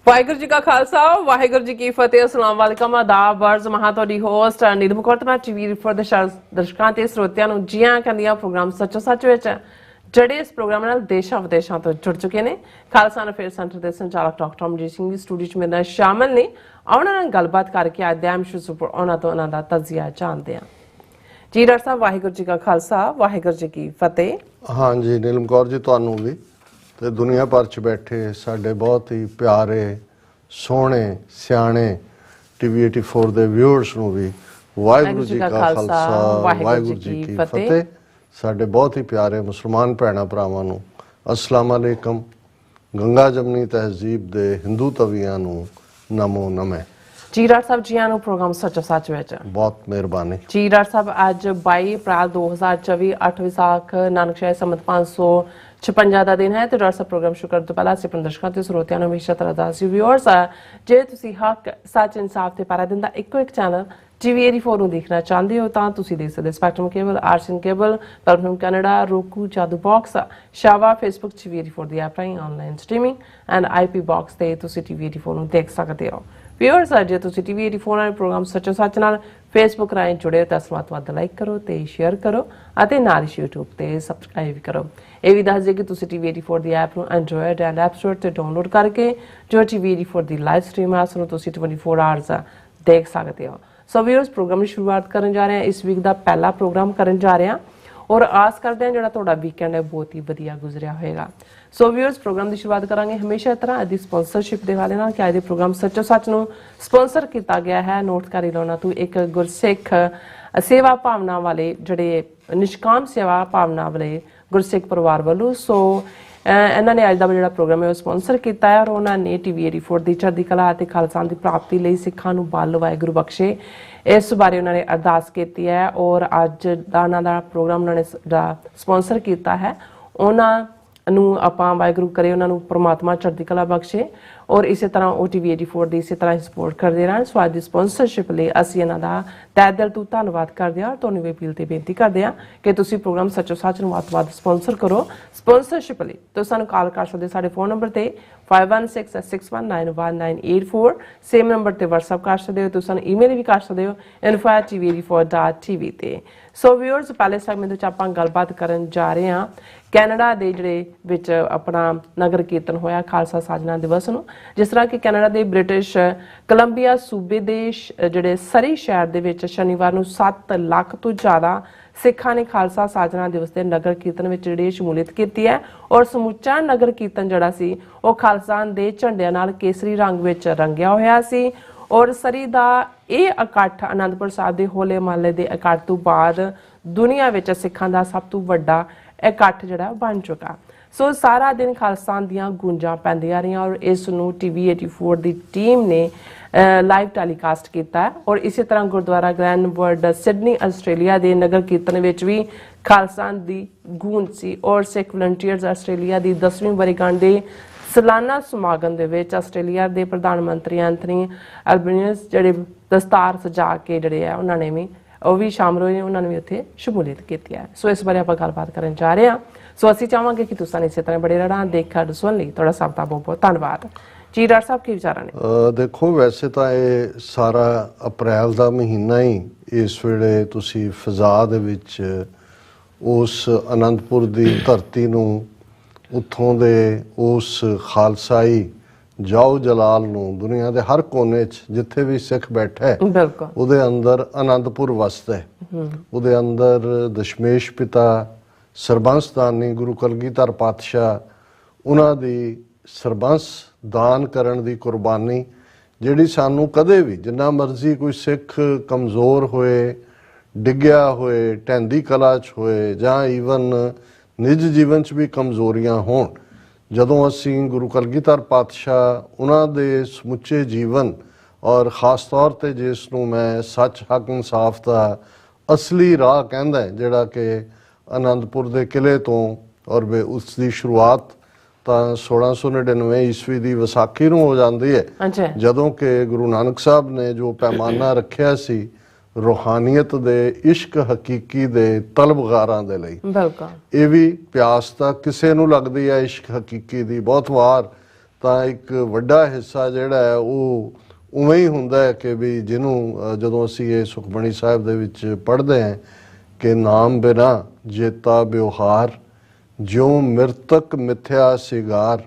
ਵਾਹਿਗੁਰੂ ਜੀ ਕਾ ਖਾਲਸਾ ਵਾਹਿਗੁਰੂ ਜੀ ਕੀ ਫਤਿਹ। ਅਸਲਾਮ ਵਾਲੇਕਮ ਆਦਾਬ ਵਰਜ਼ ਮਹਾ ਤੁਹਾਡੀ ਹੋਸਟ ਨੀਲਮ ਕੌਰ ਤੇ ਮੈਂ ਟੀਵੀ ਫॉर ਦੇ ਦਰਸ਼ਕਾਂ ਤੇ ਸਰੋਤਿਆਂ ਨੂੰ ਜੀ ਆਇਆਂ ਕਹਿੰਦੀ ਆ ਪ੍ਰੋਗਰਾਮ ਸੱਚੋ ਸੱਚ ਵਿੱਚ ਜਿਹੜੇ ਇਸ ਪ੍ਰੋਗਰਾਮ ਨਾਲ ਦੇਸ਼ਾਂ ਵਿਦੇਸ਼ਾਂ ਤੋਂ ਜੁੜ ਚੁੱਕੇ ਨੇ। ਖਾਲਸਾ ਅਫੇਅਰ ਸੈਂਟਰ ਦੇ ਸੰਚਾਲਕ ਡਾਕਟਰ ਅਮਰਜੀਤ ਸਿੰਘ ਵੀ ਸਟੂਡੀਓ 'ਚ ਮੇਰੇ ਨਾਲ ਸ਼ਾਮਲ ਨੇ। ਉਹਨਾਂ ਨਾਲ ਗੱਲਬਾਤ ਕਰਕੇ ਅੱਜ ਦੇ ਅਹਿਮ ਇਸ਼ੂਜ਼ ਉੱਪਰ ਉਹਨਾਂ ਤੋਂ ਉਹਨਾਂ ਦਾ ਤਜਜ਼ੀਆ ਜਾਣਦੇ ਹਾਂ। ਜੀ ਡਾਕਟਰ ਸਾਹਿਬ ਵਾਹਿਗੁਰੂ ਜੀ ਕਾ ਖਾਲਸਾ ਵਾਹਿਗੁਰੂ ਜੀ ਕੀ ਫਤਿਹ। हाँ जी नीलम कौर जी ਤੁਹਾਨੂੰ ਵੀ ਤੇ ਦੁਨੀਆ ਭਰ ਚ ਬੈਠੇ ਸਾਡੇ ਬਹੁਤ ਹੀ ਪਿਆਰੇ ਸੋਹਣੇ ਸਿਆਣੇ ਟੀਵੀ 84 ਦੇ ਵਿਊਅਰਸ ਨੂੰ ਵੀ ਵਾਹਿਗੁਰੂ ਜੀ ਕਾ ਖਾਲਸਾ ਵਾਹਿਗੁਰੂ ਜੀ ਕੀ ਫਤਿਹ। ਸਾਡੇ ਬਹੁਤ ਹੀ ਪਿਆਰੇ ਮੁਸਲਮਾਨ ਭੈਣਾਂ ਭਰਾਵਾਂ ਨੂੰ ਅਸਲਾਮ ਅਲੈਕਮ। ਗੰਗਾ ਜਮਨੀ ਤਹਿਜ਼ੀਬ ਦੇ ਹਿੰਦੂ ਤਵੀਆਂ ਨੂੰ ਨਮੋ ਨਮੇ। ਜੀ ਡਾਕਟਰ ਸਾਹਿਬ ਜੀ ਆਇਆਂ ਨੂੰ ਪ੍ਰੋਗਰਾਮ ਸੱਚੋ ਸੱਚ ਵਿੱਚ ਬਹੁਤ ਮਿਹਰਬਾਨੀ। ਜੀ ਡਾਕਟਰ ਸਾਹਿਬ ਅੱਜ 22 ਅਪ੍ਰੈਲ 2024 8 ਵਿਸਾਖ ਨਾਨਕ ਸ਼ਾਹੀ ਸੰਮਤ 556 ਦਾ ਦਿਨ ਹੈ ਤੇ ਡਾਕਟਰ ਸਾਹਿਬ ਪ੍ਰੋਗਰਾਮ ਸ਼ੁਰੂ ਕਰਨ ਤੋਂ ਪਹਿਲਾਂ ਅਸੀਂ ਆਪਣੇ ਦਰਸ਼ਕਾਂ ਤੇ ਸਰੋਤਿਆਂ ਨੂੰ ਹਮੇਸ਼ਾ ਤਰ੍ਹਾਂ ਦੱਸਦੇ ਵਿਊਅਰਸ ਜੇ ਤੁਸੀਂ ਹੱਕ ਸੱਚ ਇਨਸਾਫ ਤੇ ਪਾਰਾ ਦਿਨ ਦਾ ਇੱਕੋ ਇੱਕ ਚੈਨਲ ਟੀਵੀ 84 ਨੂੰ ਦੇਖਣਾ ਚਾਹੁੰਦੇ ਹੋ ਤਾਂ ਤੁਸੀਂ ਦੇਖ ਸਕਦੇ ਸਪੈਕਟਰਮ ਕੇਬਲ ਆਰਸੀਐਨ ਕੇਬਲ ਪਲਟਫਾਰਮ ਕੈਨੇਡਾ ਰੋਕੂ ਜਾਦੂ ਬਾਕਸ ਸ਼ਾਵਾ ਫੇਸਬੁੱਕ ਟੀਵੀ 84 ਦੀ ਐਪ ਰਾਹੀਂ online streaming and IP box ਤੇ ਤੁਸੀਂ ਟੀਵੀ 84 ਨੂੰ ਦੇਖ ਸਕਦੇ ਹੋ। ਵਿਊਅਰਸ ਜੇ ਤੁਸੀਂ ਟੀਵੀ 84 ਨਾਲ ਪ੍ਰੋਗਰਾਮ ਸੱਚੋ ਸੱਚ ਨਾਲ ਫੇਸਬੁੱਕ ਰਾਹੀਂ ਜੁੜੇ ਹੋ ਤਾਂ ਵੱਧ ਤੋਂ ਵੱਧ ਲਾਈਕ ਕਰੋ ਤੇ ਸ਼ੇਅਰ ਕਰੋ ਅਤੇ ਨਾਲ ਹੀ YouTube ਤੇ ਸਬਸਕ੍ਰਾਈਬ ਕਰੋ। ਇਹ ਵੀ ਦੱਸ ਦਿਓ ਕਿ ਤੁਸੀਂ ਟੀਵੀ 84 ਦੀ ਐਪ ਨੂੰ ਐਂਡਰੋਇਡ ਐਂਡ ਐਪ ਸਟੋਰ ਤੇ ਡਾਊਨਲੋਡ ਕਰਕੇ ਜੋ ਟੀਵੀ 84 ਦੀ ਲਾਈਵ ਸਟ੍ਰੀਮ ਹੈ ਉਸ ਨੂੰ ਤੁਸੀਂ 24 ਆਵਰਸ ਦੇਖ ਸਕਦੇ ਹੋ। ਸੋ ਵਿਊਅਰਸ ਪ੍ਰੋਗਰਾਮ ਦੀ ਸ਼ੁਰੂਆਤ ਕਰਨ ਜਾ ਰਹੇ ਹਾਂ। ਇਸ ਵੀਕ ਦਾ ਪਹਿਲਾ ਪ੍ਰੋਗਰਾਮ ਕਰਨ ਜਾ ਰਹੇ ਹਾਂ ਔਰ ਆਸ ਕਰਦੇ ਹਾਂ ਜਿਹੜਾ ਤੁਹਾਡਾ ਵੀਕਐਂਡ ਹੈ ਬਹੁਤ ਹੀ ਵਧੀਆ ਗੁਜ਼ਰਿਆ ਹੋਏਗਾ। ਸੋ ਵਿਊਅਰਸ ਪ੍ਰੋਗਰਾਮ ਦੀ ਸ਼ੁਰੂਆਤ ਕਰਾਂਗੇ ਹਮੇਸ਼ਾ ਤਰ੍ਹਾਂ ਅੱਜ ਦੀ ਸਪਾਂਸਰਸ਼ਿਪ ਦੇ ਵਾਲੇ ਨਾਲ ਕਿ ਅੱਜ ਦੇ ਪ੍ਰੋਗਰਾਮ ਸੱਚੋ ਸੱਚ ਨੂੰ ਸਪਾਂਸਰ ਕੀਤਾ ਗਿਆ ਹੈ ਨੋਰਥ ਕੈਰੋਲੀਨਾ ਤੋਂ ਇੱਕ ਗੁਰਸਿੱਖ ਸੇਵਾ ਭਾਵਨਾ ਵਾਲੇ ਜਿਹੜੇ ਨਿਸ਼ਕਾਮ ਸੇਵਾ ਭਾਵਨਾ ਵਾਲੇ ਗੁਰਸਿੱਖ ਪਰਿਵਾਰ ਵੱਲੋਂ। ਸੋ ਇਹਨਾਂ ਨੇ ਅੱਜ ਦਾ ਜਿਹੜਾ ਪ੍ਰੋਗਰਾਮ ਹੈ ਉਹ ਸਪਾਂਸਰ ਕੀਤਾ ਹੈ ਔਰ ਉਹਨਾਂ ਨੇ ਟੀਵੀ 84 ਦੀ ਚੜ੍ਹਦੀ ਕਲਾ ਅਤੇ ਖਾਲਸਾ ਦੀ ਪ੍ਰਾਪਤੀ ਲਈ ਸਿੱਖਾਂ ਨੂੰ ਬਲ ਵਾਹਿਗੁਰੂ ਬਖਸ਼ੇ ਇਸ ਬਾਰੇ ਉਹਨਾਂ ਨੇ ਅਰਦਾਸ ਕੀਤੀ ਹੈ ਔਰ ਅੱਜ ਦਾ ਉਹਨਾਂ ਦਾ ਪ੍ਰੋਗਰਾਮ ਉਹਨਾਂ ਨੇ ਸਪਾਂਸਰ ਕੀਤਾ ਹੈ। ਉਹਨਾਂ ਨੂੰ ਆਪਾਂ ਵਾਹਿਗੁਰੂ ਕਰੇ ਉਹਨਾਂ ਨੂੰ ਪ੍ਰਮਾਤਮਾ ਚੜ੍ਹਦੀ ਕਲਾ ਬਖਸ਼ੇ ਔਰ ਇਸੇ ਤਰ੍ਹਾਂ ਉਹ ਟੀਵੀ 84 ਦੀ ਇਸੇ ਤਰ੍ਹਾਂ ਸਪੋਰਟ ਕਰਦੇ ਰਹਿਣ। ਸੋ ਅੱਜ ਦੀ ਸਪਾਂਸਰਸ਼ਿਪ ਲਈ ਅਸੀਂ ਇਹਨਾਂ ਦਾ ਤਹਿ ਦਿਲ ਤੋਂ ਧੰਨਵਾਦ ਕਰਦੇ ਹਾਂ। ਤੁਹਾਨੂੰ ਵੀ ਅਪੀਲ ਤੇ ਬੇਨਤੀ ਕਰਦੇ ਹਾਂ ਕਿ ਤੁਸੀਂ ਪ੍ਰੋਗਰਾਮ ਸੱਚੋ ਸੱਚ ਨੂੰ ਵੱਧ ਤੋਂ ਵੱਧ ਸਪਾਂਸਰ ਕਰੋ। ਸਪਾਂਸਰਸ਼ਿਪ ਲਈ ਤੁਸੀਂ ਸਾਨੂੰ ਕਾਲ ਕਰ ਸਕਦੇ ਸਾਡੇ ਫੋਨ ਨੰਬਰ ਤੇ 5166191984 ਸੇਮ ਨੰਬਰ ਤੇ WhatsApp ਕਰ ਸਕਦੇ ਹੋ। ਤੁਸੀਂ ਸਾਨੂੰ ਈਮੇਲ ਵੀ ਕਰ ਸਕਦੇ ਹੋ info@tv84.tv ਤੇ। ਸੋ ਵਿਊਅਰਸ ਪਹਿਲੇ ਸੈਗਮੈਂਟ ਵਿੱਚ ਆਪਾਂ ਗੱਲਬਾਤ ਕਰਨ ਜਾ ਰਹੇ ਹਾਂ ਕੈਨੇਡਾ ਦੇ ਜਿਹੜੇ ਵਿੱਚ ਆਪਣਾ ਨਗਰ ਕੀਰਤਨ ਹੋਇਆ ਖਾਲਸਾ ਸਾਜਨਾ ਦਿਵਸ ਨੂੰ। ਜਿਸ ਤਰ੍ਹਾਂ ਕਿ ਕੈਨੇਡਾ ਦੇ ਬ੍ਰਿਟਿਸ਼ ਕੋਲੰਬੀਆ ਸੂਬੇ ਦੇ ਜਿਹੜੇ ਸਰੀ ਸ਼ਹਿਰ ਦੇ ਵਿੱਚ ਸ਼ਨੀਵਾਰ ਨੂੰ 7 ਲੱਖ ਤੋਂ ਜ਼ਿਆਦਾ ਸਿੱਖਾਂ ਨੇ ਖਾਲਸਾ ਸਾਜਨਾ ਦਿਵਸ ਦੇ ਨਗਰ ਕੀਰਤਨ ਵਿੱਚ ਜਿਹੜੀ ਸ਼ਮੂਲੀਅਤ ਕੀਤੀ ਹੈ ਔਰ ਸਮੁੱਚਾ ਨਗਰ ਕੀਰਤਨ ਜਿਹੜਾ ਸੀ ਉਹ ਖਾਲਸਾ ਦੇ ਝੰਡਿਆਂ ਨਾਲ ਕੇਸਰੀ ਰੰਗ ਵਿੱਚ ਰੰਗਿਆ ਹੋਇਆ ਸੀ ਔਰ ਸਰੀ ਦਾ ਇਹ ਇਕੱਠ ਅਨੰਦਪੁਰ ਸਾਹਿਬ ਦੇ ਹੋਲੇ ਮਹੱਲੇ ਦੇ ਇਕੱਠ ਤੋਂ ਬਾਅਦ ਦੁਨੀਆ ਵਿੱਚ ਸਿੱਖਾਂ ਦਾ ਸਭ ਤੋਂ ਵੱਡਾ ਇਕੱਠ ਜਿਹੜਾ ਬਣ ਚੁੱਕਾ। ਸੋ ਸਾਰਾ ਦਿਨ ਖਾਲਸਾ ਦੀਆਂ ਗੂੰਜਾਂ ਪੈਂਦੀਆਂ ਰਹੀਆਂ ਔਰ ਇਸ ਨੂੰ ਟੀਵੀ 84 ਦੀ ਟੀਮ ਨੇ ਲਾਈਵ ਟੈਲੀਕਾਸਟ ਕੀਤਾ ਔਰ ਇਸੇ ਤਰ੍ਹਾਂ ਗੁਰਦੁਆਰਾ ਗ੍ਰੈਂਡਵਰਡ ਸਿਡਨੀ ਆਸਟ੍ਰੇਲੀਆ ਦੇ ਨਗਰ ਕੀਰਤਨ ਵਿੱਚ ਵੀ ਖਾਲਸਾ ਦੀ ਗੂੰਜ ਸੀ ਔਰ ਸਿੱਖ ਵਲੰਟੀਅਰਸ ਆਸਟ੍ਰੇਲੀਆ ਦੀ 10ਵੀਂ ਵਰ੍ਹੇਗੰਢ ਦੇ ਸਾਲਾਨਾ ਸਮਾਗਮ ਦੇ ਵਿੱਚ ਆਸਟ੍ਰੇਲੀਆ ਦੇ ਪ੍ਰਧਾਨ ਮੰਤਰੀ ਐਂਥਨੀ ਐਲਬਨੀਜ਼ ਜਿਹੜੇ ਦਸਤਾਰ ਸਜਾ ਕੇ ਜਿਹੜੇ ਆ ਉਹਨਾਂ ਨੇ ਵੀ ਉਹ ਵੀ ਸ਼ਾਮਲ ਹੋਏ ਉਹਨਾਂ ਨੇ ਵੀ ਉੱਥੇ ਸ਼ਮੂਲੀਅਤ ਕੀਤੀ ਹੈ। ਸੋ ਇਸ ਬਾਰੇ ਆਪਾਂ ਗੱਲਬਾਤ ਕਰਨ ਜਾ ਰਹੇ ਹਾਂ। ਸੋ ਅਸੀਂ ਚਾਹਾਂਗੇ ਕਿ ਤੁਸੀਂ ਇਸੇ ਤਰ੍ਹਾਂ ਬੜੇ ਰਹਿਣਾ ਦੇਖਣ ਸੁਣਨ ਲਈ ਤੁਹਾਡਾ ਸਭ ਦਾ ਬਹੁਤ ਬਹੁਤ ਧੰਨਵਾਦ। ਜੀ ਡਾਕਟਰ ਸਾਹਿਬ ਕੀ ਵਿਚਾਰਾਂ ਨੇ? ਦੇਖੋ ਵੈਸੇ ਤਾਂ ਇਹ ਸਾਰਾ ਅਪ੍ਰੈਲ ਦਾ ਮਹੀਨਾ ਹੀ ਇਸ ਵੇਲੇ ਤੁਸੀਂ ਫਿਜ਼ਾ ਦੇ ਵਿੱਚ ਉਸ ਅਨੰਦਪੁਰ ਦੀ ਧਰਤੀ ਨੂੰ ਉੱਥੋਂ ਦੇ ਉਸ ਖਾਲਸਾਈ ਜਾਓ ਜਲਾਲ ਨੂੰ ਦੁਨੀਆ ਦੇ ਹਰ ਕੋਨੇ 'ਚ ਜਿੱਥੇ ਵੀ ਸਿੱਖ ਬੈਠਾ ਹੈ ਉਹਦੇ ਅੰਦਰ ਅਨੰਦਪੁਰ ਵਸਦਾ ਹੈ। ਉਹਦੇ ਅੰਦਰ ਦਸ਼ਮੇਸ਼ ਪਿਤਾ ਸਰਬੰਸਦਾਨੀ ਗੁਰੂ ਕਲਗੀਧਰ ਪਾਤਸ਼ਾਹ ਉਹਨਾਂ ਦੀ ਸਰਬੰਸ ਦਾਨ ਕਰਨ ਦੀ ਕੁਰਬਾਨੀ ਜਿਹੜੀ ਸਾਨੂੰ ਕਦੇ ਵੀ ਜਿੰਨਾ ਮਰਜ਼ੀ ਕੋਈ ਸਿੱਖ ਕਮਜ਼ੋਰ ਹੋਏ ਡਿੱਗਿਆ ਹੋਏ ਢਹਿੰਦੀ ਕਲਾ 'ਚ ਹੋਏ ਜਾਂ ਈਵਨ ਨਿੱਜ ਜੀਵਨ 'ਚ ਵੀ ਕਮਜ਼ੋਰੀਆਂ ਹੋਣ ਜਦੋਂ ਅਸੀਂ ਗੁਰੂ ਕਲਗੀਧਰ ਪਾਤਸ਼ਾਹ ਉਹਨਾਂ ਦੇ ਸਮੁੱਚੇ ਜੀਵਨ ਔਰ ਖ਼ਾਸ ਤੌਰ 'ਤੇ ਜਿਸ ਨੂੰ ਮੈਂ ਸੱਚ ਹੱਕ ਇਨਸਾਫ ਦਾ ਅਸਲੀ ਰਾਹ ਕਹਿੰਦਾ ਜਿਹੜਾ ਕਿ ਅਨੰਦਪੁਰ ਦੇ ਕਿਲ੍ਹੇ ਤੋਂ ਔਰ ਉਸ ਦੀ ਸ਼ੁਰੂਆਤ ਤਾਂ 1699 ਈਸਵੀ ਦੀ ਵਿਸਾਖੀ ਨੂੰ ਹੋ ਜਾਂਦੀ ਹੈ ਜਦੋਂ ਕਿ ਗੁਰੂ ਨਾਨਕ ਸਾਹਿਬ ਨੇ ਜੋ ਪੈਮਾਨਾ ਰੱਖਿਆ ਸੀ ਰੂਹਾਨੀਅਤ ਦੇ ਇਸ਼ਕ ਹਕੀਕੀ ਦੇ ਤਲਬਗਾਰਾਂ ਦੇ ਲਈ। ਇਹ ਵੀ ਪਿਆਸ ਤਾਂ ਕਿਸੇ ਨੂੰ ਲੱਗਦੀ ਹੈ ਇਸ਼ਕ ਹਕੀਕੀ ਦੀ ਬਹੁਤ ਵਾਰ ਤਾਂ ਇੱਕ ਵੱਡਾ ਹਿੱਸਾ ਜਿਹੜਾ ਹੈ ਉਹ ਉਵੇਂ ਹੀ ਹੁੰਦਾ ਹੈ ਕਿ ਵੀ ਜਿਹਨੂੰ ਜਦੋਂ ਅਸੀਂ ਇਹ ਸੁਖਮਣੀ ਸਾਹਿਬ ਦੇ ਵਿੱਚ ਪੜ੍ਹਦੇ ਹਾਂ ਕਿ ਨਾਮ ਬਿਨਾ ਜੇਤਾ ਵਿਵਹਾਰ, ਜਿਉ ਮਿਰਤਕ ਮਿਥਿਆ ਸਿਗਾਰ,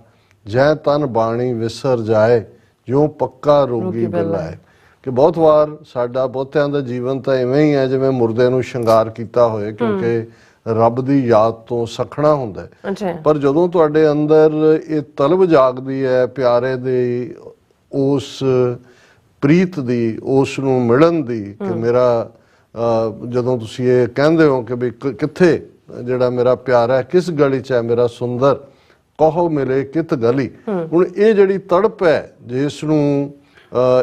ਜੈ ਤਨ ਬਾਣੀ ਵਿਸਰ ਜਾਏ, ਜਿਉ ਪੱਕਾ ਰੋਗੀ ਬਿਲਾਏ। ਕਿ ਬਹੁਤ ਵਾਰ ਸਾਡਾ ਬਹੁਤਿਆਂ ਦਾ ਜੀਵਨ ਤਾਂ ਇਵੇਂ ਹੀ ਹੈ ਜਿਵੇਂ ਮੁਰਦੇ ਨੂੰ ਸ਼ਿੰਗਾਰ ਕੀਤਾ ਹੋਏ, ਕਿਉਂਕਿ ਰੱਬ ਦੀ ਯਾਦ ਤੋਂ ਸਖਣਾ ਹੁੰਦਾ ਹੈ। ਪਰ ਜਦੋਂ ਤੁਹਾਡੇ ਅੰਦਰ ਇਹ ਤਲਬ ਜਾਗਦੀ ਹੈ ਪਿਆਰੇ ਦੀ, ਉਸ ਪ੍ਰੀਤ ਦੀ, ਉਸ ਨੂੰ ਮਿਲਣ ਦੀ, ਕਿ ਮੇਰਾ ਜਦੋਂ ਤੁਸੀਂ ਇਹ ਕਹਿੰਦੇ ਹੋ ਕਿ ਵੀ ਕਿੱਥੇ ਜਿਹੜਾ ਮੇਰਾ ਪਿਆਰਾ ਹੈ, ਕਿਸ ਗਲੀ 'ਚ ਹੈ ਮੇਰਾ ਸੁੰਦਰ, ਕਹੋ ਮਿਲੇ ਕਿਤ ਗਲੀ। ਹੁਣ ਇਹ ਜਿਹੜੀ ਤੜਪ ਹੈ ਜਿਸ ਨੂੰ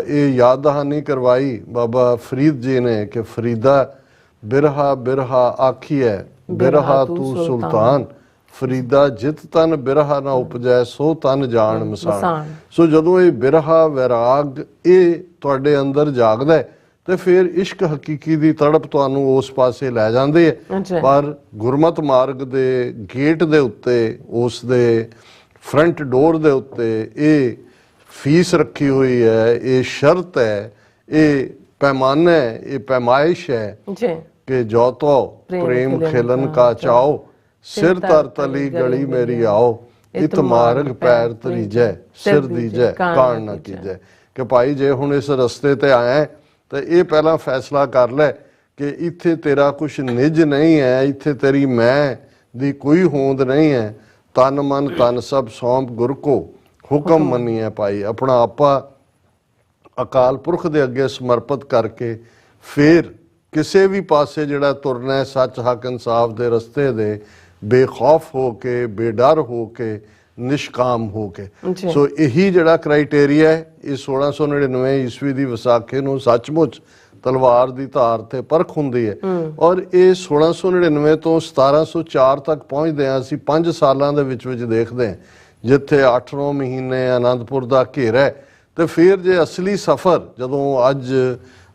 ਇਹ ਯਾਦ ਦਹਾਨੀ ਕਰਵਾਈ ਬਾਬਾ ਫਰੀਦ ਜੀ ਨੇ ਕਿ ਫਰੀਦਾ ਬਿਰਹਾ ਬਿਰਹਾ ਆਖੀਐ, ਬਿਰਹਾ ਤੂੰ ਸੁਲਤਾਨ, ਫਰੀਦਾ ਜਿਤ ਤਨ ਬਿਰਹਾ ਨਾ ਉਪਜੈ, ਸੋ ਤਨ ਜਾਣ ਮਸਾਨ। ਸੋ ਜਦੋਂ ਇਹ ਬਿਰਹਾ ਵੈਰਾਗ ਇਹ ਤੁਹਾਡੇ ਅੰਦਰ ਜਾਗਦਾ ਹੈ ਤੇ ਫਿਰ ਇਸ਼ਕ ਹਕੀਕੀ ਦੀ ਤੜਪ ਤੁਹਾਨੂੰ ਉਸ ਪਾਸੇ ਲੈ ਜਾਂਦੀ ਹੈ। ਪਰ ਗੁਰਮਤ ਮਾਰਗ ਦੇ ਗੇਟ ਦੇ ਉੱਤੇ, ਉਸ ਦੇ ਫਰੰਟ ਡੋਰ ਦੇ ਉੱਤੇ ਇਹ ਫੀਸ ਰੱਖੀ ਹੋਈ ਹੈ, ਇਹ ਸ਼ਰਤ ਹੈ, ਇਹ ਪੈਮਾਨਾ ਹੈ, ਇਹ ਪੈਮਾਇਸ਼ ਹੈ ਕਿ ਜੋ ਤੋ ਪ੍ਰੇਮ ਖਿਲਨ ਕਾ ਚਾਓ, ਸਿਰ ਤਰ ਤਲੀ ਗਲੀ ਮੇਰੀ ਆਓ, ਇਤ ਮਾਰਗ ਪੈਰ ਤਰੀਜੈ, ਸਿਰ ਦੀਜੈ ਕਾਣ ਨਾ ਕੀਜੈ। ਕਿ ਭਾਈ ਜੇ ਹੁਣ ਇਸ ਰਸਤੇ ਤੇ ਆਇਆ ਤਾਂ ਇਹ ਪਹਿਲਾਂ ਫੈਸਲਾ ਕਰ ਲੈ ਕਿ ਇੱਥੇ ਤੇਰਾ ਕੁਛ ਨਿਜ ਨਹੀਂ ਹੈ, ਇੱਥੇ ਤੇਰੀ ਮੈਂ ਦੀ ਕੋਈ ਹੋਂਦ ਨਹੀਂ ਹੈ। ਤਨ ਮਨ ਤਨ ਸਭ ਸੌਂਪ ਗੁਰ ਕੋ, ਹੁਕਮ ਮੰਨੀਏ ਭਾਈ। ਆਪਣਾ ਆਪਾ ਅਕਾਲ ਪੁਰਖ ਦੇ ਅੱਗੇ ਸਮਰਪਿਤ ਕਰਕੇ ਫਿਰ ਕਿਸੇ ਵੀ ਪਾਸੇ ਜਿਹੜਾ ਤੁਰਨਾ ਹੈ ਸੱਚ ਹੱਕ ਇਨਸਾਫ ਦੇ ਰਸਤੇ ਦੇ, ਬੇਖੌਫ ਹੋ ਕੇ, ਬੇਡਰ ਹੋ ਕੇ, ਨਿਸ਼ਕਾਮ ਹੋ ਕੇ। ਸੋ ਇਹੀ ਜਿਹੜਾ ਕ੍ਰਾਈਟੇਰੀਆ ਹੈ, ਇਹ 1699 ਈਸਵੀ ਦੀ ਵਿਸਾਖੀ ਨੂੰ ਸੱਚਮੁੱਚ ਤਲਵਾਰ ਦੀ ਧਾਰ ਤੇ ਪਰਖ ਹੁੰਦੀ ਹੈ। ਔਰ ਇਹ 1699 ਤੋਂ 1704 ਤੱਕ ਪਹੁੰਚਦੇ ਹਾਂ ਅਸੀਂ 5 ਸਾਲਾਂ ਦੇ ਵਿੱਚ ਦੇਖਦੇ ਹਾਂ, ਜਿੱਥੇ 8-9 ਮਹੀਨੇ ਆਨੰਦਪੁਰ ਦਾ ਘੇਰਾ ਹੈ। ਤੇ ਫਿਰ ਜੇ ਅਸਲੀ ਸਫ਼ਰ ਜਦੋਂ ਅੱਜ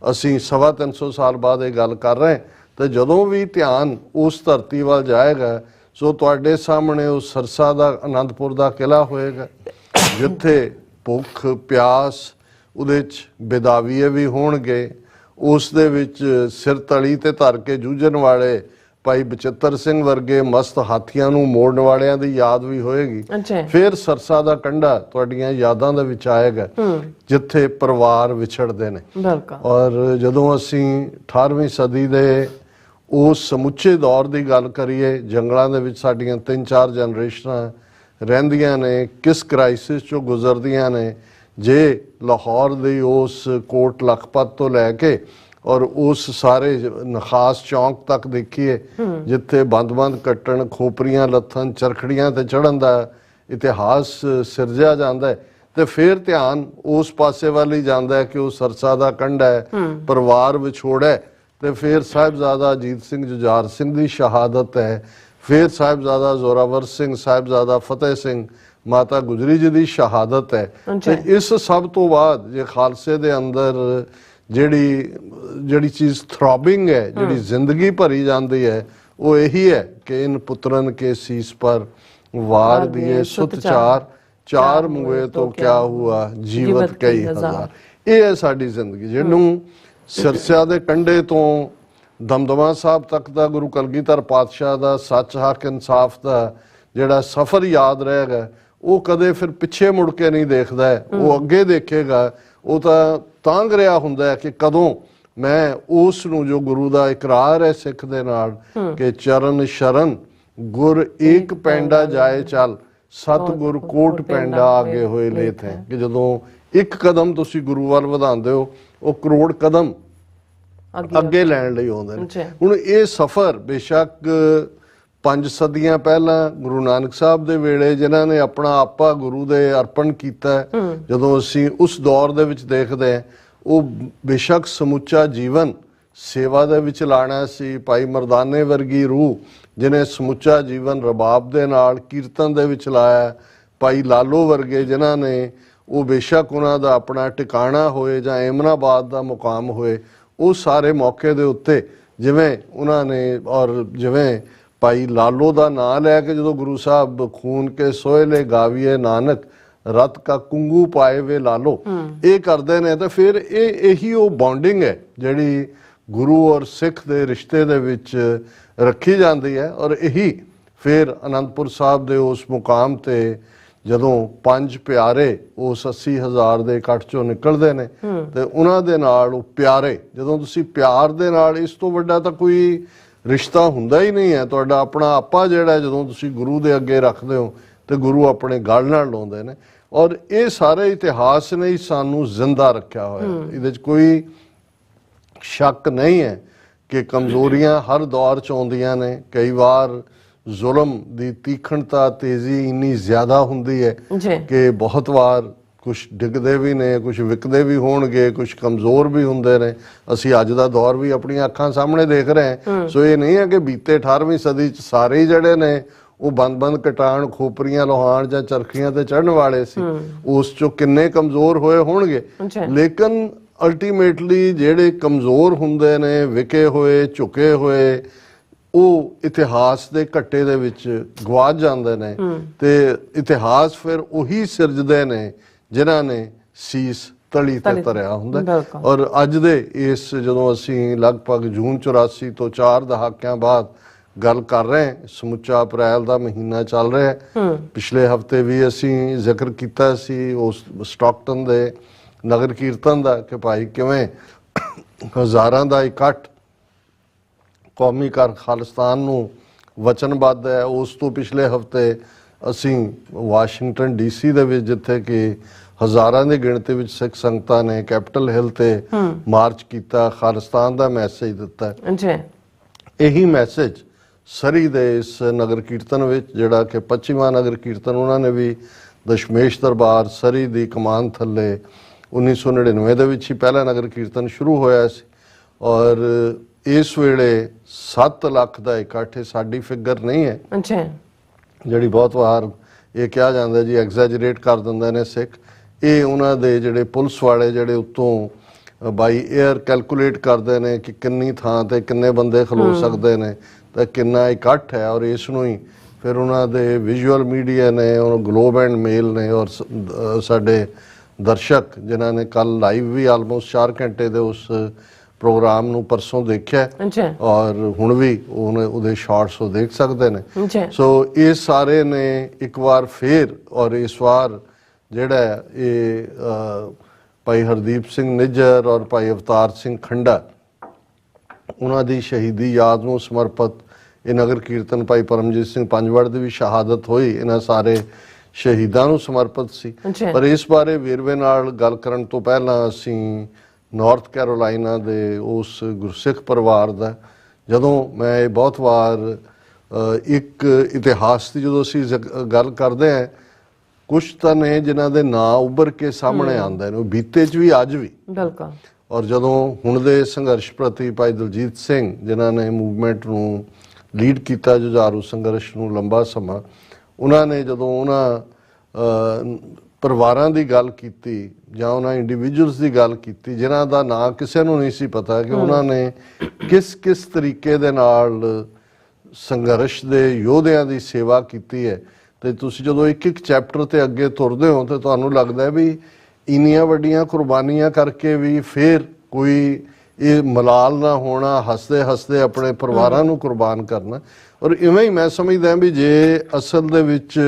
ਅਸੀਂ 350 ਸਾਲ ਬਾਅਦ ਇਹ ਗੱਲ ਕਰ ਰਹੇ, ਤੇ ਜਦੋਂ ਵੀ ਧਿਆਨ ਉਸ ਧਰਤੀ ਵੱਲ ਜਾਏਗਾ, ਸੋ ਤੁਹਾਡੇ ਸਾਹਮਣੇ ਉਸ ਸਰਸਾ ਦਾ ਆਨੰਦਪੁਰ ਦਾ ਕਿਲਾ ਹੋਏਗਾ, ਜਿੱਥੇ ਭੁੱਖ ਪਿਆਸ, ਉਹਦੇ 'ਚ ਬੇਦਾਵੀਏ ਵੀ ਹੋਣਗੇ, ਉਸ ਦੇ ਵਿੱਚ ਸਿਰ ਤਲੀ ਤੇ ਧਰ ਕੇ ਜੂਝਣ ਵਾਲੇ ਭਾਈ ਬਚਿੱਤਰ ਸਿੰਘ ਵਰਗੇ ਮਸਤ ਹਾਥੀਆਂ ਨੂੰ ਮੋੜਨ ਵਾਲਿਆਂ ਦੀ ਯਾਦ ਵੀ ਹੋਏਗੀ। ਫਿਰ ਸਰਸਾ ਦਾ ਕੰਢਾ ਤੁਹਾਡੀਆਂ ਯਾਦਾਂ ਦੇ ਵਿੱਚ ਆਏਗਾ, ਜਿੱਥੇ ਪਰਿਵਾਰ ਵਿਛੜਦੇ ਨੇ। ਔਰ ਜਦੋਂ ਅਸੀਂ 18ਵੀਂ ਸਦੀ ਦੇ ਉਸ ਸਮੁੱਚੇ ਦੌਰ ਦੀ ਗੱਲ ਕਰੀਏ, ਜੰਗਲਾਂ ਦੇ ਵਿੱਚ ਸਾਡੀਆਂ 3-4 ਜਨਰੇਸ਼ਨਾਂ ਰਹਿੰਦੀਆਂ ਨੇ, ਕਿਸ ਕ੍ਰਾਈਸਿਸ ਚੋਂ ਗੁਜ਼ਰਦੀਆਂ ਨੇ। ਜੇ ਲਾਹੌਰ ਦੀ ਉਸ ਕੋਟ ਲਖਪਤ ਤੋਂ ਲੈ ਕੇ ਔਰ ਉਸ ਸਾਰੇ ਨਖਾਸ ਚੌਂਕ ਤੱਕ ਦੇਖੀਏ, ਜਿੱਥੇ ਬੰਦ-ਬੰਦ ਕੱਟਣ, ਖੋਪਰੀਆਂ ਲੱਥਣ, ਚਰਖੜੀਆਂ ਤੇ ਚੜ੍ਹਨ ਦਾ ਇਤਿਹਾਸ ਸਿਰਜਿਆ ਜਾਂਦਾ ਹੈ, ਤੇ ਫਿਰ ਧਿਆਨ ਉਸ ਪਾਸੇ ਵੱਲ ਹੀ ਜਾਂਦਾ ਹੈ ਕਿ ਉਹ ਸਰਸਾ ਦਾ ਕੰਢਾ ਹੈ, ਪਰਿਵਾਰ ਵਿਛੋੜਾ ਹੈ। ਤੇ ਫਿਰ ਸਾਹਿਬਜ਼ਾਦਾ ਅਜੀਤ ਸਿੰਘ ਜੁਝਾਰ ਸਿੰਘ ਦੀ ਸ਼ਹਾਦਤ ਹੈ, ਫਿਰ ਸਾਹਿਬਜ਼ਾਦਾ ਜ਼ੋਰਾਵਰ ਸਿੰਘ, ਸਾਹਿਬਜ਼ਾਦਾ ਫਤਿਹ ਸਿੰਘ, ਮਾਤਾ ਗੁਜਰੀ ਜੀ ਦੀ ਸ਼ਹਾਦਤ ਹੈ। ਤੇ ਇਸ ਸਭ ਤੋਂ ਬਾਅਦ ਜੇ ਖਾਲਸੇ ਦੇ ਅੰਦਰ ਜਿਹੜੀ ਚੀਜ਼ ਥ੍ਰੋਬਿੰਗ ਹੈ, ਜਿਹੜੀ ਜ਼ਿੰਦਗੀ ਭਰੀ ਜਾਂਦੀ ਹੈ, ਉਹ ਇਹੀ ਹੈ ਕਿ ਇਨ ਪੁੱਤਰਨ ਕੇ ਸੀਸ ਪਰ ਵਾਰ ਦਿਏ ਸੁਤ ਚਾਰ, ਚਾਰ ਮੁਏ ਤੋਂ ਕਿਆ ਹੁਆ ਜੀਵਤ ਕਈ ਹਜ਼ਾਰ। ਇਹ ਹੈ ਸਾਡੀ ਜ਼ਿੰਦਗੀ, ਜਿਹਨੂੰ ਸਿਰਸਿਆ ਦੇ ਕੰਢੇ ਤੋਂ ਦਮਦਮਾ ਸਾਹਿਬ ਤੱਕ ਦਾ ਗੁਰੂ ਕਲਗੀਧਰ ਪਾਤਸ਼ਾਹ ਦਾ ਸੱਚ ਹੱਕ ਇਨਸਾਫ ਦਾ ਜਿਹੜਾ ਸਫ਼ਰ ਯਾਦ ਰਹੇਗਾ, ਉਹ ਕਦੇ ਫਿਰ ਪਿੱਛੇ ਮੁੜ ਕੇ ਨਹੀਂ ਦੇਖਦਾ, ਉਹ ਅੱਗੇ ਦੇਖੇਗਾ। ਉਹ ਤਾਂ ਤਾਂਘ ਰਿਹਾ ਹੁੰਦਾ ਹੈ ਕਿ ਕਦੋਂ ਮੈਂ ਉਸ ਨੂੰ, ਜੋ ਗੁਰੂ ਦਾ ਇਕਰਾਰ ਹੈ ਸਿੱਖ ਦੇ ਨਾਲ ਕਿ ਚਰਨ ਸ਼ਰਨ ਗੁਰ ਏਕ ਪੈਂਡਾ ਜਾਏ ਚੱਲ, ਸਤਿਗੁਰ ਕੋਟ ਪੈਂਡਾ ਆਗੇ ਹੋਏ ਲੇਤ ਹੈ, ਕਿ ਜਦੋਂ ਇੱਕ ਕਦਮ ਤੁਸੀਂ ਗੁਰੂ ਵੱਲ ਵਧਾਉਂਦੇ ਹੋ, ਉਹ ਕਰੋੜ ਕਦਮ ਅੱਗੇ ਲੈਣ ਲਈ ਆਉਂਦੇ ਨੇ। ਹੁਣ ਇਹ ਸਫ਼ਰ ਬੇਸ਼ੱਕ 5 ਸਦੀਆਂ ਪਹਿਲਾਂ ਗੁਰੂ ਨਾਨਕ ਸਾਹਿਬ ਦੇ ਵੇਲੇ ਜਿਨ੍ਹਾਂ ਨੇ ਆਪਣਾ ਆਪਾ ਗੁਰੂ ਦੇ ਅਰਪਣ ਕੀਤਾ, ਜਦੋਂ ਅਸੀਂ ਉਸ ਦੌਰ ਦੇ ਵਿੱਚ ਦੇਖਦੇ ਹਾਂ, ਉਹ ਬੇਸ਼ੱਕ ਸਮੁੱਚਾ ਜੀਵਨ ਸੇਵਾ ਦੇ ਵਿੱਚ ਲਾਣਾ ਸੀ। ਭਾਈ ਮਰਦਾਨੇ ਵਰਗੀ ਰੂਹ ਜਿਹਨੇ ਸਮੁੱਚਾ ਜੀਵਨ ਰਬਾਬ ਦੇ ਨਾਲ ਕੀਰਤਨ ਦੇ ਵਿੱਚ ਲਾਇਆ, ਭਾਈ ਲਾਲੋ ਵਰਗੇ ਜਿਨ੍ਹਾਂ ਨੇ, ਉਹ ਬੇਸ਼ੱਕ ਉਹਨਾਂ ਦਾ ਆਪਣਾ ਟਿਕਾਣਾ ਹੋਏ ਜਾਂ ਏਮਨਾਬਾਦ ਦਾ ਮੁਕਾਮ ਹੋਏ, ਉਹ ਸਾਰੇ ਮੌਕੇ ਦੇ ਉੱਤੇ ਜਿਵੇਂ ਉਹਨਾਂ ਨੇ, ਔਰ ਜਿਵੇਂ ਭਾਈ ਲਾਲੋ ਦਾ ਨਾਂ ਲੈ ਕੇ ਜਦੋਂ ਗੁਰੂ ਸਾਹਿਬ ਖੂਨ ਕੇ ਸੋਹਲੇ ਗਾਵੀਏ ਨਾਨਕ ਰਤ ਕਾ ਕੁੰਗੂ ਪਾਏ ਵੇ ਲਾਲੋ ਇਹ ਕਰਦੇ ਨੇ। ਤੇ ਫਿਰ ਇਹੀ ਉਹ ਬੌਂਡਿੰਗ ਹੈ ਜਿਹੜੀ ਗੁਰੂ ਔਰ ਸਿੱਖ ਦੇ ਰਿਸ਼ਤੇ ਦੇ ਵਿੱਚ ਰੱਖੀ ਜਾਂਦੀ ਹੈ। ਔਰ ਇਹੀ ਫਿਰ ਅਨੰਦਪੁਰ ਸਾਹਿਬ ਦੇ ਉਸ ਮੁਕਾਮ ਤੇ ਜਦੋਂ 5 ਪਿਆਰੇ ਉਸ 80,000 ਦੇ ਇਕੱਠ ਚੋਂ ਨਿਕਲਦੇ ਨੇ ਤੇ ਉਹਨਾਂ ਦੇ ਨਾਲ ਉਹ ਪਿਆਰੇ, ਜਦੋਂ ਤੁਸੀਂ ਪਿਆਰ ਦੇ ਨਾਲ, ਇਸ ਤੋਂ ਵੱਡਾ ਤਾਂ ਕੋਈ ਰਿਸ਼ਤਾ ਹੁੰਦਾ ਹੀ ਨਹੀਂ ਹੈ। ਤੁਹਾਡਾ ਆਪਣਾ ਆਪਾ ਜਿਹੜਾ ਜਦੋਂ ਤੁਸੀਂ ਗੁਰੂ ਦੇ ਅੱਗੇ ਰੱਖਦੇ ਹੋ ਤੇ ਗੁਰੂ ਆਪਣੇ ਗਲ ਨਾਲ ਲਾਉਂਦੇ ਨੇ। ਔਰ ਇਹ ਸਾਰੇ ਇਤਿਹਾਸ ਨੇ ਹੀ ਸਾਨੂੰ ਜ਼ਿੰਦਾ ਰੱਖਿਆ ਹੋਇਆ। ਇਹਦੇ 'ਚ ਕੋਈ ਸ਼ੱਕ ਨਹੀਂ ਹੈ ਕਿ ਕਮਜ਼ੋਰੀਆਂ ਹਰ ਦੌਰ 'ਚ ਆਉਂਦੀਆਂ ਨੇ। ਕਈ ਵਾਰ ਜ਼ੁਲਮ ਦੀ ਤੀਖਣਤਾ, ਤੇਜ਼ੀ ਇੰਨੀ ਜ਼ਿਆਦਾ ਹੁੰਦੀ ਹੈ ਕਿ ਬਹੁਤ ਵਾਰ ਕੁਛ ਡਿੱਗਦੇ ਵੀ ਨੇ, ਕੁਛ ਵਿਕਦੇ ਵੀ ਹੋਣਗੇ, ਕੁਛ ਕਮਜ਼ੋਰ ਵੀ ਹੁੰਦੇ ਨੇ। ਅਸੀਂ ਅੱਜ ਦਾ ਦੌਰ ਵੀ ਆਪਣੀਆਂ ਅੱਖਾਂ ਸਾਹਮਣੇ ਦੇਖ ਰਹੇ ਹਾਂ। ਸੋ ਇਹ ਨਹੀਂ ਹੈ ਕਿ ਬੀਤੇ 18ਵੀਂ ਸਦੀ 'ਚ ਸਾਰੇ ਜਿਹੜੇ ਨੇ ਉਹ ਬੰਦ ਕਟਾਣ, ਖੋਪਰੀਆਂ ਲੋਹਾਣ ਜਾਂ ਚਰਖੀਆਂ ਤੇ ਚੜ੍ਹਨ ਵਾਲੇ ਸੀ। ਉਸ 'ਚੋਂ ਕਿੰਨੇ ਕਮਜ਼ੋਰ ਹੋਏ ਹੋਣਗੇ, ਲੇਕਿਨ ਅਲਟੀਮੇਟਲੀ ਜਿਹੜੇ ਕਮਜ਼ੋਰ ਹੁੰਦੇ ਨੇ, ਵਿਕੇ ਹੋਏ, ਝੁਕੇ ਹੋਏ, ਉਹ ਇਤਿਹਾਸ ਦੇ ਘੱਟੇ ਦੇ ਵਿੱਚ ਗਵਾਚ ਜਾਂਦੇ ਨੇ। ਤੇ ਇਤਿਹਾਸ ਫਿਰ ਉਹੀ ਸਿਰਜਦੇ ਨੇ ਜਿਨ੍ਹਾਂ ਨੇ ਸੀਸ ਤਲੀ ਤੇ ਧਰਿਆ ਹੁੰਦਾ। ਔਰ ਅੱਜ ਦੇ ਇਸ ਜਦੋਂ ਅਸੀਂ ਲਗਭਗ ਜੂਨ 84 ਤੋਂ 4 ਦਹਾਕਿਆਂ ਬਾਅਦ ਗੱਲ ਕਰ ਰਹੇ ਹਾਂ, ਸਮੁੱਚਾ ਅਪ੍ਰੈਲ ਦਾ ਮਹੀਨਾ ਚੱਲ ਰਿਹਾ ਹੈ। ਪਿਛਲੇ ਹਫਤੇ ਵੀ ਅਸੀਂ ਜ਼ਿਕਰ ਕੀਤਾ ਸੀ ਉਸ ਸਟਾਕਟਨ ਦੇ ਨਗਰ ਕੀਰਤਨ ਦਾ ਕਿ ਭਾਈ ਕਿਵੇਂ ਹਜ਼ਾਰਾਂ ਦਾ ਇਕੱਠ ਕੌਮੀ ਖਾਲਿਸਤਾਨ ਨੂੰ ਵਚਨਬੱਧ ਹੈ। ਉਸ ਤੋਂ ਪਿਛਲੇ ਹਫਤੇ ਅਸੀਂ ਵਾਸ਼ਿੰਗਟਨ DC ਦੇ ਵਿੱਚ, ਜਿੱਥੇ ਕਿ ਹਜ਼ਾਰਾਂ ਦੀ ਗਿਣਤੀ ਵਿੱਚ ਸਿੱਖ ਸੰਗਤਾਂ ਨੇ ਕੈਪੀਟਲ ਹਿੱਲ ਤੇ ਮਾਰਚ ਕੀਤਾ, ਖਾਲਿਸਤਾਨ ਦਾ ਮੈਸੇਜ ਦਿੱਤਾ। ਇਹੀ ਮੈਸੇਜ ਸਰੀ ਦੇ ਇਸ ਨਗਰ ਕੀਰਤਨ ਵਿੱਚ, ਜਿਹੜਾ ਕਿ 25ਵਾਂ ਨਗਰ ਕੀਰਤਨ, ਉਹਨਾਂ ਨੇ ਵੀ ਦਸ਼ਮੇਸ਼ ਦਰਬਾਰ ਸਰੀ ਦੀ ਕਮਾਨ ਥੱਲੇ 1999 ਦੇ ਵਿੱਚ ਹੀ ਪਹਿਲਾ ਨਗਰ ਕੀਰਤਨ ਸ਼ੁਰੂ ਹੋਇਆ ਸੀ। ਔਰ ਇਸ ਵੇਲੇ 7 ਲੱਖ ਦਾ ਇਕੱਠ, ਸਾਡੀ ਫਿਗਰ ਨਹੀਂ ਹੈ ਜਿਹੜੀ ਬਹੁਤ ਵਾਰ ਇਹ ਕਿਹਾ ਜਾਂਦਾ ਜੀ ਐਗਜ਼ੈਜਰੇਟ ਕਰ ਦਿੰਦੇ ਨੇ ਸਿੱਖ। ਇਹ ਉਹਨਾਂ ਦੇ ਜਿਹੜੇ ਪੁਲਿਸ ਵਾਲੇ ਜਿਹੜੇ ਉੱਤੋਂ ਬਾਈ 에ਅਰ ਕੈਲਕੂਲੇਟ ਕਰਦੇ ਨੇ ਕਿ ਕਿੰਨੀ ਥਾਂ ਤੇ ਕਿੰਨੇ ਬੰਦੇ ਖਲੋ ਸਕਦੇ ਨੇ ਤਾਂ ਕਿੰਨਾ ਇਕੱਠ ਹੈ। ਔਰ ਇਸ ਨੂੰ ਹੀ ਫਿਰ ਉਹਨਾਂ ਦੇ ਵਿਜ਼ੂਅਲ ਮੀਡੀਆ ਨੇ, ਉਹ ਗਲੋਬ ਐਂਡ ਮੇਲ ਨੇ, ਔਰ ਸਾਡੇ ਦਰਸ਼ਕ ਜਿਨ੍ਹਾਂ ਨੇ ਕੱਲ ਲਾਈਵ ਵੀ ਆਲਮੋਸਟ 4 ਘੰਟੇ ਦੇ ਉਸ ਪ੍ਰੋਗਰਾਮ ਨੂੰ ਪਰਸੋਂ ਦੇਖਿਆ ਔਰ ਹੁਣ ਵੀ ਉਹਦੇ ਸ਼ਾਰਟਸ ਉਹ ਦੇਖ ਸਕਦੇ ਨੇ। ਸੋ ਇਹ ਸਾਰੇ ਨੇ ਇੱਕ ਵਾਰ ਫੇਰ, ਔਰ ਇਸ ਵਾਰ ਜਿਹੜਾ ਇਹ ਭਾਈ ਹਰਦੀਪ ਸਿੰਘ ਨਿੱਜਰ ਔਰ ਭਾਈ ਅਵਤਾਰ ਸਿੰਘ ਖੰਡਾ, ਉਹਨਾਂ ਦੀ ਸ਼ਹੀਦੀ ਯਾਦ ਨੂੰ ਸਮਰਪਿਤ ਇਹ ਨਗਰ ਕੀਰਤਨ ਭਾਈ ਪਰਮਜੀਤ ਸਿੰਘ ਪੰਜਵੜ ਦੀ ਵੀ ਸ਼ਹਾਦਤ ਹੋਈ, ਇਹਨਾਂ ਸਾਰੇ ਸ਼ਹੀਦਾਂ ਨੂੰ ਸਮਰਪਿਤ ਸੀ। ਪਰ ਇਸ ਬਾਰੇ ਵੇਰਵੇ ਨਾਲ ਗੱਲ ਕਰਨ ਤੋਂ ਪਹਿਲਾਂ ਅਸੀਂ ਨਾਰਥ ਕੈਰੋਲਾਈਨਾ ਦੇ ਉਸ ਗੁਰਸਿੱਖ ਪਰਿਵਾਰ ਦਾ, ਜਦੋਂ ਮੈਂ ਇਹ ਬਹੁਤ ਵਾਰ ਇੱਕ ਇਤਿਹਾਸ ਦੀ ਜਦੋਂ ਅਸੀਂ ਗੱਲ ਕਰਦੇ ਹਾਂ, ਕੁਛ ਤਾਂ ਨੇ ਜਿਨ੍ਹਾਂ ਦੇ ਨਾਂ ਉੱਭਰ ਕੇ ਸਾਹਮਣੇ ਆਉਂਦੇ ਨੇ, ਉਹ ਬੀਤੇ 'ਚ ਵੀ ਅੱਜ ਵੀ। ਬਿਲਕੁਲ। ਔਰ ਜਦੋਂ ਹੁਣ ਦੇ ਸੰਘਰਸ਼ ਪ੍ਰਤੀ ਭਾਈ ਦਲਜੀਤ ਸਿੰਘ, ਜਿਨ੍ਹਾਂ ਨੇ ਮੂਵਮੈਂਟ ਨੂੰ ਲੀਡ ਕੀਤਾ, ਜੁਝਾਰੂ ਸੰਘਰਸ਼ ਨੂੰ ਲੰਬਾ ਸਮਾਂ, ਉਹਨਾਂ ਨੇ ਜਦੋਂ ਉਹਨਾਂ ਪਰਿਵਾਰਾਂ ਦੀ ਗੱਲ ਕੀਤੀ ਜਾਂ ਉਹਨਾਂ ਇੰਡੀਵਿਜੂਅਲਸ ਦੀ ਗੱਲ ਕੀਤੀ ਜਿਨ੍ਹਾਂ ਦਾ ਨਾਂ ਕਿਸੇ ਨੂੰ ਨਹੀਂ ਸੀ ਪਤਾ ਕਿ ਉਹਨਾਂ ਨੇ ਕਿਸ ਤਰੀਕੇ ਦੇ ਨਾਲ ਸੰਘਰਸ਼ ਦੇ ਯੋਧਿਆਂ ਦੀ ਸੇਵਾ ਕੀਤੀ ਹੈ। ਤੇ ਤੁਸੀਂ ਜਦੋਂ ਇੱਕ ਚੈਪਟਰ ਤੇ ਅੱਗੇ ਤੁਰਦੇ ਹੋ ਤੇ ਤੁਹਾਨੂੰ ਲੱਗਦਾ ਵੀ ਇੰਨੀਆਂ ਵੱਡੀਆਂ ਕੁਰਬਾਨੀਆਂ ਕਰਕੇ ਵੀ ਫਿਰ ਕੋਈ ਇਹ ਮਲਾਲ ਨਾ ਹੋਣਾ, ਹੱਸਦੇ ਹੱਸਦੇ ਆਪਣੇ ਪਰਿਵਾਰਾਂ ਨੂੰ ਕੁਰਬਾਨ ਕਰਨਾ। ਔਰ ਇਵੇਂ ਹੀ ਮੈਂ ਸਮਝਦਾ ਵੀ ਜੇ ਅਸਲ ਦੇ ਵਿੱਚ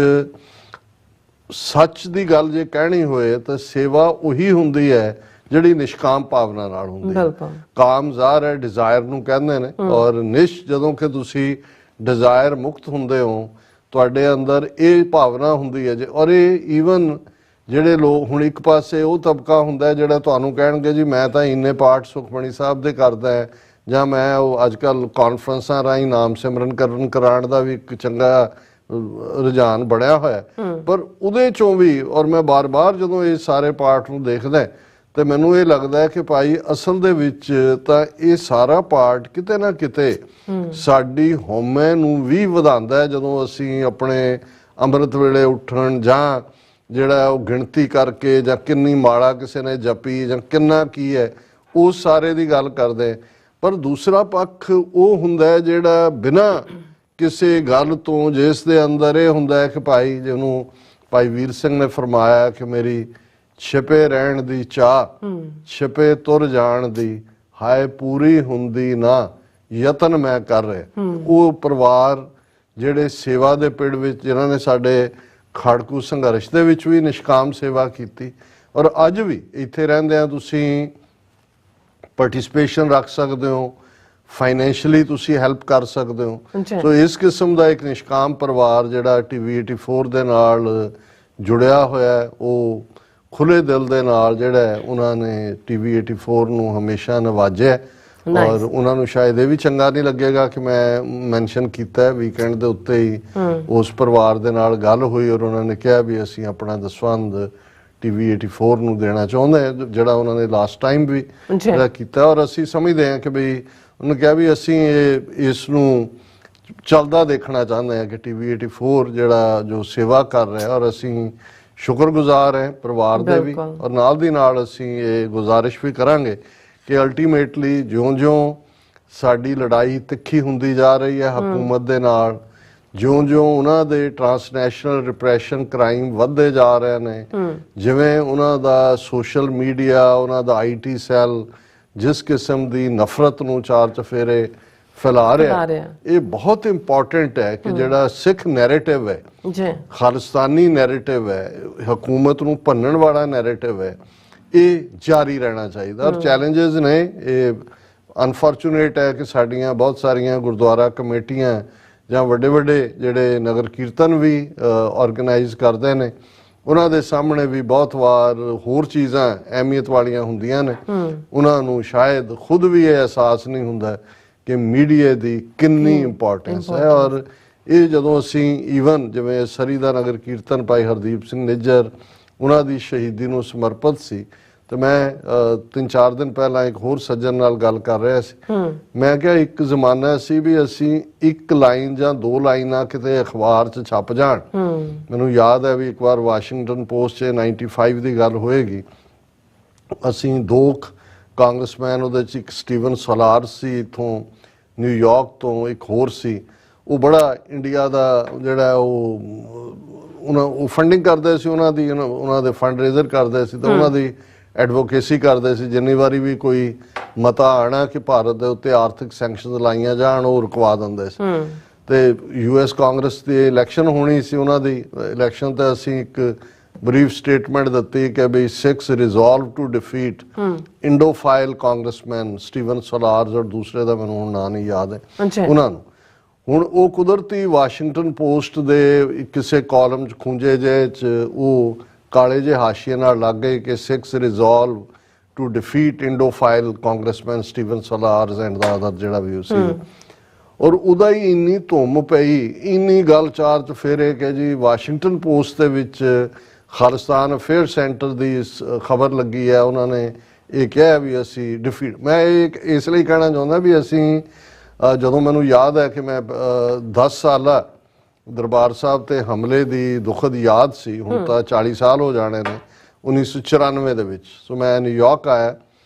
ਸੱਚ ਦੀ ਗੱਲ ਜੇ ਕਹਿਣੀ ਹੋਏ ਤਾਂ ਸੇਵਾ ਉਹੀ ਹੁੰਦੀ ਹੈ ਜਿਹੜੀ ਨਿਸ਼ਕਾਮ ਭਾਵਨਾ ਨਾਲ ਹੁੰਦੀ ਹੈ। ਕਾਮ ਜ਼ਾਹਰ ਹੈ, ਡਿਜ਼ਾਇਰ ਨੂੰ ਕਹਿੰਦੇ ਨੇ, ਔਰ ਨਿਸ਼ ਜਦੋਂ ਕਿ ਤੁਸੀਂ ਡਿਜ਼ਾਇਰ ਮੁਕਤ ਹੁੰਦੇ ਹੋ, ਤੁਹਾਡੇ ਅੰਦਰ ਇਹ ਭਾਵਨਾ ਹੁੰਦੀ ਹੈ। ਔਰ ਇਹ ਈਵਨ ਜਿਹੜੇ ਲੋਕ ਹੁਣ ਇੱਕ ਪਾਸੇ ਉਹ ਤਬਕਾ ਹੁੰਦਾ ਜਿਹੜਾ ਤੁਹਾਨੂੰ ਕਹਿਣਗੇ ਜੀ ਮੈਂ ਤਾਂ ਇੰਨੇ ਪਾਠ ਸੁਖਮਣੀ ਸਾਹਿਬ ਦੇ ਕਰਦਾ ਹੈ, ਜਾਂ ਮੈਂ ਉਹ ਅੱਜ ਕੱਲ੍ਹ ਕਾਨਫਰੰਸਾਂ ਰਾਹੀਂ ਨਾਮ ਸਿਮਰਨ ਕਰਾਉਣ ਦਾ ਵੀ ਇੱਕ ਚੰਗਾ ਰੁਝਾਨ ਬਣਿਆ ਹੋਇਆ। ਪਰ ਉਹਦੇ ਚੋਂ ਵੀ, ਔਰ ਮੈਂ ਬਾਰ-ਬਾਰ ਜਦੋਂ ਇਹ ਸਾਰੇ ਪਾਠ ਨੂੰ ਦੇਖਦਾ ਤੇ ਮੈਨੂੰ ਇਹ ਲੱਗਦਾ ਕਿ ਭਾਈ ਅਸਲ ਦੇ ਵਿੱਚ ਤਾਂ ਇਹ ਸਾਰਾ ਪਾਠ ਕਿਤੇ ਨਾ ਕਿਤੇ ਸਾਡੀ ਹਉਮੈ ਨੂੰ ਵੀ ਵਧਾਉਂਦਾ ਹੈ। ਜਦੋਂ ਅਸੀਂ ਆਪਣੇ ਅੰਮ੍ਰਿਤ ਵੇਲੇ ਉੱਠਣ ਜਾਂ ਜਿਹੜਾ ਉਹ ਗਿਣਤੀ ਕਰਕੇ ਜਾਂ ਕਿੰਨੀ ਮਾਲਾ ਕਿਸੇ ਨੇ ਜਪੀ ਜਾਂ ਕਿੰਨਾ ਕੀ ਹੈ, ਉਸ ਸਾਰੇ ਦੀ ਗੱਲ ਕਰਦੇ। ਪਰ ਦੂਸਰਾ ਪੱਖ ਉਹ ਹੁੰਦਾ ਜਿਹੜਾ ਬਿਨਾਂ ਕਿਸੇ ਗੱਲ ਤੋਂ, ਜਿਸ ਦੇ ਅੰਦਰ ਇਹ ਹੁੰਦਾ ਹੈ ਕਿ ਭਾਈ ਜਿਹਨੂੰ ਭਾਈ ਵੀਰ ਸਿੰਘ ਨੇ ਫਰਮਾਇਆ ਕਿ ਮੇਰੀ ਛਿਪੇ ਰਹਿਣ ਦੀ ਚਾਹ ਛਿਪੇ ਤੁਰ ਜਾਣ ਦੀ ਹਾਏ ਪੂਰੀ ਹੁੰਦੀ ਨਾ ਯਤਨ ਮੈਂ ਕਰ ਰਿਹਾ। ਉਹ ਪਰਿਵਾਰ ਜਿਹੜੇ ਸੇਵਾ ਦੇ ਪਿੜ ਵਿੱਚ ਜਿਨ੍ਹਾਂ ਨੇ ਸਾਡੇ ਖਾੜਕੂ ਸੰਘਰਸ਼ ਦੇ ਵਿੱਚ ਵੀ ਨਿਸ਼ਕਾਮ ਸੇਵਾ ਕੀਤੀ ਔਰ ਅੱਜ ਵੀ ਇੱਥੇ ਰਹਿੰਦਿਆਂ ਤੁਸੀਂ ਪਾਰਟਿਸਿਪੇਸ਼ਨ ਰੱਖ ਸਕਦੇ ਹੋ, ਫਾਈਨੈਂਸ਼ੀਅਲੀ ਤੁਸੀਂ ਹੈਲਪ ਕਰ ਸਕਦੇ ਹੋ। ਸੋ ਇਸ ਕਿਸਮ ਦਾ ਇੱਕ ਨਿਸ਼ਕਾਮ ਪਰਿਵਾਰ ਜਿਹੜਾ ਟੀਵੀ 84 ਦੇ ਨਾਲ ਜੁੜਿਆ ਹੋਇਆ ਹੈ, ਉਹ ਖੁੱਲੇ ਦਿਲ ਦੇ ਨਾਲ ਜਿਹੜਾ ਉਹਨਾਂ ਨੇ ਟੀਵੀ 84 ਨੂੰ ਹਮੇਸ਼ਾ ਨਵਾਜਿਆ ਔਰ ਉਹਨਾਂ ਨੂੰ ਸ਼ਾਇਦ ਇਹ ਵੀ ਚੰਗਾ ਨਹੀਂ ਲੱਗੇਗਾ ਕਿ ਮੈਂ ਮੈਂਸ਼ਨ ਕੀਤਾ ਹੈ। ਵੀਕਐਂਡ ਦੇ ਉੱਤੇ ਹੀ ਉਸ ਪਰਿਵਾਰ ਦੇ ਨਾਲ ਗੱਲ ਹੋਈ ਔਰ ਉਹਨਾਂ ਨੇ ਕਿਹਾ ਵੀ ਅਸੀਂ ਆਪਣਾ ਦਸਵੰਧ ਟੀਵੀ 84 ਨੂੰ ਦੇਣਾ ਚਾਹੁੰਦੇ ਹਾਂ, ਜਿਹੜਾ ਉਹਨਾਂ ਨੇ ਲਾਸਟ ਟਾਈਮ ਵੀ ਜਿਹੜਾ ਕੀਤਾ ਔਰ ਅਸੀਂ ਸਮਝਦੇ ਹਾਂ ਕਿ ਬਈ ਉਹਨੇ ਕਿਹਾ ਵੀ ਅਸੀਂ ਇਸ ਨੂੰ ਚੱਲਦਾ ਦੇਖਣਾ ਚਾਹੁੰਦੇ ਹਾਂ ਕਿ ਟੀਵੀ 84 ਜਿਹੜਾ ਜੋ ਸੇਵਾ ਕਰ ਰਿਹਾ ਔਰ ਅਸੀਂ ਸ਼ੁਕਰਗੁਜ਼ਾਰ ਹੈ ਪਰਿਵਾਰ ਦੇ ਵੀ ਔਰ ਨਾਲ ਦੀ ਨਾਲ ਅਸੀਂ ਇਹ ਗੁਜ਼ਾਰਿਸ਼ ਵੀ ਕਰਾਂਗੇ ਕਿ ਅਲਟੀਮੇਟਲੀ ਜਿਉਂ-ਜਿਉਂ ਸਾਡੀ ਲੜਾਈ ਤਿੱਖੀ ਹੁੰਦੀ ਜਾ ਰਹੀ ਹੈ ਹਕੂਮਤ ਦੇ ਨਾਲ, ਜਿਉਂ-ਜਿਉਂ ਉਹਨਾਂ ਦੇ ਟ੍ਰਾਂਸਨੈਸ਼ਨਲ ਰਿਪਰੈਸ਼ਨ ਕ੍ਰਾਈਮ ਵੱਧਦੇ ਜਾ ਰਹੇ ਨੇ, ਜਿਵੇਂ ਉਹਨਾਂ ਦਾ ਸੋਸ਼ਲ ਮੀਡੀਆ, ਉਹਨਾਂ ਦਾ IT ਸੈੱਲ ਜਿਸ ਕਿਸਮ ਦੀ ਨਫ਼ਰਤ ਨੂੰ ਚਾਰ ਚਫੇਰੇ ਫੈਲਾ ਰਿਹਾ, ਇਹ ਬਹੁਤ ਇੰਪੋਰਟੈਂਟ ਹੈ ਕਿ ਜਿਹੜਾ ਸਿੱਖ ਨੈਰੇਟਿਵ ਹੈ, ਖਾਲਿਸਤਾਨੀ ਨੈਰੇਟਿਵ ਹੈ, ਹਕੂਮਤ ਨੂੰ ਭੰਨਣ ਵਾਲਾ ਨੈਰੇਟਿਵ ਹੈ, ਇਹ ਜਾਰੀ ਰਹਿਣਾ ਚਾਹੀਦਾ। ਔਰ ਚੈਲੰਜਸ ਨੇ, ਇਹ ਅਨਫੋਰਚੂਨੇਟ ਹੈ ਕਿ ਸਾਡੀਆਂ ਬਹੁਤ ਸਾਰੀਆਂ ਗੁਰਦੁਆਰਾ ਕਮੇਟੀਆਂ ਜਾਂ ਵੱਡੇ ਵੱਡੇ ਜਿਹੜੇ ਨਗਰ ਕੀਰਤਨ ਵੀ ਆਰਗੇਨਾਈਜ਼ ਕਰਦੇ ਨੇ, ਉਹਨਾਂ ਦੇ ਸਾਹਮਣੇ ਵੀ ਬਹੁਤ ਵਾਰ ਹੋਰ ਚੀਜ਼ਾਂ ਅਹਿਮੀਅਤ ਵਾਲੀਆਂ ਹੁੰਦੀਆਂ ਨੇ, ਉਹਨਾਂ ਨੂੰ ਸ਼ਾਇਦ ਖੁਦ ਵੀ ਇਹ ਅਹਿਸਾਸ ਨਹੀਂ ਹੁੰਦਾ ਕਿ ਮੀਡੀਆ ਦੀ ਕਿੰਨੀ ਇੰਪੋਰਟੈਂਸ ਹੈ। ਔਰ ਇਹ ਜਦੋਂ ਅਸੀਂ ਈਵਨ ਜਿਵੇਂ ਸਰੀ ਦਾ ਨਗਰ ਕੀਰਤਨ ਭਾਈ ਹਰਦੀਪ ਸਿੰਘ ਨਿੱਜਰ ਉਹਨਾਂ ਦੀ ਸ਼ਹੀਦੀ ਨੂੰ ਸਮਰਪਿਤ ਸੀ, ਤੇ ਮੈਂ 3-4 ਦਿਨ ਪਹਿਲਾਂ ਇੱਕ ਹੋਰ ਸੱਜਣ ਨਾਲ ਗੱਲ ਕਰ ਰਿਹਾ ਸੀ, ਮੈਂ ਕਿਹਾ ਇੱਕ ਜ਼ਮਾਨਾ ਸੀ ਵੀ ਅਸੀਂ ਇੱਕ ਲਾਈਨ ਜਾਂ 2 ਲਾਈਨਾਂ ਕਿਤੇ ਅਖਬਾਰ 'ਚ ਛਪ ਜਾਣ। ਮੈਨੂੰ ਯਾਦ ਹੈ ਵੀ ਇੱਕ ਵਾਰ ਵਾਸ਼ਿੰਗਟਨ ਪੋਸਟ 'ਚ 95 ਦੀ ਗੱਲ ਹੋਏਗੀ, ਅਸੀਂ 2 ਕਾਂਗਰਸਮੈਨ, ਉਹਦੇ 'ਚ ਇੱਕ ਸਟੀਵਨ ਸੋਲਾਰ ਸੀ ਇੱਥੋਂ ਨਿਊਯਾਰਕ ਤੋਂ, ਇੱਕ ਹੋਰ ਸੀ, ਉਹ ਬੜਾ ਇੰਡੀਆ ਦਾ ਜਿਹੜਾ ਉਹ ਫੰਡਿੰਗ ਕਰਦੇ ਸੀ, ਉਹਨਾਂ ਦੇ ਫੰਡ ਰੇਜ਼ਰ ਕਰਦੇ ਸੀ, ਤਾਂ ਉਹਨਾਂ ਦੀ ਐਡਵੋਕੇਸੀ ਕਰਦੇ ਸੀ। ਜਿੰਨੀ ਵਾਰੀ ਵੀ ਕੋਈ ਮਤਾ ਆਣਾ ਕਿ ਭਾਰਤ ਦੇ ਉੱਤੇ ਆਰਥਿਕ ਸੈਂਕਸ਼ਨਸ ਲਾਈਆਂ ਜਾਣ, ਉਹ ਰੁਕਵਾ ਦਿੰਦੇ ਸੀ। ਤੇ US ਕਾਂਗਰਸ ਦੀ ਇਲੈਕਸ਼ਨ ਹੋਣੀ ਸੀ, ਉਹਨਾਂ ਦੀ ਇਲੈਕਸ਼ਨ ਤੇ ਅਸੀਂ ਇੱਕ ਬਰੀਫ ਸਟੇਟਮੈਂਟ ਦਿੱਤੀ ਕਿ ਵੀ Sikhs resolve to defeat Indophile Congressman Stephen Solarz ਔਰ ਦੂਸਰੇ ਦਾ ਮੈਨੂੰ ਹੁਣ ਨਾਂ ਨਹੀਂ ਯਾਦ ਹੈ ਉਹਨਾਂ ਨੂੰ। ਹੁਣ ਉਹ ਕੁਦਰਤੀ ਵਾਸ਼ਿੰਗਟਨ ਪੋਸਟ ਦੇ ਕਿਸੇ ਕਾਲਮ 'ਚ ਖੂੰਜੇ ਜਿਹੇ 'ਚ ਉਹ ਕਾਲੇ ਜਿਹੇ ਹਾਸ਼ੀਏ ਨਾਲ ਲੱਗ ਗਏ ਕਿ Sikhs resolve to defeat Indophile Congressman Stephen Solarz and the other ਜਿਹੜਾ ਵੀ ਸੀ। ਔਰ ਉਹਦਾ ਹੀ ਇੰਨੀ ਧੁੰਮ ਪਈ, ਇੰਨੀ ਗੱਲ ਚਾਰ ਚਫੇਰੇ ਕਿ ਜੀ ਵਾਸ਼ਿੰਗਟਨ ਪੋਸਟ ਦੇ ਵਿੱਚ ਖਾਲਿਸਤਾਨ ਅਫੇਅਰ ਸੈਂਟਰ ਦੀ ਖਬਰ ਲੱਗੀ ਹੈ, ਉਹਨਾਂ ਨੇ ਇਹ ਕਿਹਾ ਵੀ ਅਸੀਂ ਡਿਫੀਟ। ਮੈਂ ਇਹ ਇਸ ਲਈ ਕਹਿਣਾ ਚਾਹੁੰਦਾ ਵੀ ਅਸੀਂ ਜਦੋਂ ਮੈਨੂੰ ਯਾਦ ਹੈ ਕਿ ਮੈਂ 10 ਸਾਲਾ ਦਰਬਾਰ ਸਾਹਿਬ ਤੇ ਹਮਲੇ ਦੀ ਦੁਖਦ ਯਾਦ ਸੀ, ਹੁਣ ਤਾਂ 40 ਸਾਲ ਹੋ ਜਾਣੇ ਨੇ, 1994 ਦੇ ਵਿੱਚ। ਸੋ ਮੈਂ ਨਿਊਯਾਰਕ ਆਇਆ,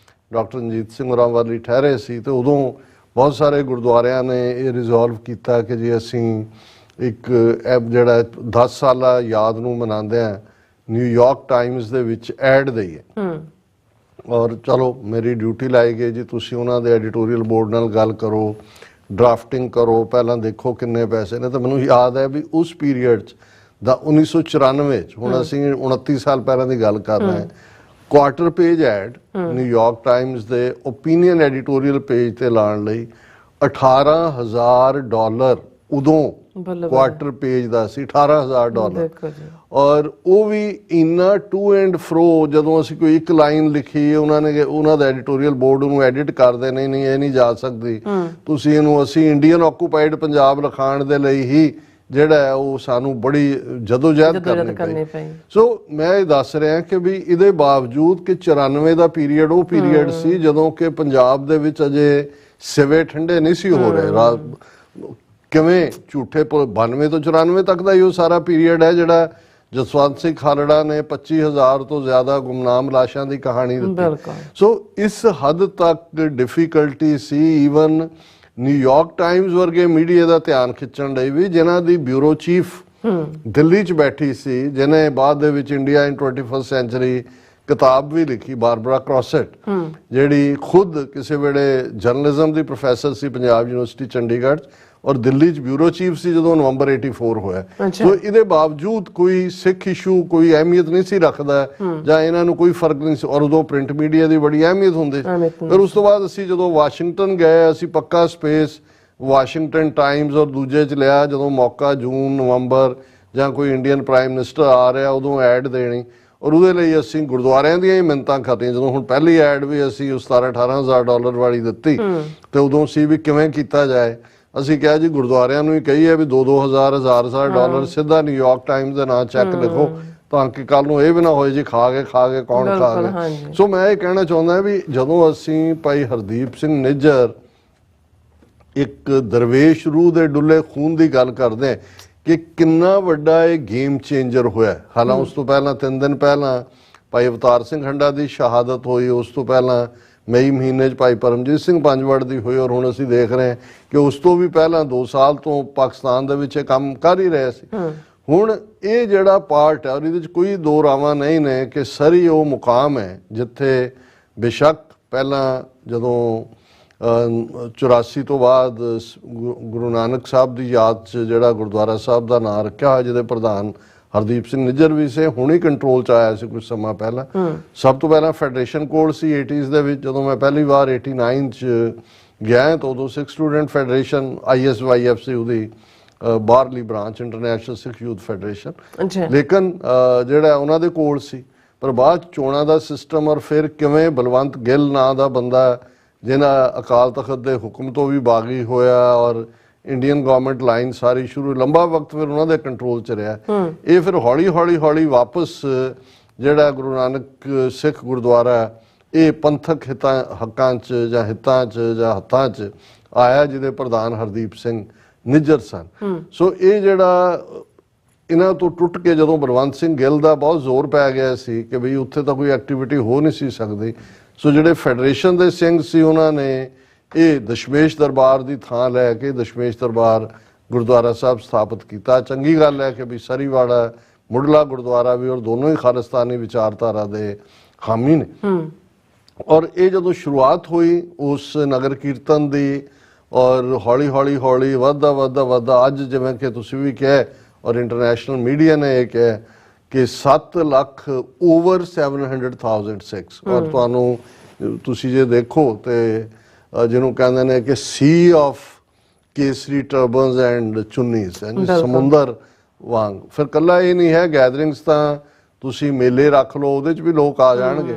ਡਾਕਟਰ ਰਣਜੀਤ ਸਿੰਘ ਹੋਰਾਂ ਵਾਲੀ ਠਹਿਰੇ ਸੀ, ਤੇ ਉਦੋਂ ਬਹੁਤ ਸਾਰੇ ਗੁਰਦੁਆਰਿਆਂ ਨੇ ਇਹ ਰਿਜ਼ੋਲਵ ਕੀਤਾ ਕਿ ਜੀ ਅਸੀਂ ਇੱਕ ਜਿਹੜਾ 10 ਸਾਲਾ ਯਾਦ ਨੂੰ ਮਨਾਉਂਦੇ ਹਾਂ ਨਿਊਯਾਰਕ ਟਾਈਮਸ ਦੇ ਵਿੱਚ ਐਡ ਦਈਏ। ਔਰ ਚਲੋ ਮੇਰੀ ਡਿਊਟੀ ਲਾਈ ਗਈ ਜੀ, ਤੁਸੀਂ ਉਹਨਾਂ ਦੇ ਐਡੀਟੋਰੀਅਲ ਬੋਰਡ ਨਾਲ ਗੱਲ ਕਰੋ, ਡਰਾਫਟਿੰਗ ਕਰੋ, ਪਹਿਲਾਂ ਦੇਖੋ ਕਿੰਨੇ ਪੈਸੇ ਨੇ। ਤਾਂ ਮੈਨੂੰ ਯਾਦ ਹੈ ਵੀ ਉਸ ਪੀਰੀਅਡ 'ਚ ਦਾ 1994 'ਚ, ਹੁਣ ਅਸੀਂ 29 ਸਾਲ ਪਹਿਲਾਂ ਦੀ ਗੱਲ ਕਰ ਰਹੇ ਹਾਂ, quarter page ad New York Times ਦੇ ਓਪੀਨੀਅਨ ਐਡੀਟੋਰੀਅਲ ਪੇਜ ਤੇ ਲਾਉਣ ਲਈ $18,000 ਉਦੋਂ ਕੁਆਟਰ ਪੇਜ ਦਾ ਸੀ, $18,000। ਔਰ ਉਹ ਵੀ ਇੰਨਾ ਟੂ ਐਂਡ ਫਰੋ, ਜਦੋਂ ਅਸੀਂ ਕੋਈ ਇੱਕ ਲਾਈਨ ਲਿਖੀ, ਉਹਨਾਂ ਦਾ ਐਡੀਟੋਰੀਅਲ ਬੋਰਡ ਉਹਨੂੰ ਐਡਿਟ ਕਰਦੇ, ਨਹੀਂ ਇਹ ਨਹੀਂ ਜਾ ਸਕਦੀ, ਤੁਸੀਂ ਇਹਨੂੰ, ਅਸੀਂ ਇੰਡੀਅਨ ਆਕੂਪਾਈਡ ਪੰਜਾਬ ਲਿਖਾਉਣ ਦੇ ਲਈ ਹੀ ਜਿਹੜਾ ਉਹ ਸਾਨੂੰ ਬੜੀ ਜਦੋਜਹਿਦ ਕਰਨੀ ਪਈ। ਸੋ ਮੈਂ ਇਹ ਦੱਸ ਰਿਹਾ ਕਿ ਵੀ ਇਹਦੇ ਬਾਵਜੂਦ ਕਿ 94 ਦਾ ਪੀਰੀਅਡ ਉਹ ਪੀਰੀਅਡ ਸੀ ਜਦੋਂ ਕਿ ਪੰਜਾਬ ਦੇ ਵਿੱਚ ਅਜੇ ਸਿਵੇ ਠੰਡੇ ਨਹੀਂ ਸੀ ਹੋ ਰਹੇ। ਕਿਵੇਂ ਝੂਠੇ 92 ਤੋਂ 94 ਤੱਕ ਦਾ ਹੀ ਉਹ ਸਾਰਾ ਪੀਰੀਅਡ ਹੈ ਜਿਹੜਾ ਜਸਵੰਤ ਸਿੰਘ ਖਾਲੜਾ ਨੇ 25,000 ਤੋਂ ਜ਼ਿਆਦਾ ਗੁਮਨਾਮ ਲਾਸ਼ਾਂ ਦੀ ਕਹਾਣੀ ਦਿੱਤੀ। ਸੋ ਇਸ ਹੱਦ ਤੱਕ ਡਿਫਿਕਲਟੀ ਸੀ ਈਵਨ ਨਿਊਯਾਰਕ ਟਾਈਮਸ ਵਰਗੇ ਮੀਡੀਆ ਦਾ ਧਿਆਨ ਖਿੱਚਣ ਲਈ ਵੀ, ਜਿਨ੍ਹਾਂ ਦੀ ਬਿਊਰੋ ਚੀਫ ਦਿੱਲੀ 'ਚ ਬੈਠੀ ਸੀ, ਜਿਹਨੇ ਬਾਅਦ ਦੇ ਵਿੱਚ ਇੰਡੀਆ ਇਨ 21st ਸੈਂਚੁਰੀ ਕਿਤਾਬ ਵੀ ਲਿਖੀ, ਬਾਰਬਰਾ ਕ੍ਰੋਸੈਟ, ਜਿਹੜੀ ਖੁਦ ਕਿਸੇ ਵੇਲੇ ਜਰਨਲਿਜ਼ਮ ਦੀ ਪ੍ਰੋਫੈਸਰ ਸੀ ਪੰਜਾਬ ਯੂਨੀਵਰਸਿਟੀ ਚੰਡੀਗੜ੍ਹ ਔਰ ਦਿੱਲੀ 'ਚ ਬਿਊਰੋ ਚੀਫ ਸੀ ਜਦੋਂ ਨਵੰਬਰ 84 ਹੋਇਆ। ਸੋ ਇਹਦੇ ਬਾਵਜੂਦ ਕੋਈ ਸਿੱਖ ਇਸ਼ੂ ਕੋਈ ਅਹਿਮੀਅਤ ਨਹੀਂ ਸੀ ਰੱਖਦਾ ਜਾਂ ਇਹਨਾਂ ਨੂੰ ਕੋਈ ਫਰਕ ਨਹੀਂ ਸੀ, ਔਰ ਉਦੋਂ ਪ੍ਰਿੰਟ ਮੀਡੀਆ ਦੀ ਬੜੀ ਅਹਿਮੀਅਤ ਹੁੰਦੀ। ਫਿਰ ਉਸ ਤੋਂ ਬਾਅਦ ਅਸੀਂ ਜਦੋਂ ਵਾਸ਼ਿੰਗਟਨ ਗਏ, ਅਸੀਂ ਪੱਕਾ ਸਪੇਸ ਵਾਸ਼ਿੰਗਟਨ ਟਾਈਮਜ਼ ਔਰ ਦੂਜੇ 'ਚ ਲਿਆ, ਜਦੋਂ ਮੌਕਾ ਜੂਨ ਨਵੰਬਰ ਜਾਂ ਕੋਈ ਇੰਡੀਅਨ ਪ੍ਰਾਈਮ ਮਿਨਿਸਟਰ ਆ ਰਿਹਾ ਉਦੋਂ ਐਡ ਦੇਣੀ, ਔਰ ਉਹਦੇ ਲਈ ਅਸੀਂ ਗੁਰਦੁਆਰਿਆਂ ਦੀਆਂ ਹੀ ਮਿੰਨਤਾਂ ਖਾਤੀਆਂ। ਜਦੋਂ ਹੁਣ ਪਹਿਲੀ ਐਡ ਵੀ ਅਸੀਂ ਉਸ $17,000 ਵਾਲੀ ਦਿੱਤੀ ਤੇ ਉਦੋਂ ਸੀ ਵੀ ਕਿਵੇਂ ਕੀਤਾ ਜਾਏ, ਅਸੀਂ ਕਿਹਾ ਜੀ ਗੁਰਦੁਆਰਿਆਂ ਨੂੰ ਹੀ ਕਹੀਏ ਵੀ $2,000 ਸਿੱਧਾ ਨਿਊਯਾਰਕ ਟਾਈਮਜ਼ ਦੇ ਨਾਂ ਚੈੱਕ ਲਿਖੋ, ਤਾਂ ਕਿ ਕੱਲ ਨੂੰ ਇਹ ਵੀ ਨਾ ਹੋਏ ਜੀ ਖਾ ਗਏ ਕੌਣ ਖਾ ਗਏ। ਸੋ ਮੈਂ ਇਹ ਕਹਿਣਾ ਚਾਹੁੰਦਾ ਵੀ ਜਦੋਂ ਅਸੀਂ ਭਾਈ ਹਰਦੀਪ ਸਿੰਘ ਨਿੱਜਰ ਇੱਕ ਦਰਵੇਸ਼ ਰੂਹ ਦੇ ਡੁੱਲੇ ਖੂਨ ਦੀ ਗੱਲ ਕਰਦੇ ਹਾਂ ਕਿ ਕਿੰਨਾ ਵੱਡਾ ਇਹ ਗੇਮ ਚੇਂਜਰ ਹੋਇਆ। ਹਾਲਾਂ ਉਸ ਤੋਂ ਪਹਿਲਾਂ 3 ਦਿਨ ਪਹਿਲਾਂ ਭਾਈ ਅਵਤਾਰ ਸਿੰਘ ਹੰਡਾ ਦੀ ਸ਼ਹਾਦਤ ਹੋਈ, ਉਸ ਤੋਂ ਪਹਿਲਾਂ ਮਈ ਮਹੀਨੇ 'ਚ ਭਾਈ ਪਰਮਜੀਤ ਸਿੰਘ ਪੰਜਵੜ ਦੀ ਹੋਈ, ਔਰ ਹੁਣ ਅਸੀਂ ਦੇਖ ਰਹੇ ਹਾਂ ਕਿ ਉਸ ਤੋਂ ਵੀ ਪਹਿਲਾਂ 2 ਸਾਲ ਤੋਂ ਪਾਕਿਸਤਾਨ ਦੇ ਵਿੱਚ ਇਹ ਕੰਮ ਕਰ ਹੀ ਰਹੇ ਸੀ। ਹੁਣ ਇਹ ਜਿਹੜਾ ਪਾਰਟ ਹੈ ਔਰ ਇਹਦੇ 'ਚ ਕੋਈ ਦੋ ਰਾਵਾਂ ਨਹੀਂ ਨੇ ਕਿ ਸਰੀ ਉਹ ਮੁਕਾਮ ਹੈ ਜਿੱਥੇ ਬੇਸ਼ੱਕ ਪਹਿਲਾਂ ਜਦੋਂ 84 ਤੋਂ ਬਾਅਦ ਗੁਰੂ ਨਾਨਕ ਸਾਹਿਬ ਦੀ ਯਾਦ 'ਚ ਜਿਹੜਾ ਗੁਰਦੁਆਰਾ ਸਾਹਿਬ ਦਾ ਨਾਂ ਰੱਖਿਆ ਹੋਇਆ, ਜਿਹਦੇ ਪ੍ਰਧਾਨ ਹਰਦੀਪ ਸਿੰਘ ਨਿੱਜਰ ਵੀ ਸੀ, ਹੁਣ ਹੀ ਕੰਟਰੋਲ 'ਚ ਆਇਆ ਸੀ ਕੁਝ ਸਮਾਂ ਪਹਿਲਾਂ। ਸਭ ਤੋਂ ਪਹਿਲਾਂ ਫੈਡਰੇਸ਼ਨ ਕੋਡ ਸੀ 80s ਦੇ ਵਿੱਚ, ਜਦੋਂ ਮੈਂ ਪਹਿਲੀ ਵਾਰ 89 'ਚ ਗਿਆ ਤਾਂ ਉਦੋਂ ਸਿੱਖ ਸਟੂਡੈਂਟ ਫੈਡਰੇਸ਼ਨ ISYF ਸੀ, ਉਹਦੀ ਬਾਹਰਲੀ ਬ੍ਰਾਂਚ ਇੰਟਰਨੈਸ਼ਨਲ ਸਿੱਖ ਯੂਥ ਫੈਡਰੇਸ਼ਨ, ਲੇਕਿਨ ਜਿਹੜਾ ਉਹਨਾਂ ਦੇ ਕੋਲ ਸੀ। ਪਰ ਬਾਅਦ ਚੋਣਾਂ ਦਾ ਸਿਸਟਮ ਔਰ ਫਿਰ ਕਿਵੇਂ ਬਲਵੰਤ ਗਿੱਲ ਨਾਂ ਦਾ ਬੰਦਾ ਜਿਹਨਾਂ ਅਕਾਲ ਤਖਤ ਦੇ ਹੁਕਮ ਤੋਂ ਵੀ ਬਾਗੀ ਹੋਇਆ ਔਰ ਇੰਡੀਅਨ ਗਵਰਨਮੈਂਟ ਲਾਈਨ ਸਾਰੀ ਸ਼ੁਰੂ, ਲੰਬਾ ਵਕਤ ਫਿਰ ਉਹਨਾਂ ਦੇ ਕੰਟਰੋਲ 'ਚ ਰਿਹਾ। ਇਹ ਫਿਰ ਹੌਲੀ ਵਾਪਸ ਜਿਹੜਾ ਗੁਰੂ ਨਾਨਕ ਸਿੱਖ ਗੁਰਦੁਆਰਾ ਇਹ ਪੰਥਕ ਹੱਕਾਂ 'ਚ ਜਾਂ ਹਿੱਤਾਂ 'ਚ ਜਾਂ ਹੱਥਾਂ 'ਚ ਆਇਆ, ਜਿਹਦੇ ਪ੍ਰਧਾਨ ਹਰਦੀਪ ਸਿੰਘ ਨਿੱਜਰ ਸਨ। ਸੋ ਇਹ ਜਿਹੜਾ ਇਹਨਾਂ ਤੋਂ ਟੁੱਟ ਕੇ ਜਦੋਂ ਬਲਵੰਤ ਸਿੰਘ ਗਿੱਲ ਦਾ ਬਹੁਤ ਜ਼ੋਰ ਪੈ ਗਿਆ ਸੀ ਕਿ ਬਈ ਉੱਥੇ ਤਾਂ ਕੋਈ ਐਕਟੀਵਿਟੀ ਹੋ ਨਹੀਂ ਸੀ ਸਕਦੀ, ਸੋ ਜਿਹੜੇ ਫੈਡਰੇਸ਼ਨ ਦੇ ਸਿੰਘ ਸੀ ਉਹਨਾਂ ਨੇ ਇਹ ਦਸ਼ਮੇਸ਼ ਦਰਬਾਰ ਦੀ ਥਾਂ ਲੈ ਕੇ ਦਸ਼ਮੇਸ਼ ਦਰਬਾਰ ਗੁਰਦੁਆਰਾ ਸਾਹਿਬ ਸਥਾਪਿਤ ਕੀਤਾ। ਚੰਗੀ ਗੱਲ ਹੈ ਕਿ ਵੀ ਸਰੀਵਾੜਾ ਮੁੱਢਲਾ ਗੁਰਦੁਆਰਾ ਵੀ ਔਰ ਦੋਨੋਂ ਹੀ ਖਾਲਿਸਤਾਨੀ ਵਿਚਾਰਧਾਰਾ ਦੇ ਹਾਮੀ ਨੇ। ਔਰ ਇਹ ਜਦੋਂ ਸ਼ੁਰੂਆਤ ਹੋਈ ਉਸ ਨਗਰ ਕੀਰਤਨ ਦੀ ਔਰ ਹੌਲੀ ਵੱਧਦਾ ਅੱਜ ਜਿਵੇਂ ਕਿ ਤੁਸੀਂ ਵੀ ਕਿਹਾ ਔਰ ਇੰਟਰਨੈਸ਼ਨਲ ਮੀਡੀਆ ਨੇ ਇਹ ਕਿਹਾ ਕਿ 7 ਲੱਖ ਓਵਰ 700,000 ਸਿੱਖਸ। ਔਰ ਤੁਹਾਨੂੰ ਤੁਸੀਂ ਜੇ ਦੇਖੋ ਤੇ ਜਿਹਨੂੰ ਕਹਿੰਦੇ ਨੇ ਕਿ ਸੀ ਆਫ ਕੇਸਰੀ ਟਰਬਨਸ ਐਂਡ ਚੁੰਨੀਸ, ਸਮੁੰਦਰ ਵਾਂਗ। ਫਿਰ ਕੱਲਾ ਇਹ ਨਹੀਂ ਹੈ ਗੈਦਰਿੰਗਸ ਤਾਂ ਤੁਸੀਂ ਮੇਲੇ ਰੱਖ ਲਓ, ਉਹਦੇ 'ਚ ਵੀ ਲੋਕ ਆ ਜਾਣਗੇ,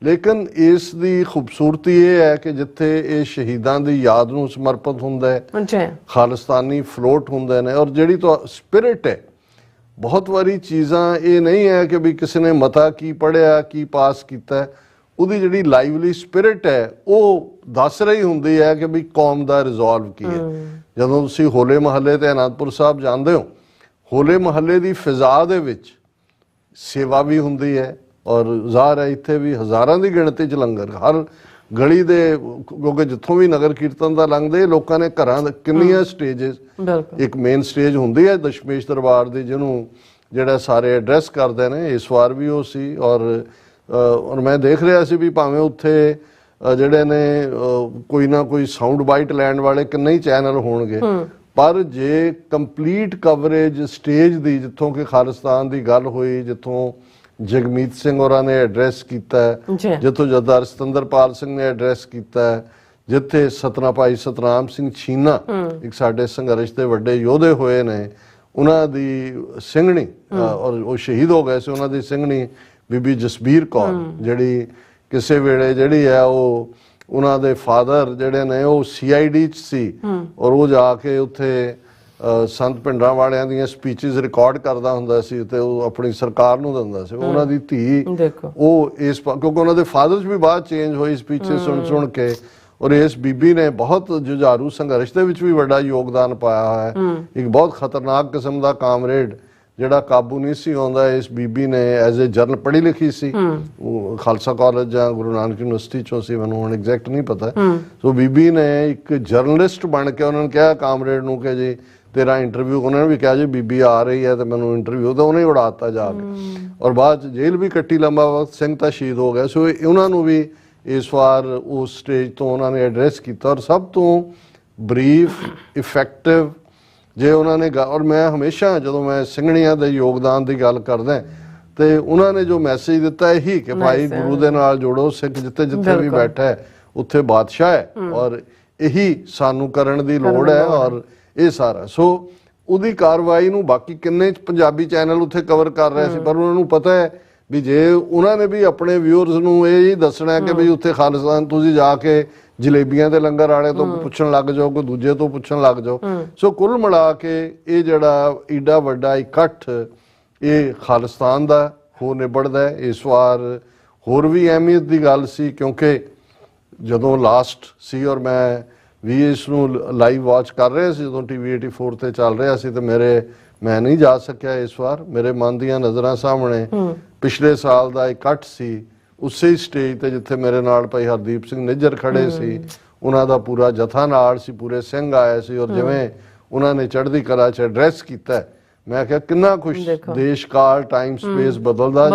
ਲੇਕਿਨ ਇਸ ਦੀ ਖੂਬਸੂਰਤੀ ਇਹ ਹੈ ਕਿ ਜਿੱਥੇ ਇਹ ਸ਼ਹੀਦਾਂ ਦੀ ਯਾਦ ਨੂੰ ਸਮਰਪਿਤ ਹੁੰਦਾ ਹੈ, ਖਾਲਿਸਤਾਨੀ ਫਲੋਟ ਹੁੰਦੇ ਨੇ, ਔਰ ਜਿਹੜੀ ਤਾਂ ਸਪਿਰਿਟ ਹੈ, ਬਹੁਤ ਵਾਰੀ ਚੀਜ਼ਾਂ ਇਹ ਨਹੀਂ ਹੈ ਕਿ ਵੀ ਕਿਸੇ ਨੇ ਮਤਾ ਕੀ ਪੜ੍ਹਿਆ ਕੀ ਪਾਸ ਕੀਤਾ, ਉਹਦੀ ਜਿਹੜੀ ਲਾਈਵਲੀ ਸਪਿਰਿਟ ਹੈ ਉਹ ਦੱਸ ਰਹੀ ਹੁੰਦੀ ਹੈ ਕਿ ਵੀ ਕੌਮ ਦਾ ਰਿਜ਼ੋਲਵ ਕੀ ਹੈ। ਜਦੋਂ ਤੁਸੀਂ ਹੋਲੇ ਮਹੱਲੇ ਤੇ ਅਨੰਦਪੁਰ ਸਾਹਿਬ ਜਾਂਦੇ ਹੋ, ਹੋਲੇ ਮਹੱਲੇ ਦੀ ਫਿਜ਼ਾ ਦੇ ਵਿੱਚ ਸੇਵਾ ਵੀ ਹੁੰਦੀ ਹੈ ਔਰ ਜ਼ਾਹਰ ਹੈ ਇੱਥੇ ਵੀ ਹਜ਼ਾਰਾਂ ਦੀ ਗਿਣਤੀ 'ਚ ਲੰਗਰ ਹਰ ਗਲੀ ਦੇ, ਕਿਉਂਕਿ ਜਿੱਥੋਂ ਵੀ ਨਗਰ ਕੀਰਤਨ ਦਾ ਲੰਘਦੇ ਲੋਕਾਂ ਨੇ ਘਰਾਂ ਦੇ ਕਿੰਨੀਆਂ ਸਟੇਜਸ, ਇੱਕ ਮੇਨ ਸਟੇਜ ਹੁੰਦੀ ਹੈ ਦਸ਼ਮੇਸ਼ ਦਰਬਾਰ ਦੀ ਜਿਹਨੂੰ ਜਿਹੜਾ ਸਾਰੇ ਐਡਰੈਸ ਕਰਦੇ ਨੇ, ਇਸ ਵਾਰ ਵੀ ਉਹ ਸੀ। ਔਰ ਮੈਂ ਦੇਖ ਰਿਹਾ ਸੀ ਵੀ ਭਾਵੇਂ ਉੱਥੇ ਜਿਹੜੇ ਨੇ ਕੋਈ ਨਾ ਕੋਈ ਸਾਊਂਡ ਬਾਈਟ ਲੈਣ ਵਾਲੇ ਕਿੰਨੇ ਹੀ ਚੈਨਲ ਹੋਣਗੇ, ਪਰ ਜੇ ਕੰਪਲੀਟ ਕਵਰੇਜ ਸਟੇਜ ਦੀ, ਜਿੱਥੋਂ ਕਿ ਖਾਲਿਸਤਾਨ ਦੀ ਗੱਲ ਹੋਈ, ਜਿੱਥੋਂ ਜਗਮੀਤ ਸਿੰਘ ਹੋਰਾਂ ਨੇ ਐਡਰੈਸ ਕੀਤਾ, ਜਿੱਥੋਂ ਜਥੇਦਾਰ ਸਤਿੰਦਰਪਾਲ ਸਿੰਘ ਨੇ ਐਡਰੈਸ ਕੀਤਾ, ਜਿੱਥੇ ਭਾਈ ਸਤਨਾਮ ਸਿੰਘ ਛੀਨਾ ਇੱਕ ਸਾਡੇ ਸੰਘਰਸ਼ ਦੇ ਵੱਡੇ ਯੋਧੇ ਹੋਏ ਨੇ, ਉਹਨਾਂ ਦੀ ਸਿੰਘਣੀ ਔਰ ਉਹ ਸ਼ਹੀਦ ਹੋ ਗਏ ਸੀ, ਉਹਨਾਂ ਦੀ ਸਿੰਘਣੀ ਬੀਬੀ ਜਸਬੀਰ ਕੌਰ ਜਿਹੜੀ ਕਿਸੇ ਵੇਲੇ ਜਿਹੜੀ ਹੈ ਉਹ ਉਹਨਾਂ ਦੇ ਫਾਦਰ ਜਿਹੜੇ ਨੇ ਉਹ CID 'ਚ ਸੀ ਔਰ ਉਹ ਜਾ ਕੇ ਉੱਥੇ ਸੰਤ ਪਿੰਡਾਂ ਵਾਲਿਆਂ ਦੀਆਂ ਸਪੀਚਸ ਰਿਕਾਰਡ ਕਰਦਾ ਹੁੰਦਾ ਸੀ ਤੇ ਉਹ ਆਪਣੀ ਸਰਕਾਰ ਨੂੰ ਦਿੰਦਾ ਸੀ। ਉਹਨਾਂ ਦੀ ਧੀ ਉਹ ਇਸ ਕਿਉਂਕਿ ਉਹਨਾਂ ਦੇ ਫਾਦਰ 'ਚ ਵੀ ਬਾਅਦ ਚੇਂਜ ਹੋਈ ਸਪੀਚਸ ਸੁਣ ਕੇ, ਔਰ ਇਸ ਬੀਬੀ ਨੇ ਬਹੁਤ ਜੁਝਾਰੂ ਸੰਘਰਸ਼ ਦੇ ਵਿੱਚ ਵੀ ਵੱਡਾ ਯੋਗਦਾਨ ਪਾਇਆ ਹੋਇਆ ਹੈ। ਇੱਕ ਬਹੁਤ ਖਤਰਨਾਕ ਕਿਸਮ ਦਾ ਕਾਮਰੇਡ ਜਿਹੜਾ ਕਾਬੂ ਨਹੀਂ ਸੀ ਆਉਂਦਾ, ਇਸ ਬੀਬੀ ਨੇ ਐਜ਼ ਏ ਜਰਨਲ ਪੜ੍ਹੀ ਲਿਖੀ ਸੀ, ਉਹ ਖਾਲਸਾ ਕਾਲਜ ਜਾਂ ਗੁਰੂ ਨਾਨਕ ਯੂਨੀਵਰਸਿਟੀ ਚੋਂ ਸੀ, ਮੈਨੂੰ ਹੁਣ ਐਗਜ਼ੈਕਟ ਨਹੀਂ ਪਤਾ। ਸੋ ਬੀਬੀ ਨੇ ਇੱਕ ਜਰਨਲਿਸਟ ਬਣ ਕੇ ਉਹਨਾਂ ਨੇ ਕਿਹਾ ਕਾਮਰੇਡ ਨੂੰ ਕਿ ਜੀ ਤੇਰਾ ਇੰਟਰਵਿਊ, ਉਹਨਾਂ ਨੇ ਵੀ ਕਿਹਾ ਜੀ ਬੀਬੀ ਆ ਰਹੀ ਹੈ ਤੇ ਮੈਨੂੰ ਇੰਟਰਵਿਊ, ਤਾਂ ਉਹਨੇ ਉਡਾਤਾ ਜਾ ਕੇ। ਔਰ ਬਾਅਦ 'ਚ ਜੇਲ੍ਹ ਵੀ ਕੱਟੀ ਲੰਬਾ ਵਕਤ, ਸਿੰਘ ਤਾਂ ਸ਼ਹੀਦ ਹੋ ਗਿਆ। ਸੋ ਉਹਨਾਂ ਨੂੰ ਵੀ ਇਸ ਵਾਰ ਉਸ ਸਟੇਜ ਤੋਂ ਉਹਨਾਂ ਨੇ ਐਡਰੈਸ ਕੀਤਾ, ਔਰ ਸਭ ਤੋਂ ਬਰੀਫ, ਇਫੈਕਟਿਵ ਜੇ ਉਹਨਾਂ ਨੇ ਔਰ ਮੈਂ ਹਮੇਸ਼ਾ ਜਦੋਂ ਮੈਂ ਸਿੰਘਣੀਆਂ ਦੇ ਯੋਗਦਾਨ ਦੀ ਗੱਲ ਕਰਦਾ ਤੇ ਉਹਨਾਂ ਨੇ ਜੋ ਮੈਸੇਜ ਦਿੱਤਾ ਇਹੀ ਕਿ ਭਾਈ ਗੁਰੂ ਦੇ ਨਾਲ ਜੋੜੋ, ਸਿੱਖ ਜਿੱਥੇ ਜਿੱਥੇ ਵੀ ਬੈਠਾ ਹੈ ਉੱਥੇ ਬਾਦਸ਼ਾਹ ਹੈ, ਔਰ ਇਹੀ ਸਾਨੂੰ ਕਰਨ ਦੀ ਲੋੜ ਹੈ, ਔਰ ਇਹ ਸਾਰਾ। ਸੋ ਉਹਦੀ ਕਾਰਵਾਈ ਨੂੰ ਬਾਕੀ ਕਿੰਨੇ ਪੰਜਾਬੀ ਚੈਨਲ ਉੱਥੇ ਕਵਰ ਕਰ ਰਹੇ ਸੀ, ਪਰ ਉਹਨਾਂ ਨੂੰ ਪਤਾ ਹੈ ਵੀ ਜੇ ਉਹਨਾਂ ਨੇ ਵੀ ਆਪਣੇ ਵਿਊਅਰਸ ਨੂੰ ਇਹ ਹੀ ਦੱਸਣਾ ਹੈ ਕਿ ਵੀ ਉੱਥੇ ਖਾਲਿਸਤਾਨ, ਤੁਸੀਂ ਜਾ ਕੇ ਜਲੇਬੀਆਂ ਦੇ ਲੰਗਰ ਵਾਲੇ ਤੋਂ ਪੁੱਛਣ ਲੱਗ ਜਾਓ, ਕੋਈ ਦੂਜੇ ਤੋਂ ਪੁੱਛਣ ਲੱਗ ਜਾਓ। ਸੋ ਕੁੱਲ ਮਿਲਾ ਕੇ ਇਹ ਜਿਹੜਾ ਏਡਾ ਵੱਡਾ ਇਕੱਠ ਇਹ ਖਾਲਿਸਤਾਨ ਦਾ ਹੋ ਨਿਬੜਦਾ ਹੈ। ਇਸ ਵਾਰ ਹੋਰ ਵੀ ਅਹਿਮੀਅਤ ਦੀ ਗੱਲ ਸੀ ਕਿਉਂਕਿ ਜਦੋਂ ਲਾਸਟ ਸੀ ਔਰ ਮੈਂ ਵੀ ਇਸ ਨੂੰ ਲਾਈਵ ਵਾਚ ਕਰ ਰਿਹਾ ਸੀ ਜਦੋਂ TV 84 ਤੇ ਚੱਲ ਰਿਹਾ ਸੀ, ਤੇ ਮੈਂ ਨਹੀਂ ਜਾ ਸਕਿਆ ਇਸ ਵਾਰ। ਮੇਰੇ ਮਨ ਦੀਆਂ ਨਜ਼ਰਾਂ ਸਾਹਮਣੇ ਪਿਛਲੇ ਸਾਲ ਦਾ ਇਕੱਠ ਸੀ, ਉਸੇ ਸਟੇਜ ਤੇ ਜਿੱਥੇ ਮੇਰੇ ਨਾਲ ਭਾਈ ਹਰਦੀਪ ਸਿੰਘ ਨਿੱਜਰ ਖੜੇ ਸੀ, ਉਹਨਾਂ ਦਾ ਪੂਰਾ ਜਥਾ ਨਾਲ ਸੀ, ਪੂਰੇ ਸਿੰਘ ਆਏ ਸੀ, ਔਰ ਜਿਵੇਂ ਉਹਨਾਂ ਨੇ ਚੜ੍ਹਦੀ ਕਲਾ 'ਚ ਐਡਰੈਸ ਕੀਤਾ, ਮੈਂ ਕਿਹਾ ਕਿੰਨਾ ਖੁਸ਼, ਦੇਸ਼ ਕਾਲ ਟਾਈਮ ਸਪੇਸ ਬਦਲਦਾ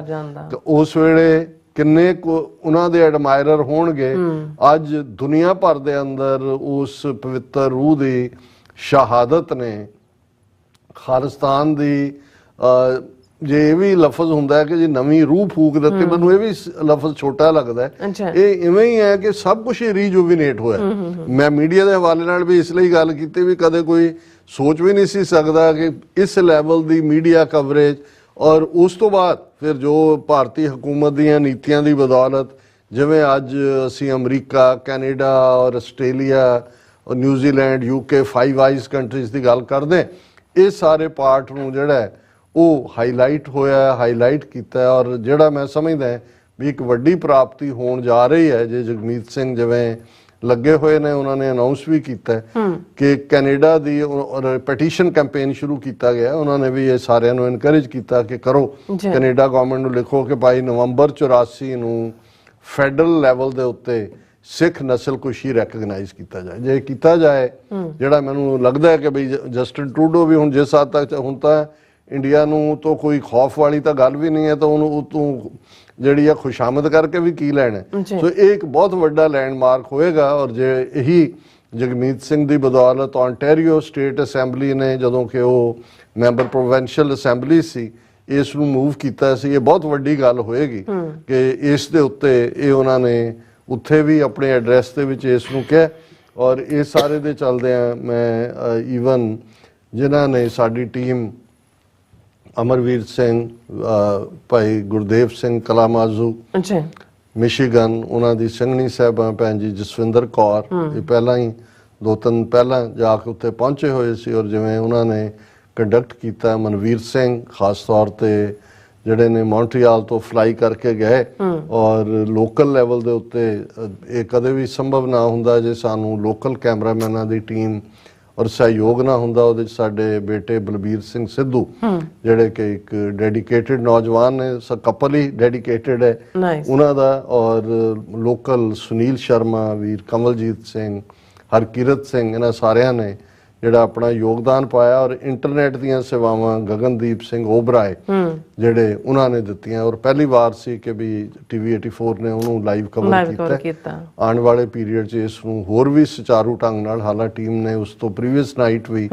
ਜਾਂਦਾ। ਉਸ ਵੇਲੇ ਕਿੰਨੇ ਉਹਨਾਂ ਦੇ ਐਡਮਾਇਰਰ ਹੋਣਗੇ। ਅੱਜ ਦੁਨੀਆ ਭਰ ਦੇ ਅੰਦਰ ਉਸ ਪਵਿੱਤਰ ਰੂਹ ਦੀ ਸ਼ਹਾਦਤ ਨੇ ਖਾਲਿਸਤਾਨ ਦੀ, ਜੇ ਇਹ ਵੀ ਲਫ਼ਜ਼ ਹੁੰਦਾ ਹੈ ਕਿ ਜੀ ਨਵੀਂ ਰੂਹ ਫੂਕ ਦਿੱਤੀ, ਮੈਨੂੰ ਇਹ ਵੀ ਲਫ਼ਜ਼ ਛੋਟਾ ਲੱਗਦਾ ਹੈ। ਇਹ ਇਵੇਂ ਹੀ ਹੈ ਕਿ ਸਭ ਕੁਝ ਰੀਜੂਵੀਨੇਟ ਹੋਇਆ। ਮੈਂ ਮੀਡੀਆ ਦੇ ਹਵਾਲੇ ਨਾਲ ਵੀ ਇਸ ਲਈ ਗੱਲ ਕੀਤੀ ਵੀ ਕਦੇ ਕੋਈ ਸੋਚ ਵੀ ਨਹੀਂ ਸੀ ਸਕਦਾ ਕਿ ਇਸ ਲੈਵਲ ਦੀ ਮੀਡੀਆ ਕਵਰੇਜ, ਔਰ ਉਸ ਤੋਂ ਬਾਅਦ ਫਿਰ ਜੋ ਭਾਰਤੀ ਹਕੂਮਤ ਦੀਆਂ ਨੀਤੀਆਂ ਦੀ ਬਦੌਲਤ, ਜਿਵੇਂ ਅੱਜ ਅਸੀਂ ਅਮਰੀਕਾ, ਕੈਨੇਡਾ ਔਰ ਆਸਟ੍ਰੇਲੀਆ ਔਰ ਨਿਊਜ਼ੀਲੈਂਡ, UK 5 ਆਈਜ਼ ਕੰਟਰੀਜ਼ ਦੀ ਗੱਲ ਕਰਦੇ, ਇਹ ਸਾਰੇ ਪਾਰਟ ਨੂੰ ਜਿਹੜਾ ਉਹ ਹਾਈਲਾਈਟ ਹੋਇਆ, ਹਾਈਲਾਈਟ ਕੀਤਾ। ਔਰ ਜਿਹੜਾ ਮੈਂ ਸਮਝਦਾ ਵੀ ਇੱਕ ਵੱਡੀ ਪ੍ਰਾਪਤੀ ਹੋਣ ਜਾ ਰਹੀ ਹੈ, ਜੇ ਜਗਮੀਤ ਸਿੰਘ ਜਿਵੇਂ ਲੱਗੇ ਹੋਏ ਨੇ, ਉਹਨਾਂ ਨੇ ਅਨਾਉਂਸ ਵੀ ਕੀਤਾ ਕਿ ਕੈਨੇਡਾ ਦੀ ਪੈਟੀਸ਼ਨ ਕੈਂਪੇਨ ਸ਼ੁਰੂ ਕੀਤਾ ਗਿਆ। ਉਹਨਾਂ ਨੇ ਵੀ ਇਹ ਸਾਰਿਆਂ ਨੂੰ ਇਨਕਰੇਜ ਕੀਤਾ ਕਿ ਕਰੋ, ਕੈਨੇਡਾ ਗਵਰਨਮੈਂਟ ਨੂੰ ਲਿਖੋ ਕਿ ਭਾਈ ਨਵੰਬਰ 84 ਨੂੰ ਫੈਡਰਲ ਲੈਵਲ ਦੇ ਉੱਤੇ ਸਿੱਖ ਨਸਲਕੁਸ਼ੀ ਰੈਕਗਨਾਈਜ਼ ਕੀਤਾ ਜਾਏ। ਜੇ ਕੀਤਾ ਜਾਏ, ਜਿਹੜਾ ਮੈਨੂੰ ਲੱਗਦਾ ਹੈ ਕਿ ਬਈ ਜਸਟਿਨ ਟਰੂਡੋ ਵੀ ਹੁਣ ਜਿਸ ਹੱਦ ਤੱਕ, ਹੁਣ ਤਾਂ ਇੰਡੀਆ ਨੂੰ ਤਾਂ ਕੋਈ ਖੌਫ ਵਾਲੀ ਤਾਂ ਗੱਲ ਵੀ ਨਹੀਂ ਹੈ, ਤਾਂ ਉਹਨੂੰ ਉਤੋਂ ਜਿਹੜੀ ਆ ਖੁਸ਼ਾਮਦ ਕਰਕੇ ਵੀ ਕੀ ਲੈਣਾ। ਸੋ ਇਹ ਇੱਕ ਬਹੁਤ ਵੱਡਾ ਲੈਂਡਮਾਰਕ ਹੋਏਗਾ। ਔਰ ਜੇ ਇਹੀ ਜਗਮੀਤ ਸਿੰਘ ਦੀ ਬਦੌਲਤ ਆਂਟੈਰੀਓ ਸਟੇਟ ਅਸੈਂਬਲੀ ਨੇ, ਜਦੋਂ ਕਿ ਉਹ ਮੈਂਬਰ ਪ੍ਰੋਵਿੰਸ਼ੀਅਲ ਅਸੈਂਬਲੀ ਸੀ, ਇਸ ਨੂੰ ਮੂਵ ਕੀਤਾ ਸੀ, ਇਹ ਬਹੁਤ ਵੱਡੀ ਗੱਲ ਹੋਏਗੀ ਕਿ ਇਸ ਦੇ ਉੱਤੇ ਇਹ ਉਹਨਾਂ ਨੇ ਉੱਥੇ ਵੀ ਆਪਣੇ ਐਡਰੈਸ ਦੇ ਵਿੱਚ ਇਸ ਨੂੰ ਕਿਹਾ। ਔਰ ਇਹ ਸਾਰੇ ਦੇ ਚੱਲਦੇ ਆ ਮੈਂ ਈਵਨ ਜਿਨ੍ਹਾਂ ਨੇ ਸਾਡੀ ਟੀਮ ਅਮਰਵੀਰ ਸਿੰਘ, ਭਾਈ ਗੁਰਦੇਵ ਸਿੰਘ ਕਲਾਮਾਜ਼ੂ ਮਿਸ਼ੀਗਨ, ਉਹਨਾਂ ਦੀ ਸਿੰਘਣੀ ਸਾਹਿਬਾਂ ਭੈਣ ਜੀ ਜਸਵਿੰਦਰ ਕੌਰ, ਇਹ ਪਹਿਲਾਂ ਹੀ 2-3 ਪਹਿਲਾਂ ਜਾ ਕੇ ਉੱਥੇ ਪਹੁੰਚੇ ਹੋਏ ਸੀ। ਔਰ ਜਿਵੇਂ ਉਹਨਾਂ ਨੇ ਕੰਡਕਟ ਕੀਤਾ, ਮਨਵੀਰ ਸਿੰਘ ਖਾਸ ਤੌਰ ਤੇ ਜਿਹੜੇ ਨੇ ਮੌਂਟਰੀਆਲ ਤੋਂ ਫਲਾਈ ਕਰਕੇ ਗਏ, ਔਰ ਲੋਕਲ ਲੈਵਲ ਦੇ ਉੱਤੇ ਇਹ ਕਦੇ ਵੀ ਸੰਭਵ ਨਾ ਹੁੰਦਾ ਜੇ ਸਾਨੂੰ ਲੋਕਲ ਕੈਮਰਾਮੈਨਾਂ ਦੀ ਟੀਮ ਔਰ ਸਹਿਯੋਗ ਨਾ ਹੁੰਦਾ। ਉਹਦੇ 'ਚ ਸਾਡੇ ਬੇਟੇ ਬਲਬੀਰ ਸਿੰਘ ਸਿੱਧੂ, ਜਿਹੜੇ ਕਿ ਇੱਕ ਡੈਡੀਕੇਟਿਡ ਨੌਜਵਾਨ ਨੇ, ਕਪਲ ਹੀ ਡੈਡੀਕੇਟਿਡ ਹੈ ਉਹਨਾਂ ਦਾ, ਔਰ ਲੋਕਲ ਸੁਨੀਲ ਸ਼ਰਮਾ, ਵੀਰ ਕਮਲਜੀਤ ਸਿੰਘ, ਹਰਕੀਰਤ ਸਿੰਘ, ਇਹਨਾਂ ਸਾਰਿਆਂ ਨੇ ਜਿਹੜਾ ਆਪਣਾ ਯੋਗਦਾਨ ਪਾਇਆ। ਔਰ ਇੰਟਰਨੈਟ ਦੀਆਂ ਸੇਵਾਵਾਂ ਗਗਨਦੀਪ ਸਿੰਘ ਓਬਰਾਏ ਜਿਹੜੇ ਉਹਨਾਂ ਨੇ ਦਿੱਤੀਆਂ। ਔਰ ਪਹਿਲੀ ਵਾਰ ਸੀ ਕਿ ਵੀ TV 84 ਨੇ ਉਹਨੂੰ ਲਾਈਵ ਕਵਰ ਕੀਤਾ। ਆਉਣ ਵਾਲੇ ਪੀਰੀਅਡ 'ਚ ਇਸ ਨੂੰ ਹੋਰ ਵੀ ਸੁਚਾਰੂ ਢੰਗ ਨਾਲ, ਹਾਲਾਂ ਟੀਮ ਨੇ ਉਸ ਤੋਂ ਪ੍ਰੀਵੀਅਸ ਨਾਈਟ ਵੀ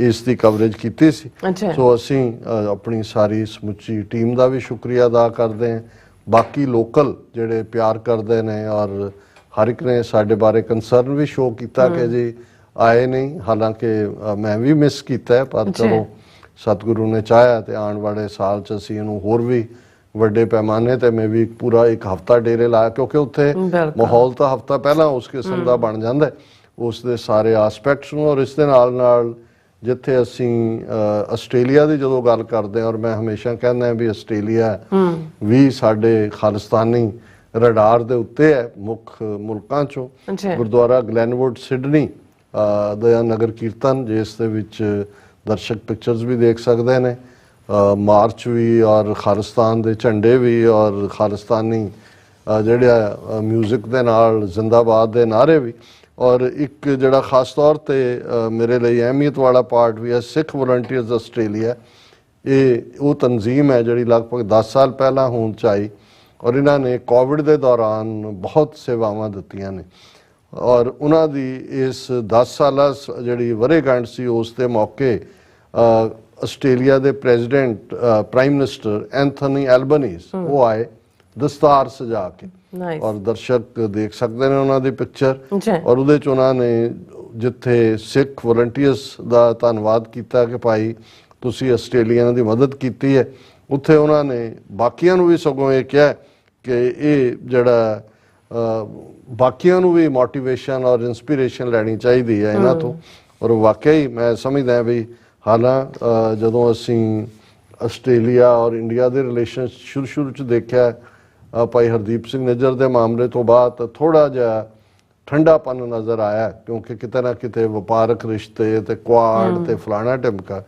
ਇਸ ਦੀ ਕਵਰੇਜ ਕੀਤੀ ਸੀ। ਸੋ ਅਸੀਂ ਆਪਣੀ ਸਾਰੀ ਸਮੁੱਚੀ ਟੀਮ ਦਾ ਵੀ ਸ਼ੁਕਰੀਆ ਅਦਾ ਕਰਦੇ ਹਾਂ। ਬਾਕੀ ਲੋਕਲ ਜਿਹੜੇ ਪਿਆਰ ਕਰਦੇ ਨੇ ਔਰ ਹਰ ਇੱਕ ਨੇ ਸਾਡੇ ਬਾਰੇ ਕੰਸਰਨ ਵੀ ਸ਼ੋਅ ਕੀਤਾ ਕਿ ਜੀ ਆਏ ਨਹੀਂ, ਹਾਲਾਂਕਿ ਮੈਂ ਵੀ ਮਿਸ ਕੀਤਾ, ਪਰ ਚਲੋ ਸਤਿਗੁਰੂ ਨੇ ਚਾਹਿਆ ਤੇ ਆਉਣ ਵਾਲੇ ਸਾਲ 'ਚ ਅਸੀਂ ਇਹਨੂੰ ਹੋਰ ਵੀ ਵੱਡੇ ਪੈਮਾਨੇ ਤੇ ਮੈਂ ਵੀ ਪੂਰਾ ਇੱਕ ਹਫ਼ਤਾ ਡੇਰੇ ਲਾਇਆ, ਕਿਉਂਕਿ ਉੱਥੇ ਮਾਹੌਲ ਤਾਂ ਹਫ਼ਤਾ ਪਹਿਲਾਂ ਉਸ ਕਿਸਮ ਦਾ ਬਣ ਜਾਂਦਾ ਉਸ ਦੇ ਸਾਰੇ ਆਸਪੈਕਟਸ ਨੂੰ। ਔਰ ਇਸ ਦੇ ਨਾਲ ਨਾਲ ਜਿੱਥੇ ਅਸੀਂ ਆਸਟ੍ਰੇਲੀਆ ਦੀ ਜਦੋਂ ਗੱਲ ਕਰਦੇ ਹਾਂ, ਔਰ ਮੈਂ ਹਮੇਸ਼ਾ ਕਹਿੰਦਾ ਵੀ ਆਸਟ੍ਰੇਲੀਆ ਵੀ ਸਾਡੇ ਖਾਲਿਸਤਾਨੀ ਰਡਾਰ ਦੇ ਉੱਤੇ ਹੈ ਮੁੱਖ ਮੁਲਕਾਂ 'ਚੋਂ। ਗੁਰਦੁਆਰਾ ਗਲੈਨਵੁੱਡ ਸਿਡਨੀ ਦਾ ਨਗਰ ਕੀਰਤਨ, ਜਿਸ ਦੇ ਵਿੱਚ ਦਰਸ਼ਕ ਪਿਕਚਰਸ ਵੀ ਦੇਖ ਸਕਦੇ ਨੇ, ਮਾਰਚ ਵੀ ਔਰ ਖਾਲਿਸਤਾਨ ਦੇ ਝੰਡੇ ਵੀ ਔਰ ਖਾਲਿਸਤਾਨੀ ਜਿਹੜੇ ਮਿਊਜ਼ਿਕ ਦੇ ਨਾਲ ਜ਼ਿੰਦਾਬਾਦ ਦੇ ਨਾਅਰੇ ਵੀ, ਔਰ ਇੱਕ ਜਿਹੜਾ ਖਾਸ ਤੌਰ ਤੇ ਮੇਰੇ ਲਈ ਅਹਿਮੀਅਤ ਵਾਲਾ ਪਾਰਟ ਵੀ ਹੈ ਸਿੱਖ ਵਲੰਟੀਅਰਸ ਆਸਟ੍ਰੇਲੀਆ। ਇਹ ਉਹ ਤਨਜ਼ੀਮ ਹੈ ਜਿਹੜੀ ਲਗਭਗ 10 ਸਾਲ ਪਹਿਲਾਂ ਹੋਂਦ 'ਚ ਆਈ ਔਰ ਇਹਨਾਂ ਨੇ ਕੋਵਿਡ ਦੇ ਦੌਰਾਨ ਬਹੁਤ ਸੇਵਾਵਾਂ ਦਿੱਤੀਆਂ ਨੇ ਔਰ ਉਹਨਾਂ ਦੀ ਇਸ 10 ਸਾਲਾ ਜਿਹੜੀ ਵਰ੍ਹੇਗੰਢ ਸੀ ਉਸ ਦੇ ਮੌਕੇ ਆਸਟ੍ਰੇਲੀਆ ਦੇ president prime minister Anthony Albanese ਉਹ ਆਏ ਦਸਤਾਰ ਸਜਾ ਕੇ ਔਰ ਦਰਸ਼ਕ ਦੇਖ ਸਕਦੇ ਨੇ ਉਹਨਾਂ ਦੀ ਪਿਕਚਰ ਔਰ ਉਹਦੇ 'ਚ ਉਹਨਾਂ ਨੇ ਜਿੱਥੇ ਸਿੱਖ ਵਲੰਟੀਅਰਸ ਦਾ ਧੰਨਵਾਦ ਕੀਤਾ ਕਿ ਭਾਈ ਤੁਸੀਂ ਆਸਟ੍ਰੇਲੀਆ ਦੀ ਮਦਦ ਕੀਤੀ ਹੈ, ਉੱਥੇ ਉਹਨਾਂ ਨੇ ਬਾਕੀਆਂ ਨੂੰ ਵੀ ਸਗੋਂ ਇਹ ਕਿਹਾ ਕਿ ਇਹ ਜਿਹੜਾ ਬਾਕੀਆਂ ਨੂੰ ਵੀ ਮੋਟੀਵੇਸ਼ਨ ਔਰ ਇੰਸਪੀਰੇਸ਼ਨ ਲੈਣੀ ਚਾਹੀਦੀ ਹੈ ਇਹਨਾਂ ਤੋਂ। ਔਰ ਵਾਕਿਆ ਹੀ ਮੈਂ ਸਮਝਦਾ ਵੀ ਹਾਲਾਂ ਜਦੋਂ ਅਸੀਂ ਆਸਟ੍ਰੇਲੀਆ ਔਰ ਇੰਡੀਆ ਦੇ ਰਿਲੇਸ਼ਨ ਸ਼ੁਰੂ 'ਚ ਦੇਖਿਆ ਭਾਈ ਹਰਦੀਪ ਸਿੰਘ ਨਿੱਜਰ ਦੇ ਮਾਮਲੇ ਤੋਂ ਬਾਅਦ ਥੋੜ੍ਹਾ ਜਿਹਾ ਠੰਡਾਪਨ ਨਜ਼ਰ ਆਇਆ ਕਿਉਂਕਿ ਕਿਤੇ ਨਾ ਕਿਤੇ ਵਪਾਰਕ ਰਿਸ਼ਤੇ ਤੇ ਕੁਆਡ ਤੇ ਫਲਾਣਾ ਢਿਮਕਾ,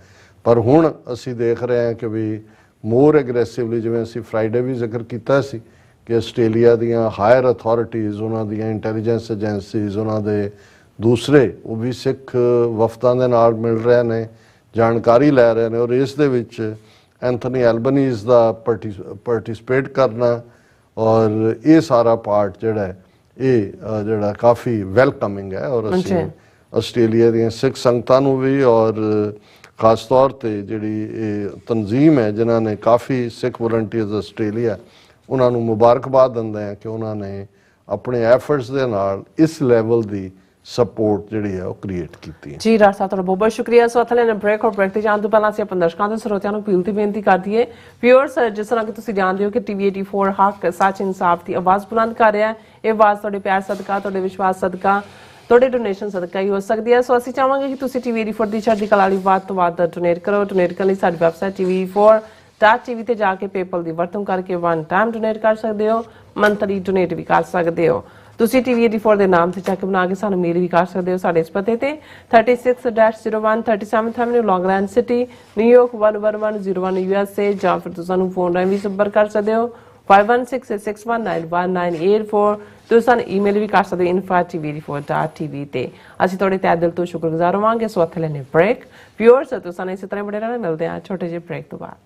ਪਰ ਹੁਣ ਅਸੀਂ ਦੇਖ ਰਹੇ ਹਾਂ ਕਿ ਵੀ ਮੋਰ ਐਗਰੈਸਿਵਲੀ, ਜਿਵੇਂ ਅਸੀਂ ਫਰਾਈਡੇ ਵੀ ਜ਼ਿਕਰ ਕੀਤਾ ਸੀ ਕਿ ਆਸਟ੍ਰੇਲੀਆ ਦੀਆਂ ਹਾਇਰ ਅਥਾਰਟੀਜ਼, ਉਹਨਾਂ ਦੀਆਂ ਇੰਟੈਲੀਜੈਂਸ ਏਜੰਸੀਜ਼, ਉਹਨਾਂ ਦੇ ਦੂਸਰੇ ਉਹ ਵੀ ਸਿੱਖ ਵਫਦਾਂ ਦੇ ਨਾਲ ਮਿਲ ਰਹੇ ਨੇ, ਜਾਣਕਾਰੀ ਲੈ ਰਹੇ ਨੇ ਔਰ ਇਸ ਦੇ ਵਿੱਚ ਐਂਥਨੀ ਐਲਬਨੀਜ਼ ਦਾ ਪਾਰਟਿਸਿਪੇਟ ਕਰਨਾ ਔਰ ਇਹ ਸਾਰਾ ਪਾਰਟ ਜਿਹੜਾ ਹੈ ਇਹ ਜਿਹੜਾ ਕਾਫੀ ਵੈਲਕਮਿੰਗ ਹੈ। ਔਰ ਅਸੀਂ ਆਸਟ੍ਰੇਲੀਆ ਦੀਆਂ ਸਿੱਖ ਸੰਗਤਾਂ ਨੂੰ ਵੀ ਔਰ ਖਾਸ ਤੌਰ ਤੇ ਜਿਹੜੀ ਇਹ ਤਨਜ਼ੀਮ ਹੈ ਜਿਨ੍ਹਾਂ ਨੇ ਕਾਫੀ ਸਿੱਖ ਵਲੰਟੀਅਰਸ ਆਸਟ੍ਰੇਲੀਆ, ਉਹਨਾਂ ਨੂੰ ਮੁਬਾਰਕਬਾਦ ਦਿੰਦੇ ਹਾਂ ਕਿ ਉਹਨਾਂ ਨੇ ਆਪਣੇ ਐਫਰਟਸ ਦੇ ਨਾਲ ਇਸ ਲੈਵਲ ਦੀ ਸਪੋਰਟ ਜਿਹੜੀ ਹੈ ਉਹ ਕ੍ਰੀਏਟ ਕੀਤੀ ਹੈ। ਜੀ ਡਾਕਟਰ ਸਾਹਿਬ ਤੁਹਾਡਾ ਬਹੁਤ ਬਹੁਤ ਸ਼ੁਕਰੀਆ। ਸੋ ਅਥਲੇ ਨੇ ਬ੍ਰੇਕ ਔਰ ਬ੍ਰੇਕ ਤੇ ਜਾਣ ਤੋਂ ਪਹਿਲਾਂ ਅਸੀਂ ਆਪਣੇ ਦਰਸ਼ਕਾਂ ਤੇ ਸਰੋਤਿਆਂ ਨੂੰ ਅਪੀਲ ਤੇ ਬੇਨਤੀ ਕਰ ਦਈਏ। ਵਿਊਅਰਸ, ਜਿਸ ਤਰ੍ਹਾਂ ਕਿ ਤੁਸੀਂ ਜਾਣਦੇ ਹੋ ਕਿ ਟੀਵੀ 84 ਹੱਕ ਸੱਚ ਇਨਸਾਫ ਦੀ ਆਵਾਜ਼ ਬੁਲੰਦ ਕਰ ਰਿਹਾ ਹੈ। ਇਹ ਆਵਾਜ਼ ਤੁਹਾਡੇ ਪਿਆਰ ਸਦਕਾ, ਤੁਹਾਡੇ ਵਿਸ਼ਵਾਸ ਸਦਕਾ, ਤੁਹਾਡੇ ਡੋਨੇਸ਼ਨ ਸਦਕਾ ਹੀ ਹੋ ਸਕਦੀ ਹੈ। ਸੋ ਅਸੀਂ ਚਾਹਾਂਗੇ ਕਿ ਤੁਸੀਂ ਟੀਵੀ 84 ਦੀ ਚੜ੍ਹਦੀ ਕਲਾ ਲਈ ਵੱਧ ਤੋਂ ਵੱਧ ਡੋਨੇਟ ਕਰੋ। ਡੋਨੇਟ ਕਰਨ ਲਈ ਸਾਡੀ ਵੈਬਸਾਈਟ tv84.tv ਤੇ ਜਾ ਕੇ ਪੇਪਲ ਦੀ ਵਰਤੋਂ ਕਰਕੇ ਵਨ ਟਾਈਮ ਡੋਨੇਟ ਕਰ ਸਕਦੇ ਹੋ, ਮੰਥਲੀ ਡੋਨੇਟ ਵੀ ਕਰ ਸਕਦੇ ਹੋ। ਤੁਸੀਂ ਟੀਵੀ 84 ਦੇ ਨਾਮ ਤੇ ਚੈੱਕ ਬਣਾ ਕੇ ਸਾਨੂੰ ਮੇਲ ਵੀ ਕਰ ਸਕਦੇ ਹੋ ਸਾਡੇ ਇਸ ਪਤੇ ਤੇ 36-01 37th Avenue, Long Island city, New York 11101 USA, ਜਾਂ ਫਿਰ ਤੁਸੀਂ ਸਾਨੂੰ ਫੋਨ ਰਾਹੀਂ ਵੀ ਸੰਪਰਕ ਕਰ ਸਕਦੇ ਹੋ 5166619194। ਤੁਸੀਂ ਸਾਨੂੰ ਈਮੇਲ ਵੀ ਕਰ ਸਕਦੇ ਹੋ info@tv84.tv ਤੇ। ਅਸੀਂ ਤੁਹਾਡੇ ਤਹਿ ਦਿਲ ਤੋਂ ਸ਼ੁਕਰਗੁਜ਼ਾਰ ਹੋਵਾਂਗੇ। ਸੋ ਇੱਥੇ ਲੈਣੇ ਬ੍ਰੇਕ। ਵਿਊਅਰਸ, ਤੁਸੀਂ ਸਾਨੂੰ ਇਸੇ ਤਰ੍ਹਾਂ ਬੜੇ ਰਹਿਣਾ। ਮਿਲਦੇ ਹਾਂ ਛੋਟੇ ਜਿਹੇ ਬ੍ਰੇਕ ਤੋਂ ਬਾਅਦ।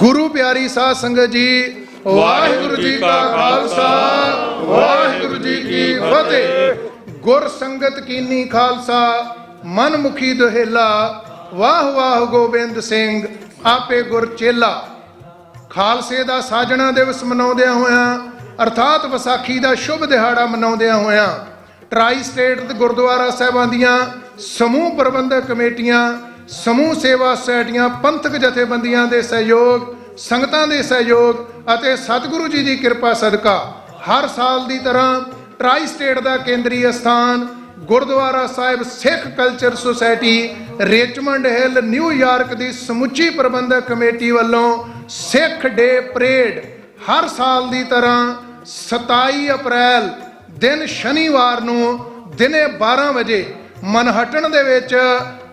गुरु प्यारी साध संगत जी, वाहिगुरु जी का खालसा, वाहिगुरु जी की फतेह। गुर संगत कीनी खालसा, मन मुखी दुहेला, वाह वाह गोबिंद सिंह आपे गुर चेला। खालसे ਦਾ ਸਾਜਣਾ ਦਿਵਸ ਮਨਾਉਂਦਿਆਂ ਹੋਇਆਂ ਅਰਥਾਤ ਵਿਸਾਖੀ ਦਾ ਸ਼ੁਭ ਦਿਹਾੜਾ ਮਨਾਉਂਦਿਆਂ ਹੋਇਆਂ ਟਰਾਈ ਸਟੇਟ ਦੇ ਗੁਰਦੁਆਰਾ ਸਾਹਿਬਾਂ ਦੀਆਂ ਸਮੂਹ ਪ੍ਰਬੰਧਕ ਕਮੇਟੀਆਂ, ਸਮੂਹ ਸੇਵਾ ਸੁਸਾਇਟੀਆਂ, ਪੰਥਕ ਜਥੇਬੰਦੀਆਂ ਦੇ ਸਹਿਯੋਗ, ਸੰਗਤਾਂ ਦੇ ਸਹਿਯੋਗ ਅਤੇ ਸਤਿਗੁਰੂ ਜੀ ਦੀ ਕਿਰਪਾ ਸਦਕਾ ਹਰ ਸਾਲ ਦੀ ਤਰ੍ਹਾਂ ਟਰਾਈ ਸਟੇਟ ਦਾ ਕੇਂਦਰੀ ਅਸਥਾਨ Gurdwara Sahib Sikh culture society Richmond Hill, New York ਦੀ ਸਮੁੱਚੀ ਪ੍ਰਬੰਧਕ ਕਮੇਟੀ ਵੱਲੋਂ ਸਿੱਖ ਡੇ ਪਰੇਡ ਹਰ ਸਾਲ ਦੀ ਤਰ੍ਹਾਂ 27 ਅਪ੍ਰੈਲ ਦਿਨ ਸ਼ਨੀਵਾਰ ਨੂੰ ਦਿਨੇ 12 ਵਜੇ ਮਨਹਟਨ ਦੇ ਵਿੱਚ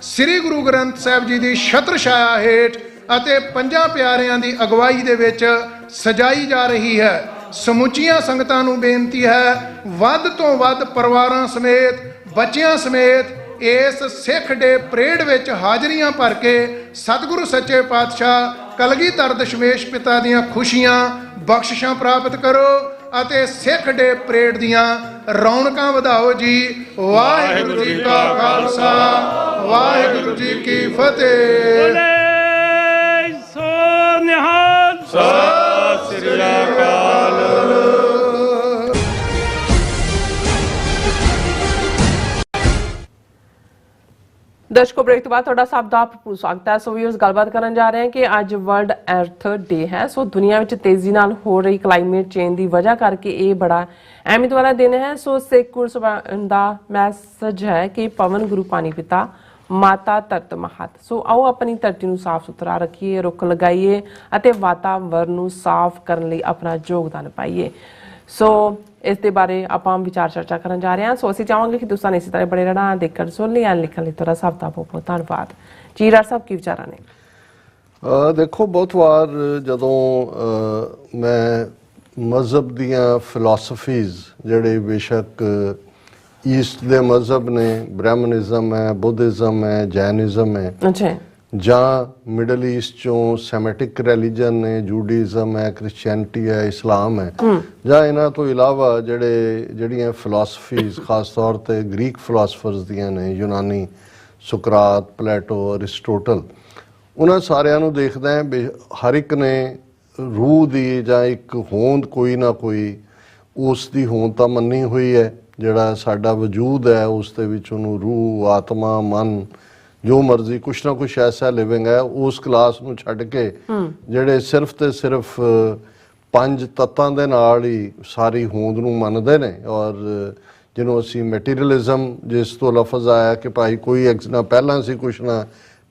ਸ੍ਰੀ ਗੁਰੂ ਗ੍ਰੰਥ ਸਾਹਿਬ ਜੀ ਦੀ ਛਤਰ ਛਾਇਆ ਹੇਠ ਅਤੇ ਪੰਜਾਂ ਪਿਆਰਿਆਂ ਦੀ ਅਗਵਾਈ ਦੇ ਵਿੱਚ ਸਜਾਈ ਜਾ ਰਹੀ ਹੈ। ਸਮੁੱਚੀਆਂ ਸੰਗਤਾਂ ਨੂੰ ਬੇਨਤੀ ਹੈ ਵੱਧ ਤੋਂ ਵੱਧ ਪਰਿਵਾਰਾਂ ਸਮੇਤ, ਬੱਚਿਆਂ ਸਮੇਤ ਇਸ ਸਿੱਖ ਡੇ ਪਰੇਡ ਵਿੱਚ ਹਾਜ਼ਰੀਆਂ ਭਰ ਕੇ ਸਤਿਗੁਰੂ ਸੱਚੇ ਪਾਤਸ਼ਾਹ ਕਲਗੀਧਰ ਦਸ਼ਮੇਸ਼ ਪਿਤਾ ਦੀਆਂ ਖੁਸ਼ੀਆਂ, ਬਖਸ਼ਿਸ਼ਾਂ ਪ੍ਰਾਪਤ ਕਰੋ ਅਤੇ ਸਿੱਖ ਡੇ ਪਰੇਡ ਦੀਆਂ ਰੌਣਕਾਂ ਵਧਾਓ ਜੀ। ਵਾਹਿਗੁਰੂ ਜੀ ਕਾ ਖਾਲਸਾ, ਵਾਹਿਗੁਰੂ ਜੀ ਕੀ ਫਤਿਹ। ਸੋ ਨਿਹਾਲ, ਸਤਿ ਸ੍ਰੀ ਅਕਾਲ। ਦਰਸ਼ਕੋ, ਬ੍ਰੇਕ ਤੋਂ ਬਾਅਦ ਤੁਹਾਡਾ ਸਭ ਦਾ ਭਰਪੂਰ ਸਵਾਗਤ ਹੈ। ਸੋ ਵੀਅਰਸ, ਗੱਲਬਾਤ ਕਰਨ ਜਾ ਰਹੇ ਹਾਂ ਕਿ ਅੱਜ ਵਰਲਡ ਅਰਥ ਡੇ ਹੈ। ਸੋ ਦੁਨੀਆ ਵਿੱਚ ਤੇਜ਼ੀ ਨਾਲ ਹੋ ਰਹੀ ਕਲਾਈਮੇਟ ਚੇਂਜ ਦੀ ਵਜ੍ਹਾ ਕਰਕੇ ਇਹ ਬੜਾ ਅਹਿਮੀਅਤ ਵਾਲਾ ਦਿਨ ਹੈ। ਸੋ ਸਿੱਖ ਗੁਰਸਭਾ ਦਾ ਮੈਸੇਜ ਹੈ ਕਿ ਪਵਨ ਗੁਰੂ ਪਾਣੀ ਪਿਤਾ, ਮਾਤਾ ਧਰਤ ਮਹਤ। ਸੋ ਆਓ ਆਪਣੀ ਧਰਤੀ ਨੂੰ ਸਾਫ਼ ਸੁਥਰਾ ਰੱਖੀਏ, ਰੁੱਖ ਲਗਾਈਏ ਅਤੇ ਵਾਤਾਵਰਨ ਨੂੰ ਸਾਫ਼ ਕਰਨ ਲਈ ਆਪਣਾ ਯੋਗਦਾਨ ਪਾਈਏ। ਸੋ ਇਸ ਦੇ ਬਾਰੇ ਆਪਾਂ ਵਿਚਾਰ ਚਰਚਾ ਕਰਨ ਜਾ ਰਹੇ ਹਾਂ। ਸੋ ਅਸੀਂ ਚਾਹਾਂਗੇ ਕਿ ਤੁਸੀਂ ਇਸੇ ਤਰ੍ਹਾਂ ਬੜੇ ਰਹਿਣਾ। ਦੇਖਣ, ਸੁਣ ਲਈ, ਲਿਖਣ ਲਈ ਤੁਹਾਡਾ ਸਭ ਦਾ ਬਹੁਤ ਬਹੁਤ ਧੰਨਵਾਦ। ਜੀ ਡਾਕਟਰ ਸਾਹਿਬ ਕੀ ਵਿਚਾਰਾਂ ਨੇ? ਦੇਖੋ, ਬਹੁਤ ਵਾਰ ਜਦੋਂ ਮੈਂ ਮਜ਼ਹਬ ਦੀਆਂ ਫਿਲਾਸਫੀਜ਼ ਜਿਹੜੇ ਬੇਸ਼ੱਕ ਈਸਟ ਦੇ ਮਜ਼ਹਬ ਨੇ, ਬ੍ਰਾਹਮਣਿਜ਼ਮ ਹੈ, ਬੁੱਧਿਜ਼ਮ ਹੈ, ਜੈਨਿਜ਼ਮ ਹੈ, ਅੱਛਾ, ਜਾਂ ਮਿਡਲ ਈਸਟ ਚੋਂ ਸੈਮੈਟਿਕ ਰਿਲੀਜਨ ਨੇ, ਜੂਡਿਜ਼ਮ ਹੈ, ਕ੍ਰਿਸਚੀਅਨਿਟੀ ਹੈ, ਇਸਲਾਮ ਹੈ, ਜਾਂ ਇਹਨਾਂ ਤੋਂ ਇਲਾਵਾ ਜਿਹੜੀਆਂ ਫਿਲਾਸਫੀਜ਼ ਖਾਸ ਤੌਰ ਤੇ ਗ੍ਰੀਕ ਫਿਲਾਸਫਰਸ ਦੀਆਂ ਨੇ, ਯੂਨਾਨੀ, ਸੁਕਰਾਤ, ਪਲੇਟੋ, ਅਰਿਸਟੋਟਲ, ਉਹਨਾਂ ਸਾਰਿਆਂ ਨੂੰ ਦੇਖਦਾ ਹੈ ਵੀ ਹਰ ਇੱਕ ਨੇ ਰੂਹ ਦੀ ਜਾਂ ਇੱਕ ਹੋਂਦ ਕੋਈ ਨਾ ਕੋਈ ਉਸ ਦੀ ਹੋਂਦ ਤਾਂ ਮੰਨੀ ਹੋਈ ਹੈ। ਜਿਹੜਾ ਸਾਡਾ ਵਜੂਦ ਹੈ ਉਸ ਦੇ ਵਿੱਚ ਉਹਨੂੰ ਰੂਹ, ਆਤਮਾ, ਮਨ, ਜੋ ਮਰਜ਼ੀ ਕੁਛ ਨਾ ਕੁਛ ਐਸਾ ਲਿਵਿੰਗ ਹੈ। ਉਸ ਕਲਾਸ ਨੂੰ ਛੱਡ ਕੇ ਜਿਹੜੇ ਸਿਰਫ ਤੇ ਸਿਰਫ 5 ਤੱਤਾਂ ਦੇ ਨਾਲ ਹੀ ਸਾਰੀ ਹੋਂਦ ਨੂੰ ਮੰਨਦੇ ਨੇ, ਔਰ ਜਿਹਨੂੰ ਅਸੀਂ ਮੈਟੀਰੀਅਲਿਜ਼ਮ, ਜਿਸ ਤੋਂ ਲਫ਼ਜ਼ ਆਇਆ ਕਿ ਭਾਈ ਕੋਈ ਨਾ ਪਹਿਲਾਂ ਸੀ ਕੁਛ ਨਾ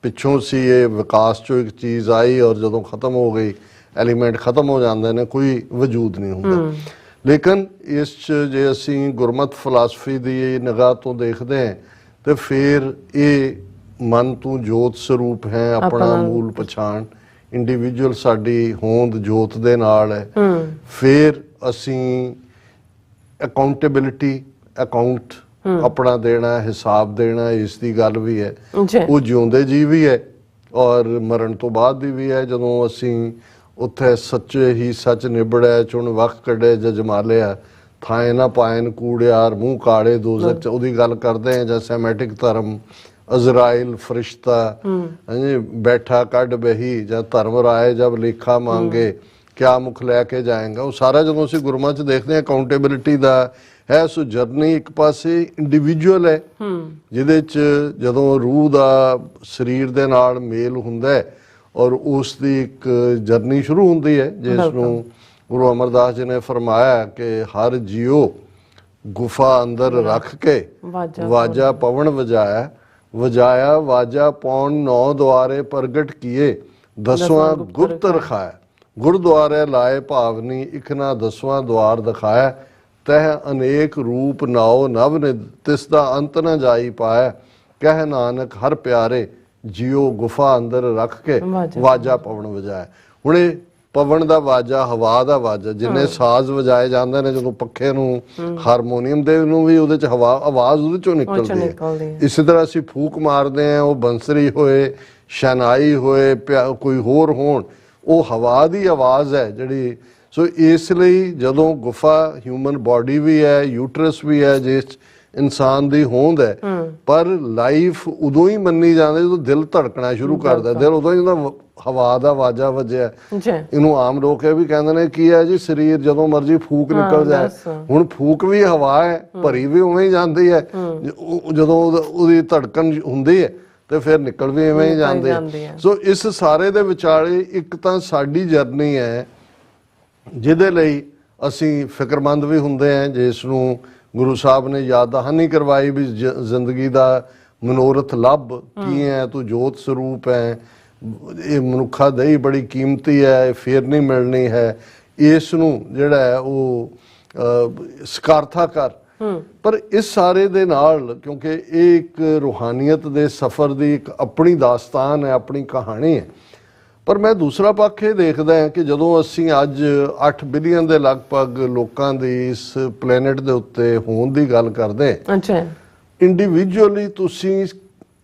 ਪਿੱਛੋਂ ਸੀ, ਇਹ ਵਿਕਾਸ ਚੋਂ ਇੱਕ ਚੀਜ਼ ਆਈ ਔਰ ਜਦੋਂ ਖਤਮ ਹੋ ਗਈ ਐਲੀਮੈਂਟ ਖਤਮ ਹੋ ਜਾਂਦੇ ਨੇ, ਕੋਈ ਵਜੂਦ ਨਹੀਂ ਹੁੰਦਾ। ਲੇਕਿਨ ਇਸ 'ਚ ਜੇ ਅਸੀਂ ਗੁਰਮਤ ਫਿਲਾਸਫੀ ਦੀ ਨਿਗਾਹ ਤੋਂ ਦੇਖਦੇ ਹਾਂ ਤੇ ਫਿਰ ਇਹ ਮਨ ਤੂੰ ਜੋਤ ਸਰੂਪ ਹੈ, ਆਪਣਾ ਮੂਲ ਪਛਾਣ, ਇੰਡੀਵਿਜੂਅਲ ਸਾਡੀ ਹੋਂਦ ਜੋਤ ਦੇ ਨਾਲ ਹੈ। ਫਿਰ ਅਸੀਂ ਅਕਾਊਂਟੇਬਿਲਿਟੀ, ਅਕਾਊਂਟ ਆਪਣਾ ਦੇਣਾ, ਹਿਸਾਬ ਦੇਣਾ, ਇਸ ਦੀ ਗੱਲ ਵੀ ਹੈ। ਉਹ ਜਿਉਂਦੇ ਜੀ ਵੀ ਹੈ ਔਰ ਮਰਨ ਤੋਂ ਬਾਅਦ ਦੀ ਵੀ ਹੈ। ਜਦੋਂ ਅਸੀਂ ਉੱਥੇ ਸੱਚੇ ਹੀ ਸੱਚ ਨਿਬੜਿਆ, ਚੁਣ ਵਕਤ ਕੱਢੇ ਜਮਾਲਿਆ, ਥਾਏ ਨਾ ਪਾਇਨ ਕੂੜਿਆਰ, ਮੂੰਹ ਕਾਲੇ ਦੋਜ਼ਖ 'ਚ, ਉਹਦੀ ਗੱਲ ਕਰਦੇ ਹਾਂ। ਜਾਂ ਸੈਮੈਟਿਕ ਧਰਮ, ਅਜ਼ਰਾਇਲ ਫਰਿਸ਼ਤਾ, ਹਾਂਜੀ, ਬੈਠਾ ਕੱਢ ਬਹੀ, ਜਾਂ ਧਰਮ ਰਾਏ ਜਬ ਲੇਖਾ ਮੰਗੇ, ਕਿਆ ਮੁਖ ਲੈ ਕੇ ਜਾਏਗਾ। ਉਹ ਸਾਰਾ ਜਦੋਂ ਅਸੀਂ ਗੁਰਮਤਿ 'ਚ ਦੇਖਦੇ ਹਾਂ ਅਕਾਊਂਟੇਬਿਲਿਟੀ ਦਾ ਹੈ। ਸੋ ਜਰਨੀ ਇੱਕ ਪਾਸੇ ਇੰਡੀਵਿਜੂਅਲ ਹੈ, ਜਿਹਦੇ 'ਚ ਜਦੋਂ ਰੂਹ ਦਾ ਸਰੀਰ ਦੇ ਨਾਲ ਮੇਲ ਹੁੰਦਾ ਹੈ ਔਰ ਉਸ ਦੀ ਇੱਕ ਜਰਨੀ ਸ਼ੁਰੂ ਹੁੰਦੀ ਹੈ, ਜਿਸ ਨੂੰ ਗੁਰੂ ਅਮਰਦਾਸ ਜੀ ਨੇ ਫਰਮਾਇਆ ਕਿ ਹਰ ਜੀਓ ਗੁਫਾ ਅੰਦਰ ਰੱਖ ਕੇ ਵਾਜਾ ਪਵਨ ਵਜਾਇਆ, ਵਜਾਇਆ ਵਾਜਾ ਪੌਣ 9 ਦੁਆਰੇ ਪ੍ਰਗਟ ਕੀਏ, 10ਵਾਂ ਗੁਪਤ ਰਖਾਇਆ, ਗੁਰਦੁਆਰੇ ਲਾਏ ਭਾਵਨੀ, ਇਕ ਨਾ 10ਵਾਂ ਦੁਆਰ ਦਿਖਾਇਆ, ਤਹ ਅਨੇਕ ਰੂਪ ਨਾਉ ਨਵ ਨਿਧ, ਤਿਸ ਦਾ ਅੰਤ ਨਾ ਜਾਈ ਪਾਇਆ, ਕਹਿ ਨਾਨਕ ਹਰ ਪਿਆਰੇ ਜਿਉ ਗੁਫਾ ਅੰਦਰ ਰੱਖ ਕੇ ਵਾਜਾ ਪਵਨ ਵਜਾਇਆ। ਹੁਣ ਇਹ ਪਵਨ ਦਾ ਵਾਜਾ, ਹਵਾ ਦਾ ਵਾਜਾ, ਜਿੰਨੇ ਸਾਜ਼ ਵਜਾਏ ਜਾਂਦੇ ਨੇ, ਜਦੋਂ ਪੱਖੇ ਨੂੰ, ਹਾਰਮੋਨੀਅਮ ਦੇ ਨੂੰ ਵੀ ਉਹਦੇ 'ਚ ਹਵਾ, ਆਵਾਜ਼ ਉਹਦੇ 'ਚੋਂ ਨਿਕਲਦੀ ਹੈ। ਇਸੇ ਤਰ੍ਹਾਂ ਅਸੀਂ ਫੂਕ ਮਾਰਦੇ ਹਾਂ, ਉਹ ਬੰਸਰੀ ਹੋਏ, ਸ਼ਨਾਈ ਹੋਏ, ਕੋਈ ਹੋਰ ਹੋਣ, ਉਹ ਹਵਾ ਦੀ ਆਵਾਜ਼ ਹੈ ਜਿਹੜੀ। ਸੋ ਇਸ ਲਈ ਜਦੋਂ ਗੁਫਾ ਹਿਊਮਨ ਬਾਡੀ ਵੀ ਹੈ, ਯੂਟਰਸ ਵੀ ਹੈ, ਜਿਸ ਇਨਸਾਨ ਦੀ ਹੋਂਦ ਹੈ, ਪਰ ਲਾਈਫ ਉਦੋਂ ਹੀ ਮੰਨੀ ਜਾਂਦੀ ਜਦੋਂ ਦਿਲ ਧੜਕਣਾ ਸ਼ੁਰੂ ਕਰਦਾ। ਦਿਲ ਉਦੋਂ ਹੀ ਜਦੋਂ ਹਵਾ ਦਾ ਵਾਜਾ ਵੱਜਿਆ। ਇਹਨੂੰ ਆਮ ਲੋਕ ਇਹ ਵੀ ਕਹਿੰਦੇ ਨੇ ਕੀ ਹੈ ਜੀ, ਸਰੀਰ ਜਦੋਂ ਮਰਜੀ ਫੂਕ ਨਿਕਲ ਜਾਏ। ਹੁਣ ਫੂਕ ਵੀ ਹਵਾ ਹੈ, ਭਰੀ ਵੀ ਉਵੇਂ ਹੀ ਜਾਂਦੀ ਹੈ। ਜਦੋਂ ਉਹਦੀ ਧੜਕਣ ਹੁੰਦੀ ਹੈ ਤੇ ਫਿਰ ਨਿਕਲ ਵੀ ਇਵੇਂ ਹੀ ਜਾਂਦੀ ਹੈ। ਸੋ ਇਸ ਸਾਰੇ ਦੇ ਵਿਚਾਲੇ ਇੱਕ ਤਾਂ ਸਾਡੀ ਜਰਨੀ ਹੈ, ਜਿਹਦੇ ਲਈ ਅਸੀਂ ਫਿਕਰਮੰਦ ਵੀ ਹੁੰਦੇ ਹਾਂ, ਜਿਸ ਨੂੰ ਗੁਰੂ ਸਾਹਿਬ ਨੇ ਯਾਦ ਦਹਾਨੀ ਕਰਵਾਈ ਵੀ ਜ਼ਿੰਦਗੀ ਦਾ ਮਨੋਰਥ ਲੱਭ, ਕੀ ਹੈ ਤੂੰ, ਜੋਤ ਸਰੂਪ ਹੈ, ਇਹ ਮਨੁੱਖਾ ਦਈ ਬੜੀ ਕੀਮਤੀ ਹੈ, ਫੇਰ ਨਹੀਂ ਮਿਲਣੀ ਹੈ। ਇਸ ਨੂੰ ਜਿਹੜਾ ਹੈ ਉਹ ਸਕਾਰਥਾ ਕਰ। ਪਰ ਇਸ ਸਾਰੇ ਦੇ ਨਾਲ, ਕਿਉਂਕਿ ਇਹ ਇੱਕ ਰੂਹਾਨੀਅਤ ਦੇ ਸਫ਼ਰ ਦੀ ਇੱਕ ਆਪਣੀ ਦਾਸਤਾਨ ਹੈ, ਆਪਣੀ ਕਹਾਣੀ ਹੈ, ਪਰ ਮੈਂ ਦੂਸਰਾ ਪੱਖ ਇਹ ਦੇਖਦਾ ਹਾਂ ਕਿ ਜਦੋਂ ਅਸੀਂ ਅੱਜ 8 ਬਿਲੀਅਨ ਦੇ ਲਗਭਗ ਲੋਕਾਂ ਦੀ ਇਸ ਪਲੈਨਟ ਦੇ ਉੱਤੇ ਹੋਣ ਦੀ ਗੱਲ ਕਰਦੇ ਹਾਂ, ਇੰਡੀਵਿਜੂਅਲੀ ਤੁਸੀਂ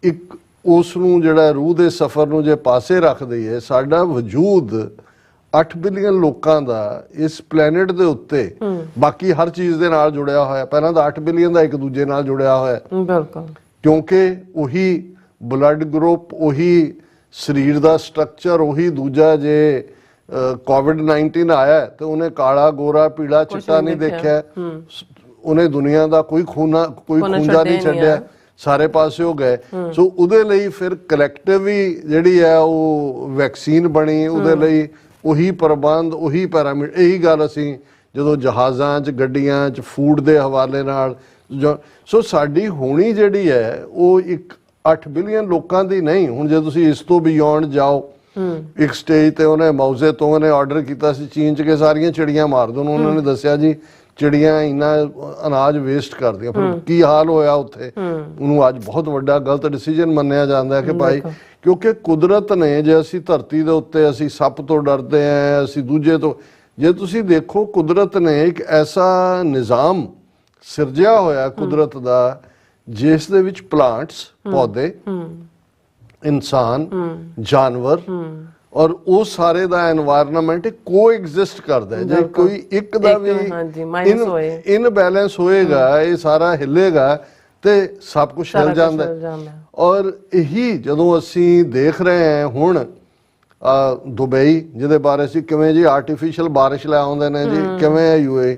ਇੱਕ ਉਸ ਨੂੰ ਜਿਹੜਾ ਰੂਹ ਦੇ ਸਫ਼ਰ ਨੂੰ ਜੇ ਪਾਸੇ ਰੱਖ ਦਈਏ, ਸਾਡਾ ਵਜੂਦ 8 ਬਿਲੀਅਨ ਲੋਕਾਂ ਦਾ ਇਸ ਪਲੈਨਟ ਦੇ ਉੱਤੇ ਬਾਕੀ ਹਰ ਚੀਜ਼ ਦੇ ਨਾਲ ਜੁੜਿਆ ਹੋਇਆ। ਪਹਿਲਾਂ ਤਾਂ 8 ਬਿਲੀਅਨ ਦਾ ਇੱਕ ਦੂਜੇ ਨਾਲ ਜੁੜਿਆ ਹੋਇਆ, ਬਿਲਕੁਲ, ਕਿਉਂਕਿ ਉਹੀ ਬਲੱਡ ਗਰੁੱਪ, ਉਹੀ ਸਰੀਰ ਦਾ ਸਟਰਕਚਰ, ਉਹੀ ਦੂਜਾ। ਜੇ ਕੋਵਿਡ-19 ਆਇਆ ਤੇ ਉਹਨੇ ਕਾਲਾ, ਗੋਰਾ, ਪੀਲਾ, ਚਿੱਟਾ ਨਹੀਂ ਦੇਖਿਆ, ਉਹਨੇ ਦੁਨੀਆ ਦਾ ਕੋਈ ਖੂੰਜਾ ਨਹੀਂ ਛੱਡਿਆ, ਸਾਰੇ ਪਾਸੇ ਹੋ ਗਏ। ਸੋ ਉਹਦੇ ਲਈ ਫਿਰ ਕਲੈਕਟਿਵ ਹੀ ਜਿਹੜੀ ਹੈ ਉਹ ਵੈਕਸੀਨ ਬਣੀ, ਉਹਦੇ ਲਈ ਉਹੀ ਪ੍ਰਬੰਧ, ਉਹੀ ਪੈਰਾਮੀਟਰ। ਇਹੀ ਗੱਲ ਅਸੀਂ ਜਦੋਂ ਜਹਾਜ਼ਾਂ 'ਚ, ਗੱਡੀਆਂ 'ਚ, ਫੂਡ ਦੇ ਹਵਾਲੇ ਨਾਲ, ਸੋ ਸਾਡੀ ਹੋਣੀ ਜਿਹੜੀ ਹੈ ਉਹ ਇੱਕ 8 ਬਿਲੀਅਨ ਲੋਕਾਂ ਦੀ ਨਹੀਂ। ਹੁਣ ਜੇ ਤੁਸੀਂ ਇਸ ਤੋਂ ਬਿਯੋਂਡ ਜਾਓ, ਇੱਕ ਸਟੇਜ ਤੇ ਉਹਨੇ ਮਾਊਜ਼ੇ ਤੋਂ ਆਰਡਰ ਕੀਤਾ ਸੀ ਚੀਨ 'ਚ ਕਿ ਸਾਰੀਆਂ ਚਿੜੀਆਂ ਮਾਰ ਦੋ। ਉਹਨਾਂ ਨੇ ਦੱਸਿਆ ਜੀ ਚਿੜੀਆਂ ਇੰਨਾ ਅਨਾਜ ਵੇਸਟ ਕਰਦੀਆਂ, ਫਿਰ ਕੀ ਹਾਲ ਹੋਇਆ ਉੱਥੇ। ਉਹਨੂੰ ਅੱਜ ਬਹੁਤ ਵੱਡਾ ਗਲਤ ਡਿਸੀਜਨ ਮੰਨਿਆ ਜਾਂਦਾ ਹੈ ਕਿ ਭਾਈ, ਕਿਉਂਕਿ ਕੁਦਰਤ ਨੇ, ਜੇ ਅਸੀਂ ਧਰਤੀ ਦੇ ਉੱਤੇ ਅਸੀਂ ਸੱਪ ਤੋਂ ਡਰਦੇ ਹਾਂ, ਅਸੀਂ ਦੂਜੇ ਤੋਂ, ਜੇ ਤੁਸੀਂ ਦੇਖੋ ਕੁਦਰਤ ਨੇ ਇੱਕ ਐਸਾ ਨਿਜ਼ਾਮ ਸਿਰਜਿਆ ਹੋਇਆ ਕੁਦਰਤ ਦਾ, ਜਿਸ ਦੇ ਵਿੱਚ ਪਲਾਂਟਸ, ਪੌਦੇ, ਇਨਸਾਨ, ਜਾਨਵਰ ਔਰ ਉਹ ਸਾਰੇ ਦਾ এনवायरमेंट ਕੋਐਗਜ਼ਿਸਟ ਕਰਦਾ ਹੈ। ਜੇ ਕੋਈ ਇੱਕ ਦਾ ਵੀ ਇਨਬੈਲੈਂਸ ਹੋਏਗਾ, ਇਹ ਸਾਰਾ ਹਿੱਲੇਗਾ ਤੇ ਸਭ ਕੁਝ ਹਿੱਲ ਜਾਂਦਾ ਹੈ। ਔਰ ਇਹੀ ਜਦੋਂ ਅਸੀਂ ਦੇਖ ਰਹੇ ਹਾਂ ਹੁਣ ਦੁਬਈ, ਜਿਹਦੇ ਬਾਰੇ ਅਸੀਂ ਕਿਵੇਂ ਜੀ ਆਰਟੀਫੀਸ਼ੀਅਲ ਬਾਰਿਸ਼ ਲੈ ਆਉਂਦੇ ਨੇ ਜੀ, ਕਿਵੇਂ ਯੂਏ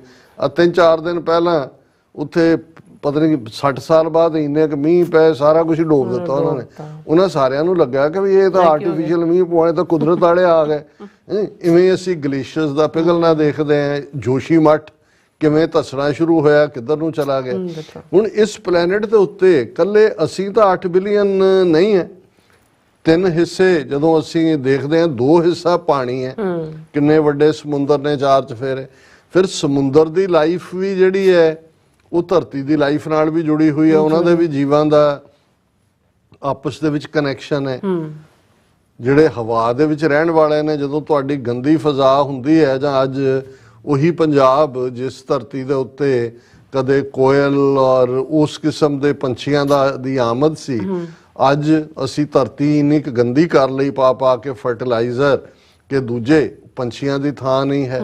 3-4 ਦਿਨ ਪਹਿਲਾਂ ਉੱਥੇ ਪਤਾ ਨਹੀਂ 60 ਸਾਲ ਬਾਅਦ ਇੰਨੇ ਕੁ ਮੀਂਹ ਪਏ, ਸਾਰਾ ਕੁਝ ਡੋਬ ਦਿੱਤਾ ਉਹਨਾਂ ਨੇ। ਉਹਨਾਂ ਸਾਰਿਆਂ ਨੂੰ ਲੱਗਿਆ ਕਿ ਵੀ ਇਹ ਤਾਂ ਆਰਟੀਫੀਸ਼ੀਅਲ ਮੀਂਹ ਪਵਾਏ, ਤਾਂ ਕੁਦਰਤ ਵਾਲੇ ਆ ਗਏ। ਇਵੇਂ ਅਸੀਂ ਗਲੇਸ਼ੀਅਰਸ ਦਾ ਪਿਘਲਣਾ ਦੇਖਦੇ ਹਾਂ, ਜੋਸ਼ੀ ਮੱਠ ਕਿਵੇਂ ਧੱਸਣਾ ਸ਼ੁਰੂ ਹੋਇਆ, ਕਿੱਧਰ ਨੂੰ ਚਲਾ ਗਿਆ। ਹੁਣ ਇਸ ਪਲੈਨਟ ਦੇ ਉੱਤੇ ਕੱਲੇ ਅਸੀਂ ਤਾਂ 8 ਬਿਲੀਅਨ ਨਹੀਂ ਹੈ, 3 ਹਿੱਸੇ ਜਦੋਂ ਅਸੀਂ ਦੇਖਦੇ ਹਾਂ, 2 ਹਿੱਸਾ ਪਾਣੀ ਹੈ, ਕਿੰਨੇ ਵੱਡੇ ਸਮੁੰਦਰ ਨੇ 4 ਚਫੇਰੇ। ਫਿਰ ਸਮੁੰਦਰ ਦੀ ਲਾਈਫ ਵੀ ਜਿਹੜੀ ਹੈ ਉਹ ਧਰਤੀ ਦੀ ਲਾਈਫ ਨਾਲ ਵੀ ਜੁੜੀ ਹੋਈ ਹੈ, ਉਹਨਾਂ ਦੇ ਵੀ ਜੀਵਾਂ ਦਾ ਆਪਸ ਦੇ ਵਿੱਚ ਕਨੈਕਸ਼ਨ ਹੈ। ਜਿਹੜੇ ਹਵਾ ਦੇ ਵਿੱਚ ਰਹਿਣ ਵਾਲੇ ਨੇ, ਜਦੋਂ ਤੁਹਾਡੀ ਗੰਦੀ ਫਜ਼ਾ ਹੁੰਦੀ ਹੈ, ਜਾਂ ਅੱਜ ਉਹੀ ਪੰਜਾਬ ਜਿਸ ਧਰਤੀ ਦੇ ਉੱਤੇ ਕਦੇ ਕੋਇਲ ਔਰ ਉਸ ਕਿਸਮ ਦੇ ਪੰਛੀਆਂ ਦੀ ਆਮਦ ਸੀ, ਅੱਜ ਅਸੀਂ ਧਰਤੀ ਇੰਨੀ ਕੁ ਗੰਦੀ ਕਰ ਲਈ ਪਾ ਪਾ ਕੇ ਫਰਟੀਲਾਈਜ਼ਰ, ਕਿ ਦੂਜੇ ਪੰਛੀਆਂ ਦੀ ਥਾਂ ਨਹੀਂ ਹੈ।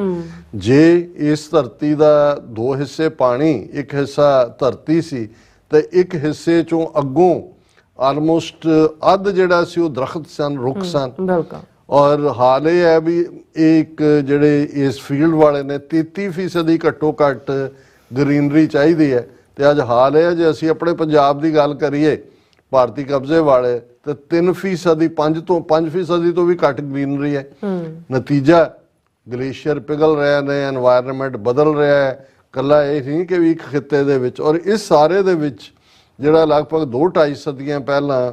ਜੇ ਇਸ ਧਰਤੀ ਦਾ 2 ਹਿੱਸੇ ਪਾਣੀ, 1 ਹਿੱਸਾ ਧਰਤੀ ਸੀ, ਤੇ 1 ਹਿੱਸੇ ਚੋਂ ਅੱਗੋਂ ਆਲਮੋਸਟ ਅੱਧ ਜਿਹੜਾ ਸੀ ਉਹ ਦਰਖਤ ਸਨ, ਰੁੱਖ ਸਨ। ਔਰ ਹਾਲ ਇਹ ਹੈ ਵੀ ਇੱਕ ਜਿਹੜੇ ਇਸ ਫੀਲਡ ਵਾਲੇ ਨੇ 33% ਘੱਟੋ ਘੱਟ ਗ੍ਰੀਨਰੀ ਚਾਹੀਦੀ ਹੈ, ਤੇ ਅੱਜ ਹਾਲ ਇਹ ਹੈ ਜੇ ਅਸੀਂ ਆਪਣੇ ਪੰਜਾਬ ਦੀ ਗੱਲ ਕਰੀਏ, ਭਾਰਤੀ ਕਬਜ਼ੇ ਵਾਲੇ, ਤੇ 3% 5% ਤੋਂ ਵੀ ਘੱਟ ਗ੍ਰੀਨਰੀ ਹੈ। ਨਤੀਜਾ ਗਲੇਸ਼ੀਅਰ ਪਿਘਲ ਰਹੇ ਨੇ, এনवायरमेंट ਬਦਲ ਰਿਹਾ ਹੈ। ਕੱਲਾ ਇਹ ਨਹੀਂ ਕਿ ਵੀ ਇੱਕ ਖਿੱਤੇ ਦੇ ਵਿੱਚ, ਔਰ ਇਸ ਸਾਰੇ ਦੇ ਵਿੱਚ ਜਿਹੜਾ ਲਗਭਗ 2-2.5 ਸਦੀਆਂ ਪਹਿਲਾਂ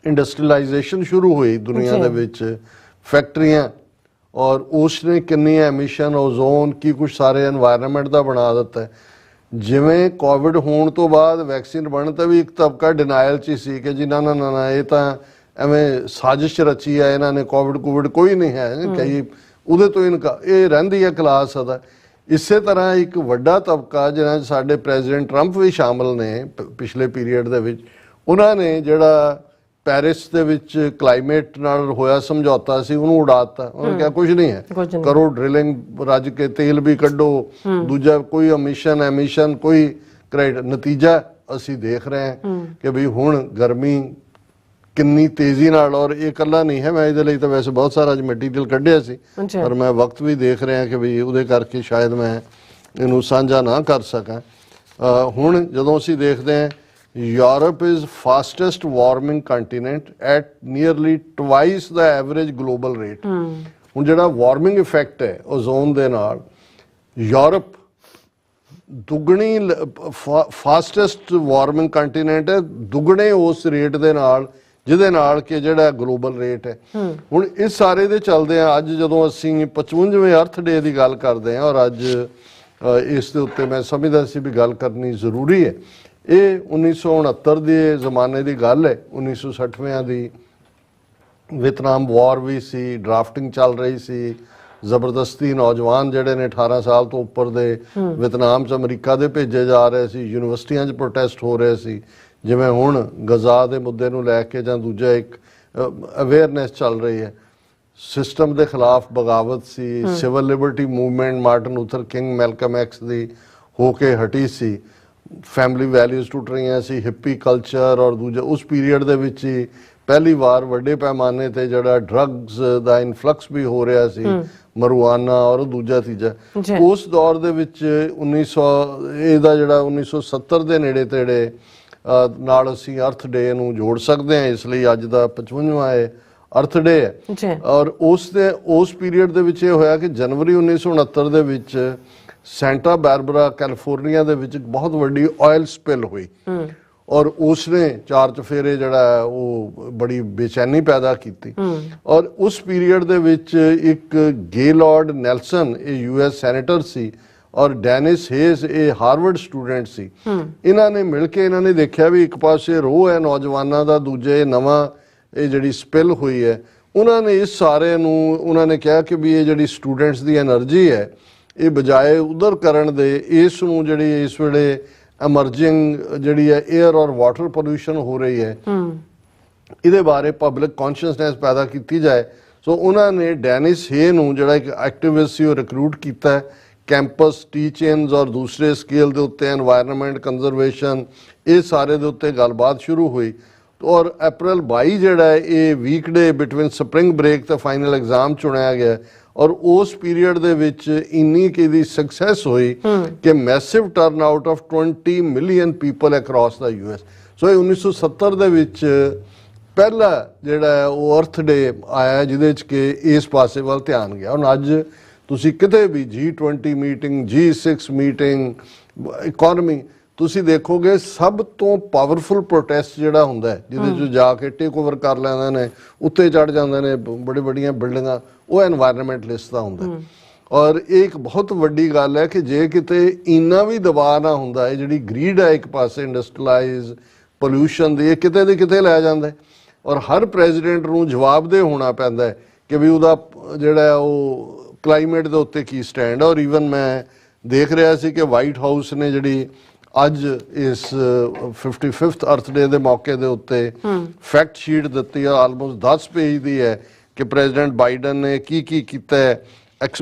ਇੰਡਸਟਰੀਲਾਈਜੇਸ਼ਨ ਸ਼ੁਰੂ ਹੋਈ ਦੁਨੀਆ ਦੇ ਵਿੱਚ, ਫੈਕਟਰੀਆਂ, ਔਰ ਉਸ ਨੇ ਕਿੰਨੀਆਂ ਐਮਿਸ਼ਨ, ਓਜ਼ੋਨ, ਕੀ ਕੁਛ ਸਾਰੇ এনवायरमेंट ਦਾ ਬਣਾ ਦਿੱਤਾ ਹੈ। ਜਿਵੇਂ ਕੋਵਿਡ ਹੋਣ ਤੋਂ ਬਾਅਦ ਵੈਕਸੀਨ ਬਣਨ ਤੇ ਵੀ ਇੱਕ ਤਬਕਾ ਡਿਨਾਇਲ 'ਚ ਸੀ ਕਿ ਜੀ ਨਾ ਨਾ ਨਾ ਇਹ ਤਾਂ ਐਵੇਂ ਸਾਜ਼ਿਸ਼ ਰਚੀ ਹੈ ਇਹਨਾਂ ਨੇ, ਕੋਵਿਡ ਕੋਈ ਨਹੀਂ ਹੈ, ਕਈ ਉਹਦੇ ਤੋਂ ਇਹ ਰਹਿੰਦੀ ਹੈ ਕਲਾਸ ਦਾ। ਇਸੇ ਤਰ੍ਹਾਂ ਇੱਕ ਵੱਡਾ ਤਬਕਾ ਜਿਹਨਾਂ 'ਚ ਸਾਡੇ ਪ੍ਰੈਜ਼ੀਡੈਂਟ ਟਰੰਪ ਵੀ ਸ਼ਾਮਲ ਨੇ ਪਿਛਲੇ ਪੀਰੀਅਡ ਦੇ ਵਿੱਚ, ਉਹਨਾਂ ਨੇ ਜਿਹੜਾ ਪੈਰਿਸ ਦੇ ਵਿੱਚ ਕਲਾਈਮੇਟ ਨਾਲ ਹੋਇਆ ਸਮਝੌਤਾ ਸੀ, ਉਹਨੂੰ ਉਡਾਤਾ। ਉਹਨੇ ਕਿਹਾ ਕੁਝ ਨਹੀਂ ਹੈ, ਕਰੋ ਡ੍ਰਿਲਿੰਗ, ਰੱਜ ਕੇ ਤੇਲ ਵੀ ਕੱਢੋ, ਦੂਜਾ ਕੋਈ ਐਮਿਸ਼ਨ ਕੋਈ ਕ੍ਰਾਈਟ। ਨਤੀਜਾ ਅਸੀਂ ਦੇਖ ਰਹੇ ਹਾਂ ਕਿ ਵੀ ਹੁਣ ਗਰਮੀ ਕਿੰਨੀ ਤੇਜ਼ੀ ਨਾਲ, ਔਰ ਇਹ ਇਕੱਲਾ ਨਹੀਂ ਹੈ, ਮੈਂ ਇਹਦੇ ਲਈ ਤਾਂ ਵੈਸੇ ਬਹੁਤ ਸਾਰਾ ਅੱਜ ਮਟੀਰੀਅਲ ਕੱਢਿਆ ਸੀ, ਪਰ ਮੈਂ ਵਕਤ ਵੀ ਦੇਖ ਰਿਹਾ ਕਿ ਵੀ ਉਹਦੇ ਕਰਕੇ ਸ਼ਾਇਦ ਮੈਂ ਇਹਨੂੰ ਸਾਂਝਾ ਨਾ ਕਰ ਸਕਾਂ। ਹੁਣ ਜਦੋਂ ਅਸੀਂ ਦੇਖਦੇ ਹਾਂ, Europe is fastest warming continent at nearly twice the average global rate। ਹੁਣ ਜਿਹੜਾ ਵਾਰਮਿੰਗ ਇਫੈਕਟ ਹੈ ਓਜ਼ੋਨ ਦੇ ਨਾਲ, ਯੂਰਪ ਦੁੱਗਣੀ ਫਾਸਟੈਸਟ ਵਾਰਮਿੰਗ ਕੰਟੀਨੈਂਟ ਹੈ, ਦੁੱਗਣੇ ਉਸ ਰੇਟ ਦੇ ਨਾਲ ਜਿਹਦੇ ਨਾਲ ਕਿ ਜਿਹੜਾ ਗਲੋਬਲ ਰੇਟ ਹੈ। ਹੁਣ ਇਸ ਸਾਰੇ ਦੇ ਚੱਲਦੇ ਆ, ਅੱਜ ਜਦੋਂ ਅਸੀਂ 55ਵੇਂ ਅਰਥ ਡੇ ਦੀ ਗੱਲ ਕਰਦੇ ਹਾਂ, ਔਰ ਅੱਜ ਇਸ ਦੇ ਉੱਤੇ ਮੈਂ ਸਮਝਦਾ ਸੀ ਵੀ ਗੱਲ ਕਰਨੀ ਜ਼ਰੂਰੀ ਹੈ। ਇਹ 1969 ਦੇ ਜ਼ਮਾਨੇ ਦੀ ਗੱਲ ਹੈ, 1960ਵਿਆਂ ਦੀ। ਵਿਤਨਾਮ ਵਾਰ ਵੀ ਸੀ, ਡਰਾਫਟਿੰਗ ਚੱਲ ਰਹੀ ਸੀ, ਜ਼ਬਰਦਸਤੀ ਨੌਜਵਾਨ ਜਿਹੜੇ ਨੇ 18 ਸਾਲ ਤੋਂ ਉੱਪਰ ਦੇ ਵਿਤਨਾਮ 'ਚ ਅਮਰੀਕਾ ਦੇ ਭੇਜੇ ਜਾ ਰਹੇ ਸੀ, ਯੂਨੀਵਰਸਿਟੀਆਂ 'ਚ ਪ੍ਰੋਟੈਸਟ ਹੋ ਰਹੇ ਸੀ, ਜਿਵੇਂ ਹੁਣ ਗਜ਼ਾ ਦੇ ਮੁੱਦੇ ਨੂੰ ਲੈ ਕੇ, ਜਾਂ ਦੂਜਾ ਇੱਕ ਅਵੇਅਰਨੈਸ ਚੱਲ ਰਹੀ ਹੈ। ਸਿਸਟਮ ਦੇ ਖਿਲਾਫ ਬਗਾਵਤ ਸੀ, civil liberty movement Martin Luther King, Malcolm X ਦੀ ਹੋ ਕੇ ਹਟੀ ਸੀ, ਫੈਮਿਲੀ ਵੈਲਿਊਜ਼ ਟੁੱਟ ਰਹੀਆਂ ਸੀ, ਹਿੱਪੀ ਕਲਚਰ, ਔਰ ਦੂਜਾ ਉਸ ਪੀਰੀਅਡ ਦੇ ਵਿੱਚ ਹੀ ਪਹਿਲੀ ਵਾਰ ਵੱਡੇ ਪੈਮਾਨੇ ਤੇ ਜਿਹੜਾ ਡਰੱਗਸ ਦਾ ਇਨਫਲਕਸ ਵੀ ਹੋ ਰਿਹਾ ਸੀ, ਮਰੂਆਨਾ ਔਰ ਦੂਜਾ ਤੀਜਾ। ਉਸ ਦੌਰ ਦੇ ਵਿੱਚ 1900 ਇਹਦਾ ਜਿਹੜਾ 1970 ਦੇ ਨੇੜੇ ਤੇੜੇ ਨਾਲ ਅਸੀਂ ਅਰਥ ਡੇ ਨੂੰ ਜੋੜ ਸਕਦੇ ਹਾਂ, ਇਸ ਲਈ ਅੱਜ ਦਾ 55ਵਾਂ ਇਹ ਅਰਥ ਡੇ ਹੈ। ਔਰ ਉਸ ਪੀਰੀਅਡ ਦੇ ਵਿੱਚ ਇਹ ਹੋਇਆ ਕਿ ਜਨਵਰੀ 1969 ਦੇ ਵਿੱਚ ਸੈਂਟਾ ਬਾਰਬਰਾ ਕੈਲੀਫੋਰਨੀਆ ਦੇ ਵਿੱਚ ਬਹੁਤ ਵੱਡੀ ਆਇਲ ਸਪਿਲ ਹੋਈ, ਔਰ ਉਸਨੇ 4 ਚਫੇਰੇ ਜਿਹੜਾ ਉਹ ਬੜੀ ਬੇਚੈਨੀ ਪੈਦਾ ਕੀਤੀ। ਔਰ ਉਸ ਪੀਰੀਅਡ ਦੇ ਵਿੱਚ ਇੱਕ ਗੇਲਾਰਡ ਨੈਲਸਨ, ਇਹ US ਸੈਨੇਟਰ ਸੀ, ਔਰ ਡੈਨਿਸ ਹੇਜ਼ ਇਹ ਹਾਰਵਰਡ ਸਟੂਡੈਂਟ ਸੀ। ਇਹਨਾਂ ਨੇ ਮਿਲ ਕੇ ਇਹਨਾਂ ਨੇ ਦੇਖਿਆ ਵੀ ਇੱਕ ਪਾਸੇ ਰੋਹ ਹੈ ਨੌਜਵਾਨਾਂ ਦਾ, ਦੂਜੇ ਨਵਾਂ ਇਹ ਜਿਹੜੀ ਸਪਿਲ ਹੋਈ ਹੈ, ਉਹਨਾਂ ਨੇ ਇਸ ਸਾਰੇ ਨੂੰ ਉਹਨਾਂ ਨੇ ਕਿਹਾ ਕਿ ਵੀ ਇਹ ਜਿਹੜੀ ਸਟੂਡੈਂਟਸ ਦੀ એનર્ਜੀ ਹੈ ਇਹ ਬਜਾਏ ਉਧਰ ਕਰਨ ਦੇ ਇਸ ਨੂੰ ਜਿਹੜੀ ਇਸ ਵੇਲੇ ਐਮਰਜਿੰਗ ਜਿਹੜੀ ਹੈ 에ਅਰ ਔਰ ਵਾਟਰ ਪੋਲਿਊਸ਼ਨ ਹੋ ਰਹੀ ਹੈ ਇਹਦੇ ਬਾਰੇ ਪਬਲਿਕ ਕੌਨਸ਼ੀਅਸਨੈਸ ਪੈਦਾ ਕੀਤੀ ਜਾਏ। ਸੋ ਉਹਨਾਂ ਨੇ ਡੈਨਿਸ ਹੇ ਨੂੰ ਜਿਹੜਾ ਇੱਕ ਐਕਟਿਵਿਸਟ ਸੀ ਉਹ ਰਿਕਰੂਟ ਕੀਤਾ ਕੈਂਪਸ ਟੀਚਿੰਗਸ ਔਰ ਦੂਸਰੇ ਸਕੇਲ ਦੇ ਉੱਤੇ এনवायरमेंट ਕੰਜ਼ਰਵੇਸ਼ਨ ਇਹ ਸਾਰੇ ਦੇ ਉੱਤੇ ਗੱਲਬਾਤ ਸ਼ੁਰੂ ਹੋਈ। ਔਰ ਅਪ੍ਰੈਲ 22 ਜਿਹੜਾ ਹੈ ਇਹ ਵੀਕਡੇ ਬਿਟਵੀਨ ਸਪਰਿੰਗ ਬ੍ਰੇਕ ਤੇ ਫਾਈਨਲ ਐਗਜ਼ਾਮ ਚੁਣਿਆ ਗਿਆ ਔਰ ਉਸ ਪੀਰੀਅਡ ਦੇ ਵਿੱਚ ਇੰਨੀ ਕਿ ਦੀ ਸਕਸੈਸ ਹੋਈ ਕਿ massive turn out of 20 million people across the US। ਸੋ ਇਹ 1970 ਦੇ ਵਿੱਚ ਪਹਿਲਾ ਜਿਹੜਾ ਹੈ ਉਹ ਅਰਥ ਡੇ ਆਇਆ ਜਿਹਦੇ ਵਿੱਚ ਕਿ ਇਸ ਪਾਸੇ ਵੱਲ ਧਿਆਨ ਗਿਆ। ਹੁਣ ਅੱਜ ਤੁਸੀਂ ਕਿਤੇ ਵੀ G20 meeting, G6 meeting, economy ਤੁਸੀਂ ਦੇਖੋਗੇ ਸਭ ਤੋਂ ਪਾਵਰਫੁਲ ਪ੍ਰੋਟੈਸਟ ਜਿਹੜਾ ਹੁੰਦਾ ਹੈ ਜਿਹਦੇ 'ਚ ਜਾ ਕੇ ਟੇਕ ਓਵਰ ਕਰ ਲੈਂਦੇ ਨੇ, ਉੱਤੇ ਚੜ ਜਾਂਦੇ ਨੇ ਬੜੀ ਵੱਡੀਆਂ ਬਿਲਡਿੰਗਾਂ, ਉਹ এনवायरमेंटਲਿਸਟ ਦਾ ਹੁੰਦਾ। ਔਰ ਇਹ ਇੱਕ ਬਹੁਤ ਵੱਡੀ ਗੱਲ ਹੈ ਕਿ ਜੇ ਕਿਤੇ ਇੰਨਾ ਵੀ ਦਬਾਅ ਨਾ ਹੁੰਦਾ, ਇਹ ਜਿਹੜੀ ਗਰੀਡ ਹੈ ਇੱਕ ਪਾਸੇ ਇੰਡਸਟਰੀਅਲਾਈਜ਼ ਪੋਲਿਊਸ਼ਨ ਦੀ, ਇਹ ਕਿਤੇ ਦੇ ਕਿਤੇ ਲੈ ਜਾਂਦਾ ਔਰ ਹਰ ਪ੍ਰੈਜ਼ੀਡੈਂਟ ਨੂੰ ਜਵਾਬਦੇਹ ਹੋਣਾ ਪੈਂਦਾ ਹੈ ਕਿ ਵੀ ਉਹਦਾ ਜਿਹੜਾ ਉਹ ਕਲਾਈਮੇਟ ਦੇ ਉੱਤੇ ਕੀ ਸਟੈਂਡ ਹੈ। ਔਰ ਈਵਨ ਮੈਂ ਦੇਖ ਰਿਹਾ ਸੀ ਕਿ ਵਾਈਟ ਹਾਊਸ ਨੇ ਜਿਹੜੀ ਅੱਜ ਇਸ 55th ਅਰਥ ਡੇ ਦੇ ਮੌਕੇ ਦੇ ਉੱਤੇ ਫੈਕਟ ਸ਼ੀਟ ਦਿੱਤੀ ਹੈ, ਆਲਮੋਸਟ 10 ਪੇਜ ਦੀ ਹੈ ਕਿ ਪ੍ਰੈਜ਼ੀਡੈਂਟ ਬਾਈਡਨ ਨੇ ਕੀ ਕੀਤਾ ਹੈ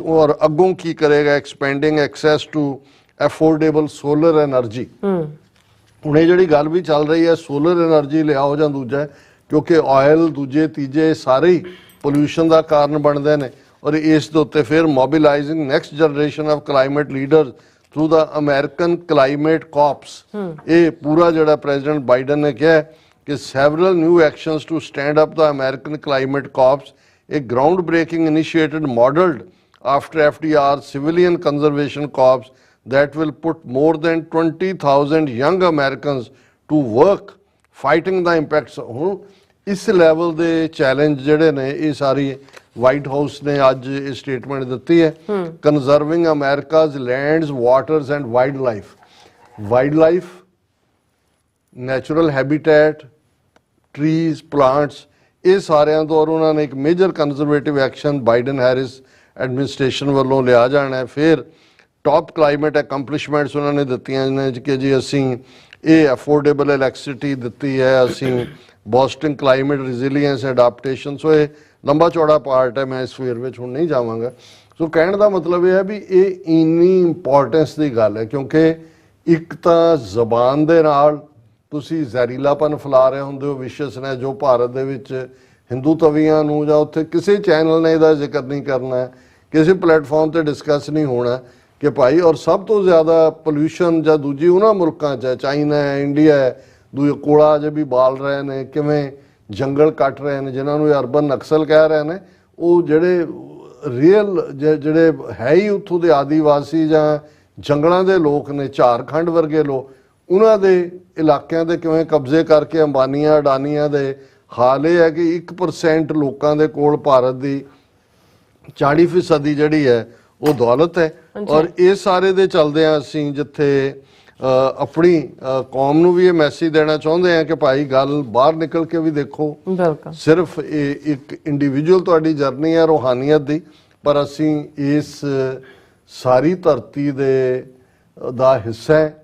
ਔਰ ਅੱਗੋਂ ਕੀ ਕਰੇਗਾ। Expanding access to affordable solar energy. ਹੁਣ ਇਹ ਜਿਹੜੀ ਗੱਲ ਵੀ ਚੱਲ ਰਹੀ ਹੈ ਸੋਲਰ ਐਨਰਜੀ ਲਿਆਓ ਜਾਂ ਦੂਜਾ, ਕਿਉਂਕਿ ਆਇਲ ਦੂਜੇ ਤੀਜੇ ਸਾਰੇ ਹੀ ਪੋਲਿਊਸ਼ਨ ਦਾ ਕਾਰਨ ਬਣਦੇ ਨੇ। ਔਰ ਇਸ ਦੇ ਉੱਤੇ ਫਿਰ mobilizing next generation of climate leaders through the American Climate Corps. ਇਹ ਪੂਰਾ ਜਿਹੜਾ ਪ੍ਰੈਜ਼ੀਡੈਂਟ ਬਾਈਡਨ ਨੇ ਕਿਹਾ ਕਿ several new actions to stand up the American Climate Corps, a groundbreaking initiative modeled after FDR's Civilian Conservation Corps that will put more than 20,000 young Americans to work fighting the impacts। ਹੁਣ ਇਸ level ਦੇ challenge ਜਿਹੜੇ ਨੇ ਇਹ ਸਾਰੀ white house ਨੇ ਅੱਜ ਇਹ statement ਦਿੱਤੀ ਹੈ। Conserving America's lands, waters and wildlife, natural habitat, trees, plants, ਇਹ ਸਾਰਿਆਂ ਤੋਂ। ਔਰ ਉਹਨਾਂ ਨੇ ਇੱਕ major conservative action Biden Harris administration ਵੱਲੋਂ ਲਿਆ ਜਾਣਾ ਹੈ। ਫਿਰ ਟੌਪ ਕਲਾਈਮੇਟ ਅਕੰਪਲਿਸ਼ਮੈਂਟਸ ਉਹਨਾਂ ਨੇ ਦਿੱਤੀਆਂ ਨੇ ਕਿ ਜੀ ਅਸੀਂ ਇਹ ਅਫੋਰਡੇਬਲ ਇਲੈਕਟ੍ਰਿਸਿਟੀ ਦਿੱਤੀ ਹੈ, ਅਸੀਂ ਬੋਸਟਨ ਕਲਾਈਮੇਟ ਰੈਜ਼ਿਲੀਅੰਸ ਅਡਾਪਟੇਸ਼ਨ। ਸੋ ਇਹ ਲੰਬਾ ਚੌੜਾ ਪਾਰਟ ਹੈ, ਮੈਂ ਇਸ ਫੇਰ ਵਿੱਚ ਹੁਣ ਨਹੀਂ ਜਾਵਾਂਗਾ। ਸੋ ਕਹਿਣ ਦਾ ਮਤਲਬ ਇਹ ਹੈ ਵੀ ਇਹ ਇੰਨੀ ਇੰਪੋਰਟੈਂਸ ਦੀ ਗੱਲ ਹੈ ਕਿਉਂਕਿ ਇੱਕ ਤਾਂ ਜ਼ਬਾਨ ਦੇ ਨਾਲ ਤੁਸੀਂ ਜ਼ਹਿਰੀਲਾਪਨ ਫੈਲਾ ਰਹੇ ਹੁੰਦੇ ਹੋ, ਵਿਸ਼ਸ ਨੇ ਜੋ ਭਾਰਤ ਦੇ ਵਿੱਚ ਹਿੰਦੂ ਤਵੀਆਂ ਨੂੰ ਜਾਂ ਉੱਥੇ ਕਿਸੇ ਚੈਨਲ ਨੇ ਇਹਦਾ ਜ਼ਿਕਰ ਨਹੀਂ ਕਰਨਾ, ਕਿਸੇ ਪਲੇਟਫਾਰਮ ਤੇ ਡਿਸਕਸ ਨਹੀਂ ਹੋਣਾ ਕਿ ਭਾਈ। ਔਰ ਸਭ ਤੋਂ ਜ਼ਿਆਦਾ ਪੋਲਿਊਸ਼ਨ ਜਾਂ ਦੂਜੀ ਉਹਨਾਂ ਮੁਲਕਾਂ 'ਚ ਹੈ, ਚਾਈਨਾ ਹੈ, ਇੰਡੀਆ ਹੈ, ਦੂਜੇ ਕੋਲਾ ਜੇ ਵੀ ਬਾਲ ਰਹੇ ਨੇ, ਕਿਵੇਂ ਜੰਗਲ ਕੱਟ ਰਹੇ ਨੇ ਜਿਨ੍ਹਾਂ ਨੂੰ ਅਰਬਨ ਨਕਸਲ ਕਹਿ ਰਹੇ ਨੇ। ਉਹ ਜਿਹੜੇ ਰੀਅਲ ਜਿਹੜੇ ਹੈ ਹੀ ਉੱਥੋਂ ਦੇ ਆਦੀਵਾਸੀ ਜਾਂ ਜੰਗਲਾਂ ਦੇ ਲੋਕ ਨੇ, ਝਾਰਖੰਡ ਵਰਗੇ ਲੋਕ, ਉਹਨਾਂ ਦੇ ਇਲਾਕਿਆਂ ਦੇ ਕਿਵੇਂ ਕਬਜ਼ੇ ਕਰਕੇ ਅੰਬਾਨੀਆਂ ਅਡਾਨੀਆਂ ਦੇ ਹਾਲ ਇਹ ਹੈ ਕਿ 1% ਲੋਕਾਂ ਦੇ ਕੋਲ ਭਾਰਤ ਦੀ 40% ਜਿਹੜੀ ਹੈ ਉਹ ਦੌਲਤ ਹੈ। ਔਰ ਇਹ ਸਾਰੇ ਦੇ ਚਲਦੇ ਆ ਅਸੀਂ ਜਿੱਥੇ ਆਪਣੀ ਕੌਮ ਨੂੰ ਵੀ ਇਹ ਮੈਸੇਜ ਦੇਣਾ ਚਾਹੁੰਦੇ ਆ ਕਿ ਭਾਈ ਗੱਲ ਬਾਹਰ ਨਿਕਲ ਕੇ ਵੀ ਦੇਖੋ। ਸਿਰਫ ਇਹ ਇੱਕ ਇੰਡੀਵਿਜੂਅਲ ਤੁਹਾਡੀ ਜਰਨੀ ਹੈ ਰੂਹਾਨੀਅਤ ਦੀ, ਪਰ ਅਸੀਂ ਇਸ ਸਾਰੀ ਧਰਤੀ ਦਾ ਹਿੱਸਾ ਹੈ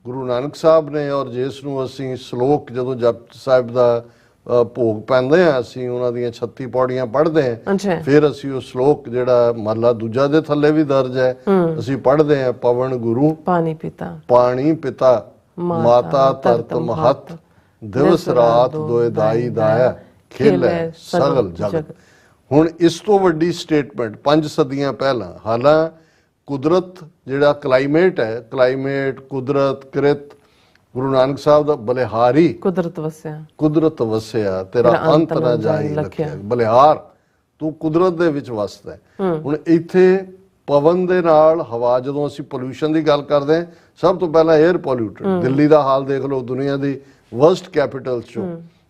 ਗੁਰੂ ਨਾਨਕ ਸਾਹਿਬ ਨੇ। ਔਰ ਜਿਸ ਨੂੰ ਅਸੀਂ ਸ਼ਲੋਕ ਜਦੋਂ ਜਪਜੀ ਸਾਹਿਬ ਦਾ ਭੋਗ ਪੈਂਦੇ ਆ, ਅਸੀਂ ਉਹਨਾਂ ਦੀਆਂ 36 ਪੌੜੀਆਂ ਪੜ੍ਹਦੇ ਆ, ਫਿਰ ਅਸੀਂ ਉਹ ਸ਼ਲੋਕ ਜਿਹੜਾ ਮਹਲਾ ਦੂਜਾ ਦੇ ਥੱਲੇ ਵੀ ਦਰਜ ਹੈ ਅਸੀਂ ਪੜ੍ਹਦੇ ਆ। ਪਵਨ ਗੁਰੂ ਪਾਣੀ ਪਿਤਾ ਮਾਤਾ ਧਰਤ ਮਹਤ, ਦਿਵਸ ਰਾਤ ਦੋਇ ਦਾਈ ਦਾਇਆ, ਖੇਲੇ ਸਗਲ ਜਗਤ। ਹੁਣ ਇਸ ਤੋਂ ਵੱਡੀ ਸਟੇਟਮੈਂਟ 5 ਸਦੀਆਂ ਪਹਿਲਾਂ, ਹਾਲਾਂ ਕੁਦਰਤ ਜਿਹੜਾ ਕਲਾਈਮੇਟ ਹੈ, ਕਲਾਈਮੇਟ ਕੁਦਰਤ ਕ੍ਰਿਤ, ਗੁਰੂ ਨਾਨਕ ਸਾਹਿਬ ਦਾ ਬਲਿਹਾਰੀ ਕੁਦਰਤ ਵਸਿਆ ਤੇਰਾ ਅੰਤ ਨਾ ਜਾਈ ਲਖਿਆ। ਬਲਿਹਾਰ ਤੂੰ ਕੁਦਰਤ ਦੇ ਵਿੱਚ ਵਸਦਾ ਹੈ। ਹੁਣ ਇੱਥੇ ਪਵਨ ਦੇ ਨਾਲ ਹਵਾ, ਜਦੋਂ ਅਸੀਂ ਪੋਲਿਊਸ਼ਨ ਦੀ ਗੱਲ ਕਰਦੇ ਹਾਂ ਸਭ ਤੋਂ ਪਹਿਲਾਂ 에ਅਰ ਪੋਲਿਊਟਡ। ਦਿੱਲੀ ਦਾ ਹਾਲ ਦੇਖ ਲਓ, ਦੁਨੀਆ ਦੀ ਵਰਸਟ ਕੈਪੀਟਲ ਚੋਂ।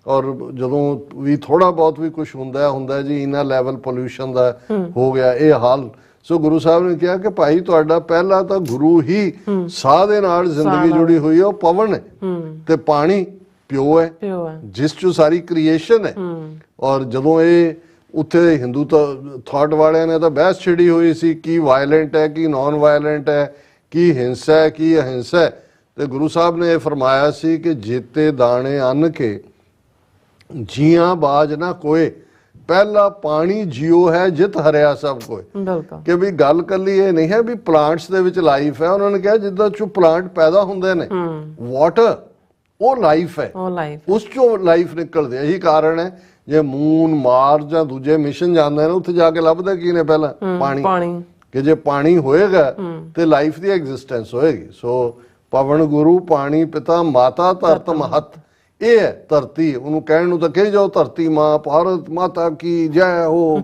ਔਰ ਜਦੋਂ ਵੀ ਥੋੜਾ ਬਹੁਤ ਵੀ ਕੁਝ ਹੁੰਦਾ ਜੀ ਇਨਾ ਲੈਵਲ ਪੋਲਿਊਸ਼ਨ ਦਾ ਹੋ ਗਿਆ, ਇਹ ਹਾਲ ਸੋ ਗੁਰੂ ਸਾਹਿਬ ਨੇ ਕਿਹਾ ਕਿ ਭਾਈ ਤੁਹਾਡਾ ਪਹਿਲਾ ਤਾਂ ਗੁਰੂ ਹੀ ਸਾਹ ਦੇ ਨਾਲ ਜ਼ਿੰਦਗੀ ਜੁੜੀ ਹੋਈ ਹੈ, ਉਹ ਪਵਨ ਹੈ ਤੇ ਪਾਣੀ ਪਿਓ ਹੈ ਪਿਓ ਹੈ ਜਿਸ ਚੋਂ ਸਾਰੀ ਕ੍ਰੀਏਸ਼ਨ ਹੈ। ਔਰ ਜਦੋਂ ਇਹ ਉੱਥੇ ਹਿੰਦੂ ਥਾਟ ਵਾਲਿਆਂ ਨੇ ਤਾਂ ਬਹਿਸ ਛਿੜੀ ਹੋਈ ਸੀ ਕੀ ਵਾਇਲੈਂਟ ਹੈ ਕੀ ਨਾਨ ਵਾਇਲੈਂਟ ਹੈ, ਕੀ ਹਿੰਸਾ ਹੈ ਕੀ ਅਹਿੰਸਾ ਹੈ, ਤੇ ਗੁਰੂ ਸਾਹਿਬ ਨੇ ਇਹ ਫਰਮਾਇਆ ਸੀ ਕਿ ਜੀਤੇ ਦਾਣੇ ਅੰਨ ਕੇ ਜੀਆਂ ਬਾਜ ਨਾ ਕੋਏ, ਪਹਿਲਾ ਪਾਣੀ ਜਿਉ ਹੈ ਜਿਤ ਹਰਿਆ ਸਭ ਕੋਏ। ਬਿਲਕੁਲ ਕਿ ਵੀ ਗੱਲ ਕੱਲੀ ਇਹ ਨਹੀਂ ਹੈ ਵੀ ਪਲਾਂਟਸ ਦੇ ਵਿੱਚ ਲਾਈਫ ਹੈ, ਉਹਨਾਂ ਨੇ ਕਿਹਾ ਜਿੱਦਾਂ ਚੋਂ ਪਲਾਂਟ ਪੈਦਾ ਹੁੰਦੇ ਨੇ ਵਾਟਰ ਉਹ ਲਾਈਫ ਹੈ, ਉਹ ਲਾਈਫ ਉਸ ਚੋਂ ਲਾਈਫ ਨਿਕਲਦੀ ਹੈ। ਇਹੀ ਕਾਰਨ ਹੈ ਜੇ ਮੂਨ ਮਾਰਸ ਜਾਂ ਦੂਜੇ ਮਿਸ਼ਨ ਜਾਂਦੇ ਨੇ ਉੱਥੇ ਜਾ ਕੇ ਲੱਭਦਾ ਕੀ ਨੇ ਪਹਿਲਾਂ ਪਾਣੀ, ਕਿ ਜੇ ਪਾਣੀ ਹੋਏਗਾ ਤੇ ਲਾਈਫ ਦੀ ਐਗਜ਼ਿਸਟੈਂਸ ਹੋਏਗੀ। ਸੋ ਪਵਨ ਗੁਰੂ ਪਾਣੀ ਪਿਤਾ ਮਾਤਾ ਧਰਤ ਮਹਤ, ਇਹ ਹੈ ਧਰਤੀ। ਉਹਨੂੰ ਕਹਿਣ ਨੂੰ ਤਾਂ ਕਹੀ ਜਾਓ ਧਰਤੀ ਮਾਂ, ਭਾਰਤ ਮਾਤਾ ਕੀ ਜੈ ਹੋ,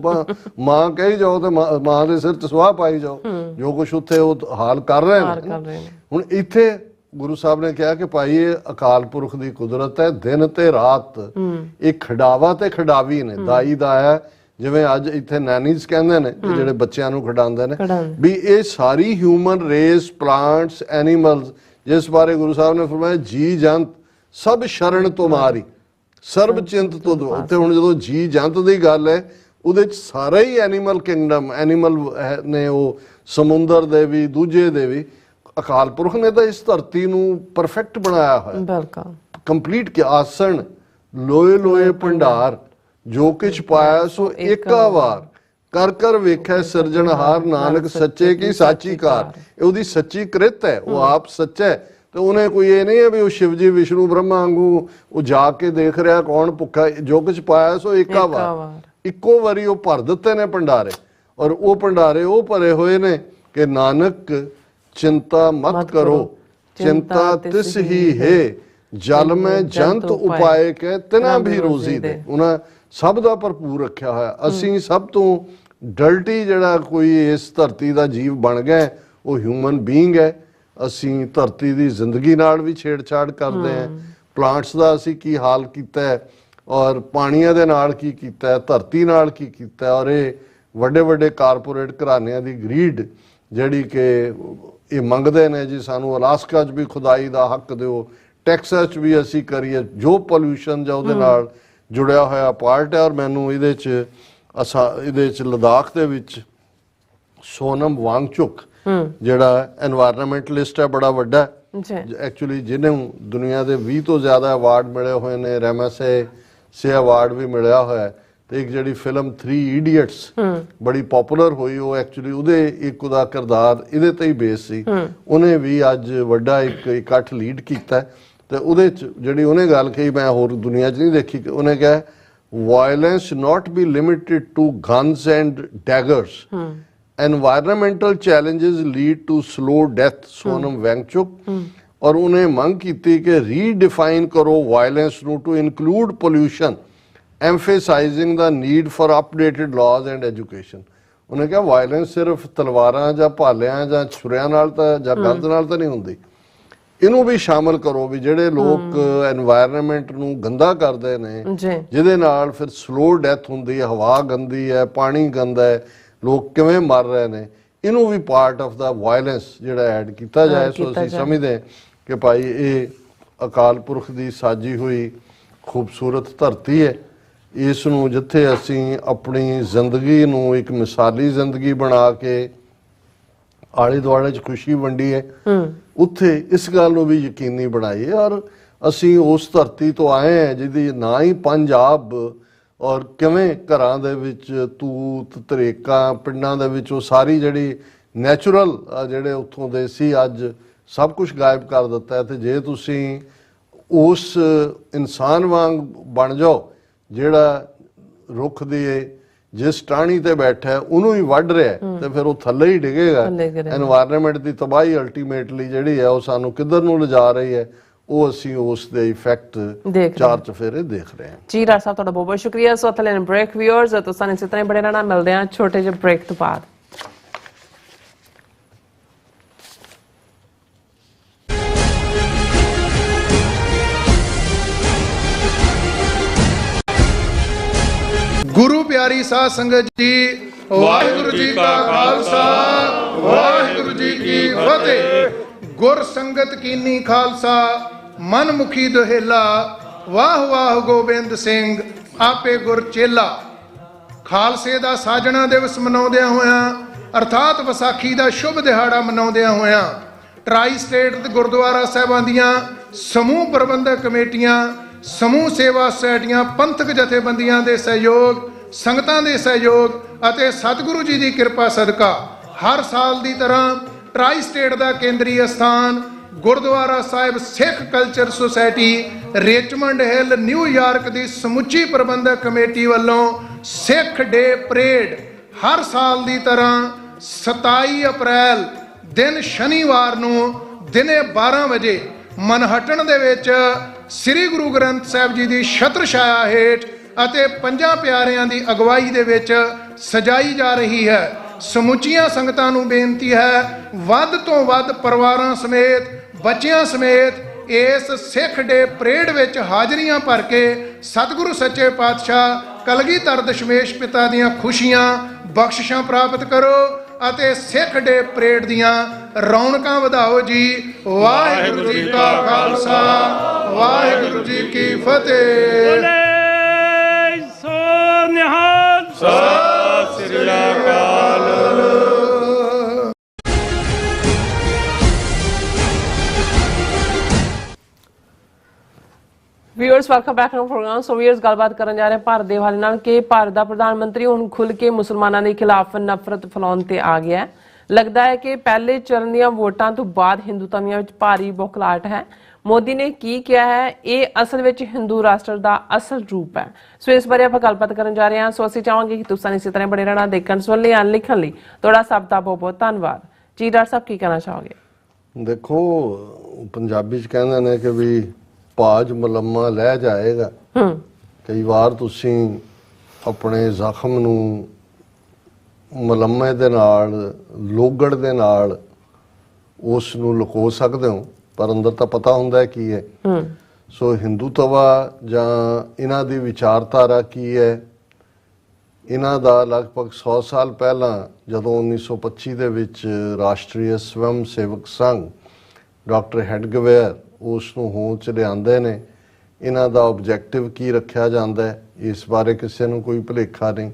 ਮਾਂ ਕਹੀ ਜਾਓ ਤੇ ਮਾਂ ਦੇ ਸਿਰ 'ਚ ਸੁਆਹ ਪਾਈ ਜਾਓ, ਜੋ ਕੁਛ ਉੱਥੇ ਉਹ ਹਾਲ ਕਰ ਰਹੇ ਨੇ। ਹੁਣ ਇੱਥੇ ਗੁਰੂ ਸਾਹਿਬ ਨੇ ਕਿਹਾ ਕਿ ਭਾਈ ਇਹ ਅਕਾਲ ਪੁਰਖ ਦੀ ਕੁਦਰਤ ਹੈ, ਦਿਨ ਤੇ ਰਾਤ ਇਹ ਖਿਡਾਵਾ ਤੇ ਖਿਡਾਵੀ ਨੇ, ਦਾਈ ਦਾ ਹੈ। ਜਿਵੇਂ ਅੱਜ ਇੱਥੇ ਨੈਨੀਜ਼ ਕਹਿੰਦੇ ਨੇ ਜਿਹੜੇ ਬੱਚਿਆਂ ਨੂੰ ਖਿਡਾਉਂਦੇ ਨੇ, ਵੀ ਇਹ ਸਾਰੀ ਹਿਊਮਨ ਰੇਸ, ਪਲਾਂਟਸ, ਐਨੀਮਲਸ, ਜਿਸ ਬਾਰੇ ਗੁਰੂ ਸਾਹਿਬ ਨੇ ਫਰਮਾਇਆ ਜੀ ਜੰਤ ਸਭ ਸ਼ਰਨ ਤੁਮਾਰੀ ਸਰਬ ਚਿੰਤ ਤੁਧ। ਉੱਥੇ ਹੁਣ ਜਦੋਂ ਜੀ ਜੰਤ ਦੀ ਗੱਲ ਹੈ ਉਹਦੇ ਚ ਸਾਰਾ ਹੀ ਐਨੀਮਲ ਕਿੰਗਡਮ, ਐਨੀਮਲ ਨੇ ਉਹ ਸਮੁੰਦਰ ਦੇ ਵੀ ਦੂਜੇ ਦੇ ਵੀ, ਅਕਾਲ ਪੁਰਖ ਨੇ ਤਾਂ ਇਸ ਧਰਤੀ ਨੂੰ ਪਰਫੈਕਟ ਬਣਾਇਆ ਹੋਇਆ, ਬਿਲਕੁਲ ਕੰਪਲੀਟ ਕਿ ਆਸਣ ਲੋਏ ਲੋਏ ਭੰਡਾਰ ਜੋ ਕਿਛ ਪਾਇਆ ਸੋ ਏਕਾ ਵਾਰ, ਕਰ ਕਰ ਵੇਖੈ ਸਿਰਜਣਹਾਰ ਨਾਨਕ ਸੱਚੇ ਕੀ ਸਾਚੀ ਕਾਰ। ਇਹ ਉਹਦੀ ਸੱਚੀ ਕ੍ਰਿਤ ਹੈ, ਉਹ ਆਪ ਸੱਚਾ ਹੈ ਤੇ ਉਹਨੇ ਕੋਈ ਇਹ ਨਹੀਂ ਹੈ ਵੀ ਉਹ ਸ਼ਿਵ ਜੀ ਵਿਸ਼ਨੂੰ ਬ੍ਰਹਮਾ ਵਾਂਗੂ ਉਹ ਜਾ ਕੇ ਦੇਖ ਰਿਹਾ ਕੌਣ ਭੁੱਖਾ। ਜੋ ਕੁਛ ਪਾਇਆ ਸੋ ਏਕਾ ਵਾਰ, ਇੱਕੋ ਵਾਰੀ ਉਹ ਭਰ ਦਿੱਤੇ ਨੇ ਭੰਡਾਰੇ। ਔਰ ਉਹ ਭੰਡਾਰੇ ਉਹ ਭਰੇ ਹੋਏ ਨੇ ਕਿ ਨਾਨਕ ਚਿੰਤਾ ਮਤ ਕਰੋ ਚਿੰਤਾ ਤਿਸ ਹੀ ਹੈ, ਜਲ ਮੈਂ ਜੰਤ ਉਪਾਏ ਕੇ ਤਿਨਾ ਵੀ ਰੋਜ਼ੀ ਦੇ। ਉਹਨਾਂ ਸਭ ਦਾ ਭਰਪੂਰ ਰੱਖਿਆ ਹੋਇਆ। ਅਸੀਂ ਸਭ ਤੋਂ ਡਲਟੀ ਜਿਹੜਾ ਕੋਈ ਇਸ ਧਰਤੀ ਦਾ ਜੀਵ ਬਣ ਗਿਆ ਉਹ ਹਿਊਮਨ ਬੀਇੰਗ ਹੈ। ਅਸੀਂ ਧਰਤੀ ਦੀ ਜ਼ਿੰਦਗੀ ਨਾਲ ਵੀ ਛੇੜਛਾੜ ਕਰਦੇ ਹਾਂ, ਪਲਾਂਟਸ ਦਾ ਅਸੀਂ ਕੀ ਹਾਲ ਕੀਤਾ ਹੈ ਔਰ ਪਾਣੀਆਂ ਦੇ ਨਾਲ ਕੀ ਕੀਤਾ ਹੈ, ਧਰਤੀ ਨਾਲ ਕੀ ਕੀਤਾ ਹੈ। ਔਰ ਇਹ ਵੱਡੇ ਵੱਡੇ ਕਾਰਪੋਰੇਟ ਘਰਾਣਿਆਂ ਦੀ ਗਰੀਡ ਜਿਹੜੀ ਕਿ ਇਹ ਮੰਗਦੇ ਨੇ ਜੀ ਸਾਨੂੰ ਅਲਾਸਕਾ 'ਚ ਵੀ ਖੁਦਾਈ ਦਾ ਹੱਕ ਦਿਓ, ਟੈਕਸਸ 'ਚ ਵੀ ਅਸੀਂ ਕਰੀਏ, ਜੋ ਪੋਲਿਊਸ਼ਨ ਜਾਂ ਉਹਦੇ ਨਾਲ ਜੁੜਿਆ ਹੋਇਆ ਪਾਰਟ ਹੈ। ਔਰ ਮੈਨੂੰ ਇਹਦੇ 'ਚ ਲਦਾਖ ਦੇ ਵਿੱਚ ਸੋਨਮ ਵਾਂਗਚੁਕ ਜਿਹੜਾ ਐਨਵਾਇਰਨਮੈਂਟਲਿਸਟ ਹੈ, ਬੜਾ ਵੱਡਾ ਐਕਚੁਅਲੀ, ਜਿਹਨੂੰ ਦੁਨੀਆ ਦੇ 20 ਤੋਂ ਜ਼ਿਆਦਾ ਅਵਾਰਡ ਮਿਲੇ ਹੋਏ ਨੇ, ਰੈਮਸੇ ਅਵਾਰਡ ਵੀ ਮਿਲਿਆ ਹੋਇਆ। ਤੇ ਇੱਕ ਜਿਹੜੀ ਫਿਲਮ 3 ਇਡੀਅਟਸ ਬੜੀ ਪਪੂਲਰ ਹੋਈ, ਉਹ ਐਕਚੁਅਲੀ ਉਹਦੇ ਇੱਕ ਉਹਦਾ ਕਿਰਦਾਰ ਇਹਦੇ ਤੇ ਹੀ ਬੇਸ ਸੀ। ਉਹਨੇ ਵੀ ਅੱਜ ਵੱਡਾ ਇੱਕ ਇਕੱਠ ਲੀਡ ਕੀਤਾ ਤੇ ਉਹਦੇ ਚ ਜਿਹੜੀ ਉਹਨੇ ਗੱਲ ਕਹੀ ਮੈਂ ਹੋਰ ਦੁਨੀਆ 'ਚ ਨਹੀਂ ਦੇਖੀ। ਉਹਨੇ ਕਿਹਾ violence not be limited to guns and daggers, environmental challenges lead to slow death, Sonam Wangchuk. और उन्हें मंग की कि रीडिफाइन करो violence to include pollution, emphasizing the need for updated laws and education. उन्हें कहा वायलेंस सिर्फ तलवारां जां भालियां जां छुरियां नाल तां जां गंद नाल तां नहीं हुंदी, इनू भी शामिल करो भी ਜਿਹੜੇ ਲੋਕ एनवायरनमेंट ਨੂੰ ਗੰਦਾ ਕਰਦੇ ਨੇ, ਜਿਹਦੇ ਨਾਲ ਫਿਰ ਸਲੋ ਡੈਥ ਹੁੰਦੀ ਹੈ, ਹਵਾ ਗੰਦੀ ਹੈ, ਪਾਣੀ ਗੰਦਾ ਹੈ, ਲੋਕ ਕਿਵੇਂ ਮਰ ਰਹੇ ਨੇ, ਇਹਨੂੰ ਵੀ ਪਾਰਟ ਆਫ ਦਾ ਵਾਇਲੈਂਸ ਜਿਹੜਾ ਐਡ ਕੀਤਾ ਜਾਏ। ਸੋ ਅਸੀਂ ਸਮਝਦੇ ਕਿ ਭਾਈ ਇਹ ਅਕਾਲ ਪੁਰਖ ਦੀ ਸਾਜੀ ਹੋਈ ਖੂਬਸੂਰਤ ਧਰਤੀ ਹੈ, ਇਸ ਨੂੰ ਜਿੱਥੇ ਅਸੀਂ ਆਪਣੀ ਜ਼ਿੰਦਗੀ ਨੂੰ ਇੱਕ ਮਿਸਾਲੀ ਜ਼ਿੰਦਗੀ ਬਣਾ ਕੇ ਆਲੇ ਦੁਆਲੇ 'ਚ ਖੁਸ਼ੀ ਵੰਡੀ ਹੈ, ਉੱਥੇ ਇਸ ਗੱਲ ਨੂੰ ਵੀ ਯਕੀਨੀ ਬਣਾਈਏ। ਔਰ ਅਸੀਂ ਉਸ ਧਰਤੀ ਤੋਂ ਆਏ ਹਾਂ ਜਿਹਦੀ ਨਾ ਹੀ ਪੰਜਾਬ, ਔਰ ਕਿਵੇਂ ਘਰਾਂ ਦੇ ਵਿੱਚ ਤੂਤ ਤਰੇਕਾਂ ਪਿੰਡਾਂ ਦੇ ਵਿੱਚ ਉਹ ਸਾਰੀ ਜਿਹੜੀ ਨੈਚੁਰਲ ਜਿਹੜੇ ਉੱਥੋਂ ਦੇ ਸੀ ਅੱਜ ਸਭ ਕੁਝ ਗਾਇਬ ਕਰ ਦਿੱਤਾ ਹੈ। ਤੇ ਜੇ ਤੁਸੀਂ ਉਸ ਇਨਸਾਨ ਵਾਂਗ ਬਣ ਜਾਓ ਜਿਹੜਾ ਰੁੱਖ ਦੀ ਜਿਸ ਟਾਹਣੀ ਤੇ ਬੈਠਾ ਹੈ ਉਹਨੂੰ ਹੀ ਵੱਢ ਰਿਹਾ ਤੇ ਫਿਰ ਉਹ ਥੱਲੇ ਹੀ ਡਿੱਗੇਗਾ। ਐਨਵਾਇਰਨਮੈਂਟ ਦੀ ਤਬਾਹੀ ਅਲਟੀਮੇਟਲੀ ਜਿਹੜੀ ਹੈ ਉਹ ਸਾਨੂੰ ਕਿੱਧਰ ਨੂੰ ਲਿਜਾ ਰਹੀ ਹੈ, ਉਹ ਅਸੀਂ ਉਸ ਦੇ ਇਫੈਕਟ ਚਾਰ ਚਫੇਰੇ ਦੇਖ ਰਹੇ ਹਾਂ। ਜੀ ਡਾਕਟਰ ਸਾਹਿਬ ਤੁਹਾਡਾ ਬਹੁਤ ਬਹੁਤ ਸ਼ੁਕਰੀਆ। ਸੋ ਅਥਲੇ ਨੇ ਬ੍ਰੇਕ ਵਿਊਅਰਸ ਤੁਸੀਂ ਇਸੇ ਤਰ੍ਹਾਂ ਬੜੇ ਰਹਿਣਾ, ਮਿਲਦੇ ਹਾਂ ਛੋਟੇ ਜਿਹੇ ਬ੍ਰੇਕ ਤੋਂ ਬਾਅਦ। ਗੁਰੂ ਪਿਆਰੀ ਸਾਧ ਸੰਗਤ ਜੀ, ਵਾਹਿਗੁਰੂ ਜੀ ਕਾ ਖਾਲਸਾ ਵਾਹਿਗੁਰੂ ਜੀ ਕੀ ਫਤਿਹ। ਗੁਰ ਸੰਗਤ ਕੀਨੀ ਖਾਲਸਾ ਮਨ ਮੁਖੀ ਦੁਹੇਲਾ, ਵਾਹ ਵਾਹ ਗੋਬਿੰਦ ਸਿੰਘ ਆਪੇ ਗੁਰ ਚੇਲਾ। ਖਾਲਸੇ ਦਾ ਸਾਜਣਾ ਦਿਵਸ ਮਨਾਉਂਦਿਆਂ ਹੋਇਆਂ ਅਰਥਾਤ ਵਿਸਾਖੀ ਦਾ ਸ਼ੁਭ ਦਿਹਾੜਾ ਮਨਾਉਂਦਿਆਂ ਹੋਇਆਂ ਟਰਾਈ ਸਟੇਟ ਦੇ ਗੁਰਦੁਆਰਾ ਸਾਹਿਬਾਂ ਦੀਆਂ ਸਮੂਹ ਪ੍ਰਬੰਧਕ ਕਮੇਟੀਆਂ, ਸਮੂਹ ਸੇਵਾ ਸੁਸਾਇਟੀਆਂ, ਪੰਥਕ ਜਥੇਬੰਦੀਆਂ ਦੇ ਸਹਿਯੋਗ, ਸੰਗਤਾਂ ਦੇ ਸਹਿਯੋਗ ਅਤੇ ਸਤਿਗੁਰੂ ਜੀ ਦੀ ਕਿਰਪਾ ਸਦਕਾ ਹਰ ਸਾਲ ਦੀ ਤਰ੍ਹਾਂ ਟਰਾਈ ਸਟੇਟ ਦਾ ਕੇਂਦਰੀ ਅਸਥਾਨ Gurdwara Sahib Sikh culture society Richmond Hill New York ਦੀ ਸਮੁੱਚੀ ਪ੍ਰਬੰਧਕ ਕਮੇਟੀ ਵੱਲੋਂ ਸਿੱਖ ਡੇ ਪਰੇਡ ਹਰ ਸਾਲ ਦੀ ਤਰ੍ਹਾਂ 27 ਅਪ੍ਰੈਲ ਦਿਨ ਸ਼ਨੀਵਾਰ ਨੂੰ ਦਿਨੇ 12 ਵਜੇ ਮਨਹਟਨ ਦੇ ਵਿੱਚ ਸ੍ਰੀ ਗੁਰੂ ਗ੍ਰੰਥ ਸਾਹਿਬ ਜੀ ਦੀ ਛਤਰ ਛਾਇਆ ਹੇਠ ਅਤੇ ਪੰਜਾਂ ਪਿਆਰਿਆਂ ਦੀ ਅਗਵਾਈ ਦੇ ਵਿੱਚ ਸਜਾਈ ਜਾ ਰਹੀ ਹੈ। ਸਮੁੱਚੀਆਂ ਸੰਗਤਾਂ ਨੂੰ ਬੇਨਤੀ ਹੈ, ਵੱਧ ਤੋਂ ਵੱਧ ਪਰਿਵਾਰਾਂ ਸਮੇਤ, ਬੱਚਿਆਂ ਸਮੇਤ ਇਸ ਸਿੱਖ ਡੇ ਪਰੇਡ ਵਿੱਚ ਹਾਜ਼ਰੀਆਂ ਭਰ ਕੇ ਸਤਿਗੁਰੂ ਸੱਚੇ ਪਾਤਸ਼ਾਹ ਕਲਗੀਧਰ ਦਸ਼ਮੇਸ਼ ਪਿਤਾ ਦੀਆਂ ਖੁਸ਼ੀਆਂ ਬਖਸ਼ਿਸ਼ਾਂ ਪ੍ਰਾਪਤ ਕਰੋ ਅਤੇ ਸਿੱਖ ਡੇ ਪਰੇਡ ਦੀਆਂ ਰੌਣਕਾਂ ਵਧਾਓ ਜੀ। ਵਾਹਿਗੁਰੂ ਜੀ ਕਾ ਖਾਲਸਾ ਵਾਹਿਗੁਰੂ ਜੀ ਕੀ ਫਤਿਹ। ਸੋ ਨਿਹਾਲ ਸਤਿ ਸ੍ਰੀ ਅਕਾਲ। Viewers welcome back to programme. So viewers ਗੱਲਬਾਤ ਕਰਨ ਜਾ ਰਹੇ ਹਾਂ ਭਾਰਤ ਦੇ ਹਵਾਲੇ ਨਾਲ ਕਿ ਭਾਰਤ ਦਾ ਪ੍ਰਧਾਨ ਮੰਤਰੀ ਹੁਣ ਖੁੱਲ੍ਹ ਕੇ ਮੁਸਲਮਾਨਾਂ ਦੇ ਖਿਲਾਫ ਨਫ਼ਰਤ ਫੈਲਾਉਣ ਤੇ ਆ ਗਿਆ ਹੈ। ਲੱਗਦਾ ਹੈ ਕਿ ਪਹਿਲੇ ਚਰਨ ਦੀਆਂ ਵੋਟਾਂ ਤੋਂ ਬਾਅਦ ਹਿੰਦੂਤਵੀਆਂ ਵਿੱਚ ਭਾਰੀ ਬੌਖਲਾਹਟ ਹੈ। ਮੋਦੀ ਨੇ ਕੀ ਕਿਹਾ ਹੈ, ਇਹ ਅਸਲ ਵਿੱਚ ਹਿੰਦੂ ਰਾਸ਼ਟਰ ਦਾ ਅਸਲ ਰੂਪ ਹੈ। ਸੋ ਇਸ ਬਾਰੇ ਆਪਾਂ ਗੱਲਬਾਤ ਕਰਨ ਜਾ ਰਹੇ ਹਾਂ। ਸੋ ਅਸੀਂ ਚਾਹਾਂਗੇ ਕਿ ਤੁਸੀਂ ਇਸੇ ਤਰ੍ਹਾਂ ਬਣੇ ਰਹਿਣਾ, ਦੇਖਣ ਸੁਣਨ ਲਈ, ਲਿਖਣ ਲਈ ਤੁਹਾਡਾ ਸਭ ਦਾ ਬਹੁਤ ਬਹੁਤ ਧੰਨਵਾਦ ਜੀ। ਡਾਕਟਰ ਸਾਹਿਬ ਕੀ ਕਹਿਣਾ ਚਾਹੋਗੇ? ਦੇਖੋ, ਪੰਜਾਬੀ 'ਚ ਕਹਿੰਦੇ ਨੇ ਕਿ ਵੀ ਭਾਜ ਮਲੰਮਾ ਲੈ ਜਾਏਗਾ। ਕਈ ਵਾਰ ਤੁਸੀਂ ਆਪਣੇ ਜ਼ਖਮ ਨੂੰ ਮਲੰਮੇ ਦੇ ਨਾਲ, ਲੋਗੜ ਦੇ ਨਾਲ ਉਸ ਨੂੰ ਲੁਕੋ ਸਕਦੇ ਹੋ, ਪਰ ਅੰਦਰ ਤਾਂ ਪਤਾ ਹੁੰਦਾ ਕੀ ਹੈ। ਸੋ ਹਿੰਦੂਤਵਾ ਜਾਂ ਇਹਨਾਂ ਦੀ ਵਿਚਾਰਧਾਰਾ ਕੀ ਹੈ, ਇਹਨਾਂ ਦਾ ਲਗਭਗ 100 ਸਾਲ ਪਹਿਲਾਂ ਜਦੋਂ 1925 ਦੇ ਵਿੱਚ ਰਾਸ਼ਟਰੀ ਸਵੈਮ ਸੇਵਕ ਸੰਘ ਡਾਕਟਰ ਹੈਡਗਵੇਅਰ ਉਸ ਨੂੰ ਹੋਂਦ 'ਚ ਲਿਆਂਦੇ ਨੇ, ਇਹਨਾਂ ਦਾ ਆਬਜੈਕਟਿਵ ਕੀ ਰੱਖਿਆ ਜਾਂਦਾ ਹੈ ਇਸ ਬਾਰੇ ਕਿਸੇ ਨੂੰ ਕੋਈ ਭੁਲੇਖਾ ਨਹੀਂ।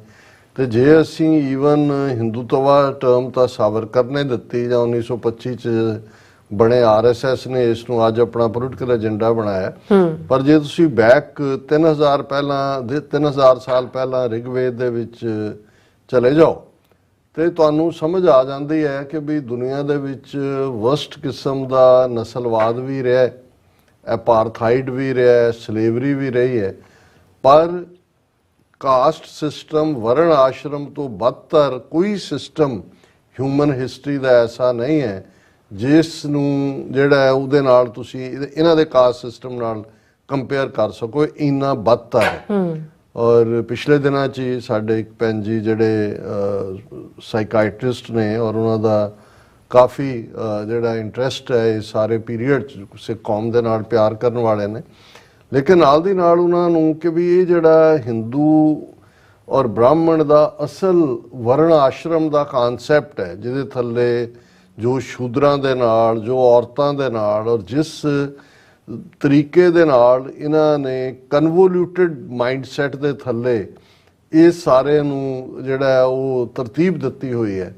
ਤੇ ਜੇ ਅਸੀਂ ਈਵਨ ਹਿੰਦੂਤਵਾ ਟਰਮ ਤਾਂ ਸਾਵਰਕਰ ਨੇ ਦਿੱਤੀ ਜਾਂ 1925 'ਚ ਬਣੇ RSS ਨੇ ਇਸ ਨੂੰ ਅੱਜ ਆਪਣਾ ਪੋਲੀਟੀਕਲ ਏਜੰਡਾ ਬਣਾਇਆ, ਪਰ ਜੇ ਤੁਸੀਂ ਬੈਕ 3000 ਸਾਲ ਪਹਿਲਾਂ ਰਿਗਵੇਦ ਦੇ ਵਿੱਚ ਚਲੇ ਜਾਓ ਤੇ ਤੁਹਾਨੂੰ ਸਮਝ ਆ ਜਾਂਦੀ ਹੈ ਕਿ ਵੀ ਦੁਨੀਆ ਦੇ ਵਿੱਚ ਵਰਸਟ ਕਿਸਮ ਦਾ ਨਸਲਵਾਦ ਵੀ ਰਿਹਾ, ਐਪਾਰਥਾਈਡ ਵੀ ਰਿਹਾ, ਸਲੇਵਰੀ ਵੀ ਰਹੀ ਹੈ, ਪਰ ਕਾਸਟ ਸਿਸਟਮ, ਵਰਣ ਆਸ਼ਰਮ ਤੋਂ ਬਦਤਰ ਕੋਈ ਸਿਸਟਮ ਹਿਊਮਨ ਹਿਸਟਰੀ ਦਾ ਐਸਾ ਨਹੀਂ ਹੈ ਜਿਸ ਨੂੰ ਜਿਹੜਾ ਉਹਦੇ ਨਾਲ ਤੁਸੀਂ ਇਹਨਾਂ ਦੇ ਕਾਸਟ ਸਿਸਟਮ ਨਾਲ ਕੰਪੇਅਰ ਕਰ ਸਕੋ। ਇੰਨਾ ਬਦਤਰ ਹੈ। ਔਰ ਪਿਛਲੇ ਦਿਨਾਂ 'ਚ ਹੀ ਸਾਡੇ ਇੱਕ ਭੈਣ ਜੀ ਜਿਹੜੇ ਸਾਈਕਾਇਟਰਿਸਟ ਨੇ ਔਰ ਉਹਨਾਂ ਦਾ ਕਾਫੀ ਜਿਹੜਾ ਇੰਟਰਸਟ ਹੈ ਇਸ ਸਾਰੇ ਪੀਰੀਅਡ 'ਚ, ਸਿੱਖ ਕੌਮ ਦੇ ਨਾਲ ਪਿਆਰ ਕਰਨ ਵਾਲੇ ਨੇ, ਲੇਕਿਨ ਨਾਲ ਦੀ ਨਾਲ ਉਹਨਾਂ ਨੂੰ ਕਿ ਵੀ ਇਹ ਜਿਹੜਾ ਹਿੰਦੂ ਔਰ ਬ੍ਰਾਹਮਣ ਦਾ ਅਸਲ ਵਰਣ ਆਸ਼ਰਮ ਦਾ ਕਾਨਸੈਪਟ ਹੈ, ਜਿਹਦੇ ਥੱਲੇ ਜੋ ਸ਼ੂਦਰਾਂ ਦੇ ਨਾਲ, ਜੋ ਔਰਤਾਂ ਦੇ ਨਾਲ ਔਰ ਜਿਸ ਤਰੀਕੇ ਦੇ ਨਾਲ ਇਹਨਾਂ ਨੇ ਕਨਵੋਲਿਊਟਡ ਮਾਈਂਡਸੈਟ ਦੇ ਥੱਲੇ ਇਹ ਸਾਰੇ ਨੂੰ ਜਿਹੜਾ ਉਹ ਤਰਤੀਬ ਦਿੱਤੀ ਹੋਈ ਹੈ,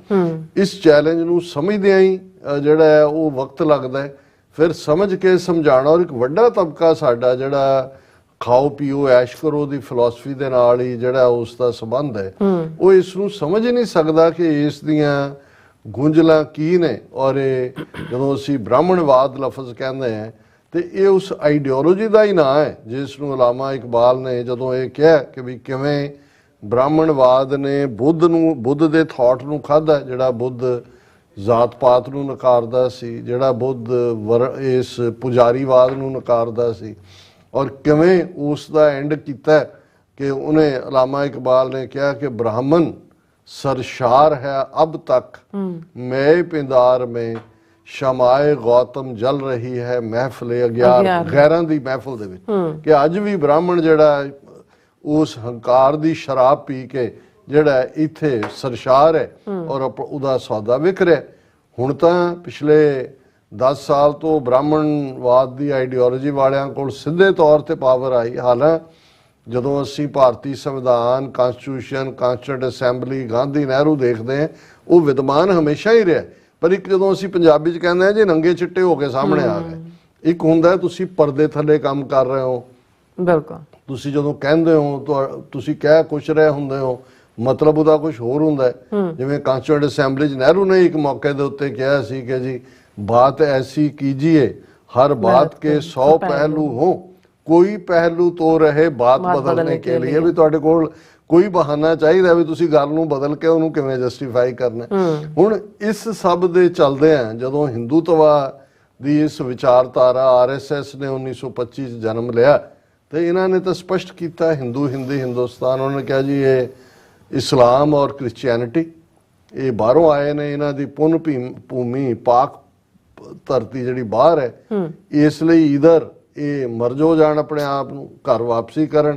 ਇਸ ਚੈਲੰਜ ਨੂੰ ਸਮਝਦਿਆਂ ਹੀ ਜਿਹੜਾ ਉਹ ਵਕਤ ਲੱਗਦਾ ਹੈ। ਫਿਰ ਸਮਝ ਕੇ ਸਮਝਾਉਣਾ, ਔਰ ਇੱਕ ਵੱਡਾ ਤਬਕਾ ਸਾਡਾ ਜਿਹੜਾ ਖਾਓ ਪੀਓ ਐਸ਼ ਕਰੋ ਦੀ ਫਿਲਾਸਫੀ ਦੇ ਨਾਲ ਹੀ ਜਿਹੜਾ ਉਸ ਦਾ ਸੰਬੰਧ ਹੈ, ਉਹ ਇਸ ਨੂੰ ਸਮਝ ਹੀ ਨਹੀਂ ਸਕਦਾ ਕਿ ਇਸ ਦੀਆਂ ਗੁੰਝਲਾਂ ਕੀ ਨੇ। ਔਰ ਇਹ ਜਦੋਂ ਅਸੀਂ ਬ੍ਰਾਹਮਣਵਾਦ ਲਫ਼ਜ਼ ਕਹਿੰਦੇ ਹਾਂ ਤੇ ਇਹ ਉਸ ਆਈਡੀਓਲੋਜੀ ਦਾ ਹੀ ਨਾਂ ਹੈ ਜਿਸ ਨੂੰ ਅਲਾਮਾ ਇਕਬਾਲ ਨੇ ਜਦੋਂ ਇਹ ਕਿਹਾ ਕਿ ਵੀ ਕਿਵੇਂ ਬ੍ਰਾਹਮਣਵਾਦ ਨੇ ਬੁੱਧ ਦੇ ਥਾਟ ਨੂੰ ਖਾਧਾ, ਜਿਹੜਾ ਬੁੱਧ ਜ਼ਾਤ ਪਾਤ ਨੂੰ ਨਕਾਰਦਾ ਸੀ, ਜਿਹੜਾ ਬੁੱਧ ਇਸ ਪੁਜਾਰੀਵਾਦ ਨੂੰ ਨਕਾਰਦਾ ਸੀ, ਔਰ ਕਿਵੇਂ ਉਸ ਦਾ ਐਂਡ ਕੀਤਾ ਕਿ ਉਹਨੇ ਅਲਾਮਾ ਇਕਬਾਲ ਨੇ ਕਿਹਾ ਕਿ ਬ੍ਰਾਹਮਣ सरशार है अब तक, मैं पिंदार में शमाए गौतम जल रही है महफिल अग्यार, गैरां दी महफिल दे विच कि अज भी ब्राह्मण जिहड़ा ਉਸ ਹੰਕਾਰ ਦੀ ਸ਼ਰਾਬ ਪੀ ਕੇ ਜਿਹੜਾ ਇੱਥੇ ਸਰਸ਼ਾਰ ਹੈ ਔਰ ਉਹਦਾ ਸੌਦਾ ਵਿਕ ਰਿਹਾ। ਹੁਣ ਤਾਂ ਪਿਛਲੇ 10 ਸਾਲ ਤੋਂ ਬ੍ਰਾਹਮਣਵਾਦ ਦੀ ਆਈਡੀਓਲੋਜੀ ਵਾਲਿਆਂ ਕੋਲ ਸਿੱਧੇ ਤੌਰ ਤੇ ਪਾਵਰ ਆਈ। ਹਾਲਾਂਕਿ ਜਦੋਂ ਅਸੀਂ ਭਾਰਤੀ ਸੰਵਿਧਾਨ, ਕਾਨਸਟੀਟਿਊਸ਼ਨ, ਕਾਂਸਟੀਟਿਊਂਟ ਅਸੈਂਬਲੀ, ਗਾਂਧੀ, ਨਹਿਰੂ ਦੇਖਦੇ ਹਾਂ, ਉਹ ਵਿਦਵਾਨ ਹਮੇਸ਼ਾ ਹੀ ਰਿਹਾ। ਪਰ ਇੱਕ ਜਦੋਂ ਅਸੀਂ ਪੰਜਾਬੀ 'ਚ ਕਹਿੰਦੇ ਹਾਂ ਜੇ ਨੰਗੇ ਚਿੱਟੇ ਹੋ ਕੇ ਸਾਹਮਣੇ ਆ ਗਏ, ਇੱਕ ਹੁੰਦਾ ਤੁਸੀਂ ਪਰਦੇ ਥੱਲੇ ਕੰਮ ਕਰ ਰਹੇ ਹੋ। ਬਿਲਕੁਲ। ਤੁਸੀਂ ਜਦੋਂ ਕਹਿੰਦੇ ਹੋ ਤੁਸੀਂ ਕਹਿ ਕੁਛ ਰਹੇ ਹੁੰਦੇ ਹੋ, ਮਤਲਬ ਉਹਦਾ ਕੁਝ ਹੋਰ ਹੁੰਦਾ ਹੈ। ਜਿਵੇਂ ਕਾਂਸਟੀਟਿਊਂਟ ਅਸੈਂਬਲੀ 'ਚ ਨਹਿਰੂ ਨੇ ਇੱਕ ਮੌਕੇ ਦੇ ਉੱਤੇ ਕਿਹਾ ਸੀ ਕਿ ਜੀ ਬਾਤ ਐਸੀ ਕੀਜੀਏ ਹਰ ਬਾਤ ਕੇ 100 ਪਹਿਲੂ ਹੋ, ਕੋਈ ਪਹਿਲੂ ਤੋਂ ਰਹੇ ਬਾਤ ਬਦਲਨੇ ਕੇ ਲਈ। ਵੀ ਤੁਹਾਡੇ ਕੋਲ ਕੋਈ ਬਹਾਨਾ ਚਾਹੀਦਾ ਵੀ ਤੁਸੀਂ ਗੱਲ ਨੂੰ ਬਦਲ ਕੇ ਉਹਨੂੰ ਕਿਵੇਂ ਜਸਟੀਫਾਈ ਕਰਨਾ। ਹੁਣ ਇਸ ਸਭ ਦੇ ਚੱਲਦੇ ਆ ਜਦੋਂ ਹਿੰਦੂਤਵਾ ਦੀ ਇਸ ਵਿਚਾਰਧਾਰਾ RSS ਨੇ 1925 ਚ ਜਨਮ ਲਿਆ ਤੇ ਇਹਨਾਂ ਨੇ ਤਾਂ ਸਪਸ਼ਟ ਕੀਤਾ ਹਿੰਦੂ ਹਿੰਦੀ ਹਿੰਦੁਸਤਾਨ। ਉਹਨਾਂ ਨੇ ਕਿਹਾ ਜੀ ਇਹ ਇਸਲਾਮ ਔਰ ਕ੍ਰਿਸਚੀਅਨਿਟੀ ਇਹ ਬਾਹਰੋਂ ਆਏ ਨੇ, ਇਹਨਾਂ ਦੀ ਪੁੰਨ ਭੂਮੀ ਪਾਕ ਧਰਤੀ ਜਿਹੜੀ ਬਾਹਰ ਹੈ, ਇਸ ਲਈ ਇਧਰ ਇਹ ਮਰਜ ਹੋ ਜਾਣ, ਆਪਣੇ ਆਪ ਨੂੰ ਘਰ ਵਾਪਸੀ ਕਰਨ,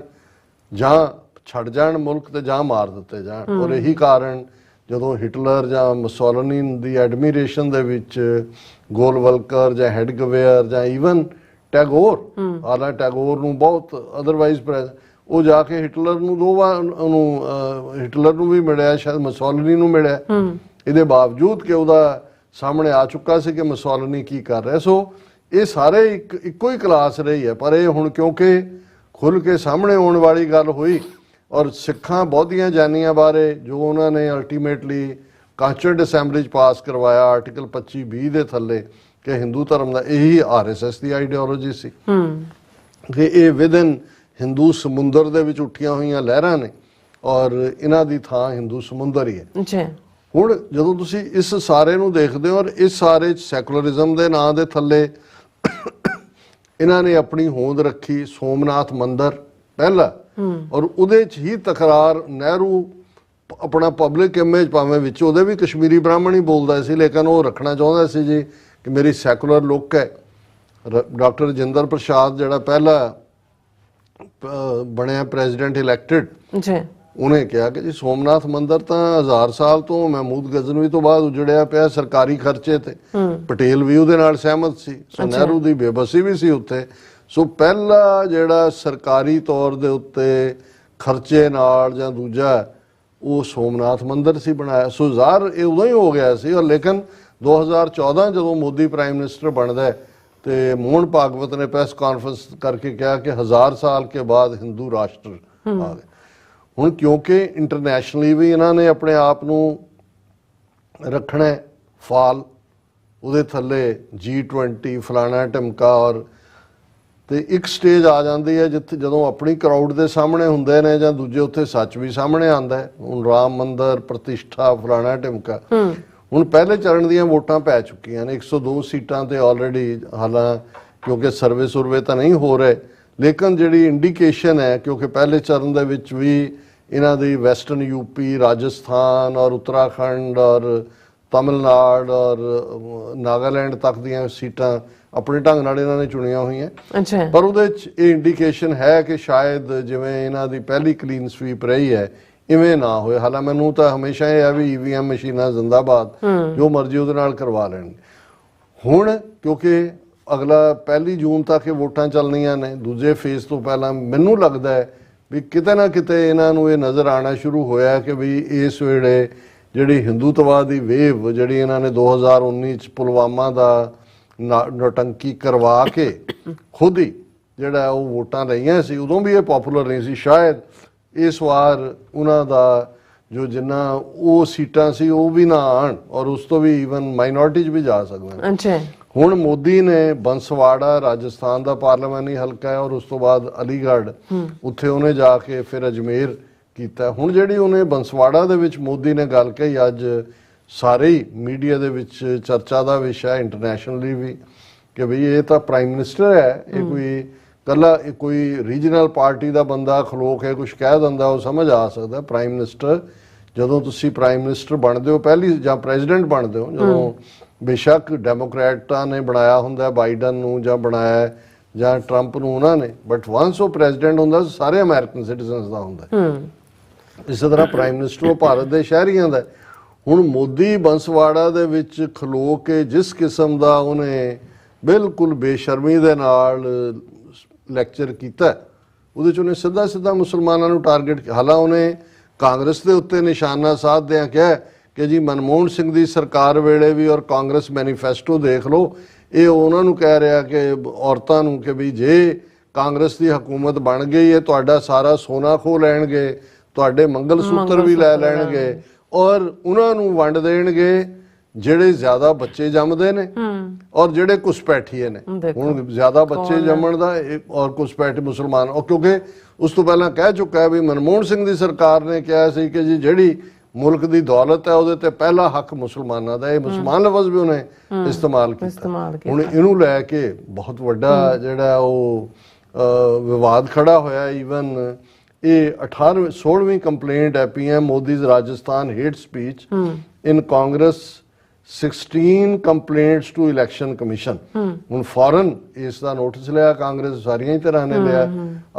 ਜਾਂ ਛੱਡ ਜਾਣ ਮੁਲਕ ਤੇ ਜਾਂ ਮਾਰ ਦਿੱਤੇ ਜਾਣ। ਔਰ ਇਹੀ ਕਾਰਨ ਜਦੋਂ ਹਿਟਲਰ ਜਾਂ ਮੁਸੋਲਿਨੀ ਦੀ ਐਡਮਿਰੇਸ਼ਨ ਦੇ ਵਿੱਚ ਗੋਲਵਲਕਰ ਜਾਂ ਹੈਡਗਵੇਅਰ ਜਾਂ ਈਵਨ ਟੈਗੋਰ, ਹਾਲਾਂ ਟੈਗੋਰ ਨੂੰ ਬਹੁਤ ਅਦਰਵਾਈਜ਼ ਉਹ ਜਾ ਕੇ ਹਿਟਲਰ ਨੂੰ 2 ਵਾਰ ਉਹਨੂੰ ਹਿਟਲਰ ਨੂੰ ਵੀ ਮਿਲਿਆ, ਸ਼ਾਇਦ ਮੁਸੋਲਿਨੀ ਨੂੰ ਮਿਲਿਆ, ਇਹਦੇ ਬਾਵਜੂਦ ਕਿ ਉਹਦਾ ਸਾਹਮਣੇ ਆ ਚੁੱਕਾ ਸੀ ਕਿ ਮੁਸੋਲਿਨੀ ਕੀ ਕਰ ਰਿਹਾ। ਸੋ ਇਹ ਸਾਰੇ ਇੱਕੋ ਹੀ ਕਲਾਸ ਰਹੀ ਹੈ। ਪਰ ਇਹ ਹੁਣ ਕਿਉਂਕਿ ਖੁੱਲ ਕੇ ਸਾਹਮਣੇ ਆਉਣ ਵਾਲੀ ਗੱਲ ਹੋਈ ਔਰ ਸਿੱਖਾਂ ਬਹੁਤੀਆਂ ਜਾਨੀਆਂ ਬਾਰੇ ਜੋ ਉਹਨਾਂ ਨੇ ਅਲਟੀਮੇਟਲੀ ਕਾਂਸਟੀਟਿਊਂਟ ਅਸੈਂਬਲੀ 'ਚ ਪਾਸ ਕਰਵਾਇਆ ਆਰਟੀਕਲ 25(20) ਦੇ ਥੱਲੇ ਕਿ ਹਿੰਦੂ ਧਰਮ ਦਾ ਇਹੀ RSS ਦੀ ਆਈਡੀਓਲੋਜੀ ਸੀ ਕਿ ਇਹ ਵਿਦਨ ਹਿੰਦੂ ਸਮੁੰਦਰ ਦੇ ਵਿੱਚ ਉੱਠੀਆਂ ਹੋਈਆਂ ਲਹਿਰਾਂ ਨੇ ਔਰ ਇਹਨਾਂ ਦੀ ਥਾਂ ਹਿੰਦੂ ਸਮੁੰਦਰ ਹੀ ਹੈ। ਹੁਣ ਜਦੋਂ ਤੁਸੀਂ ਇਸ ਸਾਰੇ ਨੂੰ ਦੇਖਦੇ ਹੋ ਔਰ ਇਸ ਸਾਰੇ ਸੈਕੂਲਰਿਜ਼ਮ ਦੇ ਨਾਂ ਦੇ ਥੱਲੇ ਇਹਨਾਂ ਨੇ ਆਪਣੀ ਹੋਂਦ ਰੱਖੀ ਸੋਮਨਾਥ ਮੰਦਿਰ ਪਹਿਲਾ, ਔਰ ਉਹਦੇ 'ਚ ਹੀ ਤਕਰਾਰ ਨਹਿਰੂ ਆਪਣਾ ਪਬਲਿਕ ਇਮੇਜ ਭਾਵੇਂ ਵਿੱਚ ਉਹਦੇ ਵੀ ਕਸ਼ਮੀਰੀ ਬ੍ਰਾਹਮਣ ਹੀ ਬੋਲਦਾ ਸੀ, ਲੇਕਿਨ ਉਹ ਰੱਖਣਾ ਚਾਹੁੰਦਾ ਸੀ ਜੀ ਕਿ ਮੇਰੀ ਸੈਕੂਲਰ ਲੁੱਕ ਹੈ। ਡਾਕਟਰ ਰਜਿੰਦਰ ਪ੍ਰਸਾਦ ਜਿਹੜਾ ਪਹਿਲਾ ਬਣਿਆ ਪ੍ਰੈਜ਼ੀਡੈਂਟ ਇਲੈਕਟਡ, ਉਹਨੇ ਕਿਹਾ ਕਿ ਜੀ ਸੋਮਨਾਥ ਮੰਦਿਰ ਤਾਂ 1000 ਸਾਲ ਤੋਂ ਮਹਿਮੂਦ ਗਜ਼ਨਵੀ ਤੋਂ ਬਾਅਦ ਉਜੜਿਆ ਪਿਆ ਸਰਕਾਰੀ ਖਰਚੇ ਤੇ। ਪਟੇਲ ਵੀ ਉਹਦੇ ਨਾਲ ਸਹਿਮਤ ਸੀ। ਸੋ ਨਹਿਰੂ ਦੀ ਬੇਬਸੀ ਵੀ ਸੀ ਉੱਥੇ। ਸੋ ਪਹਿਲਾ ਜਿਹੜਾ ਸਰਕਾਰੀ ਤੌਰ ਦੇ ਉੱਤੇ ਖਰਚੇ ਨਾਲ ਜਾਂ ਦੂਜਾ ਉਹ ਸੋਮਨਾਥ ਮੰਦਿਰ ਸੀ ਬਣਾਇਆ। ਸੋ ਜ਼ਾਹਰ ਇਹ ਉਦੋਂ ਹੀ ਹੋ ਗਿਆ ਸੀ। ਔਰ ਲੇਕਿਨ 2014 ਜਦੋਂ ਮੋਦੀ ਪ੍ਰਾਈਮ ਮਿਨਿਸਟਰ ਬਣਦਾ ਤੇ ਮੋਹਨ ਭਾਗਵਤ ਨੇ ਪ੍ਰੈਸ ਕਾਨਫਰੰਸ ਕਰਕੇ ਕਿਹਾ ਕਿ 1000 ਸਾਲ ਕੇ ਬਾਅਦ ਹਿੰਦੂ ਰਾਸ਼ਟਰ ਆ ਗਏ। ਹੁਣ ਕਿਉਂਕਿ ਇੰਟਰਨੈਸ਼ਨਲੀ ਵੀ ਇਹਨਾਂ ਨੇ ਆਪਣੇ ਆਪ ਨੂੰ ਰੱਖਣਾ ਫਾਲ, ਉਹਦੇ ਥੱਲੇ G20 ਫਲਾਣਾ ਢਮਕਾ, ਔਰ ਤੇ ਇੱਕ ਸਟੇਜ ਆ ਜਾਂਦੀ ਹੈ ਜਿੱਥੇ ਜਦੋਂ ਆਪਣੀ ਕਰਾਊਡ ਦੇ ਸਾਹਮਣੇ ਹੁੰਦੇ ਨੇ ਜਾਂ ਦੂਜੇ ਉੱਥੇ ਸੱਚ ਵੀ ਸਾਹਮਣੇ ਆਉਂਦਾ ਹੈ। ਹੁਣ ਰਾਮ ਮੰਦਿਰ ਪ੍ਰਤਿਸ਼ਠਾ ਫਲਾਣਾ ਢਮਕਾ। ਹੁਣ ਪਹਿਲੇ ਚਰਨ ਦੀਆਂ ਵੋਟਾਂ ਪੈ ਚੁੱਕੀਆਂ ਨੇ 102 ਸੀਟਾਂ ਤੇ ਆਲਰੇਡੀ। ਹਾਲਾਂ ਕਿਉਂਕਿ ਸਰਵੇ ਸੁਰਵੇ ਤਾਂ ਨਹੀਂ ਹੋ ਰਹੇ, ਲੇਕਿਨ ਜਿਹੜੀ ਇੰਡੀਕੇਸ਼ਨ ਹੈ ਕਿਉਂਕਿ ਪਹਿਲੇ ਚਰਨ ਦੇ ਵਿੱਚ ਵੀ ਇਹਨਾਂ ਦੀ ਵੈਸਟਰਨ ਯੂਪੀ, ਰਾਜਸਥਾਨ ਔਰ ਉੱਤਰਾਖੰਡ ਔਰ ਤਮਿਲਨਾਡੂ ਔਰ ਨਾਗਾਲੈਂਡ ਤੱਕ ਦੀਆਂ ਸੀਟਾਂ ਆਪਣੇ ਢੰਗ ਨਾਲ ਇਹਨਾਂ ਨੇ ਚੁਣੀਆਂ ਹੋਈਆਂ। ਪਰ ਉਹਦੇ 'ਚ ਇਹ ਇੰਡੀਕੇਸ਼ਨ ਹੈ ਕਿ ਸ਼ਾਇਦ ਜਿਵੇਂ ਇਹਨਾਂ ਦੀ ਪਹਿਲੀ ਕਲੀਨ ਸਵੀਪ ਰਹੀ ਹੈ ਇਵੇਂ ਨਾ ਹੋਏ। ਹਾਲਾਂ ਮੈਨੂੰ ਤਾਂ ਹਮੇਸ਼ਾ ਇਹ ਹੈ ਵੀ EVM ਮਸ਼ੀਨਾਂ ਜ਼ਿੰਦਾਬਾਦ, ਜੋ ਮਰਜ਼ੀ ਉਹਦੇ ਨਾਲ ਕਰਵਾ ਲੈਣ। ਹੁਣ ਕਿਉਂਕਿ ਅਗਲਾ 1 ਜੂਨ ਤੱਕ ਇਹ ਵੋਟਾਂ ਚੱਲਣੀਆਂ ਨੇ, ਦੂਜੇ ਫੇਜ਼ ਤੋਂ ਪਹਿਲਾਂ ਮੈਨੂੰ ਲੱਗਦਾ ਹੈ ਵੀ ਕਿਤੇ ਨਾ ਕਿਤੇ ਇਹਨਾਂ ਨੂੰ ਇਹ ਨਜ਼ਰ ਆਉਣਾ ਸ਼ੁਰੂ ਹੋਇਆ ਕਿ ਵੀ ਇਸ ਵੇਲੇ ਜਿਹੜੀ ਹਿੰਦੂਤਵਾ ਦੀ ਵੇਵ ਜਿਹੜੀ ਇਹਨਾਂ ਨੇ 2019 ਚ ਪੁਲਵਾਮਾ ਦਾ ਨੌਟੰਕੀ ਕਰਵਾ ਕੇ ਖੁਦ ਹੀ ਜਿਹੜਾ ਉਹ ਵੋਟਾਂ ਲਈਆਂ ਸੀ, ਉਦੋਂ ਵੀ ਇਹ ਪਪੂਲਰ ਨਹੀਂ ਸੀ। ਸ਼ਾਇਦ ਇਸ ਵਾਰ ਉਹਨਾਂ ਦਾ ਜੋ ਜਿੰਨਾ ਉਹ ਸੀਟਾਂ ਸੀ ਉਹ ਵੀ ਨਾ ਆਣ ਔਰ ਉਸ ਤੋਂ ਵੀ ਈਵਨ ਮਾਈਨੋਰਿਟੀ 'ਚ ਵੀ ਜਾ ਸਕਦੇ ਨੇ। ਹੁਣ ਮੋਦੀ ਨੇ ਬੰਸਵਾੜਾ ਰਾਜਸਥਾਨ ਦਾ ਪਾਰਲੀਮਾਨੀ ਹਲਕਾ ਹੈ ਔਰ ਉਸ ਤੋਂ ਬਾਅਦ ਅਲੀਗੜ੍ਹ, ਉੱਥੇ ਉਹਨੇ ਜਾ ਕੇ ਫਿਰ ਅਜਮੇਰ ਕੀਤਾ। ਹੁਣ ਜਿਹੜੀ ਉਹਨੇ ਬੰਸਵਾੜਾ ਦੇ ਵਿੱਚ ਮੋਦੀ ਨੇ ਗੱਲ ਕਹੀ, ਅੱਜ ਸਾਰੇ ਹੀ ਮੀਡੀਆ ਦੇ ਵਿੱਚ ਚਰਚਾ ਦਾ ਵਿਸ਼ਾ ਇੰਟਰਨੈਸ਼ਨਲੀ ਵੀ, ਕਿ ਬਈ ਇਹ ਤਾਂ ਪ੍ਰਾਈਮ ਮਿਨਿਸਟਰ ਹੈ, ਇਹ ਕੋਈ ਕੱਲਾ ਕੋਈ ਰੀਜਨਲ ਪਾਰਟੀ ਦਾ ਬੰਦਾ ਖਲੋ ਕੇ ਕੁਝ ਕਹਿ ਦਿੰਦਾ ਉਹ ਸਮਝ ਆ ਸਕਦਾ। ਪ੍ਰਾਈਮ ਮਿਨਿਸਟਰ ਜਦੋਂ ਤੁਸੀਂ ਪ੍ਰਾਈਮ ਮਿਨਿਸਟਰ ਬਣਦੇ ਹੋ ਪਹਿਲੀ ਜਾਂ ਪ੍ਰੈਜ਼ੀਡੈਂਟ ਬਣਦੇ ਹੋ, ਜਦੋਂ ਬੇਸ਼ੱਕ ਡੈਮੋਕ੍ਰੈਟਾਂ ਨੇ ਬਣਾਇਆ ਹੁੰਦਾ ਬਾਈਡਨ ਨੂੰ ਜਾਂ ਬਣਾਇਆ ਜਾਂ ਟਰੰਪ ਨੂੰ ਉਹਨਾਂ ਨੇ, ਬਟ ਵਾਂਸ ਉਹ ਪ੍ਰੈਜ਼ੀਡੈਂਟ ਹੁੰਦਾ ਸਾਰੇ ਅਮਰੀਕਨ ਸਿਟੀਜ਼ਨਸ ਦਾ ਹੁੰਦਾ। ਇਸੇ ਤਰ੍ਹਾਂ ਪ੍ਰਾਈਮ ਮਿਨਿਸਟਰ ਉਹ ਭਾਰਤ ਦੇ ਸ਼ਹਿਰੀਆਂ ਦਾ। ਹੁਣ ਮੋਦੀ ਬੰਸਵਾੜਾ ਦੇ ਵਿੱਚ ਖਲੋ ਕੇ ਜਿਸ ਕਿਸਮ ਦਾ ਉਹਨੇ ਬਿਲਕੁਲ ਬੇਸ਼ਰਮੀ ਦੇ ਨਾਲ ਲੈਕਚਰ ਕੀਤਾ, ਉਹਦੇ 'ਚ ਉਹਨੇ ਸਿੱਧਾ ਸਿੱਧਾ ਮੁਸਲਮਾਨਾਂ ਨੂੰ ਟਾਰਗੇਟ, ਹਾਲਾਂ ਉਹਨੇ ਕਾਂਗਰਸ ਦੇ ਉੱਤੇ ਨਿਸ਼ਾਨਾ ਸਾਧਦਿਆਂ ਕਿਹਾ ਕਿ ਜੀ ਮਨਮੋਹਨ ਸਿੰਘ ਦੀ ਸਰਕਾਰ ਵੇਲੇ ਵੀ ਔਰ ਕਾਂਗਰਸ ਮੈਨੀਫੈਸਟੋ ਦੇਖ ਲਓ, ਇਹ ਉਹਨਾਂ ਨੂੰ ਕਹਿ ਰਿਹਾ ਕਿ ਔਰਤਾਂ ਨੂੰ ਕਿ ਵੀ ਜੇ ਕਾਂਗਰਸ ਦੀ ਹਕੂਮਤ ਬਣ ਗਈ ਹੈ ਤੁਹਾਡਾ ਸਾਰਾ ਸੋਨਾ ਖੋਹ ਲੈਣਗੇ, ਤੁਹਾਡੇ ਮੰਗਲ ਸੂਤਰ ਵੀ ਲੈ ਲੈਣਗੇ ਔਰ ਉਹਨਾਂ ਨੂੰ ਵੰਡ ਦੇਣਗੇ ਜਿਹੜੇ ਜ਼ਿਆਦਾ ਬੱਚੇ ਜੰਮਦੇ ਨੇ ਔਰ ਜਿਹੜੇ ਘੁਸਪੈਠੀਏ ਨੇ। ਹੁਣ ਜ਼ਿਆਦਾ ਬੱਚੇ ਜੰਮਣ ਦਾ ਔਰ ਘੁਸਪੈਠੀ ਮੁਸਲਮਾਨ, ਔਰ ਕਿਉਂਕਿ ਉਸ ਤੋਂ ਪਹਿਲਾਂ ਕਹਿ ਚੁੱਕਾ ਹੈ ਵੀ ਮਨਮੋਹਨ ਸਿੰਘ ਦੀ ਸਰਕਾਰ ਨੇ ਕਿਹਾ ਸੀ ਕਿ ਜੀ ਜਿਹੜੀ ਮੁਲਕ ਦੀ ਦੌਲਤ ਹੈ ਉਹਦੇ ਤੇ ਪਹਿਲਾ ਹੱਕ ਮੁਸਲਮਾਨਾਂ ਦਾ, ਇਹ ਮੁਸਲਮਾਨ ਲਫ਼ਜ਼ ਵੀ ਉਹਨੇ ਇਸਤੇਮਾਲ ਕੀਤਾ। ਹੁਣ ਇਹਨੂੰ ਲੈ ਕੇ ਬਹੁਤ ਵੱਡਾ ਜਿਹੜਾ ਉਹ ਵਿਵਾਦ ਖੜਾ ਹੋਇਆ। ਈਵਨ ਇਹ 16ਵੀਂ ਕੰਪਲੇਂਟ ਹੈ PM Modi's Rajasthan hate speech in Congress 16 complaints to election commission. ਹੁਣ ਫੌਰਨ ਇਸ ਦਾ ਨੋਟਿਸ ਲਿਆ ਕਾਂਗਰਸ, ਸਾਰੀਆਂ ਹੀ ਤਰ੍ਹਾਂ ਨੇ ਲਿਆ।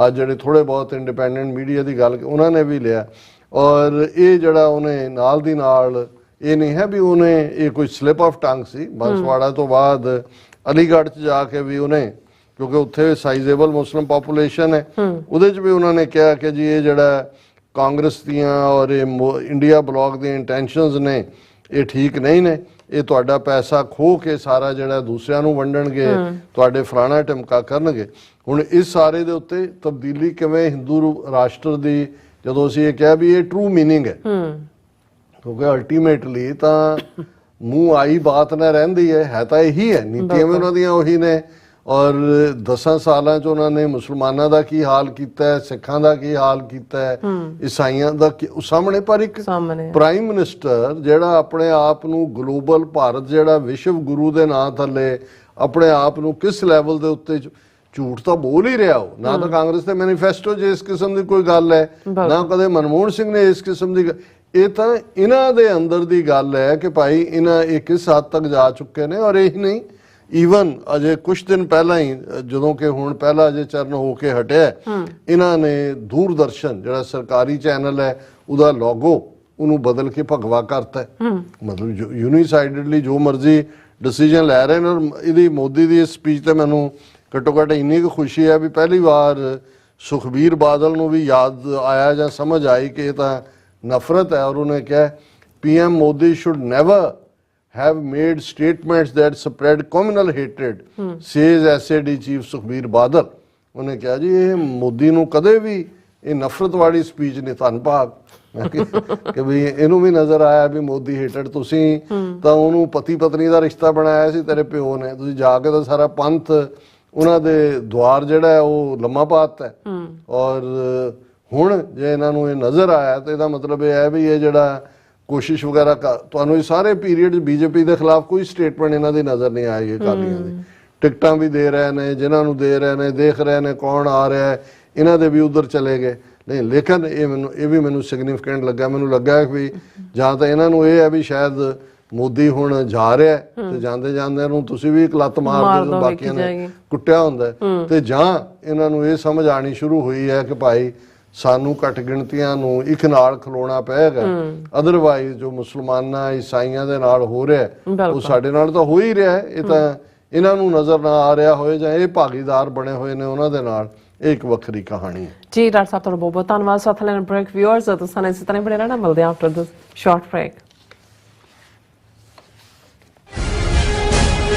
ਅੱਜ ਜਿਹੜੇ ਥੋੜੇ ਬਹੁਤ ਇੰਡੀਪੈਂਡੈਂਟ ਮੀਡੀਆ ਦੀ ਗੱਲ ਉਹਨਾਂ ਨੇ ਵੀ ਲਿਆ। ਔਰ ਇਹ ਜਿਹੜਾ ਉਹਨੇ ਨਾਲ ਦੀ ਨਾਲ, ਇਹ ਨਹੀਂ ਹੈ ਵੀ ਉਹਨੇ ਇਹ ਕੋਈ ਸਲਿਪ ਆਫ ਟੰਗ ਸੀ। ਬੰਸਵਾੜਾ ਤੋਂ ਬਾਅਦ ਅਲੀਗੜ੍ਹ 'ਚ ਜਾ ਕੇ ਵੀ ਉਹਨੇ, ਕਿਉਂਕਿ ਉੱਥੇ ਸਾਈਜ਼ੇਬਲ ਮੁਸਲਿਮ ਪਾਪੂਲੇਸ਼ਨ ਹੈ, ਉਹਦੇ 'ਚ ਵੀ ਉਹਨਾਂ ਨੇ ਕਿਹਾ ਕਿ ਜੀ ਇਹ ਜਿਹੜਾ ਕਾਂਗਰਸ ਦੀਆਂ ਔਰ ਇਹ ਇੰਡੀਆ ਬਲੌਕ ਦੀਆਂ ਇੰਟੈਂਸ਼ਨਸ ਨੇ ਇਹ ਠੀਕ ਨਹੀਂ ਨੇ, ਇਹ ਤੁਹਾਡਾ ਪੈਸਾ ਖੋਹ ਕੇ ਸਾਰਾ ਜਿਹੜਾ ਦੂਸਰਿਆਂ ਨੂੰ ਵੰਡਣਗੇ, ਤੁਹਾਡੇ ਫਲਾਣਾ ਟਮਕਾ ਕਰਨਗੇ। ਹੁਣ ਇਸ ਸਾਰੇ ਦੇ ਉੱਤੇ ਤਬਦੀਲੀ ਕਿਵੇਂ ਹਿੰਦੂ ਰਾਸ਼ਟਰ ਦੀ, ਜਦੋਂ ਅਸੀਂ ਇਹ ਕਿਹਾ ਵੀ ਇਹ ਟਰੂ ਮੀਨਿੰਗ ਹੈ, ਕਿਉਂਕਿ ਅਲਟੀਮੇਟਲੀ ਤਾਂ ਮੂੰਹ ਆਈ ਬਾਤ ਨਾ ਰਹਿੰਦੀ ਹੈ ਤਾਂ ਇਹੀ ਹੈ, ਨੀਤੀਆਂ ਵੀ ਉਹਨਾਂ ਦੀਆਂ ਉਹੀ ਨੇ। ਔਰ 10 ਸਾਲਾਂ 'ਚ ਉਹਨਾਂ ਨੇ ਮੁਸਲਮਾਨਾਂ ਦਾ ਕੀ ਹਾਲ ਕੀਤਾ ਹੈ, ਸਿੱਖਾਂ ਦਾ ਕੀ ਹਾਲ ਕੀਤਾ ਹੈ, ਈਸਾਈਆਂ ਦਾ ਸਾਹਮਣੇ। ਪਰ ਇੱਕ ਪ੍ਰਾਈਮ ਮਿਨਿਸਟਰ ਜਿਹੜਾ ਆਪਣੇ ਆਪ ਨੂੰ ਗਲੋਬਲ ਭਾਰਤ ਜਿਹੜਾ ਵਿਸ਼ਵ ਗੁਰੂ ਦੇ ਨਾਂ ਥੱਲੇ ਆਪਣੇ ਆਪ ਨੂੰ ਕਿਸ ਲੈਵਲ ਦੇ ਉੱਤੇ, ਝੂਠ ਤਾਂ ਬੋਲ ਹੀ ਰਿਹਾ ਉਹ, ਨਾ ਤਾਂ ਕਾਂਗਰਸ ਦੇ ਮੈਨੀਫੈਸਟੋ 'ਚ ਇਸ ਕਿਸਮ ਦੀ ਕੋਈ ਗੱਲ ਹੈ, ਨਾ ਕਦੇ ਮਨਮੋਹਨ ਸਿੰਘ ਨੇ ਇਸ ਕਿਸਮ ਦੀ। ਇਹ ਤਾਂ ਇਹਨਾਂ ਦੇ ਅੰਦਰ ਦੀ ਗੱਲ ਹੈ ਕਿ ਭਾਈ ਇਹਨਾਂ ਇਹ ਕਿਸ ਹੱਦ ਤੱਕ ਜਾ ਚੁੱਕੇ ਨੇ। ਔਰ ਇਹ ਨਹੀਂ, ਈਵਨ ਅਜੇ ਕੁਝ ਦਿਨ ਪਹਿਲਾਂ ਹੀ, ਜਦੋਂ ਕਿ ਹੁਣ ਪਹਿਲਾ ਅਜੇ ਚਰਨ ਹੋ ਕੇ ਹਟਿਆ, ਇਹਨਾਂ ਨੇ ਦੂਰਦਰਸ਼ਨ ਜਿਹੜਾ ਸਰਕਾਰੀ ਚੈਨਲ ਹੈ ਉਹਦਾ ਲੋਗੋ ਉਹਨੂੰ ਬਦਲ ਕੇ ਭਗਵਾ ਕਰਤਾ। ਮਤਲਬ ਯੂਨੀਸਾਈਡਡਲੀ ਜੋ ਮਰਜ਼ੀ ਡਿਸੀਜਨ ਲੈ ਰਹੇ ਨੇ। ਔਰ ਇਹਦੀ ਮੋਦੀ ਦੀ ਸਪੀਚ ਤੇ ਮੈਨੂੰ ਘੱਟੋ ਘੱਟ ਇੰਨੀ ਕੁ ਖੁਸ਼ੀ ਹੈ ਵੀ ਪਹਿਲੀ ਵਾਰ ਸੁਖਬੀਰ ਬਾਦਲ ਨੂੰ ਵੀ ਯਾਦ ਆਇਆ ਜਾਂ ਸਮਝ ਆਈ ਕਿ ਇਹ ਤਾਂ ਨਫ਼ਰਤ ਹੈ। ਔਰ ਉਹਨੇ ਕਿਹਾ PM Modi should never have made statements that spread communal hatred, says SAD chief Sukhbir Badal. ਉਹਨੇ ਕਿਹਾ ਜੀ ਇਹ ਮੋਦੀ ਨੂੰ ਕਦੇ ਵੀ ਇਹ ਨਫ਼ਰਤ ਵਾਲੀ ਸਪੀਚ ਨਹੀਂ, ਧੰਨਵਾਦ ਕਿ ਵੀ ਇਹਨੂੰ ਵੀ ਨਜ਼ਰ ਆਇਆ ਵੀ ਮੋਦੀ ਹੇਟਡ। ਤੁਸੀਂ ਤਾਂ ਉਹਨੂੰ ਪਤੀ ਪਤਨੀ ਦਾ ਰਿਸ਼ਤਾ ਬਣਾਇਆ ਸੀ ਤੇਰੇ ਪਿਓ ਨੇ, ਤੁਸੀਂ ਜਾ ਕੇ ਤਾਂ ਸਾਰਾ ਪੰਥ ਉਹਨਾਂ ਦੇ ਦੁਆਰ ਜਿਹੜਾ ਹੈ ਉਹ ਲੰਮਾ ਪਾਤਾ ਹੈ। ਔਰ ਹੁਣ ਜੇ ਇਹਨਾਂ ਨੂੰ ਇਹ ਨਜ਼ਰ ਆਇਆ ਤਾਂ ਇਹਦਾ ਮਤਲਬ ਇਹ ਹੈ ਵੀ ਇਹ ਜਿਹੜਾ ਕੋਸ਼ਿਸ਼ ਵਗੈਰਾ ਤੁਹਾਨੂੰ ਇਹ ਸਾਰੇ ਪੀਰੀਅਡ ਬੀਜੇਪੀ ਦੇ ਖਿਲਾਫ ਕੋਈ ਸਟੇਟਮੈਂਟ ਇਹਨਾਂ ਦੀ ਨਜ਼ਰ ਨਹੀਂ ਆਈ। ਅਕਾਲੀਆਂ ਦੀ ਟਿਕਟਾਂ ਵੀ ਦੇ ਰਹੇ ਨੇ, ਜਿਨ੍ਹਾਂ ਨੂੰ ਦੇ ਰਹੇ ਨੇ ਦੇਖ ਰਹੇ ਨੇ ਕੌਣ ਆ ਰਿਹਾ ਹੈ, ਇਹਨਾਂ ਦੇ ਵੀ ਉਧਰ ਚਲੇ ਗਏ ਨਹੀਂ। ਲੇਕਿਨ ਇਹ ਵੀ ਮੈਨੂੰ ਸਿਗਨੀਫਿਕੈਂਟ ਲੱਗਾ। ਮੈਨੂੰ ਲੱਗਾ ਕਿ ਜਾਂ ਤਾਂ ਇਹਨਾਂ ਨੂੰ ਇਹ ਹੈ ਵੀ ਸ਼ਾਇਦ ਮੋਦੀ ਹੁਣ ਜਾ ਰਿਹਾ ਤੇ ਜਾਂਦੇ ਜਾਂਦੇ ਨੂੰ ਤੁਸੀਂ ਵੀ ਇੱਕ ਲੱਤ ਮਾਰ ਦਿਓ, ਬਾਕੀਆਂ ਨੇ ਕੁੱਟਿਆ ਹੁੰਦਾ, ਤੇ ਜਾਂ ਇਹਨਾਂ ਨੂੰ ਇਹ ਸਮਝ ਆਣੀ ਸ਼ੁਰੂ ਹੋਈ ਹੈ ਕਿ ਭਾਈ ਸਾਨੂੰ ਘੱਟ ਗਿਣਤੀਆਂ ਨੂੰ ਇੱਕ ਨਾਲ ਖਲੋਣਾ ਪਏਗਾ, ਅਦਰਵਾਈਜ਼ ਜੋ ਮੁਸਲਮਾਨਾਂ ਈਸਾਈਆਂ ਦੇ ਨਾਲ ਹੋ ਰਿਹਾ ਉਹ ਸਾਡੇ ਨਾਲ ਤਾਂ ਹੋ ਹੀ ਰਿਹਾ। ਇਹ ਤਾਂ ਇਹਨਾਂ ਨੂੰ ਨਜ਼ਰ ਨਾ ਆ ਰਿਹਾ ਹੋਏ ਜਾਂ ਇਹ ਭਾਗੀਦਾਰ ਬਣੇ ਹੋਏ ਨੇ ਉਹਨਾਂ ਦੇ ਨਾਲ, ਇਹ ਇੱਕ ਵੱਖਰੀ ਕਹਾਣੀ ਹੈ। ਜੀ ਡਾਕਟਰ ਸਾਹਿਬ, ਤੁਹਾਡਾ ਬਹੁਤ ਬਹੁਤ ਧੰਨਵਾਦ। ਸਾਥ ਲੈਣ ਬ੍ਰੇਕ ਵਿਊਅਰਸ, ਤੁਸੀਂ ਇਸੇ ਤਰ੍ਹਾਂ ਬਣੇ ਰਹਿਣਾ। ਮਿਲਦੇ ਹਾਂ after this short break.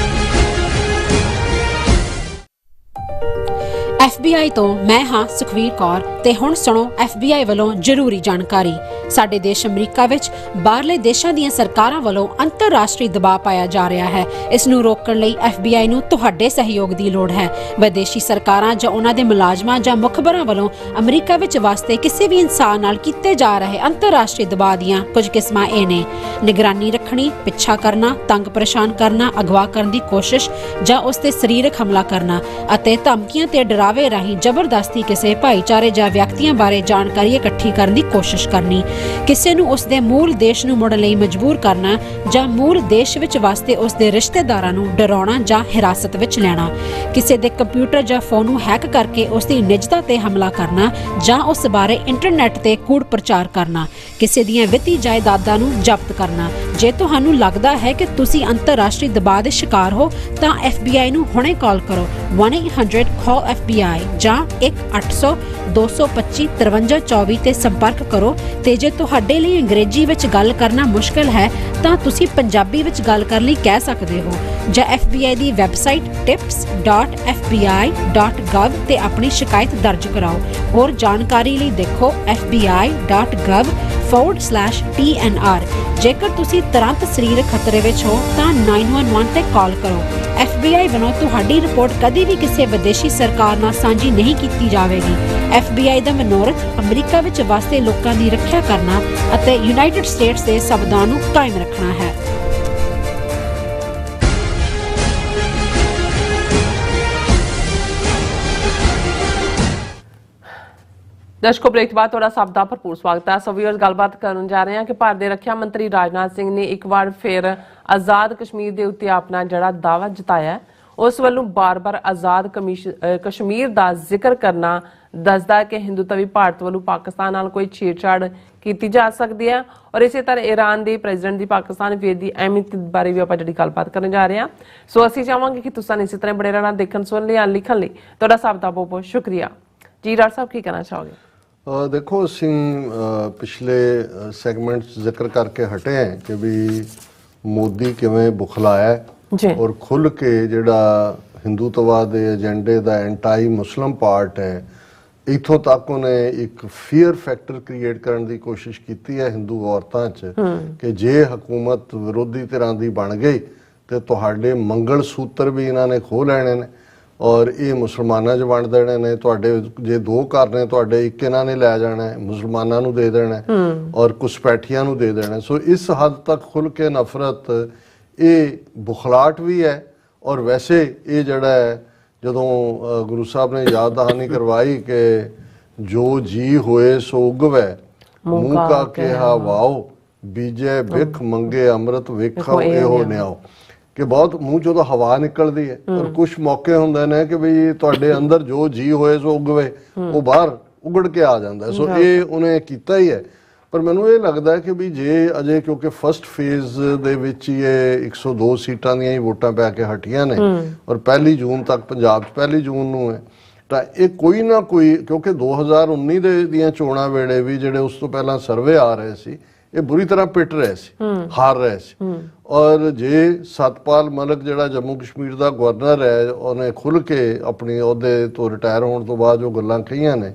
FBI ਤੋਂ ਮੈਂ ਹਾਂ ਸੁਖਵੀਰ ਕੌਰ ਤੇ ਹੁਣ ਸੁਣੋ FBI ਵੱਲੋਂ ਜ਼ਰੂਰੀ ਜਾਣਕਾਰੀ। ਸਾਡੇ ਦੇਸ਼ ਅਮਰੀਕਾ ਵਿੱਚ ਬਾਹਰਲੇ ਦੇਸ਼ਾਂ ਦੀਆਂ ਸਰਕਾਰਾਂ ਵੱਲੋਂ ਅੰਤਰਰਾਸ਼ਟਰੀ ਦਬਾਅ ਪਾਇਆ ਜਾ ਰਿਹਾ ਹੈ। ਇਸ ਨੂੰ ਰੋਕਣ ਲਈ FBI ਨੂੰ ਤੁਹਾਡੇ ਸਹਿਯੋਗ ਦੀ ਲੋੜ ਹੈ। ਵਿਦੇਸ਼ੀ ਸਰਕਾਰਾਂ ਜਾਂ ਉਹਨਾਂ ਦੇ ਮੁਲਾਜ਼ਮਾਂ ਜਾਂ ਮੁਖਬਰਾਂ ਵੱਲੋਂ ਅਮਰੀਕਾ ਵਿੱਚ ਵਸਦੇ ਕਿਸੇ ਵੀ ਇਨਸਾਨ ਨਾਲ ਕੀਤੇ ਜਾ ਰਹੇ ਅੰਤਰਰਾਸ਼ਟਰੀ ਦਬਾਅ ਦੀਆਂ ਕੁਝ ਕਿਸਮਾਂ ਇਹ ਨੇ: ਨਿਗਰਾਨੀ ਰੱਖਣੀ, ਪਿੱਛਾ ਕਰਨਾ, ਤੰਗ ਪਰੇਸ਼ਾਨ ਕਰਨਾ, ਅਗਵਾ ਕਰਨ ਦੀ ਕੋਸ਼ਿਸ਼ ਜਾਂ ਉਸ ਤੇ ਸਰੀਰਕ ਹਮਲਾ ਕਰਨਾ, ਅਤੇ ਧਮਕੀਆਂ ਤੇ ਡਰਾਵੇ ਰਾਹੀਂ ਜ਼ਬਰਦਸਤੀ ਕਿਸੇ ਭਾਈਚਾਰੇ ਜਾਂ ਵਿਅਕਤੀਆਂ ਬਾਰੇ ਜਾਣਕਾਰੀ ਇਕੱਠੀ ਕਰਨ ਦੀ ਕੋਸ਼ਿਸ਼ ਕਰਨੀ। ਕਿਸੇ ਨੂੰ ਉਸ ਦੇ ਮੂਲ ਦੇਸ਼ ਨੂੰ ਮੁੜਨ ਲਈ ਮਜਬੂਰ ਕਰਨਾ ਜਾਂ ਮੂਲ ਦੇਸ਼ ਵਿੱਚ ਵਸਦੇ ਉਸ ਦੇ ਰਿਸ਼ਤੇਦਾਰਾਂ ਨੂੰ ਡਰਾਉਣਾ ਜਾਂ ਹਿਰਾਸਤ ਵਿੱਚ ਲੈਣਾ, ਕਿਸੇ ਦੇ ਕੰਪਿਊਟਰ ਜਾਂ ਫੋਨ ਨੂੰ ਹੈਕ ਕਰਕੇ ਉਸ ਦੀ ਨਿੱਜਤਾ ਤੇ ਹਮਲਾ ਕਰਨਾ ਜਾਂ ਉਸ ਬਾਰੇ ਇੰਟਰਨੈਟ ਤੇ ਕੂੜ ਪ੍ਰਚਾਰ ਕਰਨਾ, ਕਿਸੇ ਦੀਆਂ ਵਿੱਤੀ ਜਾਇਦਾਦਾਂ ਨੂੰ ਜ਼ਬਤ ਕਰਨਾ। ਜੇ ਤੁਹਾਨੂੰ ਲੱਗਦਾ ਹੈ ਕਿ ਤੁਸੀਂ ਅੰਤਰਰਾਸ਼ਟਰੀ ਦਬਾਅ ਦੇ ਸ਼ਿਕਾਰ ਹੋ ਤਾਂ FBI ਨੂੰ ਹੁਣੇ ਕਾਲ ਕਰੋ 1-800-CALL-FBI ਜਾਂ 1-800-225-5324 ਤੇ ਸੰਪਰਕ ਕਰੋ। ਤੇ ਜੇ ਤੁਹਾਡੇ ਲਈ ਅੰਗਰੇਜ਼ੀ ਵਿੱਚ ਗੱਲ ਕਰਨਾ ਮੁਸ਼ਕਲ ਹੈ ਤਾਂ ਤੁਸੀਂ ਪੰਜਾਬੀ ਵਿੱਚ ਗੱਲ ਕਰਨ ਲਈ ਕਹਿ ਸਕਦੇ ਹੋ ਜਾਂ FBI ਦੀ ਵੈਬਸਾਈਟ tips.fbi.gov ਤੇ ਆਪਣੀ ਸ਼ਿਕਾਇਤ ਦਰਜ ਕਰਾਓ। ਹੋਰ ਜਾਣਕਾਰੀ ਲਈ ਦੇਖੋ fbi.gov/TNR। ਜੇਕਰ ਤੁਸੀਂ ਤੁਰੰਤ ਸਰੀਰਕ ਖਤਰੇ ਵਿੱਚ ਹੋ ਤਾਂ 911 ਤੇ ਕਾਲ ਕਰੋ। FBI ਵੱਲੋਂ ਤੁਹਾਡੀ ਰਿਪੋਰਟ ਕਦੀ ਵੀ ਕਿਸੇ ਵਿਦੇਸ਼ੀ ਸਰਕਾਰ ਨਾਲ ਸਾਂਝੀ ਨਹੀਂ ਕੀਤੀ ਜਾਵੇਗੀ। FBI ਦਾ ਮਨੋਰਥ ਅਮਰੀਕਾ ਵਿੱਚ ਵਸਦੇ ਲੋਕਾਂ ਦੀ ਰੱਖਿਆ ਕਰਨਾ ਅਤੇ ਯੂਨਾਈਟਿਡ ਸਟੇਟਸ ਦੇ ਸੰਵਿਧਾਨ ਨੂੰ ਕਾਇਮ ਰੱਖਣਾ ਹੈ। ਦਰਸ਼ਕੋ, ਬ੍ਰੇਕ ਤੋਂ ਬਾਅਦ ਤੁਹਾਡਾ ਸਭ ਦਾ ਭਰਪੂਰ ਸਵਾਗਤ ਹੈ। ਸੋ ਵੀਅਰਸ, ਗੱਲਬਾਤ ਕਰਨ ਜਾ ਰਹੇ ਹਾਂ ਕਿ ਭਾਰਤ ਦੇ ਰੱਖਿਆ ਮੰਤਰੀ ਰਾਜਨਾਥ ਸਿੰਘ ਨੇ ਇੱਕ ਵਾਰ ਫਿਰ ਆਜ਼ਾਦ ਕਸ਼ਮੀਰ ਦੇ ਉੱਤੇ ਆਪਣਾ ਜਿਹੜਾ ਦਾਅਵਾ ਜਤਾਇਆ, ਉਸ ਵੱਲੋਂ ਬਾਰ-ਬਾਰ ਆਜ਼ਾਦ ਕਸ਼ਮੀਰ ਦਾ ਜ਼ਿਕਰ ਕਰਨਾ ਦੱਸਦਾ ਹੈ ਕਿ ਹਿੰਦੂਤਵੀ ਭਾਰਤ ਵੱਲੋਂ ਪਾਕਿਸਤਾਨ ਨਾਲ ਕੋਈ ਛੇੜਛਾੜ ਕੀਤੀ ਜਾ ਸਕਦੀ ਹੈ। ਔਰ ਇਸੇ ਤਰ੍ਹਾਂ ਈਰਾਨ ਦੇ ਪ੍ਰੈਜ਼ੀਡੈਂਟ ਦੀ ਪਾਕਿਸਤਾਨ ਵਿਜ਼ਿਟ ਦੀ ਅਹਿਮੀਅਤ ਬਾਰੇ ਵੀ ਆਪਾਂ ਜਿਹੜੀ ਗੱਲਬਾਤ ਕਰਨ ਜਾ ਰਹੇ ਹਾਂ। ਸੋ ਅਸੀਂ ਚਾਹਾਂਗੇ ਕਿ ਤੁਸੀਂ ਇਸੇ ਤਰ੍ਹਾਂ ਬੜੇ ਰਹਿਣਾ, ਦੇਖਣ ਸੁਣਨ ਲਈ, ਲਿਖਣ ਲਈ। ਤੁਹਾਡਾ ਸਭ ਦਾ ਬਹੁਤ ਬਹੁਤ ਸ਼ੁਕਰੀਆ ਜੀ। ਡਾਕਟਰ ਸਾਹਿਬ, ਕੀ ਕਹਿਣਾ ਚਾਹੋਗੇ? ਦੇਖੋ, ਅਸੀਂ ਪਿਛਲੇ ਸੈਗਮੈਂਟ 'ਚ ਜ਼ਿਕਰ ਕਰਕੇ ਹਟੇ ਹਾਂ ਕਿ ਵੀ ਮੋਦੀ ਕਿਵੇਂ ਬੁਖਲਾਇਆ ਔਰ ਖੁੱਲ੍ਹ ਕੇ ਜਿਹੜਾ ਹਿੰਦੂਤਵਾ ਦੇ ਏਜੰਡੇ ਦਾ ਐਂਟਾਈ ਮੁਸਲਿਮ ਪਾਰਟ ਹੈ, ਇੱਥੋਂ ਤੱਕ ਉਹਨੇ ਇੱਕ ਫੀਅਰ ਫੈਕਟਰ ਕ੍ਰੀਏਟ ਕਰਨ ਦੀ ਕੋਸ਼ਿਸ਼ ਕੀਤੀ ਹੈ ਹਿੰਦੂ ਔਰਤਾਂ 'ਚ ਕਿ ਜੇ ਹਕੂਮਤ ਵਿਰੋਧੀ ਧਿਰਾਂ ਦੀ ਬਣ ਗਈ ਤੇ ਤੁਹਾਡੇ ਮੰਗਲ ਸੂਤਰ ਵੀ ਇਹਨਾਂ ਨੇ ਖੋਹ ਲੈਣੇ ਨੇ ਔਰ ਇਹ ਮੁਸਲਮਾਨਾਂ 'ਚ ਵੰਡ ਦੇਣੇ ਨੇ। ਤੁਹਾਡੇ ਜੇ 2 ਘਰ ਨੇ, ਤੁਹਾਡੇ ਇੱਕ ਇਹਨਾਂ ਨੇ ਲੈ ਜਾਣਾ ਹੈ, ਮੁਸਲਮਾਨਾਂ ਨੂੰ ਦੇ ਦੇਣਾ ਔਰ ਘੁਸਪੈਠੀਆਂ ਨੂੰ ਦੇ ਦੇਣਾ। ਸੋ ਇਸ ਹੱਦ ਤੱਕ ਖੁੱਲ੍ਹ ਕੇ ਨਫ਼ਰਤ, ਇਹ ਬੁਖਲਾਟ ਵੀ ਹੈ। ਔਰ ਵੈਸੇ ਇਹ ਜਿਹੜਾ ਹੈ, ਜਦੋਂ ਗੁਰੂ ਸਾਹਿਬ ਨੇ ਯਾਦ ਦਹਾਨੀ ਕਰਵਾਈ ਕਿ ਜੋ ਜੀ ਹੋਏ ਸੋ ਉਗਵੈ, ਮੂੰਹ ਕਾ ਕਿਹਾ ਵਾਓ, ਬੀਜੇ ਬਿਖ ਮੰਗੇ ਅੰਮ੍ਰਿਤ ਵੇਖੋ ਇਹੋ ਨਿਆਓ, ਕਿ ਬਹੁਤ ਮੂੰਹ ਚੋਂ ਤਾਂ ਹਵਾ ਨਿਕਲਦੀ ਹੈ। ਪਰ ਕੁਝ ਮੌਕੇ ਹੁੰਦੇ ਨੇ ਕਿ ਬਈ ਤੁਹਾਡੇ ਅੰਦਰ ਜੋ ਜੀ ਹੋਏ ਸੋ ਉਗਵੇ, ਉਹ ਬਾਹਰ ਉਗੜ ਕੇ ਆ ਜਾਂਦਾ। ਸੋ ਇਹ ਉਹਨੇ ਕੀਤਾ ਹੀ ਹੈ। ਪਰ ਮੈਨੂੰ ਇਹ ਲੱਗਦਾ ਕਿ ਵੀ ਜੇ ਅਜੇ, ਕਿਉਂਕਿ ਫਸਟ ਫੇਜ਼ ਦੇ ਵਿੱਚ ਹੀ ਇਹ 102 ਸੀਟਾਂ ਦੀਆਂ ਹੀ ਵੋਟਾਂ ਪੈ ਕੇ ਹਟੀਆਂ ਨੇ ਔਰ 1 ਜੂਨ ਤੱਕ ਪੰਜਾਬ 'ਚ 1 ਜੂਨ ਨੂੰ ਹੈ, ਤਾਂ ਇਹ ਕੋਈ ਨਾ ਕੋਈ, ਕਿਉਂਕਿ 2019 ਦੀਆਂ ਚੋਣਾਂ ਵੇਲੇ ਵੀ ਜਿਹੜੇ ਉਸ ਤੋਂ ਪਹਿਲਾਂ ਸਰਵੇ ਆ ਰਹੇ ਸੀ, ਇਹ ਬੁਰੀ ਤਰ੍ਹਾਂ ਪਿੱਟ ਰਹੇ ਸੀ, ਹਾਰ ਰਹੇ ਸੀ। ਔਰ ਜੇ ਸਤਪਾਲ ਮਲਿਕ ਜਿਹੜਾ ਜੰਮੂ ਕਸ਼ਮੀਰ ਦਾ ਗਵਰਨਰ ਹੈ, ਉਹਨੇ ਖੁੱਲ੍ਹ ਕੇ ਆਪਣੀ ਅਹੁਦੇ ਤੋਂ ਰਿਟਾਇਰ ਹੋਣ ਤੋਂ ਬਾਅਦ ਜੋ ਗੱਲਾਂ ਕਹੀਆਂ ਨੇ,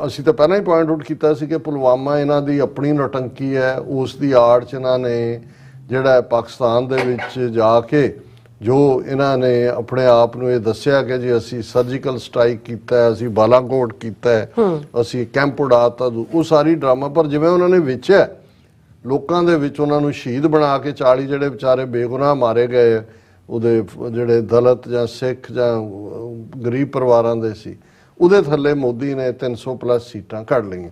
ਅਸੀਂ ਤਾਂ ਪਹਿਲਾਂ ਹੀ ਪੁਆਇੰਟ ਆਊਟ ਕੀਤਾ ਸੀ ਕਿ ਪੁਲਵਾਮਾ ਇਹਨਾਂ ਦੀ ਆਪਣੀ ਨੌਟੰਕੀ ਹੈ। ਉਸ ਦੀ ਆੜ 'ਚ ਇਹਨਾਂ ਨੇ ਜਿਹੜਾ ਪਾਕਿਸਤਾਨ ਦੇ ਵਿੱਚ ਜਾ ਕੇ ਜੋ ਇਹਨਾਂ ਨੇ ਆਪਣੇ ਆਪ ਨੂੰ ਇਹ ਦੱਸਿਆ ਕਿ ਜੀ ਅਸੀਂ ਸਰਜੀਕਲ ਸਟ੍ਰਾਈਕ ਕੀਤਾ, ਅਸੀਂ ਬਾਲਾਕੋਟ ਕੀਤਾ, ਅਸੀਂ ਕੈਂਪ ਉਡਾਤਾ, ਉਹ ਸਾਰੀ ਡਰਾਮਾ। ਪਰ ਜਿਵੇਂ ਉਹਨਾਂ ਨੇ ਵੇਚਿਆ ਲੋਕਾਂ ਦੇ ਵਿੱਚ, ਉਹਨਾਂ ਨੂੰ ਸ਼ਹੀਦ ਬਣਾ ਕੇ 40 ਜਿਹੜੇ ਵਿਚਾਰੇ ਬੇਗੁਨਾਹ ਮਾਰੇ ਗਏ, ਉਹਦੇ ਜਿਹੜੇ ਦਲਿਤ ਜਾਂ ਸਿੱਖ ਜਾਂ ਗਰੀਬ ਪਰਿਵਾਰਾਂ ਦੇ ਸੀ, ਉਹਦੇ ਥੱਲੇ ਮੋਦੀ ਨੇ 300+ ਸੀਟਾਂ ਕੱਢ ਲਈਆਂ।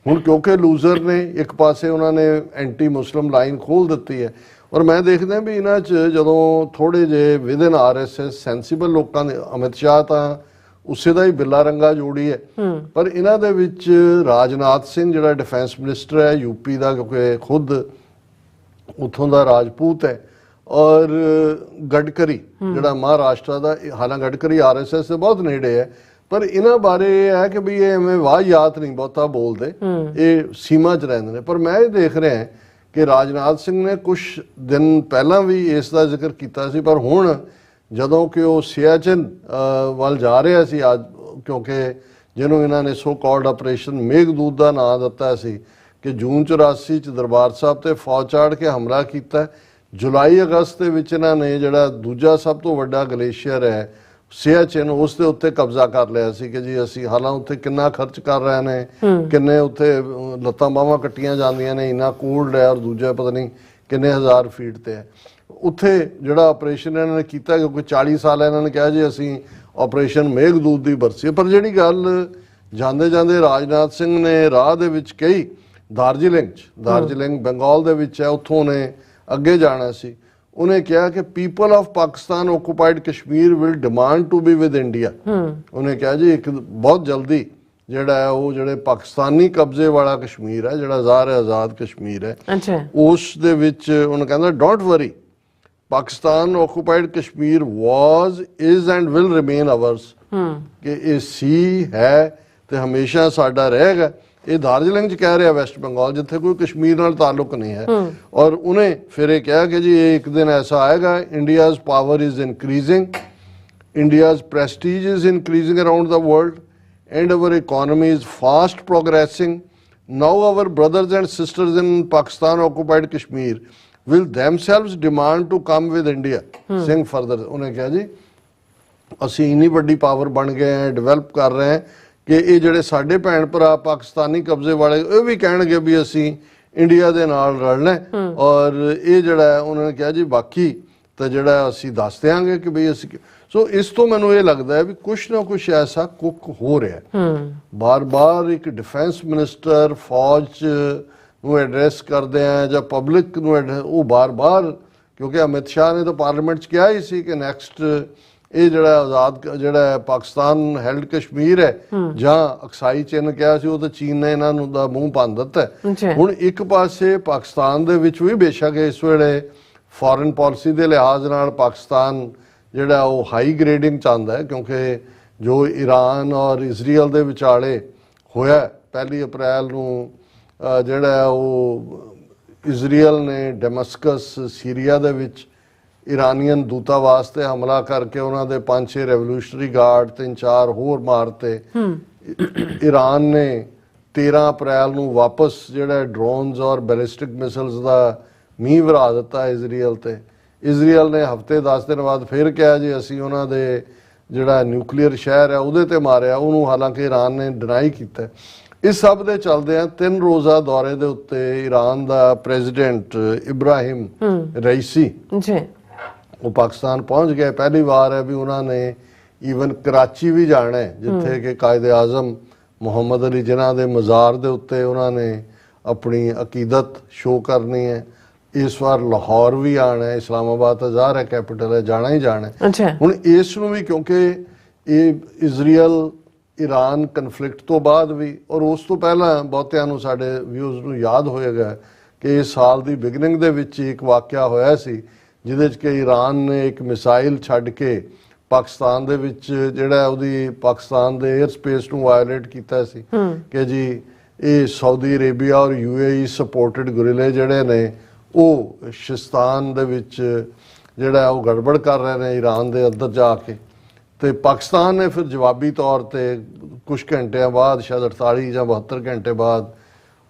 ਹੁਣ ਕਿਉਂਕਿ ਲੂਜ਼ਰ ਨੇ, ਇੱਕ ਪਾਸੇ ਉਹਨਾਂ ਨੇ ਐਂਟੀ ਮੁਸਲਿਮ ਲਾਈਨ ਖੋਲ੍ਹ ਦਿੱਤੀ ਹੈ। ਔਰ ਮੈਂ ਦੇਖਦਾ ਵੀ ਇਹਨਾਂ 'ਚ ਜਦੋਂ ਥੋੜ੍ਹੇ ਜਿਹੇ ਵਿਦਨ RSS ਸੈਂਸੀਬਲ ਲੋਕਾਂ ਦੇ, ਅਮਿਤ ਸ਼ਾਹ ਤਾਂ ਉਸੇ ਦਾ ਹੀ ਬਿੱਲਾ ਰੰਗਾ ਜੋੜੀ ਹੈ, ਪਰ ਇਹਨਾਂ ਦੇ ਵਿੱਚ ਰਾਜਨਾਥ ਸਿੰਘ ਜਿਹੜਾ ਡਿਫੈਂਸ ਮਿਨਿਸਟਰ ਹੈ UP ਦਾ, ਕਿਉਂਕਿ ਖੁਦ ਉੱਥੋਂ ਦਾ ਰਾਜਪੂਤ ਹੈ, ਔਰ ਗਡਕਰੀ ਜਿਹੜਾ ਮਹਾਰਾਸ਼ਟਰ ਦਾ, ਹਾਲਾਂਕਿ ਗਡਕਰੀ RSS ਦੇ ਬਹੁਤ ਨੇੜੇ ਹੈ, ਪਰ ਇਹਨਾਂ ਬਾਰੇ ਇਹ ਹੈ ਕਿ ਵੀ ਇਹ ਐਵੇਂ ਵਾਹਿਯਾਤ ਨਹੀਂ ਬਹੁਤਾ ਬੋਲਦੇ, ਇਹ ਸੀਮਾ 'ਚ ਰਹਿੰਦੇ ਨੇ। ਪਰ ਮੈਂ ਇਹ ਦੇਖ ਰਿਹਾ ਕਿ ਰਾਜਨਾਥ ਸਿੰਘ ਨੇ ਕੁਝ ਦਿਨ ਪਹਿਲਾਂ ਵੀ ਇਸ ਦਾ ਜ਼ਿਕਰ ਕੀਤਾ ਸੀ, ਪਰ ਹੁਣ ਜਦੋਂ ਕਿ ਉਹ ਸਿਆਚਿਨ ਵੱਲ ਜਾ ਰਿਹਾ ਸੀ ਅੱਜ, ਕਿਉਂਕਿ ਜਿਹਨੂੰ ਇਹਨਾਂ ਨੇ ਸੋ ਕਾਲਡ ਆਪਰੇਸ਼ਨ ਮੇਘਦੂਤ ਦਾ ਨਾਂ ਦਿੱਤਾ ਸੀ, ਕਿ ਜੂਨ 84 'ਚ ਦਰਬਾਰ ਸਾਹਿਬ ਤੇ ਫੌਜ ਚਾੜ ਕੇ ਹਮਲਾ ਕੀਤਾ। ਜੁਲਾਈ ਅਗਸਤ ਦੇ ਵਿੱਚ ਇਹਨਾਂ ਨੇ ਜਿਹੜਾ ਦੂਜਾ ਸਭ ਤੋਂ ਵੱਡਾ ਗਲੇਸ਼ੀਅਰ ਹੈ ਸਿਆਚਿਨ, ਉਸ ਦੇ ਉੱਤੇ ਕਬਜ਼ਾ ਕਰ ਲਿਆ ਸੀ ਕਿ ਜੀ ਅਸੀਂ, ਹਾਲਾਂ ਉੱਥੇ ਕਿੰਨਾ ਖਰਚ ਕਰ ਰਹੇ ਨੇ, ਕਿੰਨੇ ਉੱਥੇ ਲੱਤਾਂ ਬਾਹਾਂ ਕੱਟੀਆਂ ਜਾਂਦੀਆਂ ਨੇ, ਇੰਨਾ ਕੋਲਡ ਹੈ, ਔਰ ਦੂਜਾ ਪਤਾ ਨਹੀਂ ਕਿੰਨੇ ਹਜ਼ਾਰ ਫੀਟ ਤੇ ਹੈ। ਉੱਥੇ ਜਿਹੜਾ ਆਪਰੇਸ਼ਨ ਇਹਨਾਂ ਨੇ ਕੀਤਾ, ਕਿਉਂਕਿ 40 ਸਾਲ ਇਹਨਾਂ ਨੇ ਕਿਹਾ ਜੀ ਅਸੀਂ ਆਪਰੇਸ਼ਨ ਮੇਘਦੂਤ ਦੀ ਬਰਸੀ। ਪਰ ਜਿਹੜੀ ਗੱਲ ਜਾਂਦੇ ਜਾਂਦੇ ਰਾਜਨਾਥ ਸਿੰਘ ਨੇ ਰਾਹ ਦੇ ਵਿੱਚ ਕਹੀ, ਦਾਰਜਲਿੰਗ ਬੰਗਾਲ ਦੇ ਵਿੱਚ ਹੈ, ਉੱਥੋਂ ਉਹਨੇ ਅੱਗੇ ਜਾਣਾ ਸੀ। ਉਹਨੇ ਕਿਹਾ ਕਿ people of Pakistan occupied Kashmir will demand to be with India. ਉਹਨੇ ਕਿਹਾ ਜੀ ਇੱਕ ਬਹੁਤ ਜਲਦੀ ਜਿਹੜਾ ਹੈ ਉਹ ਜਿਹੜੇ ਪਾਕਿਸਤਾਨੀ ਕਬਜ਼ੇ ਵਾਲਾ ਕਸ਼ਮੀਰ ਹੈ, ਜਿਹੜਾ ਜ਼ਾਹਰ ਆਜ਼ਾਦ ਕਸ਼ਮੀਰ ਹੈ, ਉਸ ਦੇ ਵਿੱਚ ਉਹਨੇ ਕਹਿੰਦਾ don't worry, Pakistan occupied Kashmir was is and will remain ours, ਕਿ ਇਹ ਸੀ ਹੈ ਤੇ ਹਮੇਸ਼ਾ ਸਾਡਾ ਰਹੇਗਾ। ਇਹ ਦਾਰਜਲਿੰਗ ਚ ਕਹਿ ਰਿਹਾ ਵੈਸਟ ਬੰਗਾਲ, ਜਿੱਥੇ ਕੋਈ ਕਸ਼ਮੀਰ ਨਾਲ ਤਾਲੁਕ ਨਹੀਂ ਹੈ। ਔਰ ਉਹਨੇ ਫਿਰ ਇਹ ਕਿਹਾ ਕਿ ਜੀ ਇਹ ਇੱਕ ਦਿਨ ਐਸਾ ਆਏਗਾ, India's power is increasing, India's prestige is increasing around the world and our economy is fast progressing. Now our brothers and sisters in Pakistan occupied Kashmir will themselves demand to come with India. Singh further, ਉਹਨੇ ਕਿਹਾ ਜੀ ਅਸੀਂ ਇੰਨੀ ਵੱਡੀ power ਬਣ ਗਏ ਹਾਂ, develop ਕਰ ਰਹੇ ਹਾਂ ਕਿ ਇਹ ਜਿਹੜੇ ਸਾਡੇ ਭੈਣ ਭਰਾ ਪਾਕਿਸਤਾਨੀ ਕਬਜ਼ੇ ਵਾਲੇ ਇਹ ਵੀ ਕਹਿਣਗੇ ਵੀ ਅਸੀਂ ਇੰਡੀਆ ਦੇ ਨਾਲ ਰਲਣਾ। ਔਰ ਇਹ ਜਿਹੜਾ ਉਹਨਾਂ ਨੇ ਕਿਹਾ ਜੀ ਬਾਕੀ ਤਾਂ ਜਿਹੜਾ ਅਸੀਂ ਦੱਸ ਦਿਆਂਗੇ ਕਿ ਬਈ ਅਸੀਂ। ਸੋ ਇਸ ਤੋਂ ਮੈਨੂੰ ਇਹ ਲੱਗਦਾ ਹੈ ਵੀ ਕੁਛ ਨਾ ਕੁਛ ਐਸਾ ਕੁੱਕ ਹੋ ਰਿਹਾ ਹੈ। ਬਾਰ-ਬਾਰ ਇੱਕ ਡਿਫੈਂਸ ਮਿਨਿਸਟਰ ਫੌਜ ਨੂੰ ਐਡਰੈਸ ਕਰਦੇ ਆ ਜਾਂ ਪਬਲਿਕ ਨੂੰ ਉਹ ਬਾਰ-ਬਾਰ, ਕਿਉਂਕਿ ਅਮਿਤ ਸ਼ਾਹ ਨੇ ਤਾਂ ਪਾਰਲੀਮੈਂਟ 'ਚ ਕਿਹਾ ਹੀ ਸੀ ਕਿ ਨੈਕਸਟ ਇਹ ਜਿਹੜਾ ਆਜ਼ਾਦ ਜਿਹੜਾ ਪਾਕਿਸਤਾਨ ਹੈਲਡ ਕਸ਼ਮੀਰ ਹੈ ਜਾਂ ਅਕਸਾਈ ਚਿੰਨ੍ਹ ਕਿਹਾ ਸੀ, ਉਹ ਤਾਂ ਚੀਨ ਨੇ ਇਹਨਾਂ ਨੂੰ ਦਾ ਮੂੰਹ ਭੰਨ ਦਿੱਤਾ। ਹੁਣ ਇੱਕ ਪਾਸੇ ਪਾਕਿਸਤਾਨ ਦੇ ਵਿੱਚ ਵੀ ਬੇਸ਼ੱਕ ਇਸ ਵੇਲੇ ਫੋਰਨ ਪਾਲਿਸੀ ਦੇ ਲਿਹਾਜ਼ ਨਾਲ ਪਾਕਿਸਤਾਨ ਜਿਹੜਾ ਉਹ ਹਾਈ ਗ੍ਰੇਡਿੰਗ ਚਾਹੁੰਦਾ ਹੈ, ਕਿਉਂਕਿ ਜੋ ਈਰਾਨ ਔਰ ਇਜ਼ਰਾਈਲ ਦੇ ਵਿਚਾਲੇ ਹੋਇਆ 1 ਅਪ੍ਰੈਲ ਨੂੰ, ਜਿਹੜਾ ਉਹ ਇਜ਼ਰਾਈਲ ਨੇ ਡੈਮਸਕਸ ਸੀਰੀਆ ਦੇ ਵਿੱਚ ਈਰਾਨੀਅਨ ਦੂਤਾਵਾਸ ਤੇ ਹਮਲਾ ਕਰਕੇ ਉਹਨਾਂ ਦੇ 5-6 ਰੈਵੋਲੂਸ਼ਨਰੀ ਗਾਰਡ 3-4 ਹੋਰ ਮਾਰਤੇ। ਈਰਾਨ ਨੇ 13 ਅਪ੍ਰੈਲ ਨੂੰ ਵਾਪਸ ਜਿਹੜਾ ਡਰੋਨਸ ਔਰ ਬੈਲਿਸਟਿਕ ਮਿਸਲਸ ਦਾ ਮੀਂਹ ਵਰਾ ਦਿੱਤਾ ਇਜ਼ਰਾਈਲ ਤੇ। ਇਜ਼ਰਾਈਲ ਨੇ ਹਫ਼ਤੇ 10 ਦਿਨ ਬਾਅਦ ਫਿਰ ਕਿਹਾ ਜੀ ਅਸੀਂ ਉਹਨਾਂ ਦੇ ਜਿਹੜਾ ਨਿਊਕਲੀਅਰ ਸ਼ਹਿਰ ਹੈ ਉਹਦੇ ਤੇ ਮਾਰਿਆ ਉਹਨੂੰ, ਹਾਲਾਂਕਿ ਈਰਾਨ ਨੇ ਡਿਨਾਈ ਕੀਤਾ। ਇਸ ਸਭ ਦੇ ਚੱਲਦਿਆਂ 3 ਰੋਜ਼ਾ ਦੌਰੇ ਦੇ ਉੱਤੇ ਈਰਾਨ ਦਾ ਪ੍ਰੈਜ਼ੀਡੈਂਟ ਇਬਰਾਹਿਮ ਰਈਸੀ ਉਹ ਪਾਕਿਸਤਾਨ ਪਹੁੰਚ ਗਏ। ਪਹਿਲੀ ਵਾਰ ਹੈ ਵੀ ਉਹਨਾਂ ਨੇ ਈਵਨ ਕਰਾਚੀ ਵੀ ਜਾਣਾ ਹੈ, ਜਿੱਥੇ ਕਿ ਕਾਇਦ ਆਜ਼ਮ ਮੁਹੰਮਦ ਅਲੀ ਜਿਨ੍ਹਾਂ ਦੇ ਮਜ਼ਾਰ ਦੇ ਉੱਤੇ ਉਹਨਾਂ ਨੇ ਆਪਣੀ ਅਕੀਦਤ ਸ਼ੋਅ ਕਰਨੀ ਹੈ। ਇਸ ਵਾਰ ਲਾਹੌਰ ਵੀ ਆਣਾ ਹੈ, ਇਸਲਾਮਾਬਾਦ ਤਾਂ ਜ਼ਾਹਰ ਹੈ ਕੈਪੀਟਲ ਹੈ, ਜਾਣਾ ਹੀ ਜਾਣਾ ਹੈ। ਹੁਣ ਇਸ ਨੂੰ ਵੀ ਕਿਉਂਕਿ ਇਹ ਇਜ਼ਰਾਈਲ ਈਰਾਨ ਕਨਫਲਿਕਟ ਤੋਂ ਬਾਅਦ ਵੀ ਔਰ ਉਸ ਤੋਂ ਪਹਿਲਾਂ ਬਹੁਤਿਆਂ ਨੂੰ ਸਾਡੇ ਵਿਊਜ਼ ਨੂੰ ਯਾਦ ਹੋਏਗਾ ਕਿ ਇਸ ਸਾਲ ਦੀ ਬਿਗਨਿੰਗ ਦੇ ਵਿੱਚ ਇੱਕ ਵਾਕਿਆ ਹੋਇਆ ਸੀ ਜਿਹਦੇ 'ਚ ਕਿ ਈਰਾਨ ਨੇ ਇੱਕ ਮਿਸਾਈਲ ਛੱਡ ਕੇ ਪਾਕਿਸਤਾਨ ਦੇ ਵਿੱਚ ਜਿਹੜਾ ਉਹਦੀ ਪਾਕਿਸਤਾਨ ਦੇ 에ਅਰ ਸਪੇਸ ਨੂੰ ਵਾਇਓਲੇਟ ਕੀਤਾ ਸੀ ਕਿ ਜੀ ਇਹ ਸਾਊਦੀ ਅਰੇਬੀਆ ਔਰ UAE ਸਪੋਰਟਡ ਗੁਰਿਲੇ ਜਿਹੜੇ ਨੇ ਉਹ ਸ਼ਿਸਤਾਨ ਦੇ ਵਿੱਚ ਜਿਹੜਾ ਉਹ ਗੜਬੜ ਕਰ ਰਹੇ ਨੇ ਈਰਾਨ ਦੇ ਅੰਦਰ ਜਾ ਕੇ। ਤੇ ਪਾਕਿਸਤਾਨ ਨੇ ਫਿਰ ਜਵਾਬੀ ਤੌਰ ਤੇ ਕੁਝ ਘੰਟਿਆਂ ਬਾਅਦ, ਸ਼ਾਇਦ 48 ਜਾਂ 72 ਘੰਟੇ ਬਾਅਦ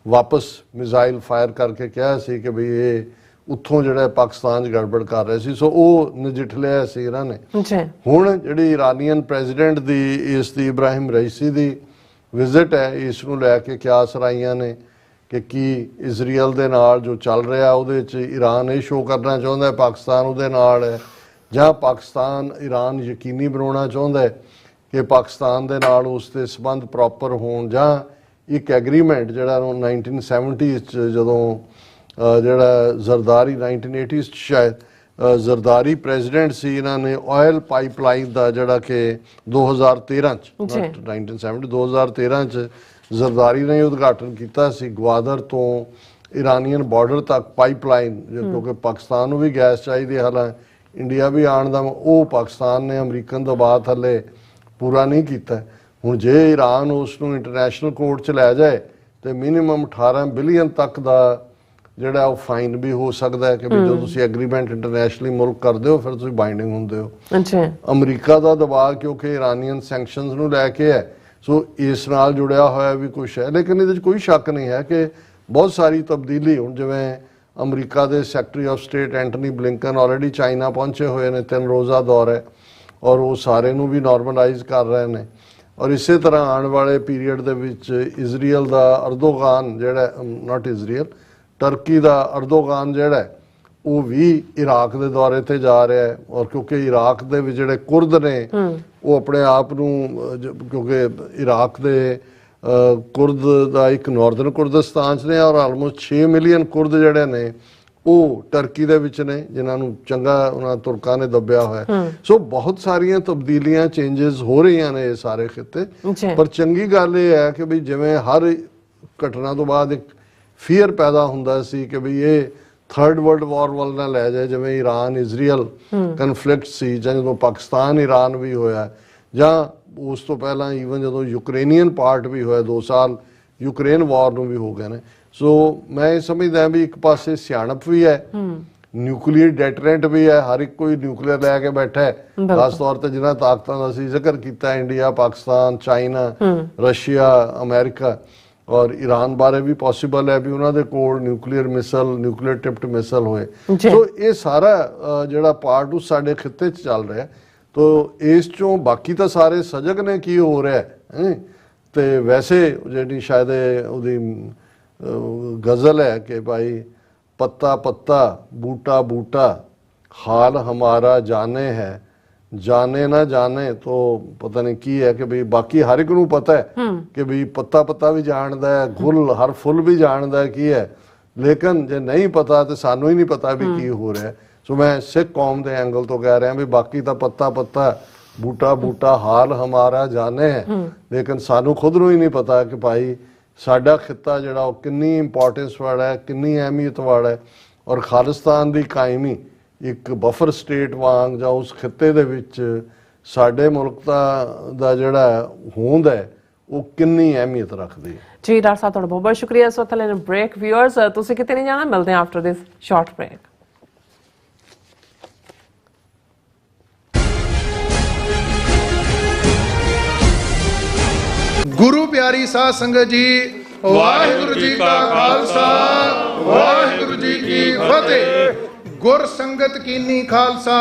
ਵਾਪਸ ਮਿਜ਼ਾਈਲ ਫਾਇਰ ਕਰਕੇ ਕਿਹਾ ਸੀ ਕਿ ਬਈ ਇਹ ਉੱਥੋਂ ਜਿਹੜਾ ਪਾਕਿਸਤਾਨ 'ਚ ਗੜਬੜ ਕਰ ਰਹੇ ਸੀ। ਸੋ ਉਹ ਨਜਿੱਠ ਲਿਆ ਸੀ ਇਹਨਾਂ ਨੇ। ਹੁਣ ਜਿਹੜੀ ਇਰਾਨੀਅਨ ਪ੍ਰੈਜ਼ੀਡੈਂਟ ਦੀ ਇਸ ਦੀ ਇਬਰਾਹਿਮ ਰਈਸੀ ਦੀ ਵਿਜ਼ਿਟ ਹੈ, ਇਸ ਨੂੰ ਲੈ ਕੇ ਕਿਆ ਸਰਾਈਆਂ ਨੇ ਕਿ ਕੀ ਇਜ਼ਰਾਈਲ ਦੇ ਨਾਲ ਜੋ ਚੱਲ ਰਿਹਾ ਉਹਦੇ 'ਚ ਈਰਾਨ ਇਹ ਸ਼ੋਅ ਕਰਨਾ ਚਾਹੁੰਦਾ ਪਾਕਿਸਤਾਨ ਉਹਦੇ ਨਾਲ ਹੈ, ਜਾਂ ਪਾਕਿਸਤਾਨ ਈਰਾਨ ਯਕੀਨੀ ਬਣਾਉਣਾ ਚਾਹੁੰਦਾ ਹੈ ਕਿ ਪਾਕਿਸਤਾਨ ਦੇ ਨਾਲ ਉਸ ਦੇ ਸੰਬੰਧ ਪ੍ਰੋਪਰ ਹੋਣ, ਜਾਂ ਇੱਕ ਐਗਰੀਮੈਂਟ ਜਿਹੜਾ 1970s 'ਚ ਜਦੋਂ ਜਿਹੜਾ ਜ਼ਰਦਾਰੀ 1980s 'ਚ ਸ਼ਾਇਦ ਜ਼ਰਦਾਰੀ ਪ੍ਰੈਜ਼ੀਡੈਂਟ ਸੀ, ਇਹਨਾਂ ਨੇ ਆਇਲ ਪਾਈਪਲਾਈਨ ਦਾ ਜਿਹੜਾ ਕਿ 2013 'ਚ 1970 2013 'ਚ ਜ਼ਰਦਾਰੀ ਨੇ ਉਦਘਾਟਨ ਕੀਤਾ ਸੀ ਗਵਾਦਰ ਤੋਂ ਈਰਾਨੀਅਨ ਬਾਰਡਰ ਤੱਕ ਪਾਈਪਲਾਈਨ, ਕਿਉਂਕਿ ਪਾਕਿਸਤਾਨ ਨੂੰ ਵੀ ਗੈਸ ਚਾਹੀਦੀ, ਹਾਲਾਂਕਿ ਇੰਡੀਆ ਵੀ ਆਉਣ ਦਾ ਉਹ ਪਾਕਿਸਤਾਨ ਨੇ ਅਮਰੀਕਨ ਦਬਾਅ ਥੱਲੇ ਪੂਰਾ ਨਹੀਂ ਕੀਤਾ। ਹੁਣ ਜੇ ਈਰਾਨ ਉਸ ਨੂੰ ਇੰਟਰਨੈਸ਼ਨਲ ਕੋਰਟ 'ਚ ਲੈ ਜਾਏ ਤੇ ਮਿਨੀਮਮ 18 ਬਿਲੀਅਨ ਤੱਕ ਦਾ ਜਿਹੜਾ ਉਹ ਫਾਈਨ ਵੀ ਹੋ ਸਕਦਾ ਹੈ ਕਿ ਵੀ ਜਦੋਂ ਤੁਸੀਂ ਐਗਰੀਮੈਂਟ ਇੰਟਰਨੈਸ਼ਨਲੀ ਮੁਲਕ ਕਰਦੇ ਹੋ ਫਿਰ ਤੁਸੀਂ ਬਾਈਂਡਿੰਗ ਹੁੰਦੇ ਹੋ। ਅਮਰੀਕਾ ਦਾ ਦਬਾਅ ਕਿਉਂਕਿ ਇਰਾਨੀਅਨ ਸੈਂਕਸ਼ਨਸ ਨੂੰ ਲੈ ਕੇ ਹੈ, ਸੋ ਇਸ ਨਾਲ ਜੁੜਿਆ ਹੋਇਆ ਵੀ ਕੁਛ ਹੈ। ਲੇਕਿਨ ਇਹਦੇ 'ਚ ਕੋਈ ਸ਼ੱਕ ਨਹੀਂ ਹੈ ਕਿ ਬਹੁਤ ਸਾਰੀ ਤਬਦੀਲੀ, ਹੁਣ ਜਿਵੇਂ ਅਮਰੀਕਾ ਦੇ secretary of state Antony Blinken already China ਪਹੁੰਚੇ ਹੋਏ ਨੇ, 3 ਰੋਜ਼ਾ ਦੌਰਾ ਹੈ ਔਰ ਉਹ ਸਾਰੇ ਨੂੰ ਵੀ ਨਾਰਮਲਾਈਜ਼ ਕਰ ਰਹੇ ਨੇ। ਔਰ ਇਸੇ ਤਰ੍ਹਾਂ ਆਉਣ ਵਾਲੇ ਪੀਰੀਅਡ ਦੇ ਵਿੱਚ ਇਜ਼ਰਾਈਲ ਦਾ ਅਰਦੋਗਾਨ ਜਿਹੜਾ ਨਾਟ ਇਜ਼ਰਾਈਲ ਟਰਕੀ ਦਾ ਅਰਦੋਗਾਨ ਜਿਹੜਾ ਉਹ ਵੀ ਇਰਾਕ ਦੇ ਦੌਰੇ ਤੇ ਜਾ ਰਿਹਾ ਹੈ। ਔਰ ਕਿਉਂਕਿ ਇਰਾਕ ਦੇ ਵਿੱਚ ਜਿਹੜੇ ਕੁਰਦ ਨੇ ਉਹ ਆਪਣੇ ਆਪ ਨੂੰ, ਕਿਉਂਕਿ ਇਰਾਕ ਦੇ ਕੁਰਦ ਦਾ ਇੱਕ ਨਾਰਦਰਨ ਕੁਰਦਿਸਤਾਨ 'ਚ ਨੇ ਔਰ ਆਲਮੋਸਟ 6 ਮਿਲੀਅਨ ਕੁਰਦ ਜਿਹੜੇ ਨੇ ਉਹ ਟਰਕੀ ਦੇ ਵਿੱਚ ਨੇ ਜਿਨ੍ਹਾਂ ਨੂੰ ਚੰਗਾ ਉਹਨਾਂ ਤੁਰਕਾਂ ਨੇ ਦੱਬਿਆ ਹੋਇਆ। ਸੋ ਬਹੁਤ ਸਾਰੀਆਂ ਤਬਦੀਲੀਆਂ ਚੇਂਜਸ ਹੋ ਰਹੀਆਂ ਨੇ ਇਹ ਸਾਰੇ ਖਿੱਤੇ। ਪਰ ਚੰਗੀ ਗੱਲ ਇਹ ਹੈ ਕਿ ਵੀ ਜਿਵੇਂ ਹਰ ਘਟਨਾ ਤੋਂ ਬਾਅਦ ਇੱਕ ਫੀਅਰ ਪੈਦਾ ਹੁੰਦਾ ਸੀ ਕਿ ਵੀ ਇਹ ਥਰਡ ਵਰਲਡ ਵਾਰ ਵੱਲ ਨਾ ਲੈ ਜਾਏ, ਜਿਵੇਂ ਈਰਾਨ ਇਜ਼ਰਾਈਲ ਕਨਫਲਿਕਟ ਸੀ ਜਾਂ ਜਦੋਂ ਪਾਕਿਸਤਾਨ ਈਰਾਨ ਵੀ ਹੋਇਆ ਜਾਂ ਉਸ ਤੋਂ ਪਹਿਲਾਂ ਈਵਨ ਜਦੋਂ ਯੂਕਰੇਨੀਅਨ ਪਾਰਟ ਵੀ ਹੋਇਆ 2 ਸਾਲ ਯੂਕਰੇਨ ਵਾਰ ਨੂੰ ਵੀ ਹੋ ਗਏ ਨੇ। ਸੋ ਮੈਂ ਇਹ ਸਮਝਦਾ ਵੀ ਇੱਕ ਪਾਸੇ ਸਿਆਣਪ ਵੀ ਹੈ, ਨਿਊਕਲੀਅਰ ਡੈਟਰੈਂਟ ਵੀ ਹੈ, ਹਰ ਇੱਕ ਕੋਈ ਨਿਊਕਲੀਅਰ ਲੈ ਕੇ ਬੈਠਾ ਹੈ, ਖਾਸ ਤੌਰ ਤੇ ਜਿਹਨਾਂ ਤਾਕਤਾਂ ਦਾ ਅਸੀਂ ਜ਼ਿਕਰ ਕੀਤਾ India, Pakistan, China, Russia, America ਔਰ ਈਰਾਨ ਬਾਰੇ ਵੀ ਪੋਸੀਬਲ ਹੈ ਵੀ ਉਹਨਾਂ ਦੇ ਕੋਲ ਨਿਊਕਲੀਅਰ ਮਿਸਲ ਨਿਊਕਲੀਅਰ ਟਿਪਡ ਮਿਸਲ ਹੋਏ। ਸੋ ਇਹ ਸਾਰਾ ਜਿਹੜਾ ਪਾਰਟ ਉਸ ਸਾਡੇ ਖਿੱਤੇ 'ਚ ਚੱਲ ਰਿਹਾ। ਤੋ ਇਸ ਚੋਂ ਬਾਕੀ ਤਾਂ ਸਾਰੇ ਸਜਗ ਨੇ ਕੀ ਹੋ ਰਿਹਾ ਹੈ। ਤੇ ਵੈਸੇ ਜਿਹੜੀ ਸ਼ਾਇਦ ਉਹਦੀ गजल है कि भाई पत्ता पत्ता बूटा बूटा हाल हमारा जाने है, जाने ना जाने तो पता नहीं की है कि भाई बाकी हर एक नूं पता है कि भाई पत्ता पत्ता भी जानदा है, गुल हर फुल भी जानदा है की है, लेकिन जे नहीं पता तो सानू ही नहीं पता भी की हो रहा है। सो मैं सिख कौम के एंगल तो कह रहा भी बाकी तो पत्ता पत्ता बूटा बूटा हाल हमारा जाने है, लेकिन सानू खुद नूं ही नहीं पता कि भाई ਸਾਡਾ ਖਿੱਤਾ ਜਿਹੜਾ ਉਹ ਕਿੰਨੀ ਇੰਪੋਰਟੈਂਸ ਵਾਲਾ ਹੈ, ਕਿੰਨੀ ਅਹਿਮੀਅਤ ਵਾਲਾ ਹੈ ਔਰ ਖਾਲਿਸਤਾਨ ਦੀ ਕਾਇਮੀ ਇੱਕ ਬਫਰ ਸਟੇਟ ਵਾਂਗ ਜਾਂ ਉਸ ਖਿੱਤੇ ਦੇ ਵਿੱਚ ਸਾਡੇ ਮੁਲਕ ਦਾ ਜਿਹੜਾ ਹੋਂਦ ਹੈ ਉਹ ਕਿੰਨੀ ਅਹਿਮੀਅਤ ਰੱਖਦੀ ਹੈ। ਜੀ ਡਾਕਟਰ ਸਾਹਿਬ ਤੁਹਾਡਾ ਬਹੁਤ ਬਹੁਤ ਸ਼ੁਕਰੀਆ। ਇਸ ਵਕਤ ਲੈਣ ਬ੍ਰੇਕ। ਵਿਊਅਰਸ ਤੁਸੀਂ ਕਿਤੇ ਨਹੀਂ ਜਾਣਾ, ਮਿਲਦੇ ਹਾਂ ਆਫਟਰ ਦਿਸ ਸ਼ਾਰਟ ਬ੍ਰੇਕ। ਗੁਰੂ ਪਿਆਰੀ ਸਾਧ ਸੰਗਤ ਜੀ, ਵਾਹਿਗੁਰੂ ਜੀ ਕਾ ਖਾਲਸਾ ਵਾਹਿਗੁਰੂ ਜੀ ਕੀ ਫਤਿਹ। ਗੁਰ ਸੰਗਤ ਕੀਨੀ ਖਾਲਸਾ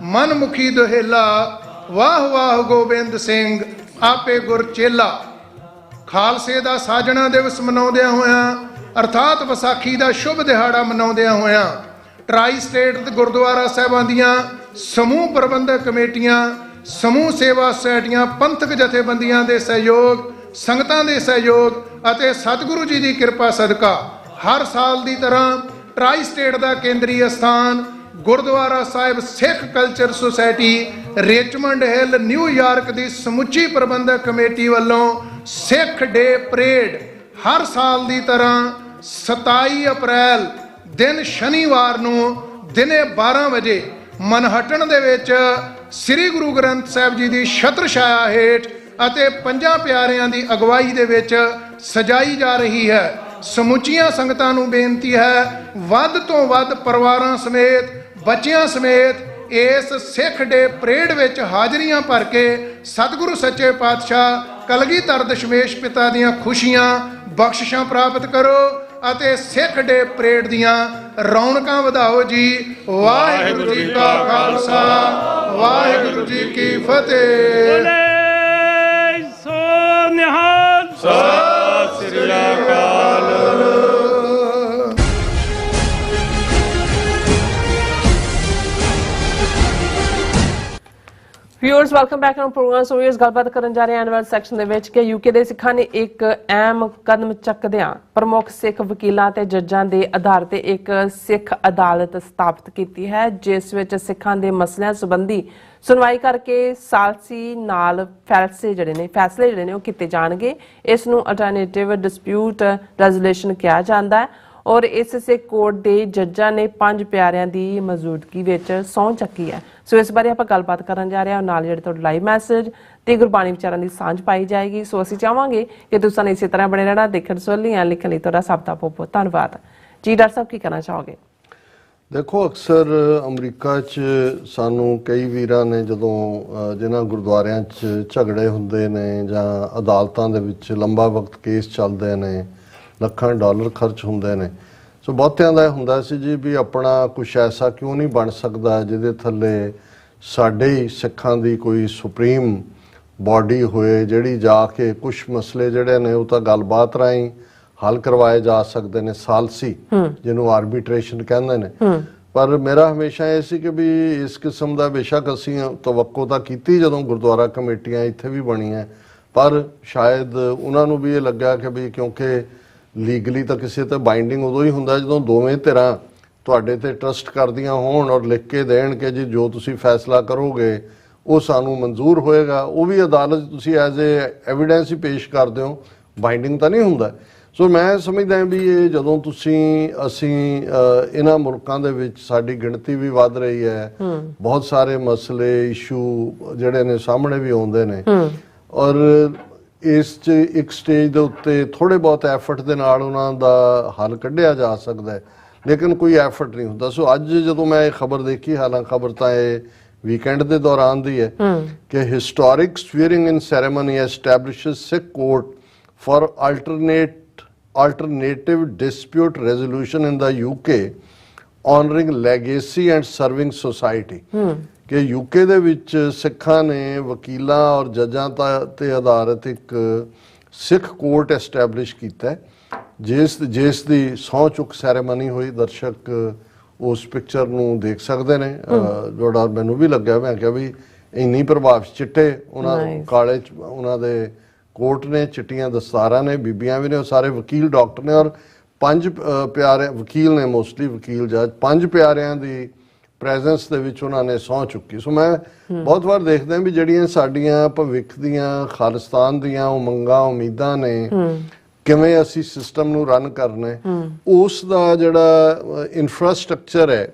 ਮਨ ਮੁਖੀ ਦੁਹੇਲਾ, ਵਾਹ ਵਾਹ ਗੋਬਿੰਦ ਸਿੰਘ ਆਪੇ ਗੁਰ ਚੇਲਾ। ਖਾਲਸੇ ਦਾ ਸਾਜਣਾ ਦਿਵਸ ਮਨਾਉਂਦਿਆਂ ਹੋਇਆਂ ਅਰਥਾਤ ਵਿਸਾਖੀ ਦਾ ਸ਼ੁਭ ਦਿਹਾੜਾ ਮਨਾਉਂਦਿਆਂ ਹੋਇਆਂ ਟਰਾਈ ਸਟੇਟ ਤੇ ਗੁਰਦੁਆਰਾ ਸਾਹਿਬਾਂ ਦੀਆਂ ਸਮੂਹ ਪ੍ਰਬੰਧਕ ਕਮੇਟੀਆਂ, ਸਮੂਹ ਸੇਵਾ ਸੁਸਾਇਟੀਆਂ, ਪੰਥਕ ਜਥੇਬੰਦੀਆਂ ਦੇ ਸਹਿਯੋਗ, ਸੰਗਤਾਂ ਦੇ ਸਹਿਯੋਗ ਅਤੇ ਸਤਿਗੁਰੂ ਜੀ ਦੀ ਕਿਰਪਾ ਸਦਕਾ ਹਰ ਸਾਲ ਦੀ ਤਰ੍ਹਾਂ ਟਰਾਈ ਸਟੇਟ ਦਾ ਕੇਂਦਰੀ ਅਸਥਾਨ Gurdwara Sahib Sikh culture society Richmond Hill New York ਦੀ ਸਮੁੱਚੀ ਪ੍ਰਬੰਧਕ ਕਮੇਟੀ ਵੱਲੋਂ ਸਿੱਖ ਡੇ ਪਰੇਡ ਹਰ ਸਾਲ ਦੀ ਤਰ੍ਹਾਂ 27 ਅਪ੍ਰੈਲ ਦਿਨ ਸ਼ਨੀਵਾਰ ਨੂੰ ਦਿਨੇ 12 ਵਜੇ ਮਨਹਟਨ ਦੇ ਵਿੱਚ ਸ੍ਰੀ ਗੁਰੂ ਗ੍ਰੰਥ ਸਾਹਿਬ ਜੀ ਦੀ ਛਤਰ ਛਾਇਆ ਹੇਠ ਅਤੇ 5 ਪਿਆਰਿਆਂ ਦੀ ਅਗਵਾਈ ਦੇ ਵਿੱਚ ਸਜਾਈ ਜਾ ਰਹੀ ਹੈ। ਸਮੁੱਚੀਆਂ ਸੰਗਤਾਂ ਨੂੰ ਬੇਨਤੀ ਹੈ ਵੱਧ ਤੋਂ ਵੱਧ ਪਰਿਵਾਰਾਂ ਸਮੇਤ, ਬੱਚਿਆਂ ਸਮੇਤ ਇਸ ਸਿੱਖ ਡੇ ਪਰੇਡ ਵਿੱਚ ਹਾਜ਼ਰੀਆਂ ਭਰ ਕੇ ਸਤਿਗੁਰੂ ਸੱਚੇ ਪਾਤਸ਼ਾਹ ਕਲਗੀਧਰ ਦਸ਼ਮੇਸ਼ ਪਿਤਾ ਦੀਆਂ ਖੁਸ਼ੀਆਂ ਬਖਸ਼ਿਸ਼ਾਂ ਪ੍ਰਾਪਤ ਕਰੋ ਅਤੇ ਸਿੱਖ ਡੇ ਪਰੇਡ ਦੀਆਂ ਰੌਣਕਾਂ ਵਧਾਓ ਜੀ। ਵਾਹਿਗੁਰੂ ਜੀ ਕਾ ਖਾਲਸਾ ਵਾਹਿਗੁਰੂ ਜੀ ਕੀ ਫਤਿਹ। ਸੋ ਨਿਹਾਲ ਸਤਿ ਸ੍ਰੀ ਅਕਾਲ। Viewers welcome back on programme. So viewers ਗੱਲਬਾਤ ਕਰਨ ਜਾ ਰਹੇ ਹਾਂ ਐਨੂਅਲ ਸੈਕਸ਼ਨ ਦੇ ਵਿੱਚ ਕਿ ਯੂਕੇ ਦੇ ਸਿੱਖਾਂ ਨੇ ਇੱਕ ਅਹਿਮ ਕਦਮ ਚੱਕਦਿਆਂ ਪ੍ਰਮੁੱਖ ਸਿੱਖ ਵਕੀਲਾਂ ਤੇ ਜੱਜਾਂ ਦੇ ਆਧਾਰ ਤੇ ਇੱਕ ਸਿੱਖ ਅਦਾਲਤ ਸਥਾਪਿਤ ਕੀਤੀ ਹੈ, ਜਿਸ ਵਿੱਚ ਸਿੱਖਾਂ ਦੇ ਮਸਲਿਆਂ ਸੰਬੰਧੀ ਸੁਣਵਾਈ ਕਰਕੇ ਸਾਲਸੀ ਨਾਲ ਫੈਸਲੇ ਜਿਹੜੇ ਨੇ ਉਹ ਕੀਤੇ ਜਾਣਗੇ। ਇਸ ਨੂੰ ਅਲਟਰਨੇਟਿਵ ਡਿਸਪਿਊਟ ਰੈਜ਼ੋਲੂਸ਼ਨ ਕਿਹਾ ਜਾਂਦਾ ਹੈ ਔਰ ਇਸ ਸਿੱਖ ਕੋਰਟ ਦੇ ਜੱਜਾਂ ਨੇ 5 ਪਿਆਰਿਆਂ ਦੀ ਮੌਜੂਦਗੀ ਵਿੱਚ ਸਹੁੰ ਚੱਕੀ ਹੈ। ਸੋ ਇਸ ਬਾਰੇ ਆਪਾਂ ਗੱਲਬਾਤ ਕਰਨ ਜਾ ਰਹੇ ਹਾਂ। ਨਾਲ ਜਿਹੜੇ ਤੁਹਾਡੇ ਲਾਈਵ ਮੈਸੇਜ ਤੇ ਗੁਰਬਾਣੀ ਵਿਚਾਰਾਂ ਦੀ ਸਾਂਝ ਪਾਈ ਜਾਏਗੀ। ਸੋ ਅਸੀਂ ਚਾਹਾਂਗੇ ਕਿ ਤੁਸੀਂ ਇਸੇ ਤਰ੍ਹਾਂ ਬਣੇ ਰਹਿਣਾ। ਦੇਖਣ ਸੁਣਨ ਲਿਖਣ ਲਈ ਤੁਹਾਡਾ ਸਭ ਦਾ ਬਹੁਤ ਬਹੁਤ ਧੰਨਵਾਦ ਜੀ। ਡਾਕਟਰ ਸਾਹਿਬ ਕੀ ਕਹਿਣਾ ਚਾਹੋਗੇ? ਦੇਖੋ, ਅਕਸਰ ਅਮਰੀਕਾ 'ਚ ਸਾਨੂੰ ਕਈ ਵੀਰਾਂ ਨੇ ਜਦੋਂ ਜਿਨ੍ਹਾਂ ਗੁਰਦੁਆਰਿਆਂ 'ਚ ਝਗੜੇ ਹੁੰਦੇ ਨੇ ਜਾਂ ਅਦਾਲਤਾਂ ਦੇ ਵਿੱਚ ਲੰਬਾ ਵਕਤ ਕੇਸ ਚੱਲਦੇ ਨੇ, ਲੱਖਾਂ ਡਾਲਰ ਖਰਚ ਹੁੰਦੇ ਨੇ, ਸੋ ਬਹੁਤਿਆਂ ਦਾ ਹੁੰਦਾ ਸੀ ਜੀ ਵੀ ਆਪਣਾ ਕੁਛ ਐਸਾ ਕਿਉਂ ਨਹੀਂ ਬਣ ਸਕਦਾ ਜਿਹਦੇ ਥੱਲੇ ਸਾਡੇ ਹੀ ਸਿੱਖਾਂ ਦੀ ਕੋਈ ਸੁਪਰੀਮ ਬਾਡੀ ਹੋਏ ਜਿਹੜੀ ਜਾ ਕੇ ਕੁਛ ਮਸਲੇ ਜਿਹੜੇ ਨੇ ਉਹ ਤਾਂ ਗੱਲਬਾਤ ਰਾਹੀਂ ਹੱਲ ਕਰਵਾਏ ਜਾ ਸਕਦੇ ਨੇ, ਸਾਲਸੀ ਜਿਹਨੂੰ ਆਰਬਿਟ੍ਰੇਸ਼ਨ ਕਹਿੰਦੇ ਨੇ। ਪਰ ਮੇਰਾ ਹਮੇਸ਼ਾ ਇਹ ਸੀ ਕਿ ਵੀ ਇਸ ਕਿਸਮ ਦਾ ਬੇਸ਼ੱਕ ਅਸੀਂ ਤਵੱਕੋ ਤਾਂ ਕੀਤੀ ਜਦੋਂ ਗੁਰਦੁਆਰਾ ਕਮੇਟੀਆਂ ਇੱਥੇ ਵੀ ਬਣੀਆਂ, ਪਰ ਸ਼ਾਇਦ ਉਹਨਾਂ ਨੂੰ ਵੀ ਇਹ ਲੱਗਾ ਕਿ ਵੀ ਕਿਉਂਕਿ ਲੀਗਲੀ ਤਾਂ ਕਿਸੇ ਤੇ ਬਾਈਂਡਿੰਗ ਉਦੋਂ ਹੀ ਹੁੰਦਾ ਜਦੋਂ ਦੋਵੇਂ ਧਿਰਾਂ ਤੁਹਾਡੇ ਤੇ ਟਰਸਟ ਕਰਦੀਆਂ ਹੋਣ ਔਰ ਲਿਖ ਕੇ ਦੇਣ ਕਿ ਜੀ ਜੋ ਤੁਸੀਂ ਫੈਸਲਾ ਕਰੋਗੇ ਉਹ ਸਾਨੂੰ ਮਨਜ਼ੂਰ ਹੋਏਗਾ, ਉਹ ਵੀ ਅਦਾਲਤ ਤੁਸੀਂ ਐਜ਼ ਏ ਐਵੀਡੈਂਸ ਹੀ ਪੇਸ਼ ਕਰਦੇ ਹੋ, ਬਾਈਂਡਿੰਗ ਤਾਂ ਨਹੀਂ ਹੁੰਦਾ। ਸੋ ਮੈਂ ਸਮਝਦਾ ਵੀ ਇਹ ਜਦੋਂ ਅਸੀਂ ਇਹਨਾਂ ਮੁਲਕਾਂ ਦੇ ਵਿੱਚ ਸਾਡੀ ਗਿਣਤੀ ਵੀ ਵੱਧ ਰਹੀ ਹੈ, ਬਹੁਤ ਸਾਰੇ ਮਸਲੇ ਇਸ਼ੂ ਜਿਹੜੇ ਨੇ ਸਾਹਮਣੇ ਵੀ ਆਉਂਦੇ ਨੇ, ਔਰ ਇਸ 'ਚ ਇੱਕ ਸਟੇਜ ਦੇ ਉੱਤੇ ਥੋੜ੍ਹੇ ਬਹੁਤ ਐਫਰਟ ਦੇ ਨਾਲ ਉਹਨਾਂ ਦਾ ਹੱਲ ਕੱਢਿਆ ਜਾ ਸਕਦਾ ਹੈ, ਲੇਕਿਨ ਕੋਈ ਐਫਰਟ ਨਹੀਂ ਹੁੰਦਾ। ਸੋ ਅੱਜ ਜਦੋਂ ਮੈਂ ਇਹ ਖਬਰ ਦੇਖੀ, ਹਾਲਾਂਕਿ ਖਬਰ ਤਾਂ ਇਹ ਵੀਕਐਂਡ ਦੇ ਦੌਰਾਨ ਦੀ ਹੈ ਕਿ historic swearing in ceremony establishes Sikh court for alternative dispute resolution in the UK honoring legacy and serving society ਕਿ ਯੂਕੇ ਦੇ ਵਿੱਚ ਸਿੱਖਾਂ ਨੇ ਵਕੀਲਾਂ ਔਰ ਜੱਜਾਂ ਤੇ ਆਧਾਰਿਤ ਇੱਕ ਸਿੱਖ ਕੋਰਟ ਐਸਟੈਬਲਿਸ਼ ਕੀਤਾ ਜਿਸ ਦੀ ਸਹੁੰ ਚੁੱਕ ਸੈਰੇਮਨੀ ਹੋਈ। ਦਰਸ਼ਕ ਉਸ ਪਿਕਚਰ ਨੂੰ ਦੇਖ ਸਕਦੇ ਨੇ, ਜਿਹੜਾ ਮੈਨੂੰ ਵੀ ਲੱਗਿਆ, ਮੈਂ ਕਿਹਾ ਵੀ ਇੰਨੀ ਪ੍ਰਭਾਵ, ਚਿੱਟੇ ਉਹਨਾਂ ਕਾਲੇ ਉਹਨਾਂ ਦੇ ਕੋਟ ਨੇ, ਚਿੱਟੀਆਂ ਦਸਤਾਰਾਂ ਨੇ, ਬੀਬੀਆਂ ਵੀ ਨੇ, ਉਹ ਸਾਰੇ ਵਕੀਲ ਡਾਕਟਰ ਨੇ, ਔਰ 5 ਪਿਆਰੇ ਵਕੀਲ ਨੇ, ਮੋਸਟਲੀ ਵਕੀਲ ਜੱਜ, 5 ਪਿਆਰਿਆਂ ਦੀ ਪ੍ਰੈਜ਼ੈਂਸ ਦੇ ਵਿੱਚ ਉਹਨਾਂ ਨੇ ਸਹੁੰ ਚੁੱਕੀ। ਸੋ ਮੈਂ ਬਹੁਤ ਵਾਰ ਦੇਖਦਾ ਵੀ ਜਿਹੜੀਆਂ ਸਾਡੀਆਂ ਭਵਿੱਖ ਦੀਆਂ ਖਾਲਿਸਤਾਨ ਦੀਆਂ ਉਮੰਗਾਂ ਉਮੀਦਾਂ ਨੇ, ਕਿਵੇਂ ਅਸੀਂ ਸਿਸਟਮ ਨੂੰ ਰਨ ਕਰਨਾ ਹੈ, ਉਸ ਦਾ ਜਿਹੜਾ ਇਨਫਰਾਸਟ੍ਰਕਚਰ ਹੈ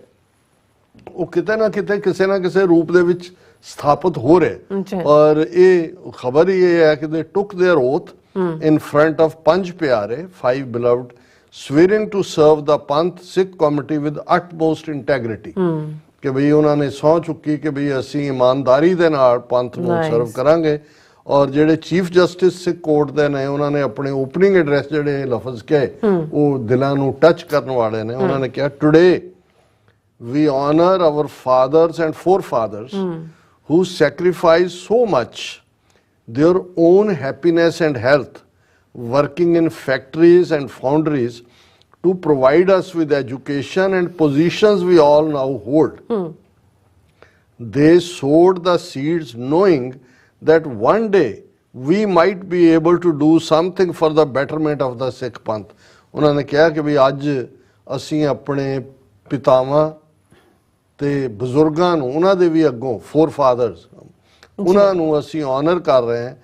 ਉਹ ਕਿਤੇ ਨਾ ਕਿਤੇ ਕਿਸੇ ਨਾ ਕਿਸੇ ਰੂਪ ਦੇ ਵਿੱਚ ਸਥਾਪਿਤ ਹੋ ਰਿਹਾ। ਔਰ ਇਹ ਖਬਰ ਹੀ ਇਹ ਹੈ ਕਿ ਦੇ ਟੁਕ there oath in front of 5 ਪਿਆਰੇ 5 beloved swearing to serve the Panth Sikh community with utmost integrity ਕਿ ਬਈ ਉਹਨਾਂ ਨੇ ਸਹੁੰ ਚੁੱਕੀ ਕਿ ਬਈ ਅਸੀਂ ਇਮਾਨਦਾਰੀ ਦੇ ਨਾਲ ਪੰਥ ਨੂੰ ਸਰਵ ਕਰਾਂਗੇ। ਔਰ ਜਿਹੜੇ ਚੀਫ ਜਸਟਿਸ ਸਿੱਖ ਕੋਰਟ ਦੇ ਨੇ, ਉਹਨਾਂ ਨੇ ਆਪਣੇ ਓਪਨਿੰਗ ਐਡਰੈਸ ਜਿਹੜੇ ਲਫ਼ਜ਼ ਕਹੇ ਉਹ ਦਿਲਾਂ ਨੂੰ ਟੱਚ ਕਰਨ ਵਾਲੇ ਨੇ। ਉਹਨਾਂ ਨੇ ਕਿਹਾ, today we honor our fathers and forefathers who sacrificed so much their own happiness and health working in factories and foundries to provide us with education and positions we all now hold. They sowed the seeds knowing that one day we might be able to do something for the betterment of the Sikh Panth. ਉਹਨਾਂ ਨੇ ਕਿਹਾ ਕਿ ਵੀ ਅੱਜ ਅਸੀਂ ਆਪਣੇ ਪਿਤਾਵਾਂ ਤੇ ਬਜ਼ੁਰਗਾਂ ਨੂੰ, ਉਹਨਾਂ ਦੇ ਵੀ ਅੱਗੋਂ ਫੋਰ ਫਾਦਰਸ, ਉਹਨਾਂ ਨੂੰ ਅਸੀਂ ਆਨਰ ਕਰ ਰਹੇ ਹਾਂ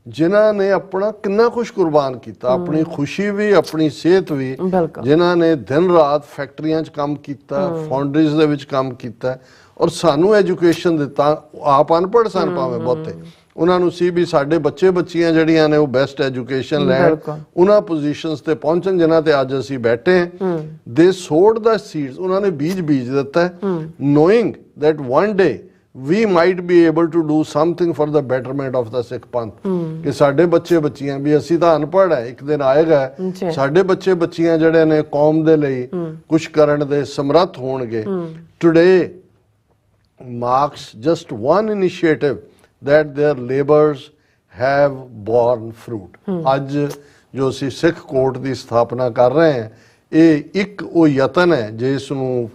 ਜਿਨ੍ਹਾਂ ਨੇ ਆਪਣਾ ਕਿੰਨਾ ਕੁਛ ਕੁਰਬਾਨ ਕੀਤਾ, ਆਪਣੀ ਖੁਸ਼ੀ ਵੀ, ਆਪਣੀ ਸਿਹਤ ਵੀ, ਜਿਨ੍ਹਾਂ ਨੇ ਦਿਨ ਰਾਤ ਫੈਕਟਰੀਆਂ 'ਚ ਕੰਮ ਕੀਤਾ, ਫਾਊਂਡਰੀਜ਼ ਦੇ ਵਿੱਚ ਕੰਮ ਕੀਤਾ, ਔਰ ਸਾਨੂੰ ਐਜੂਕੇਸ਼ਨ ਦਿੱਤਾ। ਆਪ ਅਨਪੜ੍ਹ ਸਨ ਭਾਵੇਂ ਬਹੁਤੇ, ਉਹਨਾਂ ਨੂੰ ਸੀ ਵੀ ਸਾਡੇ ਬੱਚੇ ਬੱਚੀਆਂ ਜਿਹੜੀਆਂ ਨੇ ਉਹ ਬੈਸਟ ਐਜੂਕੇਸ਼ਨ ਲੈਣ, ਉਹਨਾਂ ਪੋਜੀਸ਼ਨਸ ਤੇ ਪਹੁੰਚਣ ਜਿਨ੍ਹਾਂ ਤੇ ਅੱਜ ਅਸੀਂ ਬੈਠੇ ਹਾਂ। ਦੇ ਸੋਡ ਦਾ ਸੀਡਸ, ਉਹਨਾਂ ਨੇ ਬੀਜ ਦਿੱਤਾ, knowing that one day we might be able to do something for the betterment of the Sikh Panth ਕਿ ਸਾਡੇ ਬੱਚੇ ਬੱਚੀਆਂ ਵੀ, ਅਸੀਂ ਤਾਂ ਅਨਪੜ੍ਹ ਹੈ, ਇੱਕ ਦਿਨ ਆਏਗਾ ਸਾਡੇ ਬੱਚੇ ਬੱਚੀਆਂ ਜਿਹੜੇ ਨੇ ਕੌਮ ਦੇ ਲਈ ਕੁਝ ਕਰਨ ਦੇ ਸਮਰੱਥ ਹੋਣਗੇ। Today marks just one initiative that their labors have borne fruit. ਅੱਜ ਜੋ ਅਸੀਂ ਸਿੱਖ ਕੋਰਟ ਦੀ ਸਥਾਪਨਾ ਕਰ ਰਹੇ ਹਾਂ, ਇਹ ਇੱਕ ਉਹ ਯਤਨ ਹੈ ਜਿਸ ਨੂੰ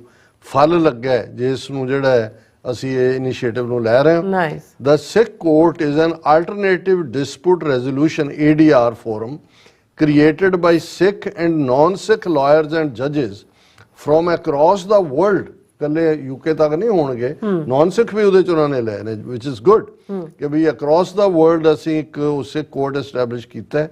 ਫਲ ਲੱਗਾ, ਜਿਸ ਨੂੰ ਜਿਹੜਾ ਹੈ ਅਸੀਂ ਇਹ ਇਨੀਸ਼ੀਏਟਿਵ ਨੂੰ ਲੈ ਰਹੇ ਹਾਂ। The Sikh Court is an alternative dispute resolution ADR forum created by Sikh and non-Sikh lawyers and judges from across the world. ਕੱਲੇ UK ਤੱਕ ਨਹੀਂ ਹੋਣਗੇ, non-Sikh ਵੀ ਉਹਦੇ ਚ ਉਹਨਾਂ ਨੇ ਲਏ ਨੇ, which is good ਕਿ ਵੀ across the world ਅਸੀਂ ਇੱਕ Sikh court establish ਕੀਤਾ ਹੈ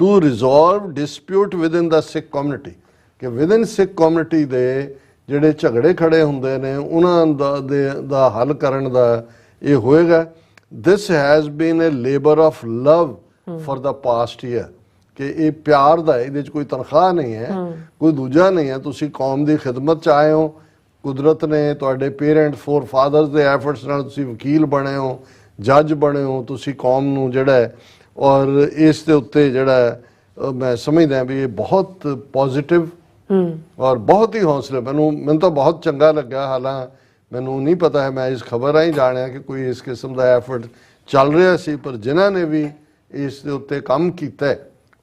to resolve dispute within the Sikh community ਕਿ within Sikh community ਦੇ ਜਿਹੜੇ ਝਗੜੇ ਖੜੇ ਹੁੰਦੇ ਨੇ ਉਹਨਾਂ ਦਾ ਹੱਲ ਕਰਨ ਦਾ ਇਹ ਹੋਏਗਾ। This has been a labour of love for the past year ਕਿ ਇਹ ਪਿਆਰ ਦਾ, ਇਹਦੇ 'ਚ ਕੋਈ ਤਨਖਾਹ ਨਹੀਂ ਹੈ, ਕੋਈ ਦੂਜਾ ਨਹੀਂ ਹੈ, ਤੁਸੀਂ ਕੌਮ ਦੀ ਖਿਦਮਤ 'ਚ ਆਏ ਹੋ, ਕੁਦਰਤ ਨੇ ਤੁਹਾਡੇ ਪੇਰੈਂਟ ਫੋਰ ਫਾਦਰਸ ਦੇ ਐਫਰਟਸ ਨਾਲ ਤੁਸੀਂ ਵਕੀਲ ਬਣੇ ਹੋ, ਜੱਜ ਬਣੇ ਹੋ, ਤੁਸੀਂ ਕੌਮ ਨੂੰ ਜਿਹੜਾ ਹੈ, ਔਰ ਇਸ ਦੇ ਉੱਤੇ ਜਿਹੜਾ ਮੈਂ ਸਮਝਦਾ ਵੀ ਇਹ ਬਹੁਤ ਪੋਜ਼ਿਟਿਵ ਔਰ ਬਹੁਤ ਹੀ ਹੌਸਲੇ, ਮੈਨੂੰ ਤਾਂ ਬਹੁਤ ਚੰਗਾ ਲੱਗਾ। ਹਾਲਾਂ ਮੈਨੂੰ ਨਹੀਂ ਪਤਾ ਹੈ, ਮੈਂ ਇਸ ਖਬਰ ਰਾਹੀਂ ਜਾਣਿਆ ਕਿ ਕੋਈ ਇਸ ਕਿਸਮ ਦਾ ਐਫਰਟ ਚੱਲ ਰਿਹਾ ਸੀ, ਪਰ ਜਿਨ੍ਹਾਂ ਨੇ ਵੀ ਇਸ ਦੇ ਉੱਤੇ ਕੰਮ ਕੀਤਾ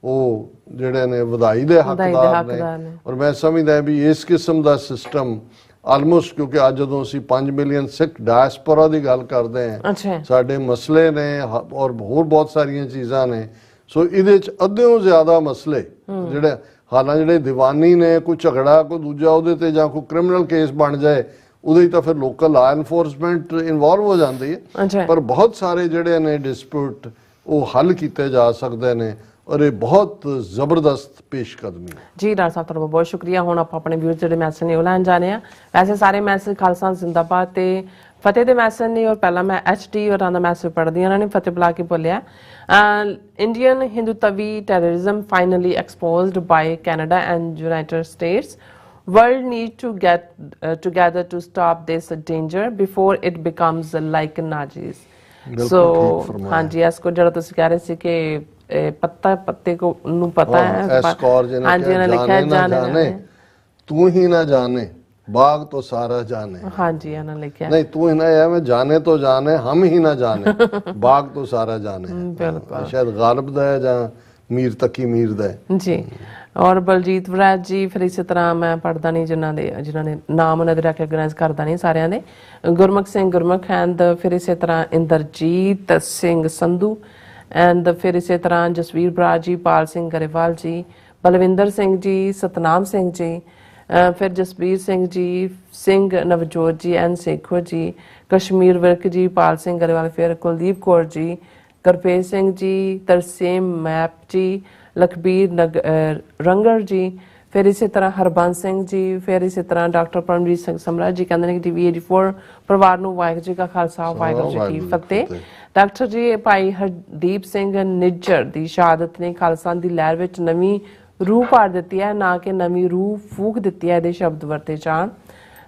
ਉਹ ਜਿਹੜੇ ਨੇ ਵਧਾਈ ਦੇ ਹੱਕਦਾਰ ਨੇ। ਔਰ ਮੈਂ ਸਮਝਦਾ ਵੀ ਇਸ ਕਿਸਮ ਦਾ ਸਿਸਟਮ ਆਲਮੋਸਟ, ਕਿਉਂਕਿ ਅੱਜ ਜਦੋਂ ਅਸੀਂ 5 ਮਿਲੀਅਨ ਸਿੱਖ ਡਾਇਸਪੋਰਾ ਦੀ ਗੱਲ ਕਰਦੇ ਹਾਂ, ਅੱਛਾ ਸਾਡੇ ਮਸਲੇ ਨੇ ਔਰ ਹੋਰ ਬਹੁਤ ਸਾਰੀਆਂ ਚੀਜ਼ਾਂ ਨੇ। ਸੋ ਇਹਦੇ ਚ ਅੱਧਿਓਂ ਜ਼ਿਆਦਾ ਮਸਲੇ ਜਿਹੜੇ ਹਾਲਾਂ ਜਿਹੜੇ ਦੀਵਾਨੀ ਨੇ, ਕੋਈ ਝਗੜਾ ਕੋਈ ਦੂਜਾ ਉਹਦੇ ਤੇ ਜਾਂ ਕੋਈ ਕ੍ਰਿਮੀਨਲ ਕੇਸ ਬਣ ਜਾਏ ਉਹਦੇ ਤਾਂ ਫਿਰ ਲੋਕਲ ਲਾ ਐਨਫੋਰਸਮੈਂਟ ਇਨਵੋਲਵ ਹੋ ਜਾਂਦੀ ਹੈ। ਅੱਛਾ ਪਰ ਬਹੁਤ ਸਾਰੇ ਜਿਹੜੇ ਨੇ ਡਿਸਪਿਊਟ ਉਹ ਹੱਲ ਕੀਤੇ ਜਾ ਸਕਦੇ ਨੇ ਔਰ ਇਹ ਬਹੁਤ ਜ਼ਬਰਦਸਤ ਪੇਸ਼ਕਦਮੀ ਹੈ। ਜੀ ਡਾਕਟਰ ਸਾਹਿਬ ਤੁਹਾਡਾ ਬਹੁਤ ਸ਼ੁਕਰੀਆ। ਹੁਣ ਆਪਾਂ ਆਪਣੇ ਵਿਊਅਰਸ ਜਿਹੜੇ ਮੈਸੇਜ ਨੇ ਉਹ ਲੈਣ ਜਾਣੇ ਆ। ਵੈਸੇ ਸਾਰੇ ਮੈਸੇਜ ਖਾਲਸਾ ਜ਼ਿੰਦਾਬਾਦ ਤੇ ਫਤਿਹ ਦੇ ਮੈਸੇਜ ਨੇ, ਔਰ ਪਹਿਲਾਂ ਮੈਂ HD ਔਰਾਂ ਦਾ ਮੈਸੇਜ ਪੜ੍ਹਦੀ ਹਾਂ। ਉਹਨਾਂ ਨੇ ਫਤਿਹ ਬੁਲਾ ਕੇ ਬੋਲਿਆ, Indian ਹਿੰਦੂਤਵੀ terrorism finally exposed by Canada and United States. World need to get together to stop this danger before it becomes like Nazis. So ਹਾਂਜੀ ਇਸ ਕੋ ਜਿਹੜਾ ਤੁਸੀਂ ਕਹਿ ਰਹੇ ਸੀ ਕਿ ਪੱਤਾ ਪੱਤੇ ਕੋ ਨੂੰ ਪਤਾ ਹੈ। ਐਸਕੌਰ ਜੀ ਨੇ ਕਿਹਾ ਜਾਣੇ ਤੂੰ ਹੀ ਨਾ ਜਾਣੇ ਬਾਗ ਤੋਂ ਸਾਰਾ ਜਾਣੇ। ਹਾਂਜੀ ਇਹਨਾਂ ਲਿਖਿਆ नहीं तू ही ना है, मैं जाने तो जाने हम ही ना जाने बाग तो सारा जाने। बिल्कुल शायद गालिब दा है ਜਾਂ ਮੀਰ ਤੱਕੀ ਮੀਰ ਦਾ ਹੈ ਜੀ। ਔਰ ਬਲਜੀਤ ਵਰਾਜ ਜੀ, ਫਿਰ ਇਸੇ ਤਰ੍ਹਾਂ ਮੈਂ ਪੜਦਾ ਨਹੀਂ ਜਿਨ੍ਹਾਂ ਨੇ ਨਾਮ ਉਹਨਾਂ ਦੇ ਰੈਕਗਨਾਈਜ਼ ਕਰਦਾ ਨਹੀਂ ਸਾਰਿਆਂ ਦੇ। ਗੁਰਮੁਖ ਸਿੰਘ ਗੁਰਮੁਖ ਐਂਡ ਫਿਰ ਇਸੇ ਤਰ੍ਹਾਂ ਇੰਦਰਜੀਤ ਸਿੰਘ ਸੰਧੂ ਐਂਡ ਫਿਰ ਇਸੇ ਤਰ੍ਹਾਂ ਜਸਵੀਰ ਬਰਾਜ ਜੀ, ਪਾਲ ਸਿੰਘ ਗਰੇਵਾਲ ਜੀ, ਬਲਵਿੰਦਰ ਸਿੰਘ ਜੀ, ਸਤਨਾਮ ਸਿੰਘ ਜੀ, ਫਿਰ ਜਸਬੀਰ ਸਿੰਘ ਜੀ, ਸਿੰਘ ਨਵਜੋਤ ਜੀ ਐਨ ਸੇਖੋ ਜੀ, ਕਸ਼ਮੀਰ ਵਿਰਕ ਜੀ, ਪਾਲ ਸਿੰਘ ਗਰੇਵਾਲ, ਫਿਰ ਕੁਲਦੀਪ ਕੌਰ ਜੀ, ਗੁਰਪ੍ਰੀਤ ਸਿੰਘ ਜੀ, ਤਰਸੇਮ ਮੈਪ ਜੀ, ਲਖਬੀਰ ਰੰਗਰ ਜੀ, ਫਿਰ ਇਸੇ ਤਰ੍ਹਾਂ ਹਰਬੰਸ ਸਿੰਘ ਜੀ, ਫਿਰ ਇਸੇ ਤਰ੍ਹਾਂ ਡਾਕਟਰ ਪਰਮਜੀਤ ਸਿੰਘ ਸਮਰਾ ਜੀ ਕਹਿੰਦੇ ਨੇ ਕਿ TV 84 ਪਰਿਵਾਰ ਨੂੰ ਵਾਹਿਗੁਰੂ ਜੀ ਕਾ ਖਾਲਸਾ ਵਾਹਿਗੁਰੂ ਜੀ ਕੀ ਫਤਿਹ। ਡਾਕਟਰ ਜੀ ਭਾਈ ਹਰਦੀਪ ਸਿੰਘ ਨਿੱਜਰ ਦੀ ਸ਼ਹਾਦਤ ਨੇ ਖਾਲਸਾ ਦੀ ਲਹਿਰ ਵਿੱਚ ਨਵੀਂ रूह भर दी है, ना कि नवी रूह फूक दी है, शब्द वरते जान।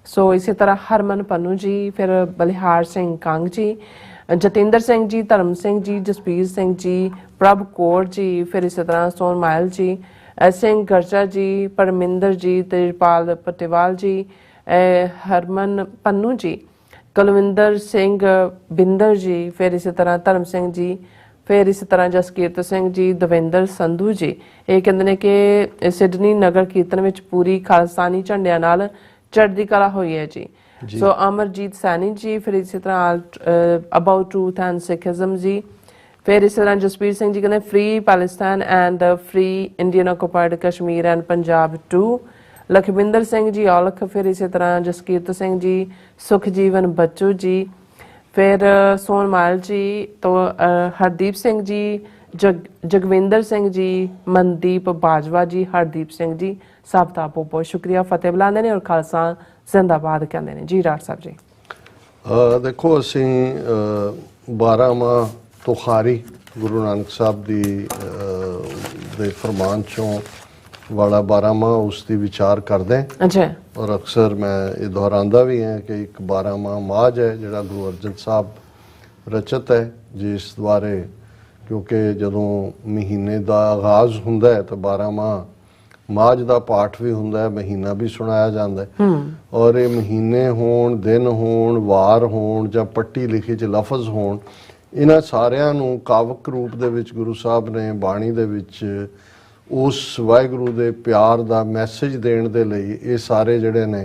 सो इसी तरह हरमन पन्नू जी, फिर बलिहार सिंह कंग जी, जतिंदर सिंह जी, धर्म सिंह जी, जसबीर सिंह जी, प्रभ कौर जी, फिर इसी तरह सोन मायल जी, सिंह गर्जा जी, परमिंदर जी, तेजपाल पटेवाल जी, हरमन पन्नू जी, कुलविंदर सिंह बिंदर जी, फिर इसी तरह धर्म सिंह जी, फिर इस तरह जसकीरत सिंह जी, दविंदर संधू जी। ये कहते हैं कि सिडनी नगर कीर्तन में पूरी खालसानी झंडियां नाल चढ़दी कला हुई है जी। सो अमरजीत सैनी जी, फिर इसी तरह अबाउट ट्रूथ एंड सिखिज्म जी, फिर इस तरह जसबीर सिंह जी कहते free Palestine and free Indian occupied Kashmir and Punjab too. Lakhwinder Singh ji Aulakh, फिर इसी तरह जसकीरत सिंह जी, सुखजीवन बच्चू जी, फिर सोन माल जी, तो हरदीप सिंह जी, जगविंदर सिंह जी, मनदीप बाजवा जी, हरदीप सिंह जी, सब का बहुत बहुत शुक्रिया। फतेह बुलाते हैं और खालसा जिंदाबाद कहते हैं जी। डॉक्टर साहब जी देखो ਅਸੀਂ 12ਵਾਂ ਤੁਖਾਰੀ ਗੁਰੂ ਨਾਨਕ ਸਾਹਿਬ ਦੇ ਫਰਮਾਨ ਚੋਂ वाला 12वां उसकी विचार करते हैं। अच्छा। और अक्सर मैं ये दोहरांदा भी है कि एक 12वां माज है जिहड़ा गुरु अर्जन साहब रचित है, जिस द्वारे क्योंकि जदों महीने का आगाज हुंदा है तो 12वां माज का पाठ भी हुंदा है, महीना भी सुनाया जाता है। और ये महीने होण, दिन होण, वार होण जां पट्टी लिखी च लफज होण, इन्हां सारियां नूं कावक रूप दे विच गुरु साहब ने बाणी दे विच उस वाहिगुरू दे प्यार दा मैसेज देण दे लई ये सारे जिहड़े ने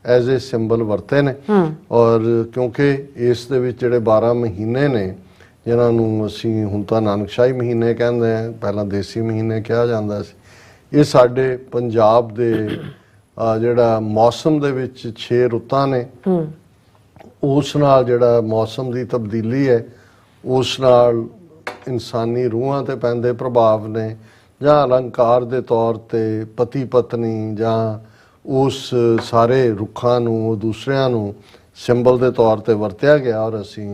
एज ए सिंबल वरते ने। और क्योंकि इस दे विच जिहड़े 12 महीने ने जिन्हां नूं असीं हुण तां नानकशाही महीने कहंदे आ, पहलां देसी महीने कहा जांदा सी, ये साडे पंजाब दे जिहड़ा मौसम दे विच 6 रुत्तां ने, उस नाल जिहड़ा मौसम दी तब्दीली है उस नाल इंसानी रूहां ते पैंदे प्रभाव ने, ਜਾਂ ਅਲੰਕਾਰ ਦੇ ਤੌਰ ਤੇ ਪਤੀ ਪਤਨੀ ਜਾਂ ਉਸ ਸਾਰੇ ਰੁੱਖਾਂ ਨੂੰ ਦੂਸਰਿਆਂ ਨੂੰ ਸਿੰਬਲ ਦੇ ਤੌਰ ਤੇ ਵਰਤਿਆ ਗਿਆ। ਔਰ ਅਸੀਂ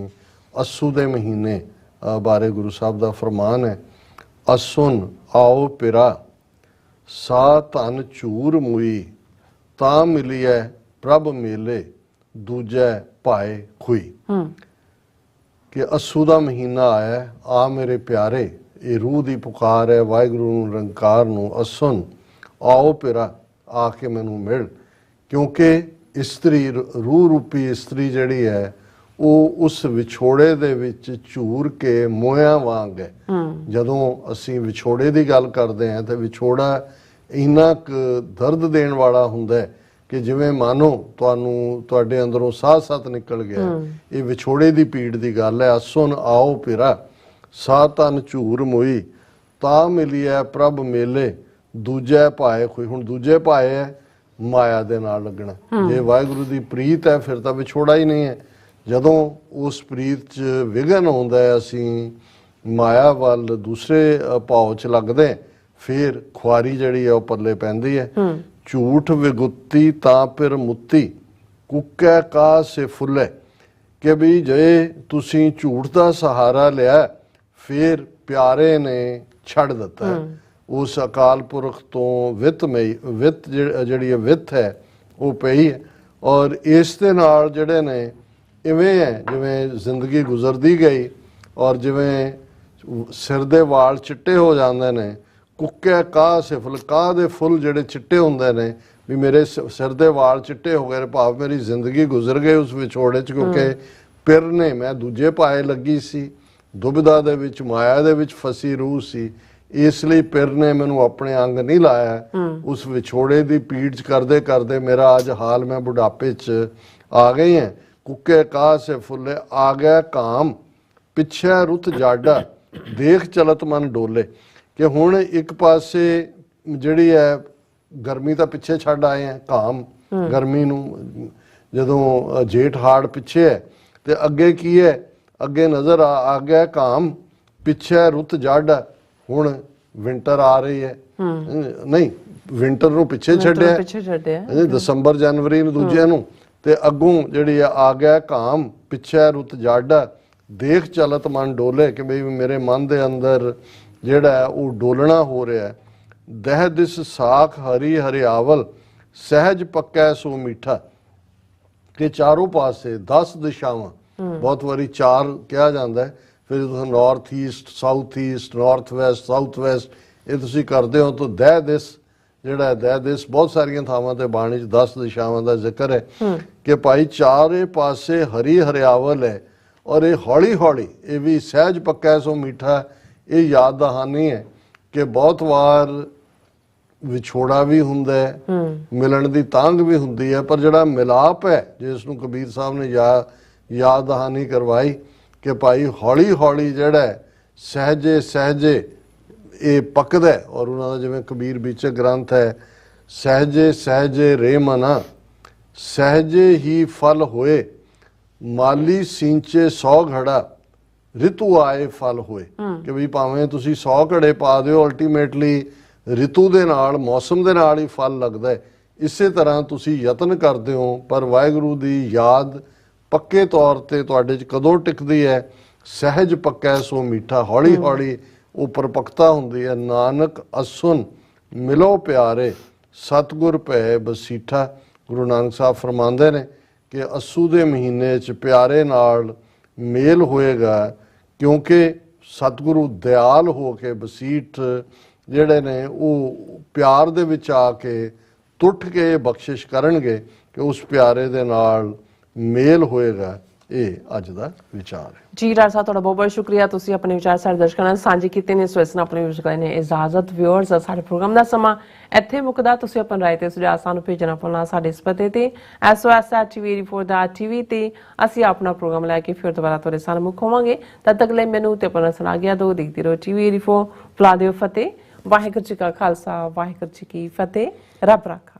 ਅੱਸੂ ਦੇ ਮਹੀਨੇ ਬਾਰੇ ਗੁਰੂ ਸਾਹਿਬ ਦਾ ਫਰਮਾਨ ਹੈ, ਅਸੁਨ ਆਓ ਪਿਰਾ ਸਾ ਧਨ ਝੂਰ ਮੁਈ ਤਾਂ ਮਿਲੀਐ ਪ੍ਰਭ ਮੇਲੇ ਦੂਜੈ ਭਾਏ ਖੁਈ। ਕਿ ਅੱਸੂ ਦਾ ਮਹੀਨਾ ਆਇਆ, ਆ ਮੇਰੇ ਪਿਆਰੇ, ये रूह की पुकार है वाहिगुरू निरंकार नूं, असुन आओ पिरा आके मैनू मिल। क्योंकि इस्तरी रूह रूपी इस्तरी जिहड़ी है वो उस विछोड़े दे विच झूर के मोया वांग है। जदों असीं विछोड़े की गल करते हैं तो विछोड़ा इन्ना क दर्द देण वाला हुंदा है ਕਿ ਜਿਵੇਂ ਮਾਨੋ ਤੁਹਾਨੂੰ ਤੁਹਾਡੇ ਅੰਦਰੋਂ ਸਾਹ ਸੱਤ ਨਿਕਲ ਗਿਆ। ਇਹ ਵਿਛੋੜੇ ਦੀ ਪੀੜ ਦੀ ਗੱਲ ਹੈ। ਅਸੁਨ ਆਓ ਪਿਰਾ ਸਾ ਤਨ ਝੂਰ ਮੋਈ ਤਾਂ ਮਿਲਿਆ ਪ੍ਰਭ ਮੇਲੇ ਦੂਜੇ ਭਾਏ ਕੋਈ। ਹੁਣ ਦੂਜੇ ਭਾਏ ਹੈ ਮਾਇਆ ਦੇ ਨਾਲ ਲੱਗਣਾ। ਜੇ ਵਾਹਿਗੁਰੂ ਦੀ ਪ੍ਰੀਤ ਹੈ ਫਿਰ ਤਾਂ ਵਿਛੋੜਾ ਹੀ ਨਹੀਂ ਹੈ। ਜਦੋਂ ਉਸ ਪ੍ਰੀਤ 'ਚ ਵਿਘਨ ਆਉਂਦਾ ਹੈ, ਅਸੀਂ ਮਾਇਆ ਵੱਲ ਦੂਸਰੇ ਭਾਵ 'ਚ ਲੱਗਦੇ, ਫਿਰ ਖੁਆਰੀ ਜਿਹੜੀ ਹੈ ਉਹ ਪੱਲੇ ਪੈਂਦੀ ਹੈ। ਝੂਠ ਵਿਗੁੱਤੀ ਤਾਂ ਫਿਰ ਮੁੱਤੀ ਕੁੱਕੈ ਕਾ ਸੇ ਫੁੱਲੇ, ਕਿ ਵੀ ਜੇ ਤੁਸੀਂ ਝੂਠ ਦਾ ਸਹਾਰਾ ਲਿਆ ਫਿਰ ਪਿਆਰੇ ਨੇ ਛੱਡ ਦਿੱਤਾ। ਉਸ ਅਕਾਲ ਪੁਰਖ ਤੋਂ ਵਿੱਤ ਜਿਹੜੀ ਵਿੱਤ ਹੈ ਉਹ ਪਈ ਹੈ। ਔਰ ਇਸ ਦੇ ਨਾਲ ਜਿਹੜੇ ਨੇ ਇਵੇਂ ਹੈ ਜਿਵੇਂ ਜ਼ਿੰਦਗੀ ਗੁਜ਼ਰਦੀ ਗਈ, ਔਰ ਜਿਵੇਂ ਸਿਰ ਦੇ ਵਾਲ ਚਿੱਟੇ ਹੋ ਜਾਂਦੇ ਨੇ। ਕੁੱਕੇ ਕਾਹ ਸੇ ਫੁੱਲ, ਕਾਹ ਦੇ ਫੁੱਲ ਜਿਹੜੇ ਚਿੱਟੇ ਹੁੰਦੇ ਨੇ, ਵੀ ਮੇਰੇ ਸਿਰ ਦੇ ਵਾਲ ਚਿੱਟੇ ਹੋ ਗਏ, ਭਾਵ ਮੇਰੀ ਜ਼ਿੰਦਗੀ ਗੁਜ਼ਰ ਗਈ ਉਸ ਵਿਛੋੜੇ 'ਚ, ਕਿਉਂਕਿ ਪਿਰ ਨੇ ਮੈਂ ਦੂਜੇ ਪਾਏ ਲੱਗੀ ਸੀ, ਦੁਬਿਧਾ ਦੇ ਵਿੱਚ ਮਾਇਆ ਦੇ ਵਿੱਚ ਫਸੀ ਰੂਹ ਸੀ, ਇਸ ਲਈ ਪਿਰ ਨੇ ਮੈਨੂੰ ਆਪਣੇ ਅੰਗ ਨਹੀਂ ਲਾਇਆ। ਉਸ ਵਿਛੋੜੇ ਦੀ ਪੀੜ 'ਚ ਕਰਦੇ ਕਰਦੇ ਮੇਰਾ ਅੱਜ ਹਾਲ ਮੈਂ ਬੁਢਾਪੇ 'ਚ ਆ ਗਈ ਹਾਂ। ਕੁੱਕੇ ਕਾਹ ਸੇ ਫੁੱਲੇ ਆ ਗਿਆ ਕਾਮ ਪਿੱਛੇ ਰੁੱਤ ਜਾਡਾ ਦੇਖ ਚਲਤ ਮਨ ਡੋਲੇ, ਕਿ ਹੁਣ ਇੱਕ ਪਾਸੇ ਜਿਹੜੀ ਹੈ ਗਰਮੀ ਤਾਂ ਪਿੱਛੇ ਛੱਡ ਆਏ ਆ, ਕਾਮ ਗਰਮੀ ਨੂੰ, ਜਦੋਂ ਜੇਠ ਹਾੜ ਪਿੱਛੇ ਹੈ ਤੇ ਅੱਗੇ ਕੀ ਹੈ, ਅੱਗੇ ਨਜ਼ਰ ਆ ਗਿਆ ਕਾਮ ਪਿੱਛੇ ਰੁੱਤ ਜੜ। ਹੁਣ ਵਿੰਟਰ ਆ ਰਹੀ ਹੈ, ਨਹੀਂ ਵਿੰਟਰ ਨੂੰ ਪਿੱਛੇ ਛੱਡਿਆ ਦਸੰਬਰ ਜਨਵਰੀ ਨੂੰ ਦੂਜਿਆਂ ਨੂੰ, ਤੇ ਅੱਗੋਂ ਜਿਹੜੀ ਆ ਗਿਆ ਕਾਮ ਪਿੱਛੇ ਰੁੱਤ ਜੜ ਦੇਖ ਚਲਤ ਮਨ ਡੋਲੇ, ਕਿ ਬਈ ਮੇਰੇ ਮਨ ਦੇ ਅੰਦਰ ਜਿਹੜਾ ਉਹ ਡੋਲਣਾ ਹੋ ਰਿਹਾ। ਦਹਿ ਦਿਸ ਸਾਖ ਹਰੀ ਹਰਿਆਵਲ ਸਹਿਜ ਪੱਕੈ ਸੋ ਮਿੱਠਾ, ਕਿ ਚਾਰੋਂ ਪਾਸੇ 10 ਦਿਸ਼ਾਵਾਂ, ਬਹੁਤ ਵਾਰੀ 4 ਕਿਹਾ ਜਾਂਦਾ ਹੈ, ਫਿਰ ਤੁਸੀਂ north East, south East, north West, south West ਇਹ ਤੁਸੀਂ ਕਰਦੇ ਹੋ ਤਾਂ ਦਹਿ ਦਿਸ ਜਿਹੜਾ ਦਹਿ ਦਿਸ ਬਹੁਤ ਸਾਰੀਆਂ ਥਾਵਾਂ ਤੇ ਬਾਣੀ 'ਚ 10 ਦਿਸ਼ਾਵਾਂ ਦਾ ਜ਼ਿਕਰ ਹੈ ਕਿ ਭਾਈ ਚਾਰੇ ਪਾਸੇ ਹਰੀ ਹਰਿਆਵਲ ਹੈ। ਔਰ ਇਹ ਹੌਲੀ ਹੌਲੀ, ਇਹ ਵੀ ਸਹਿਜ ਪੱਕਾ ਸੋ ਮਿੱਠਾ, ਇਹ ਯਾਦ ਦਹਾਨੀ ਹੈ ਕਿ ਬਹੁਤ ਵਾਰ ਵਿਛੋੜਾ ਵੀ ਹੁੰਦਾ ਹੈ, ਮਿਲਣ ਦੀ ਤਾਂਘ ਵੀ ਹੁੰਦੀ ਹੈ, ਪਰ ਜਿਹੜਾ ਮਿਲਾਪ ਹੈ ਜਿਸ ਨੂੰ ਕਬੀਰ ਸਾਹਿਬ ਨੇ ਯਾਦ ਦਹਾਨੀ ਕਰਵਾਈ ਕਿ ਭਾਈ ਹੌਲੀ ਹੌਲੀ ਜਿਹੜਾ ਸਹਿਜੇ ਸਹਿਜੇ ਇਹ ਪੱਕਦਾ। ਔਰ ਉਹਨਾਂ ਦਾ ਜਿਵੇਂ ਕਬੀਰ ਵਿਚੇ ਗ੍ਰੰਥ ਹੈ, ਸਹਿਜੇ ਸਹਿਜੇ ਰੇ ਮਨਾ ਸਹਿਜੇ ਹੀ ਫਲ ਹੋਏ ਮਾਲੀ ਸਿੰਚੇ 100 ਘੜਾ ਰਿਤੂ ਆਏ ਫਲ ਹੋਏ, ਕਿ ਵੀ ਭਾਵੇਂ ਤੁਸੀਂ 100 ਘੜੇ ਪਾ ਦਿਓ, ਅਲਟੀਮੇਟਲੀ ਰਿਤੂ ਦੇ ਨਾਲ, ਮੌਸਮ ਦੇ ਨਾਲ ਹੀ ਫਲ ਲੱਗਦਾ ਹੈ। ਇਸੇ ਤਰ੍ਹਾਂ ਤੁਸੀਂ ਯਤਨ ਕਰਦੇ ਹੋ, ਪਰ ਵਾਹਿਗੁਰੂ ਦੀ ਯਾਦ ਪੱਕੇ ਤੌਰ ਤੇ ਤੁਹਾਡੇ 'ਚ ਕਦੋਂ ਟਿਕਦੀ ਹੈ? ਸਹਿਜ ਪੱਕਾ ਸੋ ਮਿੱਠਾ, ਹੌਲੀ ਹੌਲੀ ਉਹ ਪਰਪੱਕਤਾ ਹੁੰਦੀ ਹੈ। ਨਾਨਕ ਅਸੁਨ ਮਿਲੋ ਪਿਆਰੇ ਸਤਿਗੁਰ ਭੈ ਬਸੀਠਾ। ਗੁਰੂ ਨਾਨਕ ਸਾਹਿਬ ਫਰਮਾਉਂਦੇ ਨੇ ਕਿ ਅੱਸੂ ਦੇ ਮਹੀਨੇ 'ਚ ਪਿਆਰੇ ਨਾਲ ਮੇਲ ਹੋਏਗਾ, ਕਿਉਂਕਿ ਸਤਿਗੁਰੂ ਦਿਆਲ ਹੋ ਕੇ ਬਸੀਠ ਜਿਹੜੇ ਨੇ ਉਹ ਪਿਆਰ ਦੇ ਵਿੱਚ ਆ ਕੇ ਟੁੱਟ ਕੇ ਬਖਸ਼ਿਸ਼ ਕਰਨਗੇ, ਕਿ ਉਸ ਪਿਆਰੇ ਦੇ ਨਾਲ ਮੇਲ ਹੋਏਗਾ। ਇਹ ਅੱਜ ਦਾ ਵਿਚਾਰ ਹੈ ਜੀ। ਰਾਜ ਸਾਹਿਬ ਤੁਹਾਡਾ ਬਹੁਤ ਬਹੁਤ ਸ਼ੁਕਰੀਆ, ਤੁਸੀਂ ਆਪਣੇ ਵਿਚਾਰ ਸਾਡੇ ਦਰਸ਼ਕਾਂ ਨਾਲ ਸਾਂਝੇ ਕੀਤੇ ਨੇ। ਸੋ ਇਸ ਨਾਲ ਆਪਣੇ ਵਿਚਾਰਾਂ ਨੇ ਇਜਾਜ਼ਤ। ਵਿਊਅਰਸ, ਸਾਡੇ ਪ੍ਰੋਗਰਾਮ ਦਾ ਸਮਾਂ ਇੱਥੇ ਮੁੱਕਦਾ। ਤੁਸੀਂ ਆਪਣੀ ਰਾਏ ਤੇ ਸੁਝਾਅ ਸਾਨੂੰ ਭੇਜਣਾ ਭੁੱਲਣਾ ਸਾਡੇ ਇਸ ਪਤੇ ਤੇ SOS@TV84.tv ਤੇ ਅਸੀਂ ਆਪਣਾ ਪ੍ਰੋਗਰਾਮ ਲੈ ਕੇ ਫਿਰ ਦੁਬਾਰਾ ਤੁਹਾਡੇ ਸਾਹਮਣੇ ਮੁੱਖ ਹੋਵਾਂਗੇ। ਤਦ ਤੱਕ ਲਈ ਮੈਨੂੰ ਤੇ ਆਪਣਾ ਸੁਣਾ ਗਿਆ ਦੋ ਦੇਖਦੀ ਰਹੋ TV84। ਫਲਾ ਦਿਓ ਫਤਿਹ। ਵਾਹਿਗੁਰੂ ਜੀ ਕਾ ਖਾਲਸਾ, ਵਾਹਿਗੁਰੂ ਜੀ ਕੀ ਫਤਿਹ। ਰੱਬ ਰਾਖਾ।